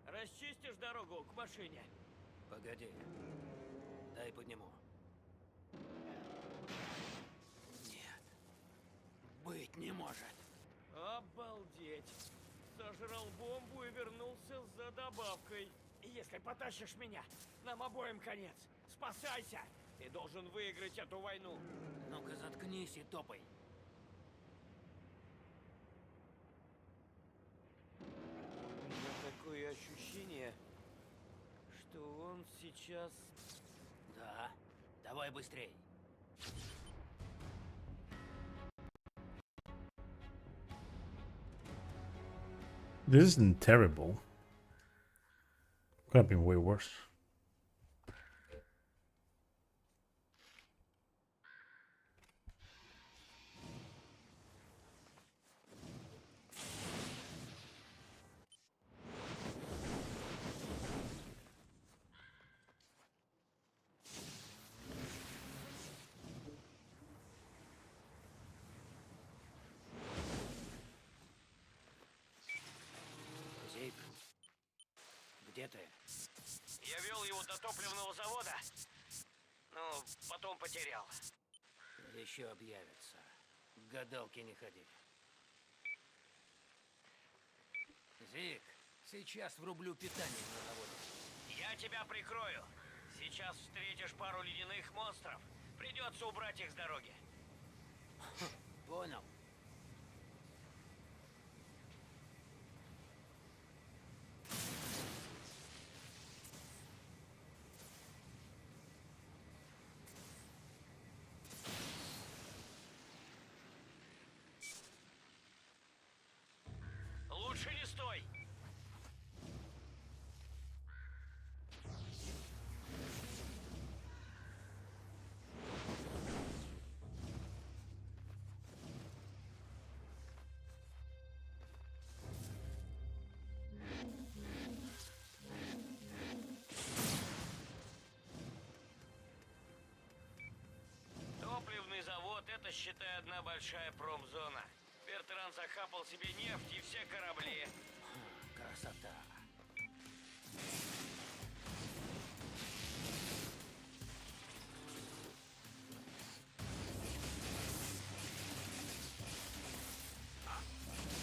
[SPEAKER 10] Расчистишь дорогу к машине?
[SPEAKER 5] Погоди. Дай подниму. Нет. Быть не может.
[SPEAKER 10] Обалдеть. Сожрал бомбу и вернулся за добавкой. Если потащишь меня, нам обоим конец. Спасайся! Ты должен выиграть эту войну.
[SPEAKER 5] Ну-ка заткнись и топай.
[SPEAKER 10] У меня такое ощущение, что он сейчас...
[SPEAKER 5] Да. Давай быстрей.
[SPEAKER 1] This isn't terrible. Could have been way worse.
[SPEAKER 5] Зик, где ты?
[SPEAKER 10] Я вел его до топливного завода, но потом потерял.
[SPEAKER 5] Еще объявится. К гадалке не ходи. Зик, сейчас врублю питание на заводе.
[SPEAKER 10] Я тебя прикрою. Сейчас встретишь пару ледяных монстров. Придется убрать их с дороги.
[SPEAKER 5] Понял.
[SPEAKER 10] считай, одна большая промзона. Бертран захапал себе нефть и все корабли.
[SPEAKER 5] Красота.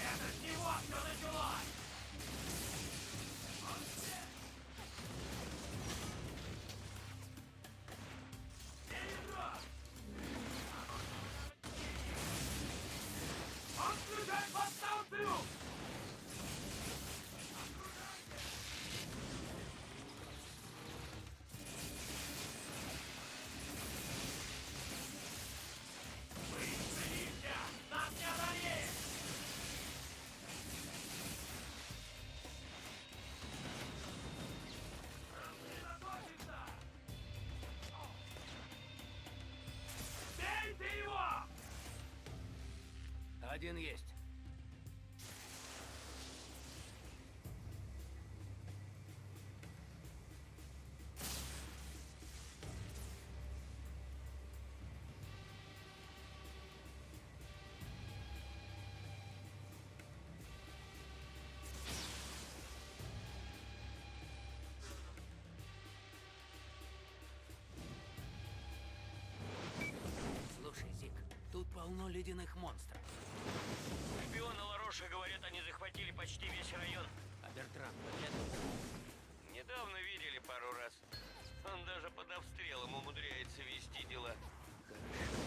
[SPEAKER 11] Это с него все началось! Отключай подстанцию! Выцелите! Нас не одолеет! Сосредоточиться! Бейте его!
[SPEAKER 5] Один есть. Слушай, Зик, тут полно ледяных монстров.
[SPEAKER 10] Шпионы Лароша говорят, они захватили почти весь район.
[SPEAKER 5] А Бертран подлец?
[SPEAKER 10] Недавно видели пару раз. Он даже под обстрелом умудряется вести дела.
[SPEAKER 5] Хорошо.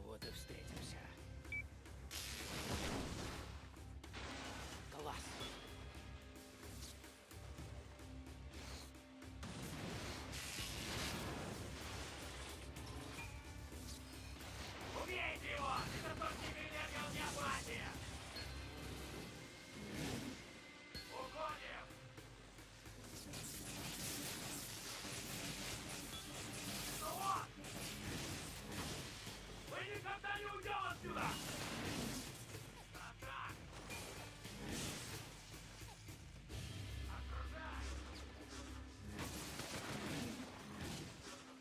[SPEAKER 5] Вот и встретимся. Класс.
[SPEAKER 11] Убейте его! Источник энергии он не опасен! Уходим! Ну вот! Мы никогда не уйдем отсюда! Атак!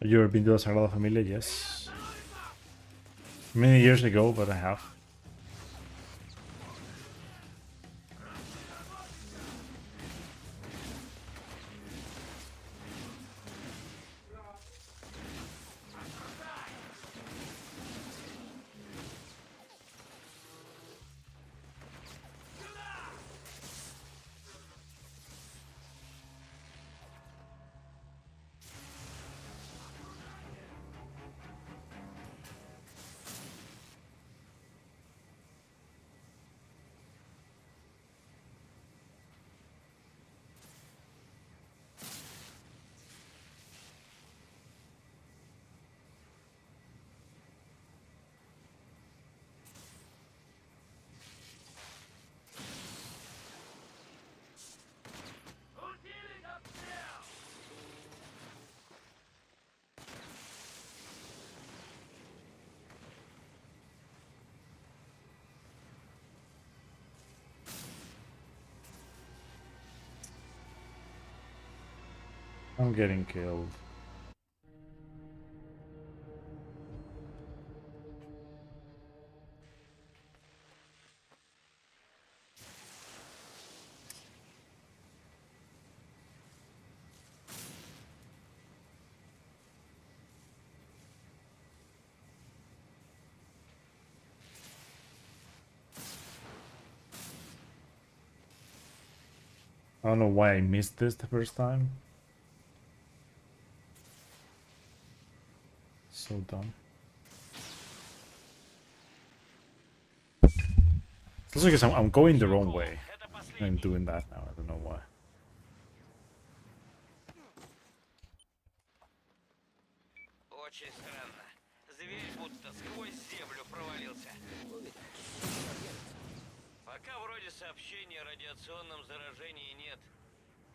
[SPEAKER 1] You ever been to the Sagrada Familia? Yes. Many years ago, but I have.
[SPEAKER 11] Усилить обстрел!
[SPEAKER 1] I'm getting killed. I don't know why I missed this the first time. So dumb. It's also because I'm going the wrong way. I'm doing that now. I don't know why.
[SPEAKER 10] Очень странно. Зверь будто сквозь землю провалился. Пока вроде сообщения о радиационном заражении нет.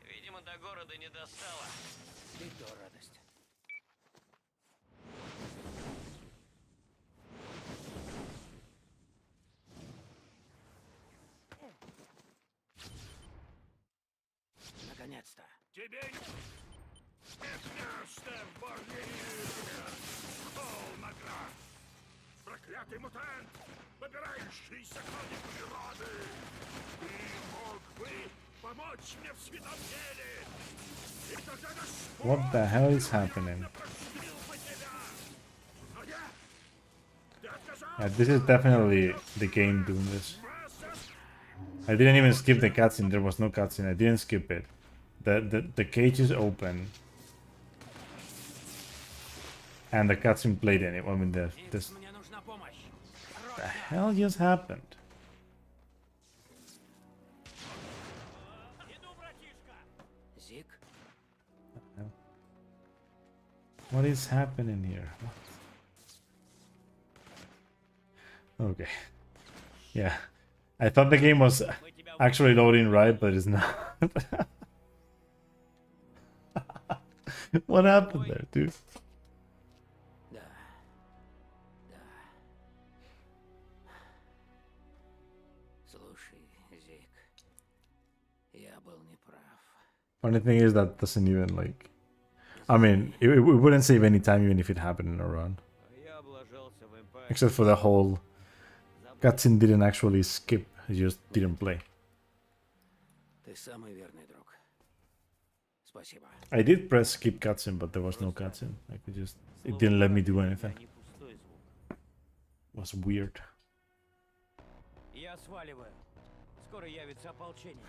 [SPEAKER 10] Видимо, до города не достало.
[SPEAKER 5] И то радость. Наконец-то.
[SPEAKER 11] Тебе место в борьбе! Пол наград! Проклятый! проклятый мутант, выбирающийся кони природы! Ты мог бы помочь мне в святом деле! И тогда Господь
[SPEAKER 1] What the hell is happening?
[SPEAKER 11] простил бы тебя! Но нет! Ты отказался!
[SPEAKER 1] Yeah, this is definitely the game doing this. I didn't even skip the cutscene. There was no cutscene. I didn't skip it. The cage is open. And the cutscene played anyway. I mean, this.
[SPEAKER 5] Мне нужна помощь.
[SPEAKER 1] The hell just happened?
[SPEAKER 5] Зик?
[SPEAKER 1] What is happening here? What? Okay. Yeah. I thought the game was actually loading right, but it's not. What happened there, dude?
[SPEAKER 5] Да. Да. Слушай, Зик, я был неправ.
[SPEAKER 1] Funny thing is that doesn't even like. I mean, it wouldn't save any time even if it happened in a run. Except for the whole cutscene didn't actually skip, it just didn't play.
[SPEAKER 5] Ты самый верный друг. Спасибо.
[SPEAKER 1] I did press skip cutscene, but there was no cutscene. Like it didn't let me do anything. It was weird.
[SPEAKER 5] Я сваливаю. Скоро явится ополчение.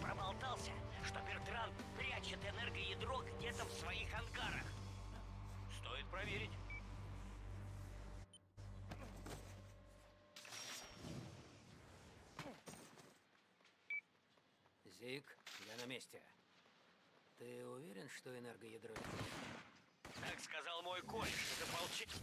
[SPEAKER 10] Проболтался, что Бертран прячет энергоядро где-то в своих ангарах. Стоит проверить.
[SPEAKER 5] Зик, я на месте. Ты уверен, что энергоядро...
[SPEAKER 10] Так сказал мой кореш из ополчения.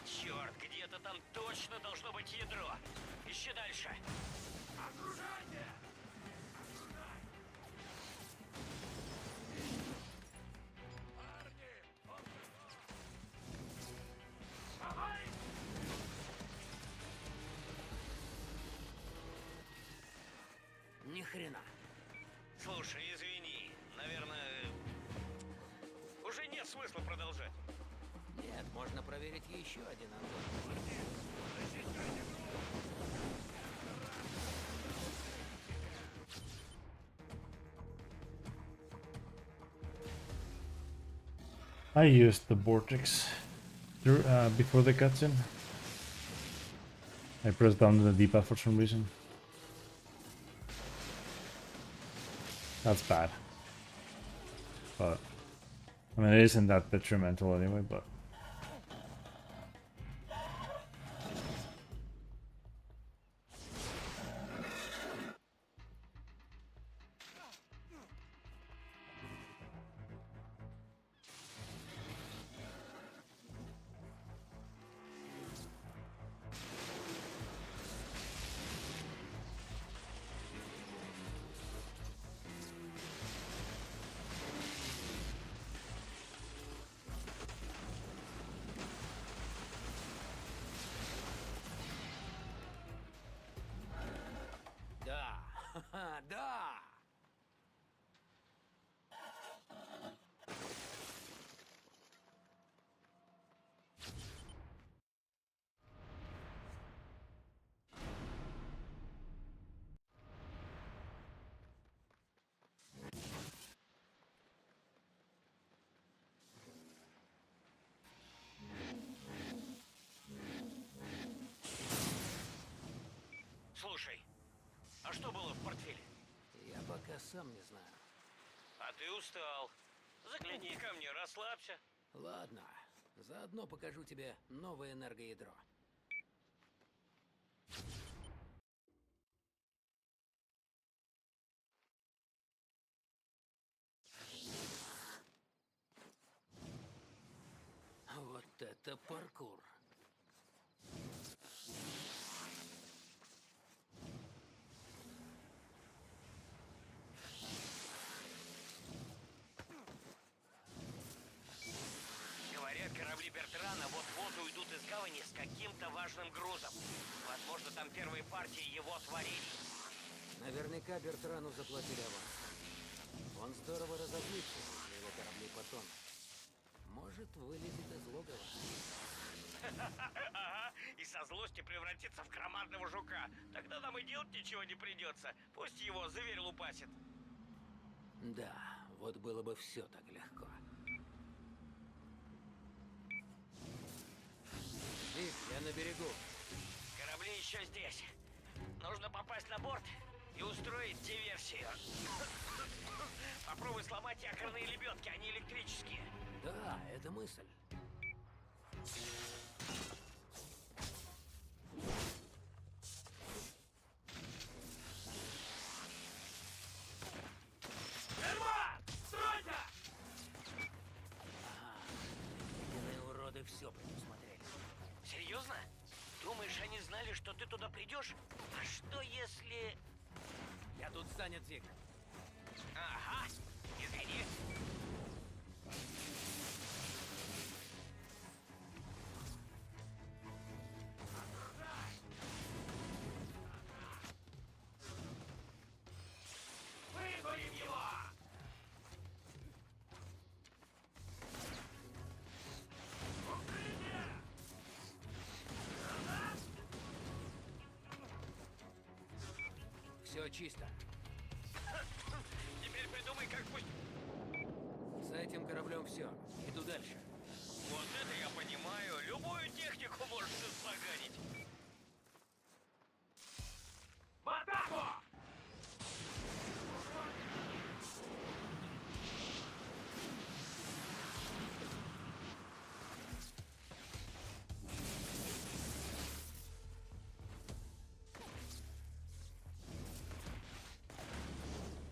[SPEAKER 10] Черт, где-то там точно должно быть ядро. Ищи дальше. Окружайте!
[SPEAKER 5] Ни хрена.
[SPEAKER 10] Слушай, извини, наверное, уже нет смысла продолжать.
[SPEAKER 5] Нет, можно проверить еще один ангар.
[SPEAKER 1] I used the vortex before the cutscene. I pressed down the D-pad for some reason. That's bad. But I mean, it isn't that detrimental anyway, but
[SPEAKER 5] Да, да.
[SPEAKER 10] Слушай, а что было в портфеле?
[SPEAKER 5] Я пока сам не знаю.
[SPEAKER 10] А ты устал. Загляни ко мне, расслабься.
[SPEAKER 5] Ладно, заодно покажу тебе новое энергоядро. Вот это паркур.
[SPEAKER 10] Говорят, корабли Бертрана вот-вот уйдут из гавани с каким-то важным грузом. Возможно, там первые партии его творений.
[SPEAKER 5] Наверняка Бертрану заплатили аванс. Он здорово разозлится, если его корабли потонут. Может, вылезет из логова.
[SPEAKER 10] Ага, и со злости превратится в громадного жука. Тогда нам и делать ничего не придется. Пусть его зверь лупасит.
[SPEAKER 5] Да, вот было бы все так легко. Вик, я на берегу.
[SPEAKER 10] Корабли еще здесь. Нужно попасть на борт и устроить диверсию. Попробуй сломать якорные лебедки, они электрические.
[SPEAKER 5] Да, это мысль. Ледяные уроды все предусмотрели.
[SPEAKER 10] Серьезно? Думаешь, они знали, что ты туда придешь? А что если...
[SPEAKER 5] Я тут занят, Вик.
[SPEAKER 10] Ага, извини. Выгоним его!
[SPEAKER 5] Все чисто.
[SPEAKER 10] Теперь придумай, как пусть...
[SPEAKER 5] С этим кораблем все. Иду дальше.
[SPEAKER 10] Вот это я понимаю. Любую технику можешь испоганить. В атаку!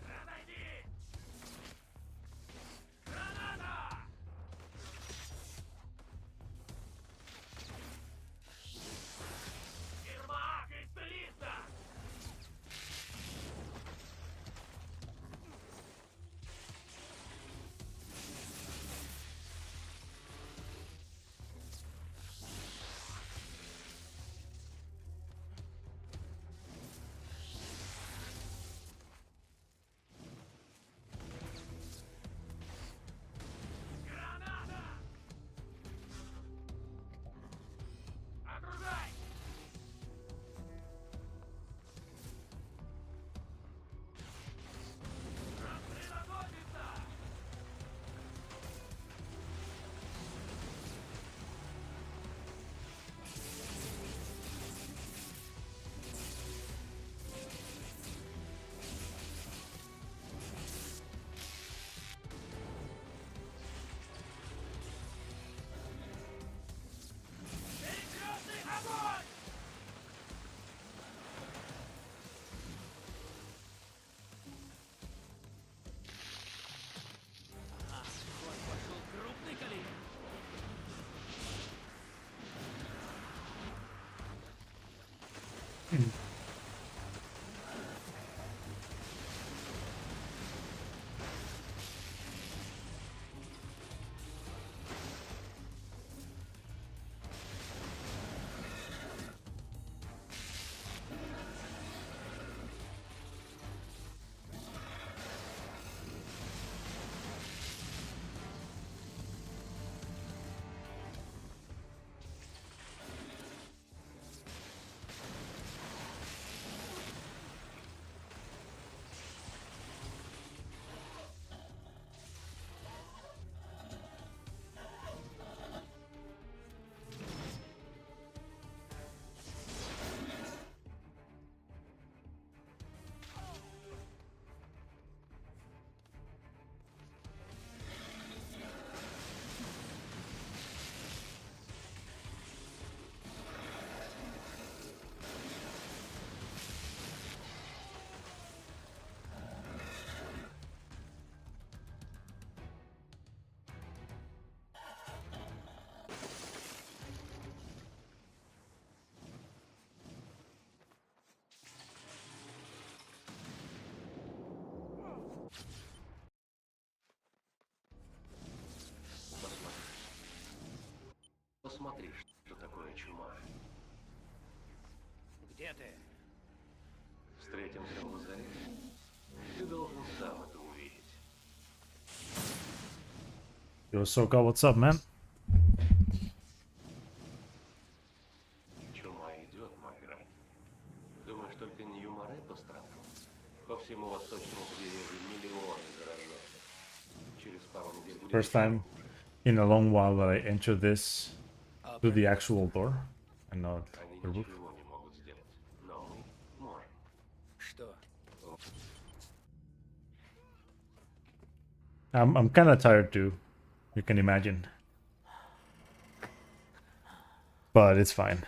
[SPEAKER 10] Разойди! Граната! Ермак из столица! Граната! Окружай! Рассредоточиться! Перекрестный огонь!
[SPEAKER 5] Вот пошел крупный калибр. Посмотри, что такое чума.
[SPEAKER 4] Где ты?
[SPEAKER 5] Встретимся в лазарете. Ты должен сам это увидеть.
[SPEAKER 1] Yo, Soka, what's up, man?
[SPEAKER 5] Чума идет, мой град. Думаешь, только Нью-Море пострадал? По всему восточному побережью миллионы зараженных. Через пару недель будет
[SPEAKER 1] First
[SPEAKER 5] еще
[SPEAKER 1] time
[SPEAKER 5] хуже.
[SPEAKER 1] in a long while that I enter this to the actual door and not
[SPEAKER 5] Они
[SPEAKER 1] the roof.
[SPEAKER 5] ничего не могут сделать, но мы можем.
[SPEAKER 4] Что?
[SPEAKER 1] I'm kind of tired too, you can imagine. But it's fine.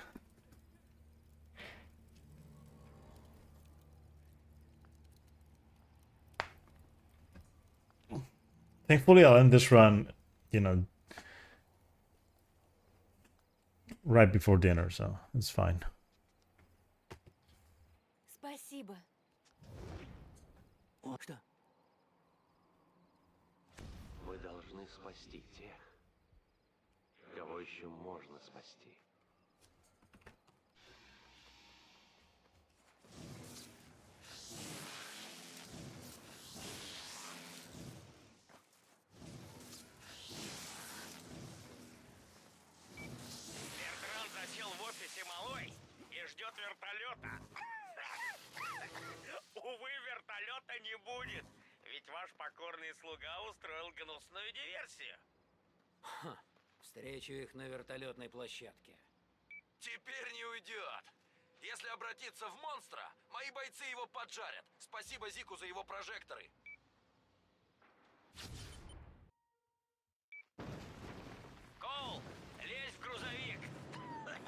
[SPEAKER 1] Thankfully, I'll end this run, you know, right before dinner, so it's fine.
[SPEAKER 14] Спасибо.
[SPEAKER 4] Что?
[SPEAKER 5] Мы должны спасти тех, кого еще можно спасти.
[SPEAKER 10] Бертран засел в офисе малой и ждет вертолета. Увы, вертолета не будет, ведь ваш покорный слуга устроил гнусную диверсию.
[SPEAKER 4] Ха. Встречу их на вертолетной площадке.
[SPEAKER 15] Теперь не уйдет. Если обратиться в монстра, мои бойцы его поджарят. Спасибо Зику за его прожекторы.
[SPEAKER 10] Коул, лезь в грузовик.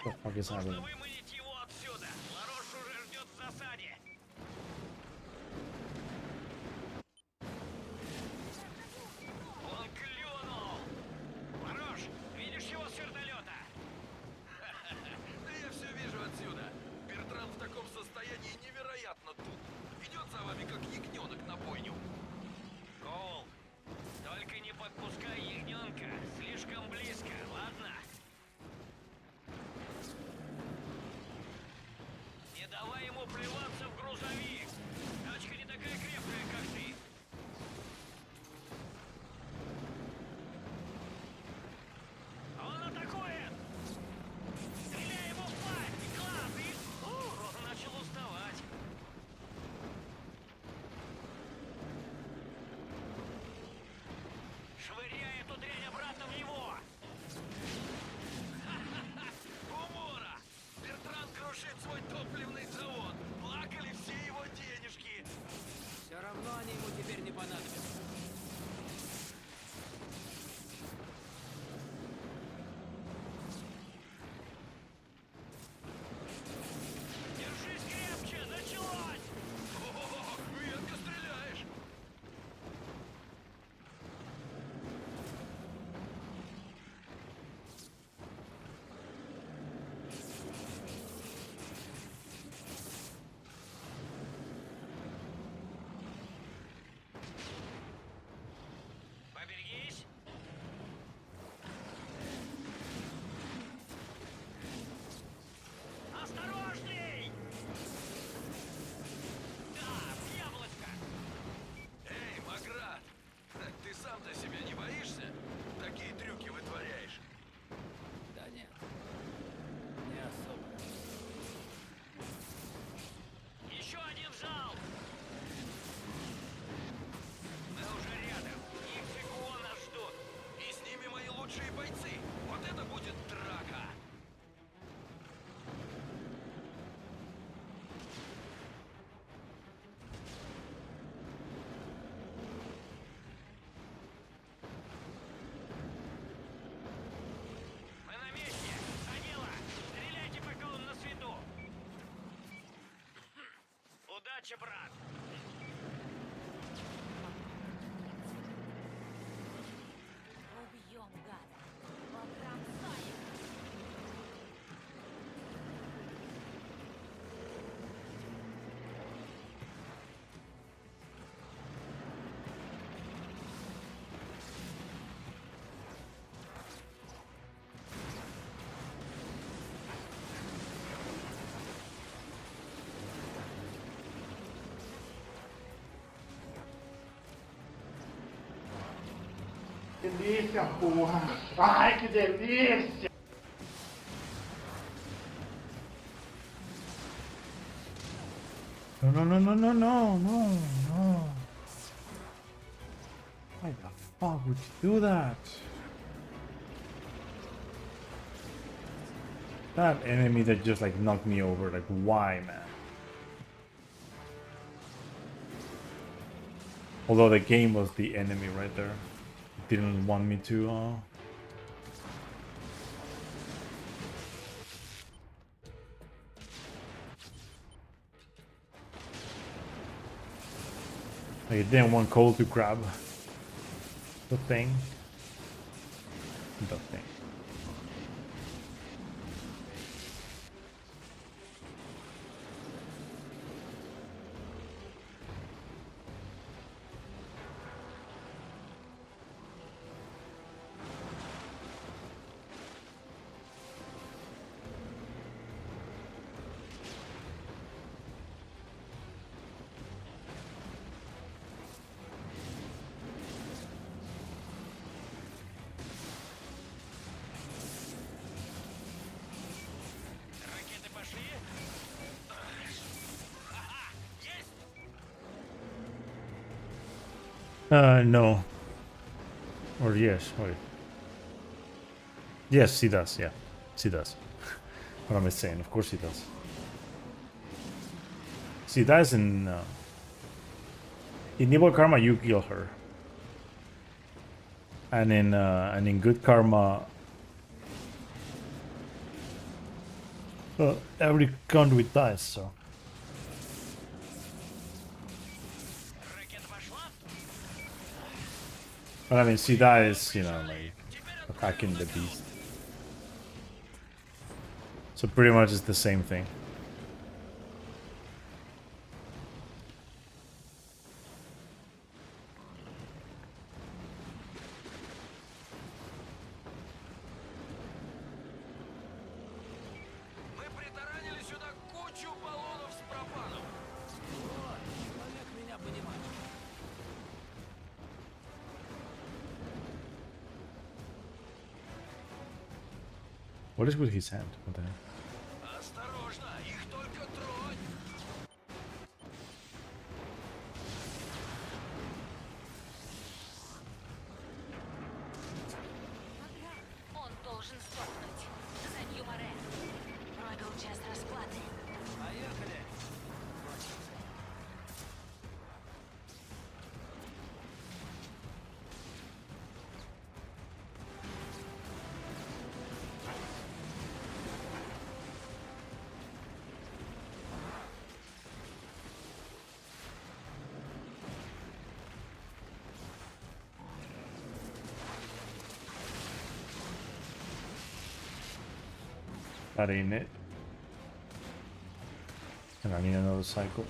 [SPEAKER 1] What the fuck is
[SPEAKER 10] Нужно
[SPEAKER 1] happening?
[SPEAKER 10] выманить его отсюда. Ларош уже ждет в засаде. Он клюнул. Ларош, видишь его с вертолета?
[SPEAKER 15] Да я все вижу отсюда. Бертран в таком состоянии невероятно туп. Идет за вами, как ягненок на бойню.
[SPEAKER 10] Коул, только не подпускай ягненка слишком близко, ладно? Не давай ему плеваться в грузовик. Тачка не такая крепкая, как ты. Он атакует! Стреляй ему в пасть! Класс! И... Он начал уставать. Швыряй эту дрянь обратно в него!
[SPEAKER 15] Умора! Бертран крушит свой топливный завод. Плакали все его денежки.
[SPEAKER 4] Все равно они ему теперь не понадобятся.
[SPEAKER 10] Держись крепче! Началось!
[SPEAKER 15] Ох, метко стреляешь.
[SPEAKER 10] Поберегись! Осторожней! Да, в яблочко!
[SPEAKER 15] Эй, Маград, ты сам-то себя не боишься? Такие трюки вытворяешь.
[SPEAKER 4] Да нет. Не особо.
[SPEAKER 10] Еще один зал! Мы уже рядом. Их фигуа нас ждут.
[SPEAKER 15] И с ними мои лучшие бойцы. Вот это будет драка.
[SPEAKER 10] Мы на месте! За дело! Стреляйте, пока он на свету! Удачи, брат!
[SPEAKER 14] Убьем гада. Покромсаем.
[SPEAKER 1] delícia, porra! Ai, que delícia! No, no, no, no, no, no, no, no. Why the fuck would you do that? That enemy that just like knocked me over, like why, man? Although the game was the enemy right there. It didn't want me to, like it didn't want Cole to grab the thing. The thing.
[SPEAKER 10] Ракеты пошли? Ага, есть!
[SPEAKER 1] No. Or yes, wait. Yes, he does, yeah. He does. What am I saying? Of course he does. See, that's in Evil Karma you kill her. And in Good Karma every conduit dies, so. But I mean, she dies, you know, like attacking the beast. So pretty much it's the same thing.
[SPEAKER 15] Мы притаранили сюда кучу баллонов с пропаном.
[SPEAKER 5] Вот, человек меня понимает.
[SPEAKER 1] What is with his hand? What the hell?
[SPEAKER 15] Осторожно, их только тронь.
[SPEAKER 13] Он должен сдохнуть. За Нью-Море. Пробил час расплаты.
[SPEAKER 5] Поехали.
[SPEAKER 1] That ain't it. And I need another cycle.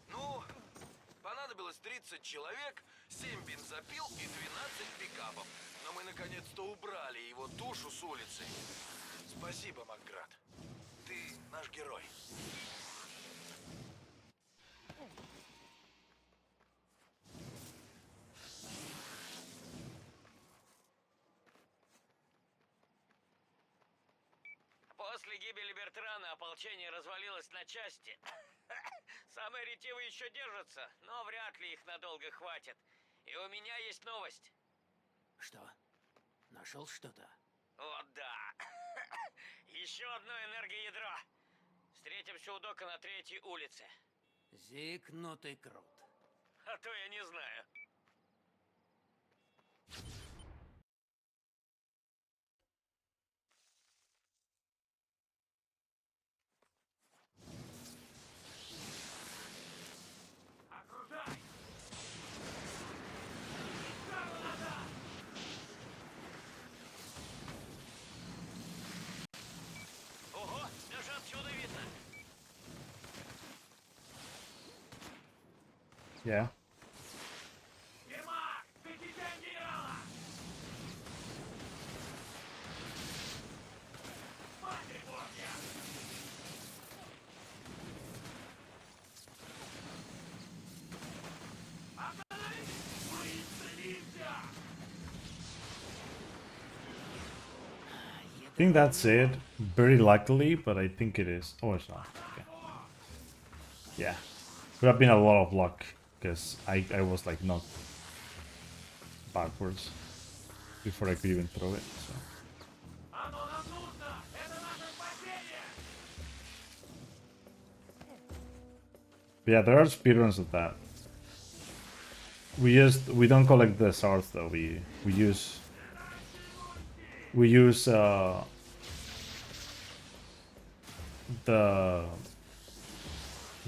[SPEAKER 15] Ну, понадобилось 30 человек, 7 бензопил и 12 пикапов. Но мы наконец-то убрали его тушу с улицы. Спасибо, Макград. Ты наш герой.
[SPEAKER 10] После гибели Бертрана ополчение развалилось на части. Самые ретивые еще держатся, но вряд ли их надолго хватит. И у меня есть новость.
[SPEAKER 5] Что? Нашел что-то?
[SPEAKER 10] О, да. Еще одно энергоядро. Встретимся у дока на 3-й улице.
[SPEAKER 5] Зик, ну ты крут.
[SPEAKER 10] А то я не знаю. Ого, даже отсюда видно.
[SPEAKER 1] Yeah.
[SPEAKER 10] Ермак, защищай генерала! Матерь Божья! Остановись! Мы исцелимся!
[SPEAKER 1] I think that's it. Very luckily, but I think it is. Oh, it's not. Okay. Yeah. Could have been a lot of luck, because I was like knocked backwards before I could even throw it. So.
[SPEAKER 10] Оно нам нужно! Это наше спасение!
[SPEAKER 1] But yeah, there are speedruns of that. We don't collect the swords though. We use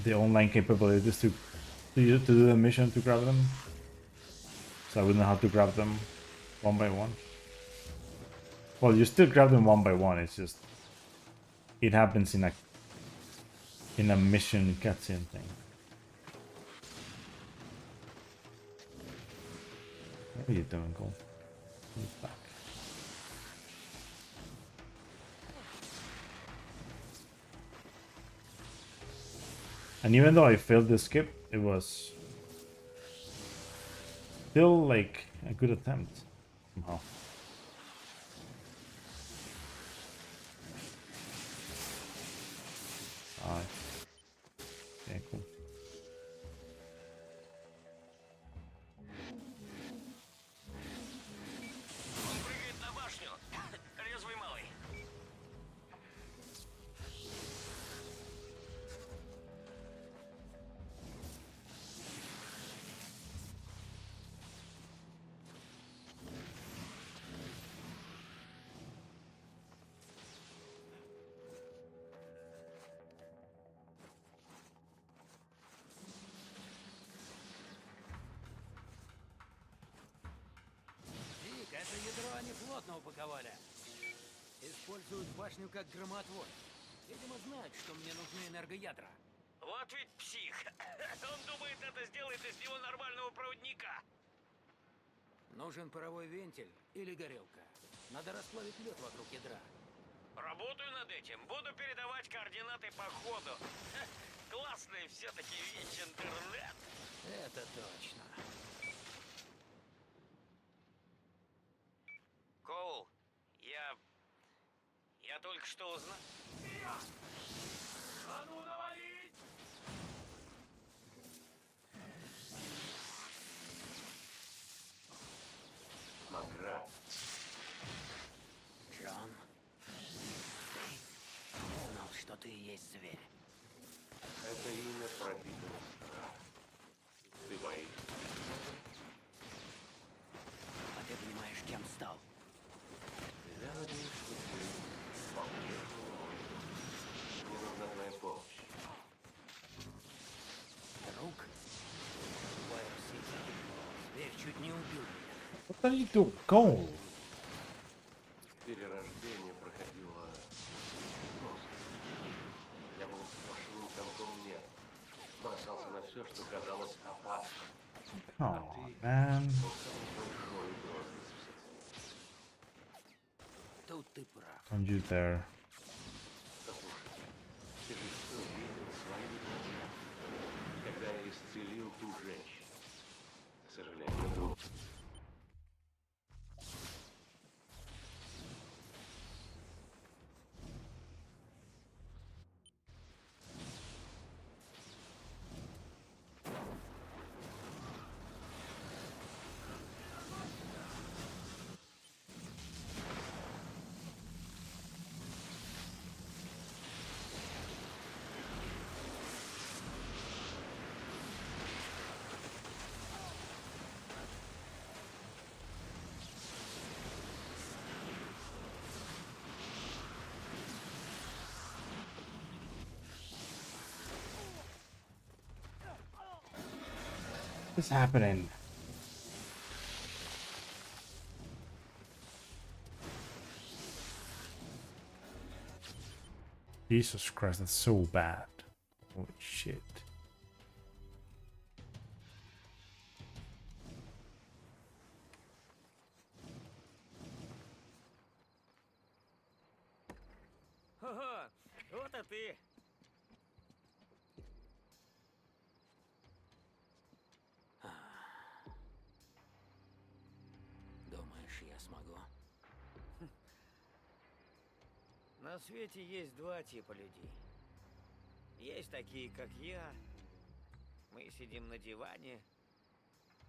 [SPEAKER 1] the online capabilities to do the mission to grab them. So I wouldn't know how to grab them one by one. Well, you still grab them one by one. It's just it happens in a mission cutscene thing. What are you doing, Cole? He's back. And even though I failed this skip, it was still like a good attempt somehow. Alright. Okay, cool.
[SPEAKER 10] Он прыгает на башню. Резвый малый.
[SPEAKER 5] Дик, это ядро они плотно упаковали. Используют башню как громотвод. Видимо, знают, что мне нужны энергоядра.
[SPEAKER 10] Вот ведь псих. Он думает, это сделает из него нормального проводника.
[SPEAKER 5] Нужен паровой вентиль или горелка. Надо расплавить лед вокруг ядра.
[SPEAKER 10] Работаю над этим. Буду передавать координаты по ходу. Классный все-таки вещь интернет.
[SPEAKER 5] Это точно.
[SPEAKER 10] Коул, я только что узнал. А ну навалить!
[SPEAKER 4] Маград.
[SPEAKER 5] Джон, ты знал, что ты и есть зверь.
[SPEAKER 4] Это имя пропитано страхом. Ты боишься?
[SPEAKER 5] А ты понимаешь, кем стал?
[SPEAKER 4] Я надеюсь, что ты по-прежнему мне нужна твоя помощь.
[SPEAKER 5] Друг? Зверь чуть не убил меня.
[SPEAKER 1] What are you doing? Go!
[SPEAKER 4] Перерождение проходило просто. Я был сплошным комком нет. Бросался на все, что казалось опасным.
[SPEAKER 1] Oh, man.
[SPEAKER 4] Был самой большой угрозой из всех.
[SPEAKER 5] Тут ты прав.
[SPEAKER 1] Don't you dare.
[SPEAKER 4] Послушай, ты же все видел своими глазами, когда я исцелил ту женщину. К сожалению, друг.
[SPEAKER 1] is happening? Jesus Christ, that's so bad. Holy shit.
[SPEAKER 10] Ого, вот и ты.
[SPEAKER 5] Думаешь, я смогу?
[SPEAKER 10] На свете есть два типа людей. Есть такие, как я. Мы сидим на диване.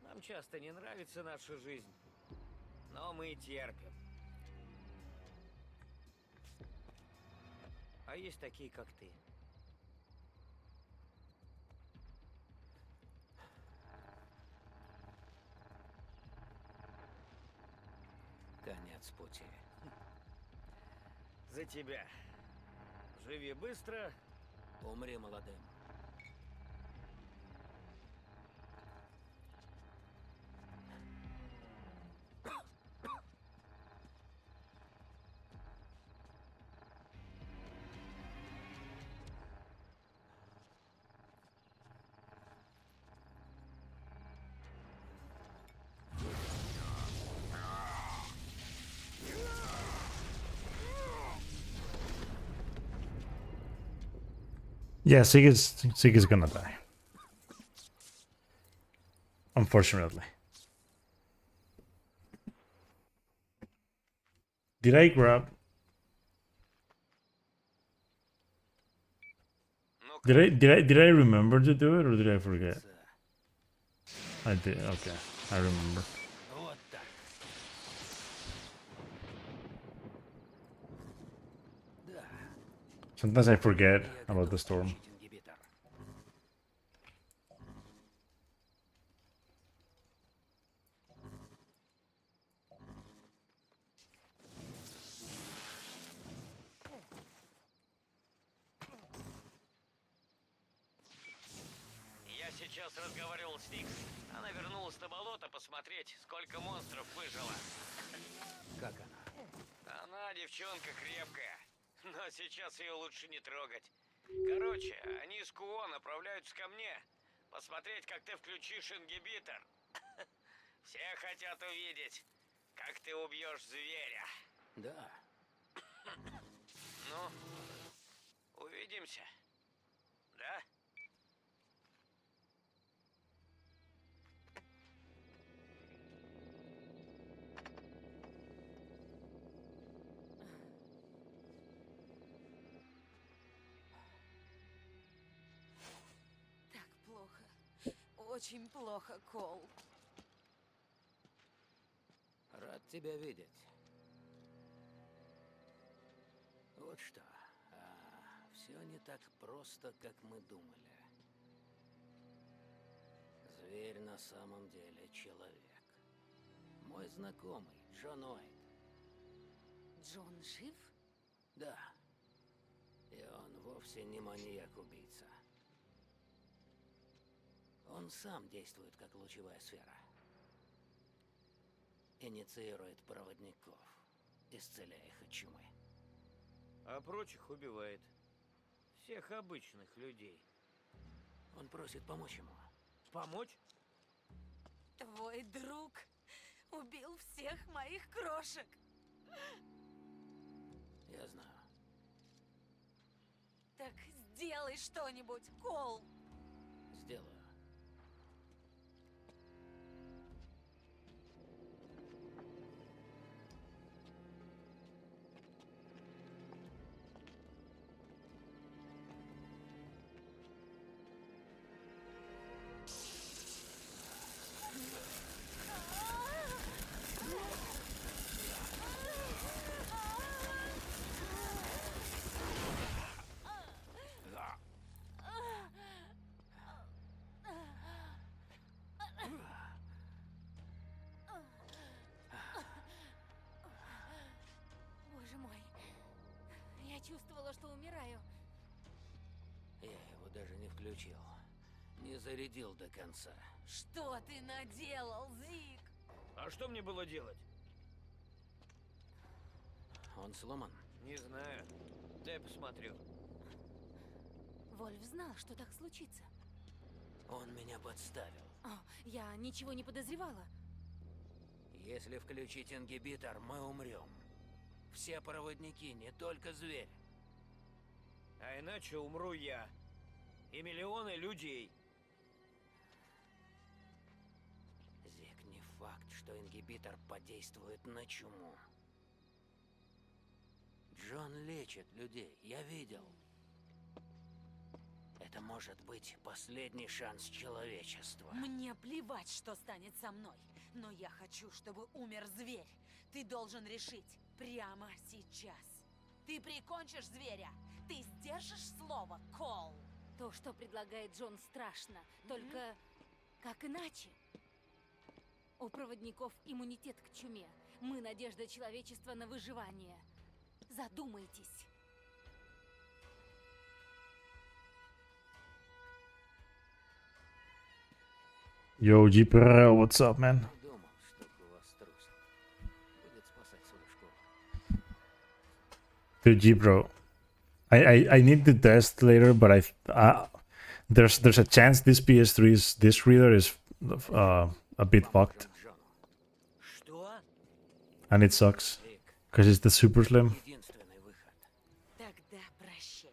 [SPEAKER 10] Нам часто не нравится наша жизнь. Но мы терпим. А есть такие, как ты.
[SPEAKER 5] Конец пути.
[SPEAKER 10] За тебя. Живи быстро.
[SPEAKER 5] Умри молодым.
[SPEAKER 1] Yeah, Sig is gonna die. Unfortunately. Did I grab? Did I remember to do it or did I forget? I did. Okay, I remember. Sometimes I forget about the storm.
[SPEAKER 10] Я сейчас разговаривал с Никс. Она вернулась на болото посмотреть, сколько монстров выжило.
[SPEAKER 5] Как она?
[SPEAKER 10] Она девчонка крепкая, но сейчас ее лучше не трогать. Короче, они с КУО направляются ко мне. Посмотреть, как ты включишь ингибитор. Все хотят увидеть, как ты убьешь зверя.
[SPEAKER 5] Да.
[SPEAKER 10] Ну, увидимся. Да?
[SPEAKER 14] Так плохо. Очень плохо, Кол.
[SPEAKER 5] Рад тебя видеть. Вот что. Все не так просто, как мы думали. Зверь на самом деле человек. Мой знакомый, Джон Уайт.
[SPEAKER 14] Джон жив?
[SPEAKER 5] Да. И он вовсе не маньяк-убийца. Он сам действует как лучевая сфера. Инициирует проводников, исцеляя их от чумы.
[SPEAKER 10] А прочих убивает. Всех обычных людей.
[SPEAKER 5] Он просит помочь ему.
[SPEAKER 10] Помочь?
[SPEAKER 14] Твой друг убил всех моих крошек.
[SPEAKER 5] Я знаю.
[SPEAKER 14] Так сделай что-нибудь, Кол.
[SPEAKER 5] Сделаю.
[SPEAKER 14] Боже мой. Я чувствовала, что умираю.
[SPEAKER 5] Я его даже не включил. Не зарядил до конца.
[SPEAKER 13] Что ты наделал, Зик?
[SPEAKER 10] А что мне было делать?
[SPEAKER 5] Он сломан.
[SPEAKER 10] Не знаю. Дай посмотрю.
[SPEAKER 14] Вольф знал, что так случится.
[SPEAKER 5] Он меня подставил.
[SPEAKER 14] О, я ничего не подозревала.
[SPEAKER 5] Если включить ингибитор, мы умрем. Все проводники, не только зверь.
[SPEAKER 10] А иначе умру я. И миллионы людей.
[SPEAKER 5] Зик, не факт, что ингибитор подействует на чуму. Джон лечит людей, я видел. Это может быть последний шанс человечества.
[SPEAKER 13] Мне плевать, что станет со мной. Но я хочу, чтобы умер зверь. Ты должен решить прямо сейчас. Ты прикончишь зверя. Ты сдержишь слово, Кол.
[SPEAKER 14] То, что предлагает Джон, страшно. Только как иначе? У проводников иммунитет к чуме. Мы надежда человечества на выживание. Задумайтесь.
[SPEAKER 1] Yo, Jeeper, what's up, man?
[SPEAKER 5] Думал, что у вас трус. Будет спасать свою школу.
[SPEAKER 1] Dude, G bro, I need the test later, but there's a chance this reader is a bit fucked,
[SPEAKER 10] Что?
[SPEAKER 1] and it sucks because it's the super slim.
[SPEAKER 13] Тогда прощай.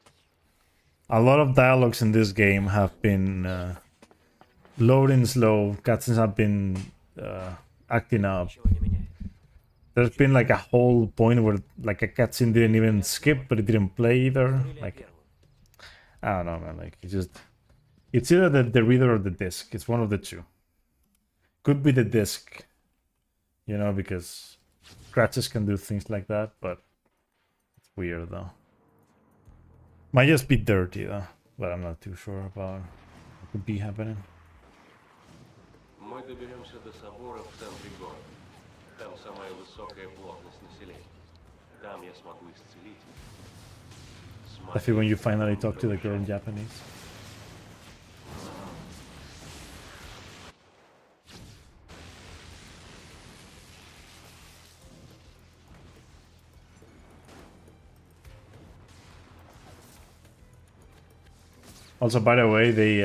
[SPEAKER 1] A lot of dialogues in this game have been loading slow. Cutscenes have been acting up. There's been like a whole point where like a cutscene didn't even skip, but it didn't play either. Like, I don't know, man. Like, it's either the reader or the disc. It's one of the two. Could be the disc, you know, because scratches can do things like that, but it's weird though. Might just be dirty though, but I'm not too sure about what could be happening.
[SPEAKER 16] Мы доберемся до собора в центре города. Там самая высокая плотность населения. Там я смогу исцелить.
[SPEAKER 1] I feel when you finally talk to the girl in Japanese. Also, by the way, they,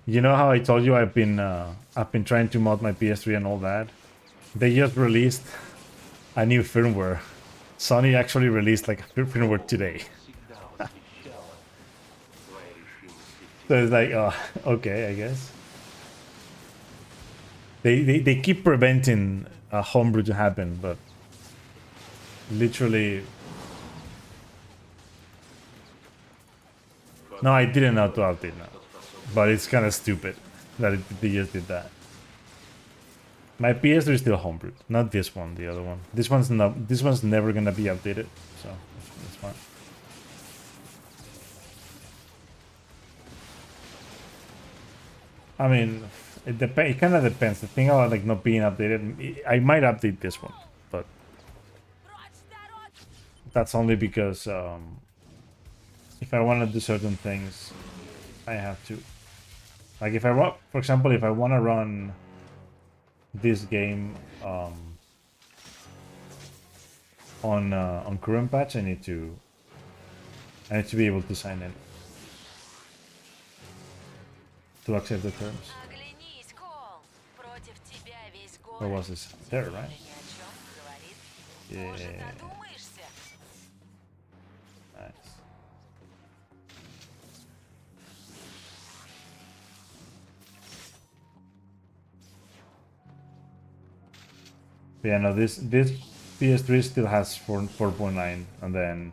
[SPEAKER 1] you know how I told you I've been trying to mod my PS3 and all that. They just released a new firmware. Sony actually released like a firmware today. So it's like, oh, okay, I guess. They keep preventing a homebrew to happen, but literally. No, I didn't know to update now, but it's kind of stupid that they just did that. My PS3 is still homebrewed, not this one, the other one. This one's not. This one's never gonna be updated, so it's fine. I mean, it kind of depends. The thing about like not being updated, I might update this one, but that's only because if I want to do certain things, I have to. Like if I want, for example, if I want to run this game on current patch, I need to be able to sign in to accept the terms. What was this? There, right? Yeah. Nice. But yeah, no, this PS3 still has 4.9, and then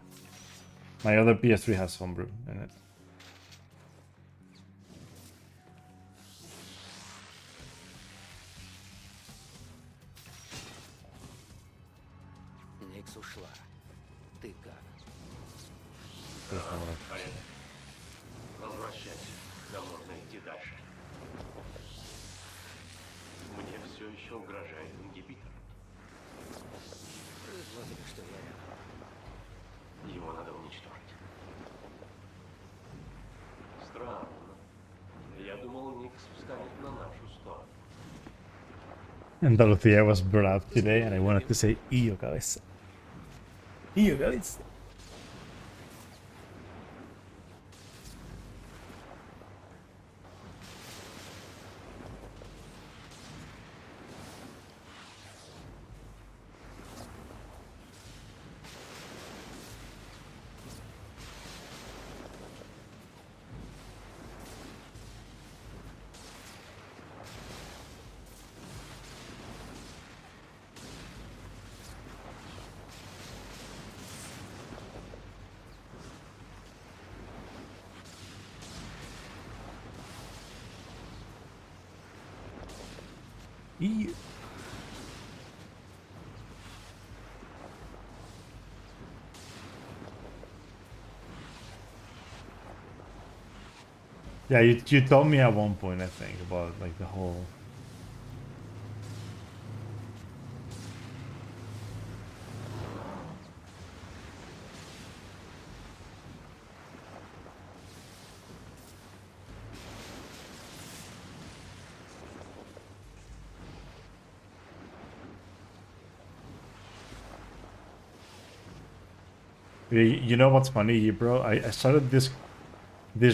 [SPEAKER 1] my other PS3 has homebrew in it.
[SPEAKER 5] Никс ушла. Ты как?
[SPEAKER 16] Возвращайся. Нам нужно идти дальше. Мне все еще угрожает ингибитор.
[SPEAKER 5] Производили, что я рядом.
[SPEAKER 16] Его надо уничтожить. Странно. Я думал,
[SPEAKER 1] And Dorothea was brought up today, and I wanted to say "Iyo cabeza." Iyo cabeza. Iyo. Yeah, you told me at one point, I think, about like the whole. You know what's funny, bro? I started this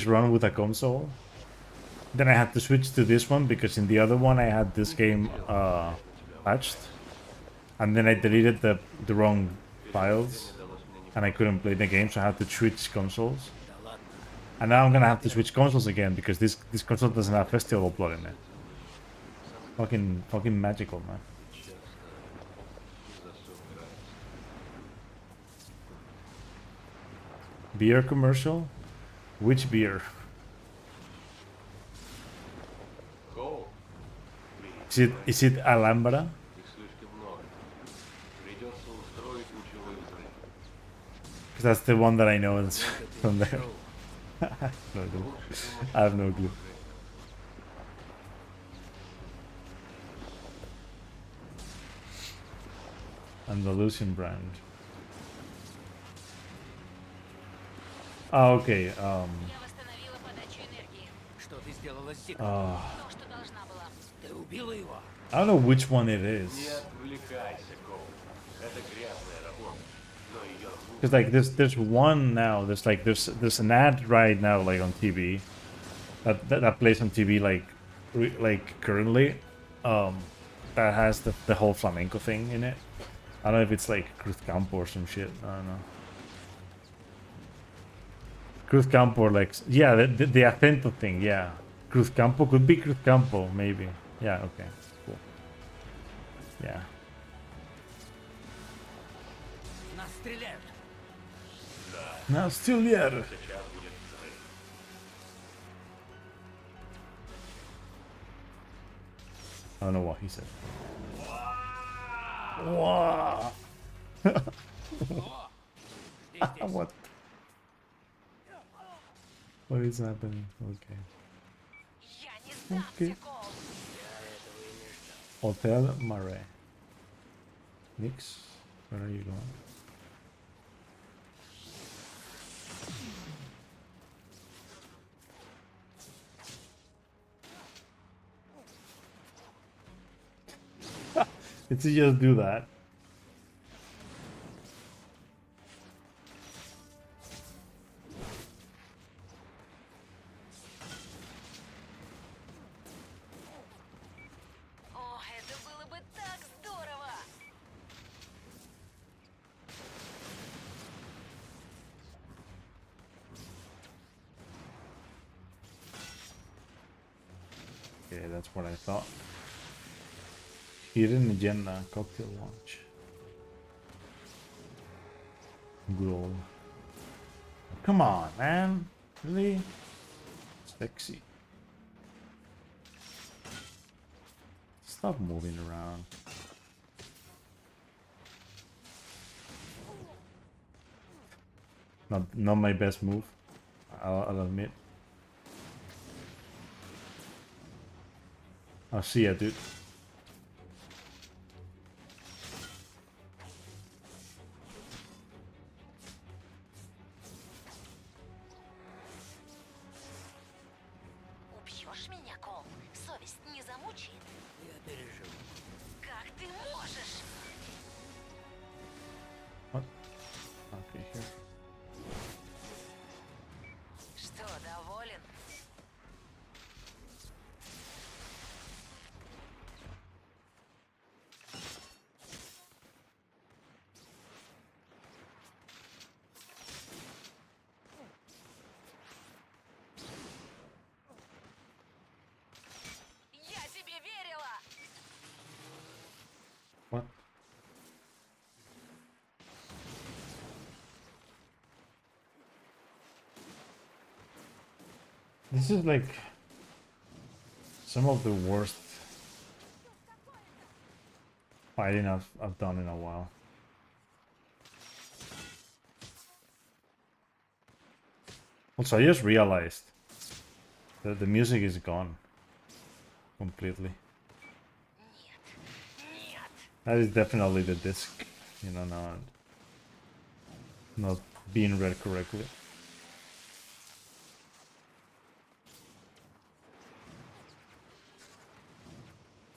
[SPEAKER 1] run with a console. Then I had to switch to this one because in the other one I had this game patched, and then I deleted the wrong files, and I couldn't play the game, so I had to switch consoles. And now I'm gonna have to switch consoles again because this console doesn't have festival upload in it. Fucking magical, man. Beer commercial? Which beer? Is it Alhambra? Because that's the one that I know is from there. No clue. I have no clue. Andalusian brand. Oh, okay. I don't know which one it is. Because like there's one now. There's an ad right now like on TV that plays on TV like currently, that has the whole flamenco thing in it. I don't know if it's like Cruz Campo or some shit. I don't know. Cruz Campo or like yeah the acento thing, yeah. Cruz Campo could be Cruz Campo maybe. Yeah, okay. Cool. Yeah. Now still here. I don't know what he said. Wow. What? What is happening? Okay. Okay. Hotel Marais. Nix, where are you going? Did he just do that? Okay, that's what I thought. Hidden agenda, cocktail launch. Good old. Come on, man. Really? Sexy. Stop moving around. Not my best move. I'll admit. I'll see ya, dude.
[SPEAKER 13] Ты можешь!
[SPEAKER 1] What? Okay, here.
[SPEAKER 13] Что, доволен? Я тебе верила!
[SPEAKER 1] What? This is like some of the worst fighting I've done in a while. Also, I just realized that the music is gone completely. That is definitely the disc, you know, not being read correctly.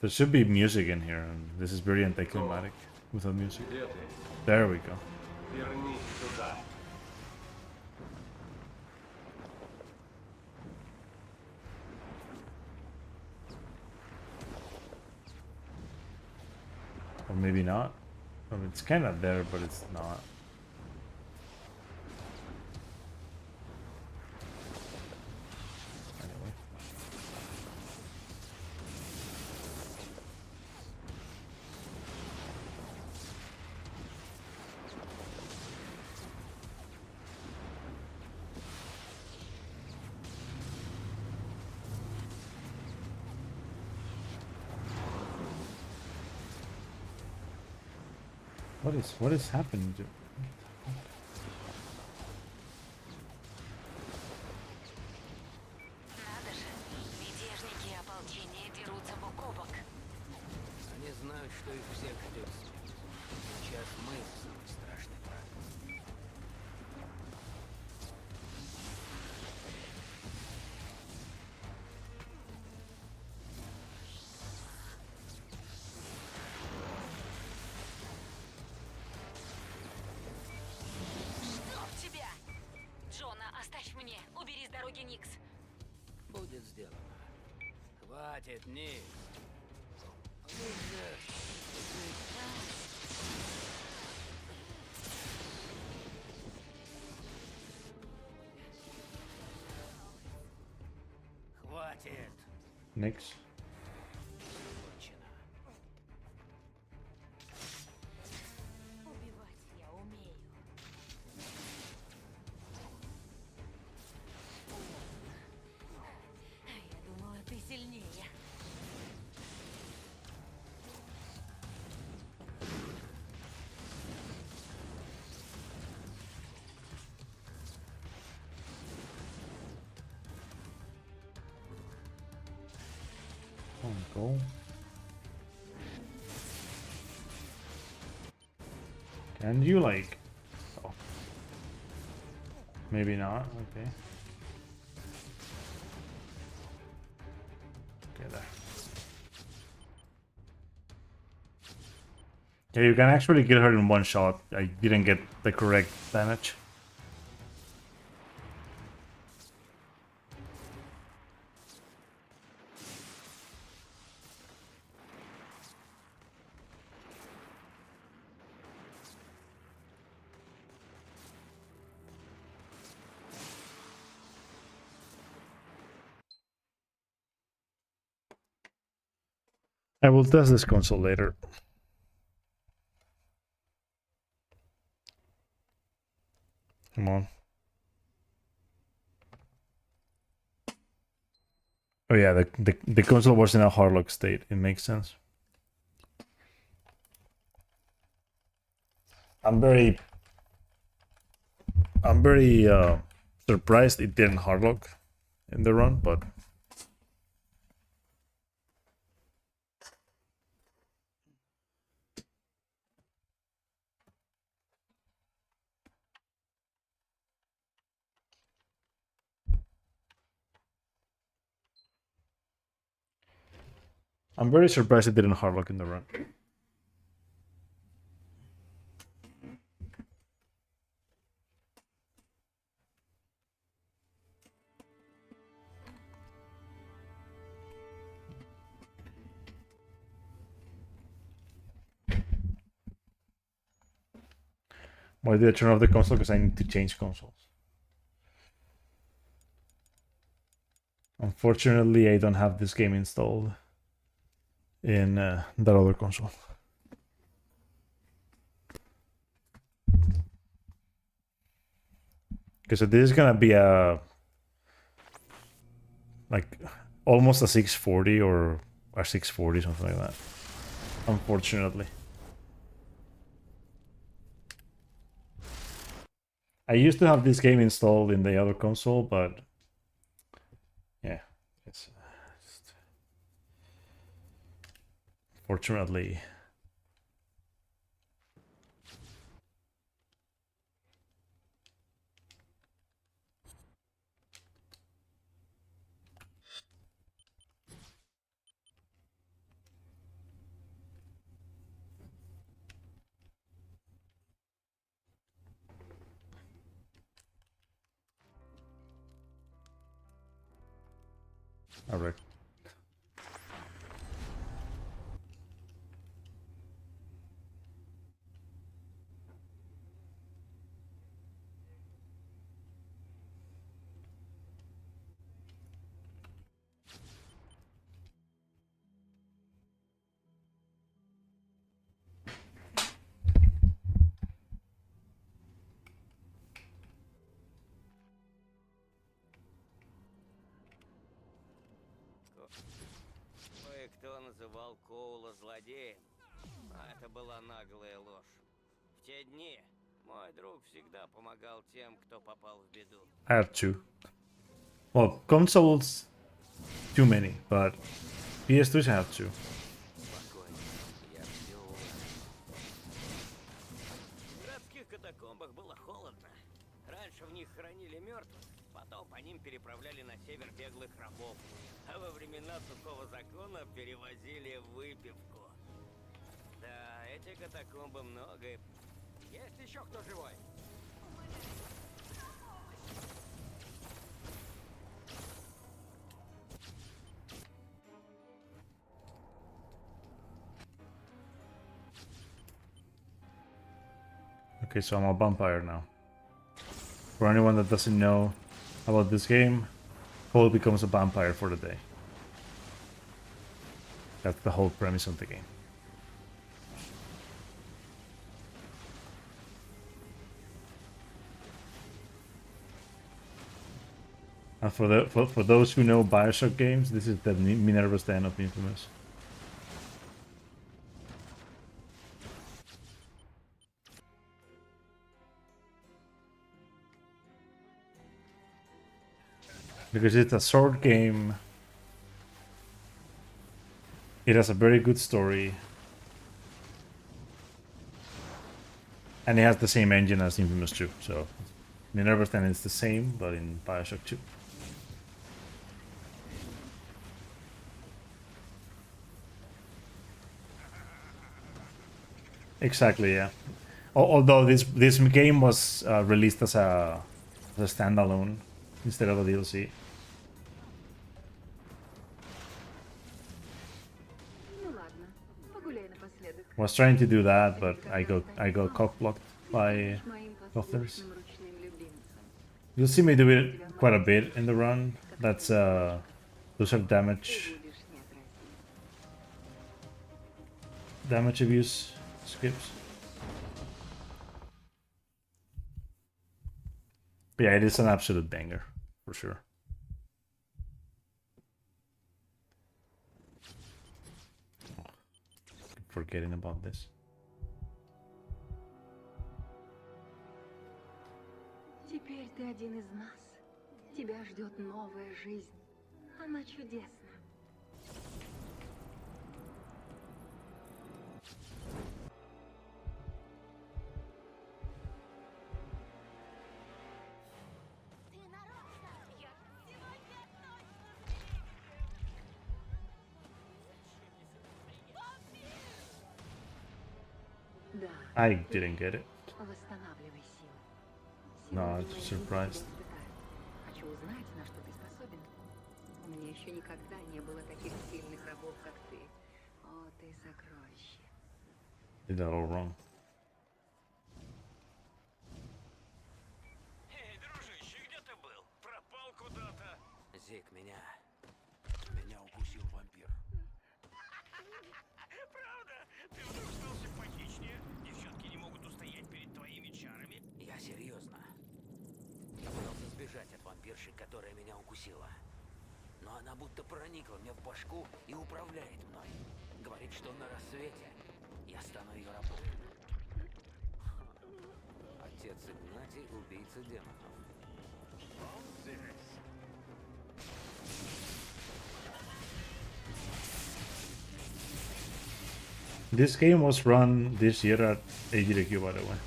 [SPEAKER 1] There should be music in here, and this is very anticlimactic without music. There we go.
[SPEAKER 16] Вернись сюда.
[SPEAKER 1] Or maybe not. I mean, it's kind of there, but it's not. Anyway. What is happening to...
[SPEAKER 13] Надо же, мятежники и ополчение дерутся бок о бок.
[SPEAKER 5] Они знают, что их всех ждет смерть. Сейчас мы самый страшный враг.
[SPEAKER 13] Чтоб тебя! Джона, оставь мне! Убери с дороги Никс!
[SPEAKER 5] Будет сделано. Хватит, Ник. Лучше... Хватит.
[SPEAKER 1] Next.
[SPEAKER 13] Убивать я умею. Я думала, ты сильнее.
[SPEAKER 1] Go. Can you like... Oh. Maybe not, okay. Okay, there. Yeah, you can actually kill her in one shot. I didn't get the correct damage. I will test this console later. Come on. Oh yeah, the console was in a hard lock state. It makes sense. I'm very surprised it didn't hard lock in the run, but I'm very surprised it didn't hard lock in the run. Why did I turn off the console? Because I need to change consoles. Unfortunately, I don't have this game installed in that other console. Because this is gonna be a like almost a 640 or a 640, something like that. Unfortunately. I used to have this game installed in the other console, but yeah, it's fortunately. All right.
[SPEAKER 10] Кое-кто называл Коула злодеем, но это была наглая ложь. В те дни мой друг всегда помогал тем, кто попал в беду.
[SPEAKER 1] I have two. Well, consoles, too many, but PS2s I have two.
[SPEAKER 10] В городских катакомбах было холодно. Раньше в них хранили мертвых, потом по ним переправляли на север беглых рабов. А во времена сухого закона перевозили выпивку. Да, эти катакомбы многое... Есть еще кто живой?
[SPEAKER 1] Okay, so I'm a vampire now. For anyone that doesn't know about this game, Cole becomes a vampire for the day. That's the whole premise of the game. And for those who know Bioshock games, this is the Minerva's Den of Infamous. Because it's a sword game. It has a very good story. And it has the same engine as Infamous 2. So Minerva's Den is the same, but in Bioshock 2. Exactly, yeah. Although this game was released as a standalone instead of a DLC. Was trying to do that, but I got cock blocked by Gothers. You'll see me do it quite a bit in the run. That's those are damage abuse skips. But yeah, it is an absolute banger for sure. Forgetting about this.
[SPEAKER 12] Теперь ты один из нас. Тебя ждет новая жизнь. Она чудесна.
[SPEAKER 1] I didn't get it. No, I was surprised.
[SPEAKER 12] Хочу узнать, на что ты способен. У меня еще никогда не было таких сильных рабов, как ты. О, ты сокровище.
[SPEAKER 1] Did that all wrong.
[SPEAKER 5] Зик, меня укусил вампир.
[SPEAKER 10] Правда? Ты вдруг стал симпатичнее? Девчонки не могут устоять перед твоими чарами?
[SPEAKER 5] Я серьезно. Я пытался сбежать от вампирши, которая меня укусила. Но она будто проникла мне в башку и управляет мной. Говорит, что на рассвете я стану ее рабом. Отец Игнатий — убийца демонов.
[SPEAKER 10] Он здесь.
[SPEAKER 1] This game was run this year at AGDQ, by the way.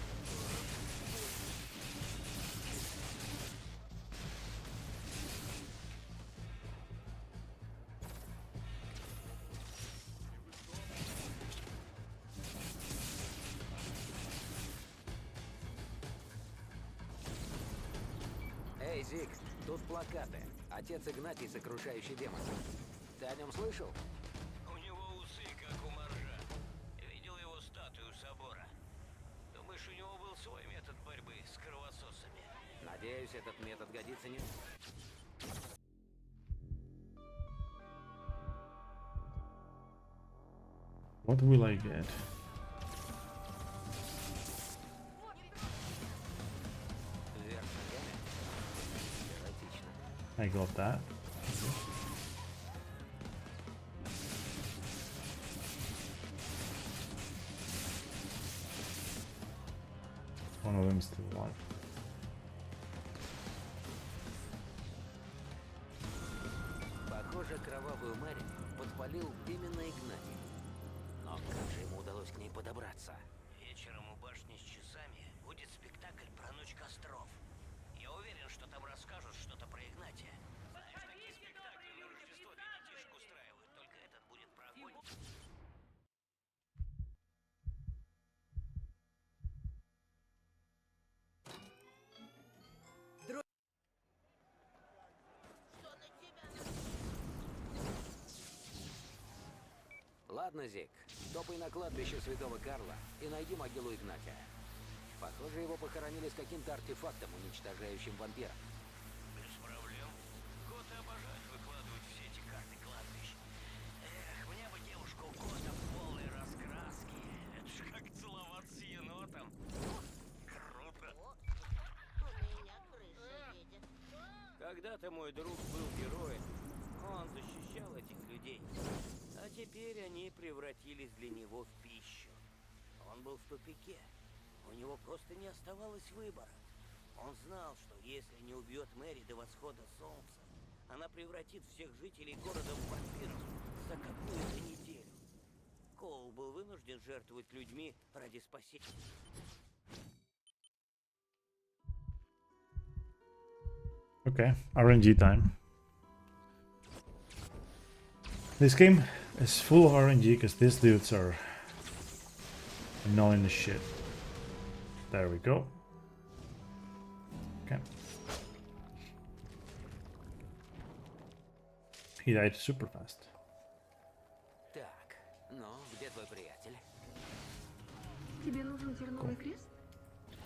[SPEAKER 5] Эй, Зик, тут плакаты. Отец Игнатий, сокрушающий демонов. Ты о нем слышал?
[SPEAKER 10] У него усы, как у моржа. Видел его статую собора. Думаешь, у него был свой метод борьбы с кровососами?
[SPEAKER 5] Надеюсь, этот метод годится не...
[SPEAKER 1] What will I get?
[SPEAKER 5] Вверх ногами? Эротично.
[SPEAKER 1] I got that. One of them is still alive.
[SPEAKER 5] Похоже, кровавую Мэри подпалил именно Игнатий. Но как же ему удалось к ней подобраться?
[SPEAKER 10] Вечером у башни с часами будет спектакль про ночь костров. Я уверен, что там расскажут что-то про Игнатия. Знаешь, такие спектакли на Рождество для детишек устраивают, только этот будет про огонь.
[SPEAKER 5] Ладно, Зик, топай на кладбище Святого Карла и найди могилу Игнатия. Похоже, его похоронили с каким-то артефактом, уничтожающим вампира.
[SPEAKER 10] Без проблем. Коты обожают выкладывать все эти карты кладбищ. Эх, мне бы девушку кота в полной раскраске. Это ж как целоваться с енотом. Круто. Когда-то мой друг был героем. Он защищал этих людей. А теперь они превратились для него в пищу. Он был в тупике. У него просто не оставалось выбора. Он знал, что если не убьет Мэри до восхода солнца, она превратит всех жителей города в вампиров за какую-то неделю. Коул был вынужден жертвовать людьми ради спасения.
[SPEAKER 1] Okay, RNG time. This game is full of RNG because these dudes are annoying the shit. There we go. Okay. He died super fast.
[SPEAKER 5] Так, ну, где твой приятель?
[SPEAKER 17] Тебе нужен терновый крест?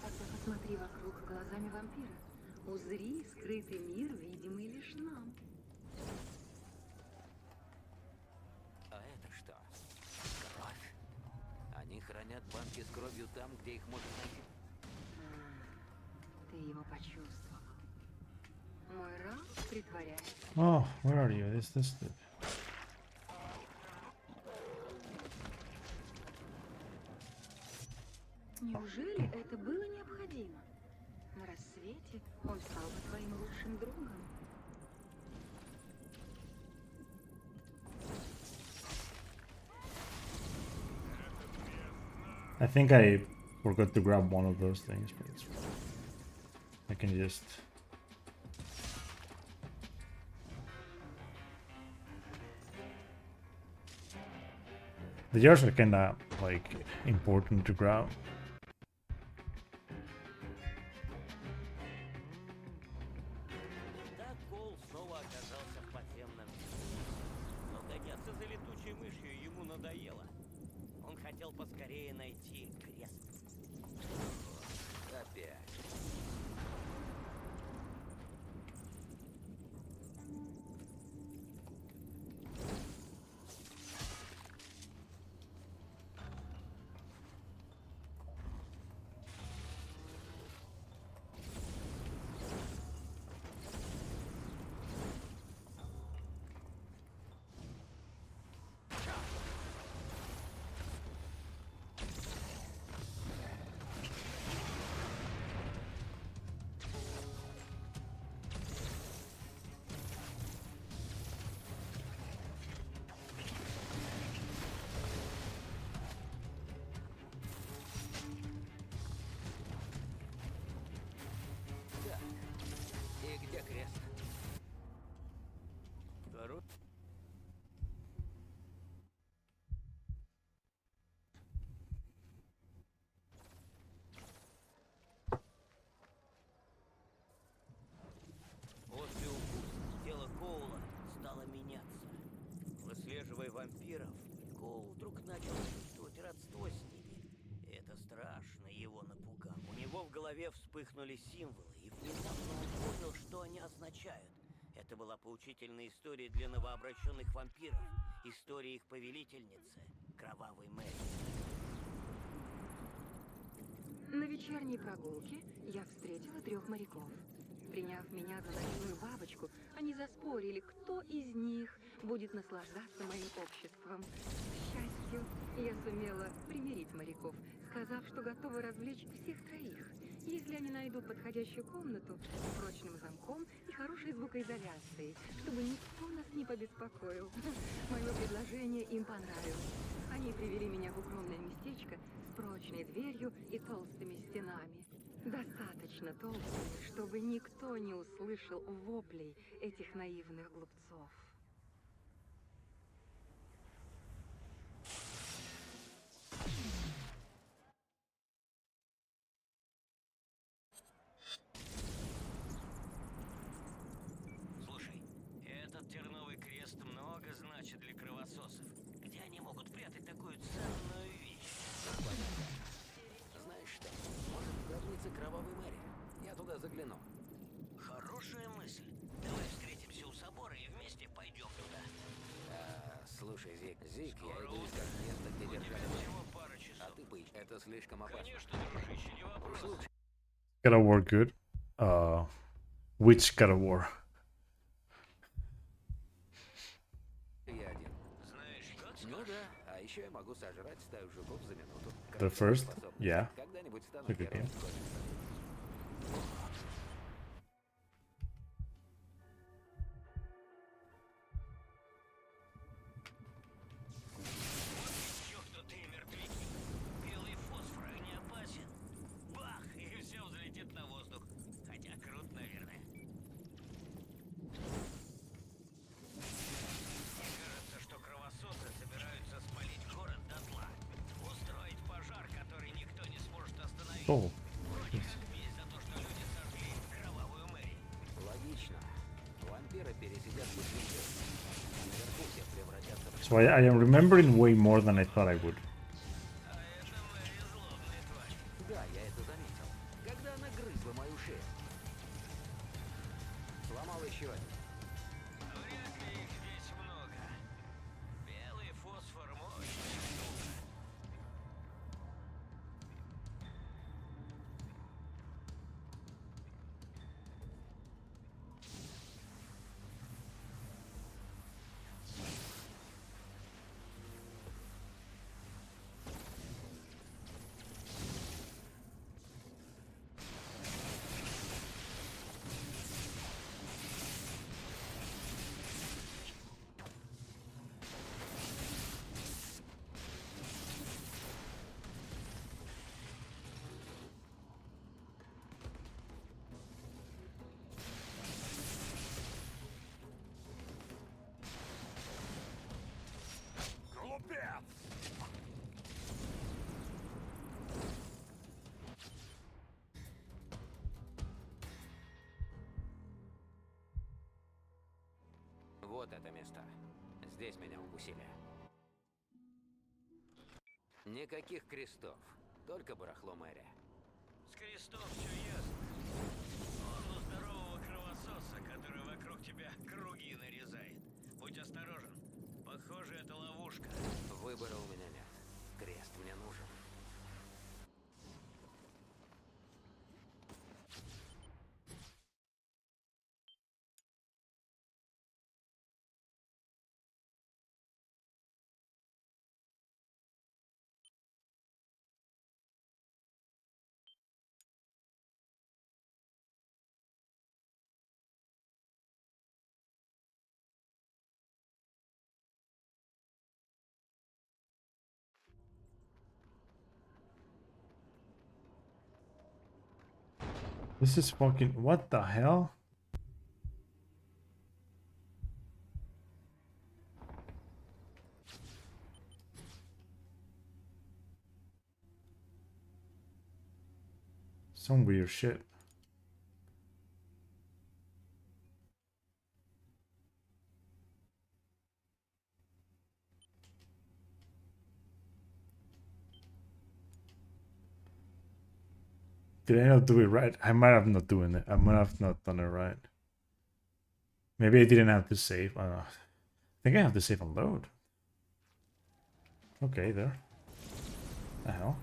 [SPEAKER 17] Тогда посмотри вокруг глазами вампира. Узри скрытый мир, видимый лишь нам.
[SPEAKER 5] А это что? Кровь? Они хранят банки с кровью там, где их можно найти.
[SPEAKER 17] Ты его почувствовал. Мой раб притворяется.
[SPEAKER 1] Oh, where are you? This dude.
[SPEAKER 17] Неужели это было необходимо? На рассвете он стал бы твоим лучшим другом.
[SPEAKER 1] I think I forgot to grab one of those things, but it's fine. I can just... The jars are kinda, like, important to grab.
[SPEAKER 10] Так Коул снова оказался в подземном мире. Но гоняться за летучей мышью ему надоело. Он хотел поскорее найти крест.
[SPEAKER 5] Опять.
[SPEAKER 18] в голове вспыхнули символы, и внезапно он понял, что они означают. Это была поучительная история для новообращенных вампиров. История их повелительницы, Кровавой Мэри.
[SPEAKER 17] На вечерней прогулке я встретила 3 моряков. Приняв меня за наивную бабочку, они заспорили, кто из них будет наслаждаться моим обществом. К счастью, я сумела примирить моряков, сказав, что готова развлечь всех 3, если они найдут подходящую комнату с прочным замком и хорошей звукоизоляцией, чтобы никто нас не побеспокоил. Мое предложение им понравилось. Они привели меня в укромное местечко с прочной дверью и толстыми стенами. Достаточно толстыми, чтобы никто не услышал воплей этих наивных глупцов.
[SPEAKER 18] Слушай, этот терновый крест много значит для кровососов. Где они могут прятать такую ценную вещь?
[SPEAKER 5] Знаешь что, может, в гробнице Кровавой Мэри? Я туда загляну.
[SPEAKER 18] Хорошая мысль. Давай встретимся у собора и вместе пойдем туда.
[SPEAKER 5] Слушай, Зик, я иду искать место, где держали Мэри. А ты быть, это слишком опасно.
[SPEAKER 18] Конечно, дружище, не вопрос.
[SPEAKER 1] God of War good. Which God of War?
[SPEAKER 5] Я один. Ну да, а еще я могу сожрать стаю жуков за минуту.
[SPEAKER 1] The first? Yeah.
[SPEAKER 5] Когда-нибудь стану
[SPEAKER 1] It's a good
[SPEAKER 5] героем.
[SPEAKER 1] game.
[SPEAKER 18] Еще кто-то и мертвяки. Белый фосфор не опасен. Бах, и все взлетит на воздух. Хотя круто, наверное. Мне кажется, что кровососы собираются спалить город дотла. Устроить пожар, который никто не сможет остановить.
[SPEAKER 1] Oh.
[SPEAKER 18] Вроде как месть за то, что люди сожгли Кровавую Мэри.
[SPEAKER 5] Логично. Вампиры пересидят быстрее. Наверху все превратятся в...
[SPEAKER 1] So I am remembering way more than I thought I would.
[SPEAKER 5] Да, я это заметил. Когда она грызла мою шею. Сломал еще один.
[SPEAKER 18] Вряд ли их здесь много. Белый фосфор мощная штука.
[SPEAKER 11] Голубец!
[SPEAKER 5] Вот это место. Здесь меня укусили. Никаких крестов. Только барахло Мэри.
[SPEAKER 18] С крестом все ясно. Он у здорового кровососа, который вокруг тебя круги нарезает. Будь осторожен. Похоже, это ловушка.
[SPEAKER 5] Выбора у меня нет. Крест мне нужен.
[SPEAKER 1] This is fucking... What the hell? Some weird shit. Did I not do it right? I might have not doing it. I might have not done it right. Maybe I didn't have to save. I don't know. I think I have to save and load. Okay, there. The hell?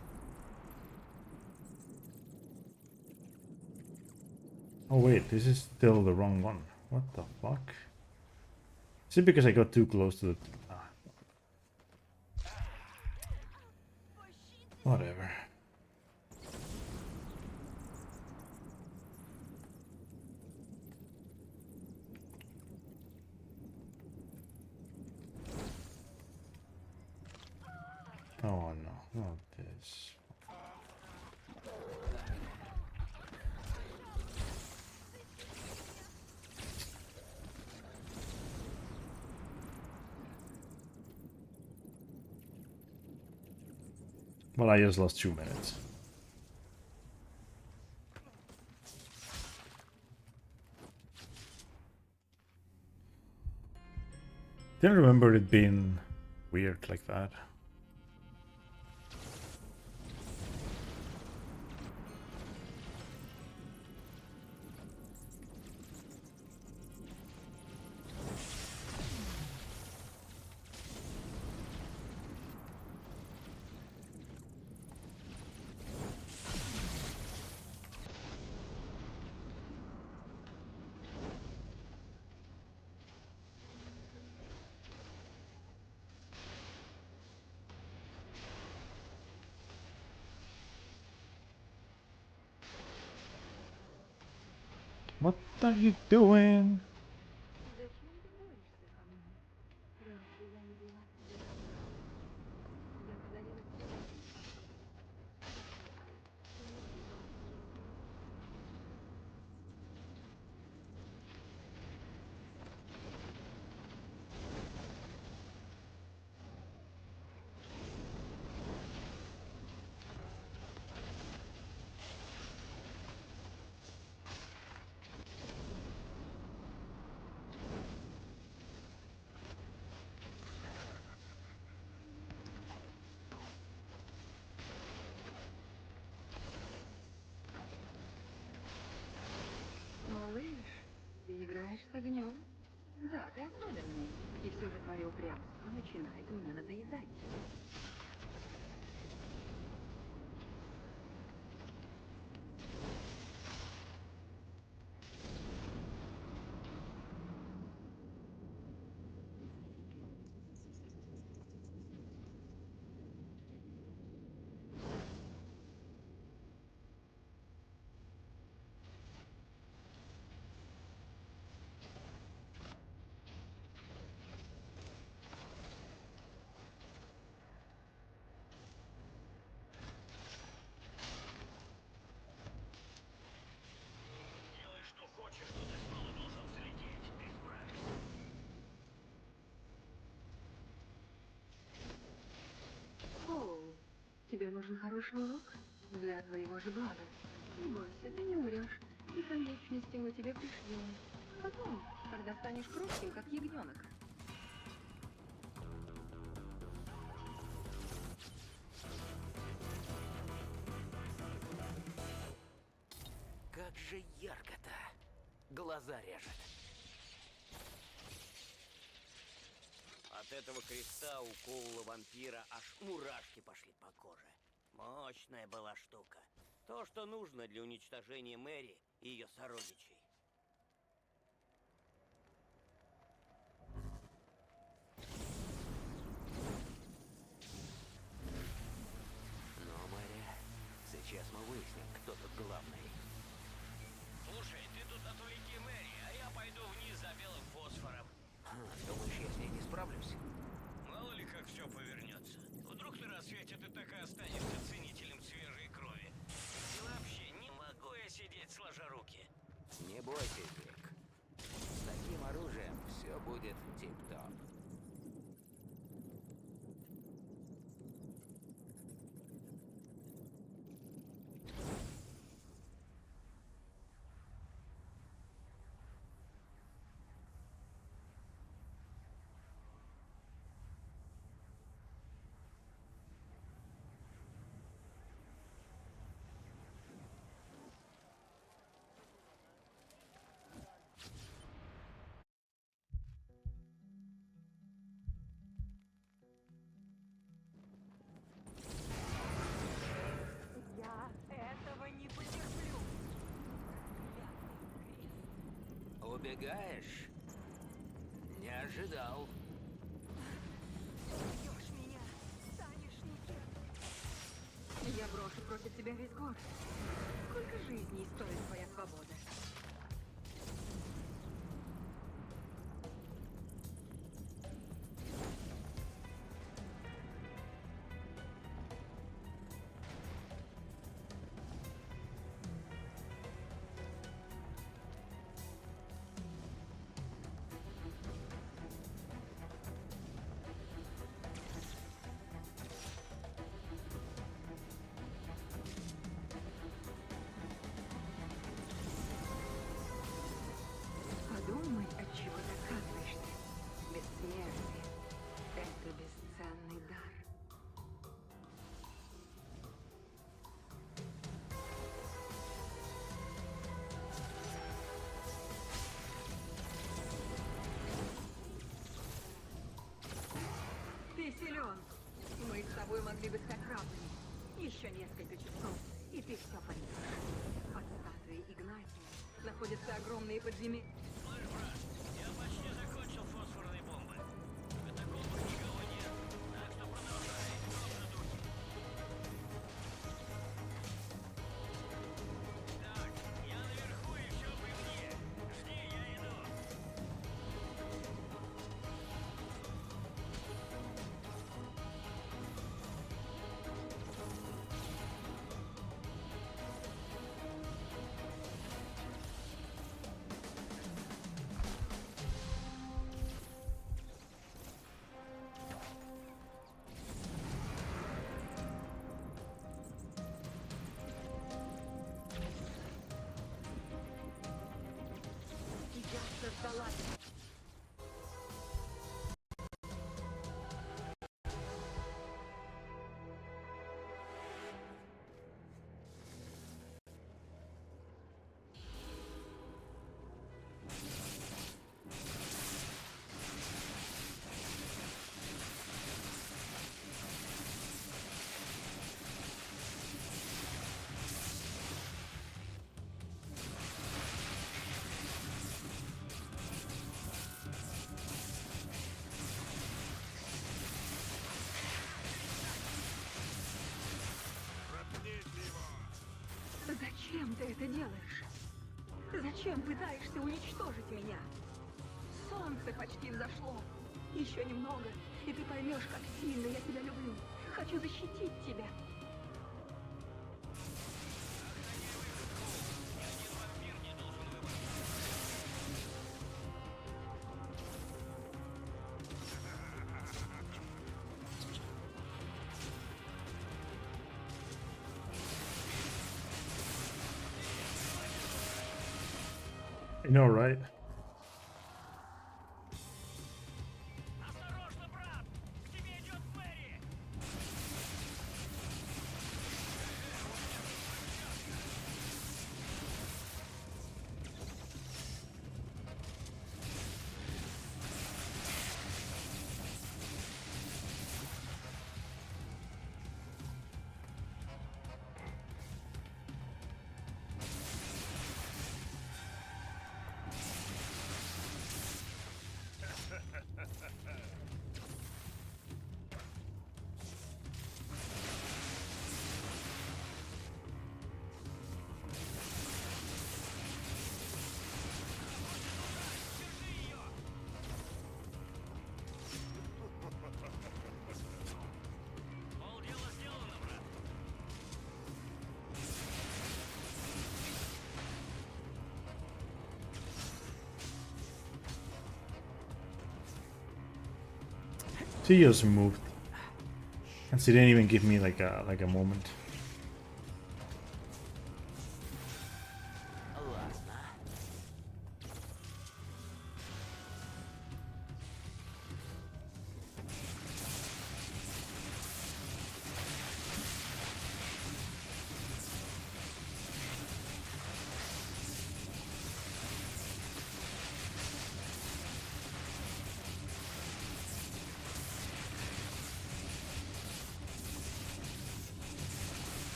[SPEAKER 1] Oh wait, this is still the wrong one. What the fuck? Is it because I got too close to the... Whatever. Oh no, not this. Well, I just lost 2 minutes. Didn't remember it being weird like that. What are you doing?
[SPEAKER 17] Малыш, ты играешь с огнем? Да, ты особенный. И все же твое упрямство начинает мне надоедать.
[SPEAKER 10] Делай, что хочешь, но ты снова должен взлететь. Ты справишься.
[SPEAKER 17] О, тебе нужен хороший урок? Для твоего же блага. Не бойся, ты не умрешь. И конечности мы тебе пришьем. Потом, когда станешь хрупким, как ягненок.
[SPEAKER 18] Как же ярко-то. Глаза режет. От этого креста у Коула вампира аж мурашки пошли по коже. Мощная была штука. То, что нужно для уничтожения Мэри и ее сородичей. Ну, Мэри, сейчас мы выясним, кто тут главный.
[SPEAKER 10] Слушай, ты тут отвлеки Мэри, а я пойду вниз за белым фосфором.
[SPEAKER 18] Думаешь, я с ней не справлюсь?
[SPEAKER 10] Мало ли как все повернется. Вдруг на рассвете ты так и останешься ценителем свежей крови. И вообще, не могу я сидеть сложа руки.
[SPEAKER 18] Не бойся, Дик. С таким оружием все будет тип-топ. Убегаешь? Не ожидал.
[SPEAKER 17] Убьешь меня, станешь никем. Я брошу против тебя весь город. Сколько жизней стоит твоя свобода? Подумай, от чего ты отказываешься. Бессмертие — это бесценный дар. Ты силен. Мы с тобой могли бы стать равными. Еще несколько часов, и ты все поймешь. Под статуей Игнатия находятся огромные подземелья.
[SPEAKER 10] Я почти закончил фосфорные бомбы. В катакомбах никого нет, так что продолжай в том же духе. Так, я наверху и все при мне. Жди, я иду.
[SPEAKER 17] Я создала. Зачем ты это делаешь? Зачем пытаешься уничтожить меня? Солнце почти взошло. Еще немного, и ты поймешь, как сильно я тебя люблю. Хочу защитить тебя.
[SPEAKER 1] You know, right?
[SPEAKER 10] Осторожно, брат! К тебе идет Мэри! Полдела сделано, брат.
[SPEAKER 1] She just moved. And she didn't even give me like a moment.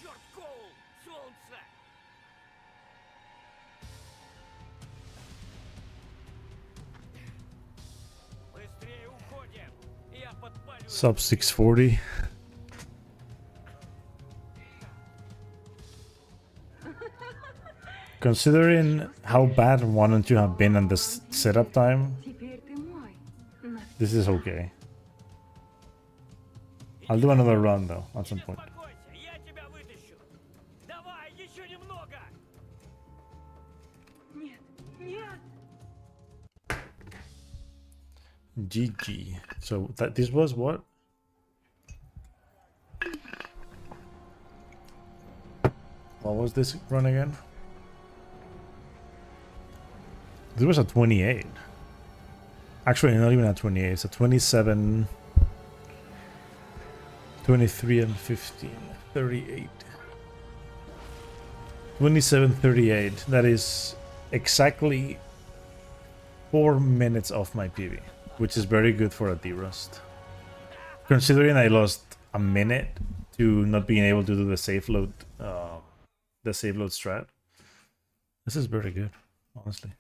[SPEAKER 18] черт, Коул! Солнце! Быстрее уходим! Я подпалю...
[SPEAKER 1] Sub 640. Considering how bad one and two have been on this setup time, this is okay. I'll do another run though at some point.
[SPEAKER 18] Я тебя вытащу! Давай, еще немного!
[SPEAKER 17] Нет, нет!
[SPEAKER 1] GG. So that this was what? What was this run again? This was a 28. Actually, not even a 28. It's a 27, 23 and 15, 38. 27, 38. That is exactly 4 minutes off my PB, which is very good for a D-Rust. Considering I lost a minute to not being able to do the safe load strat, this is very good, honestly.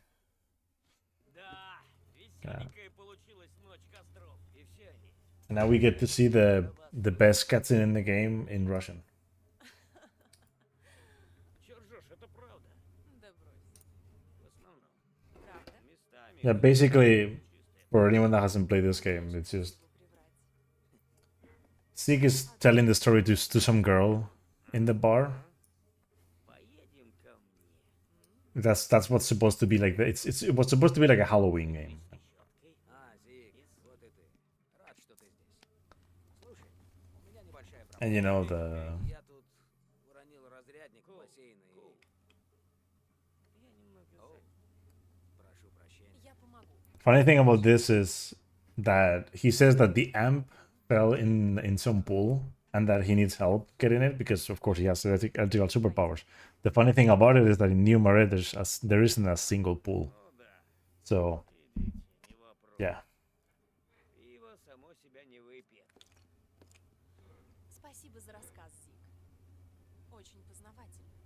[SPEAKER 1] And now we get to see the best cutscene in the game in Russian. Yeah, basically, for anyone that hasn't played this game, it's just Zeke is telling the story to some girl in the bar. That's what's supposed to be like. It's what's supposed to be like a Halloween game. And you know the funny thing about this is that he says that the amp fell in some pool and that he needs help getting it because of course he has electrical superpowers. The funny thing about it is that in New Marais there isn't a single pool. So yeah.
[SPEAKER 13] Спасибо за рассказ, Зик. Очень познавательно.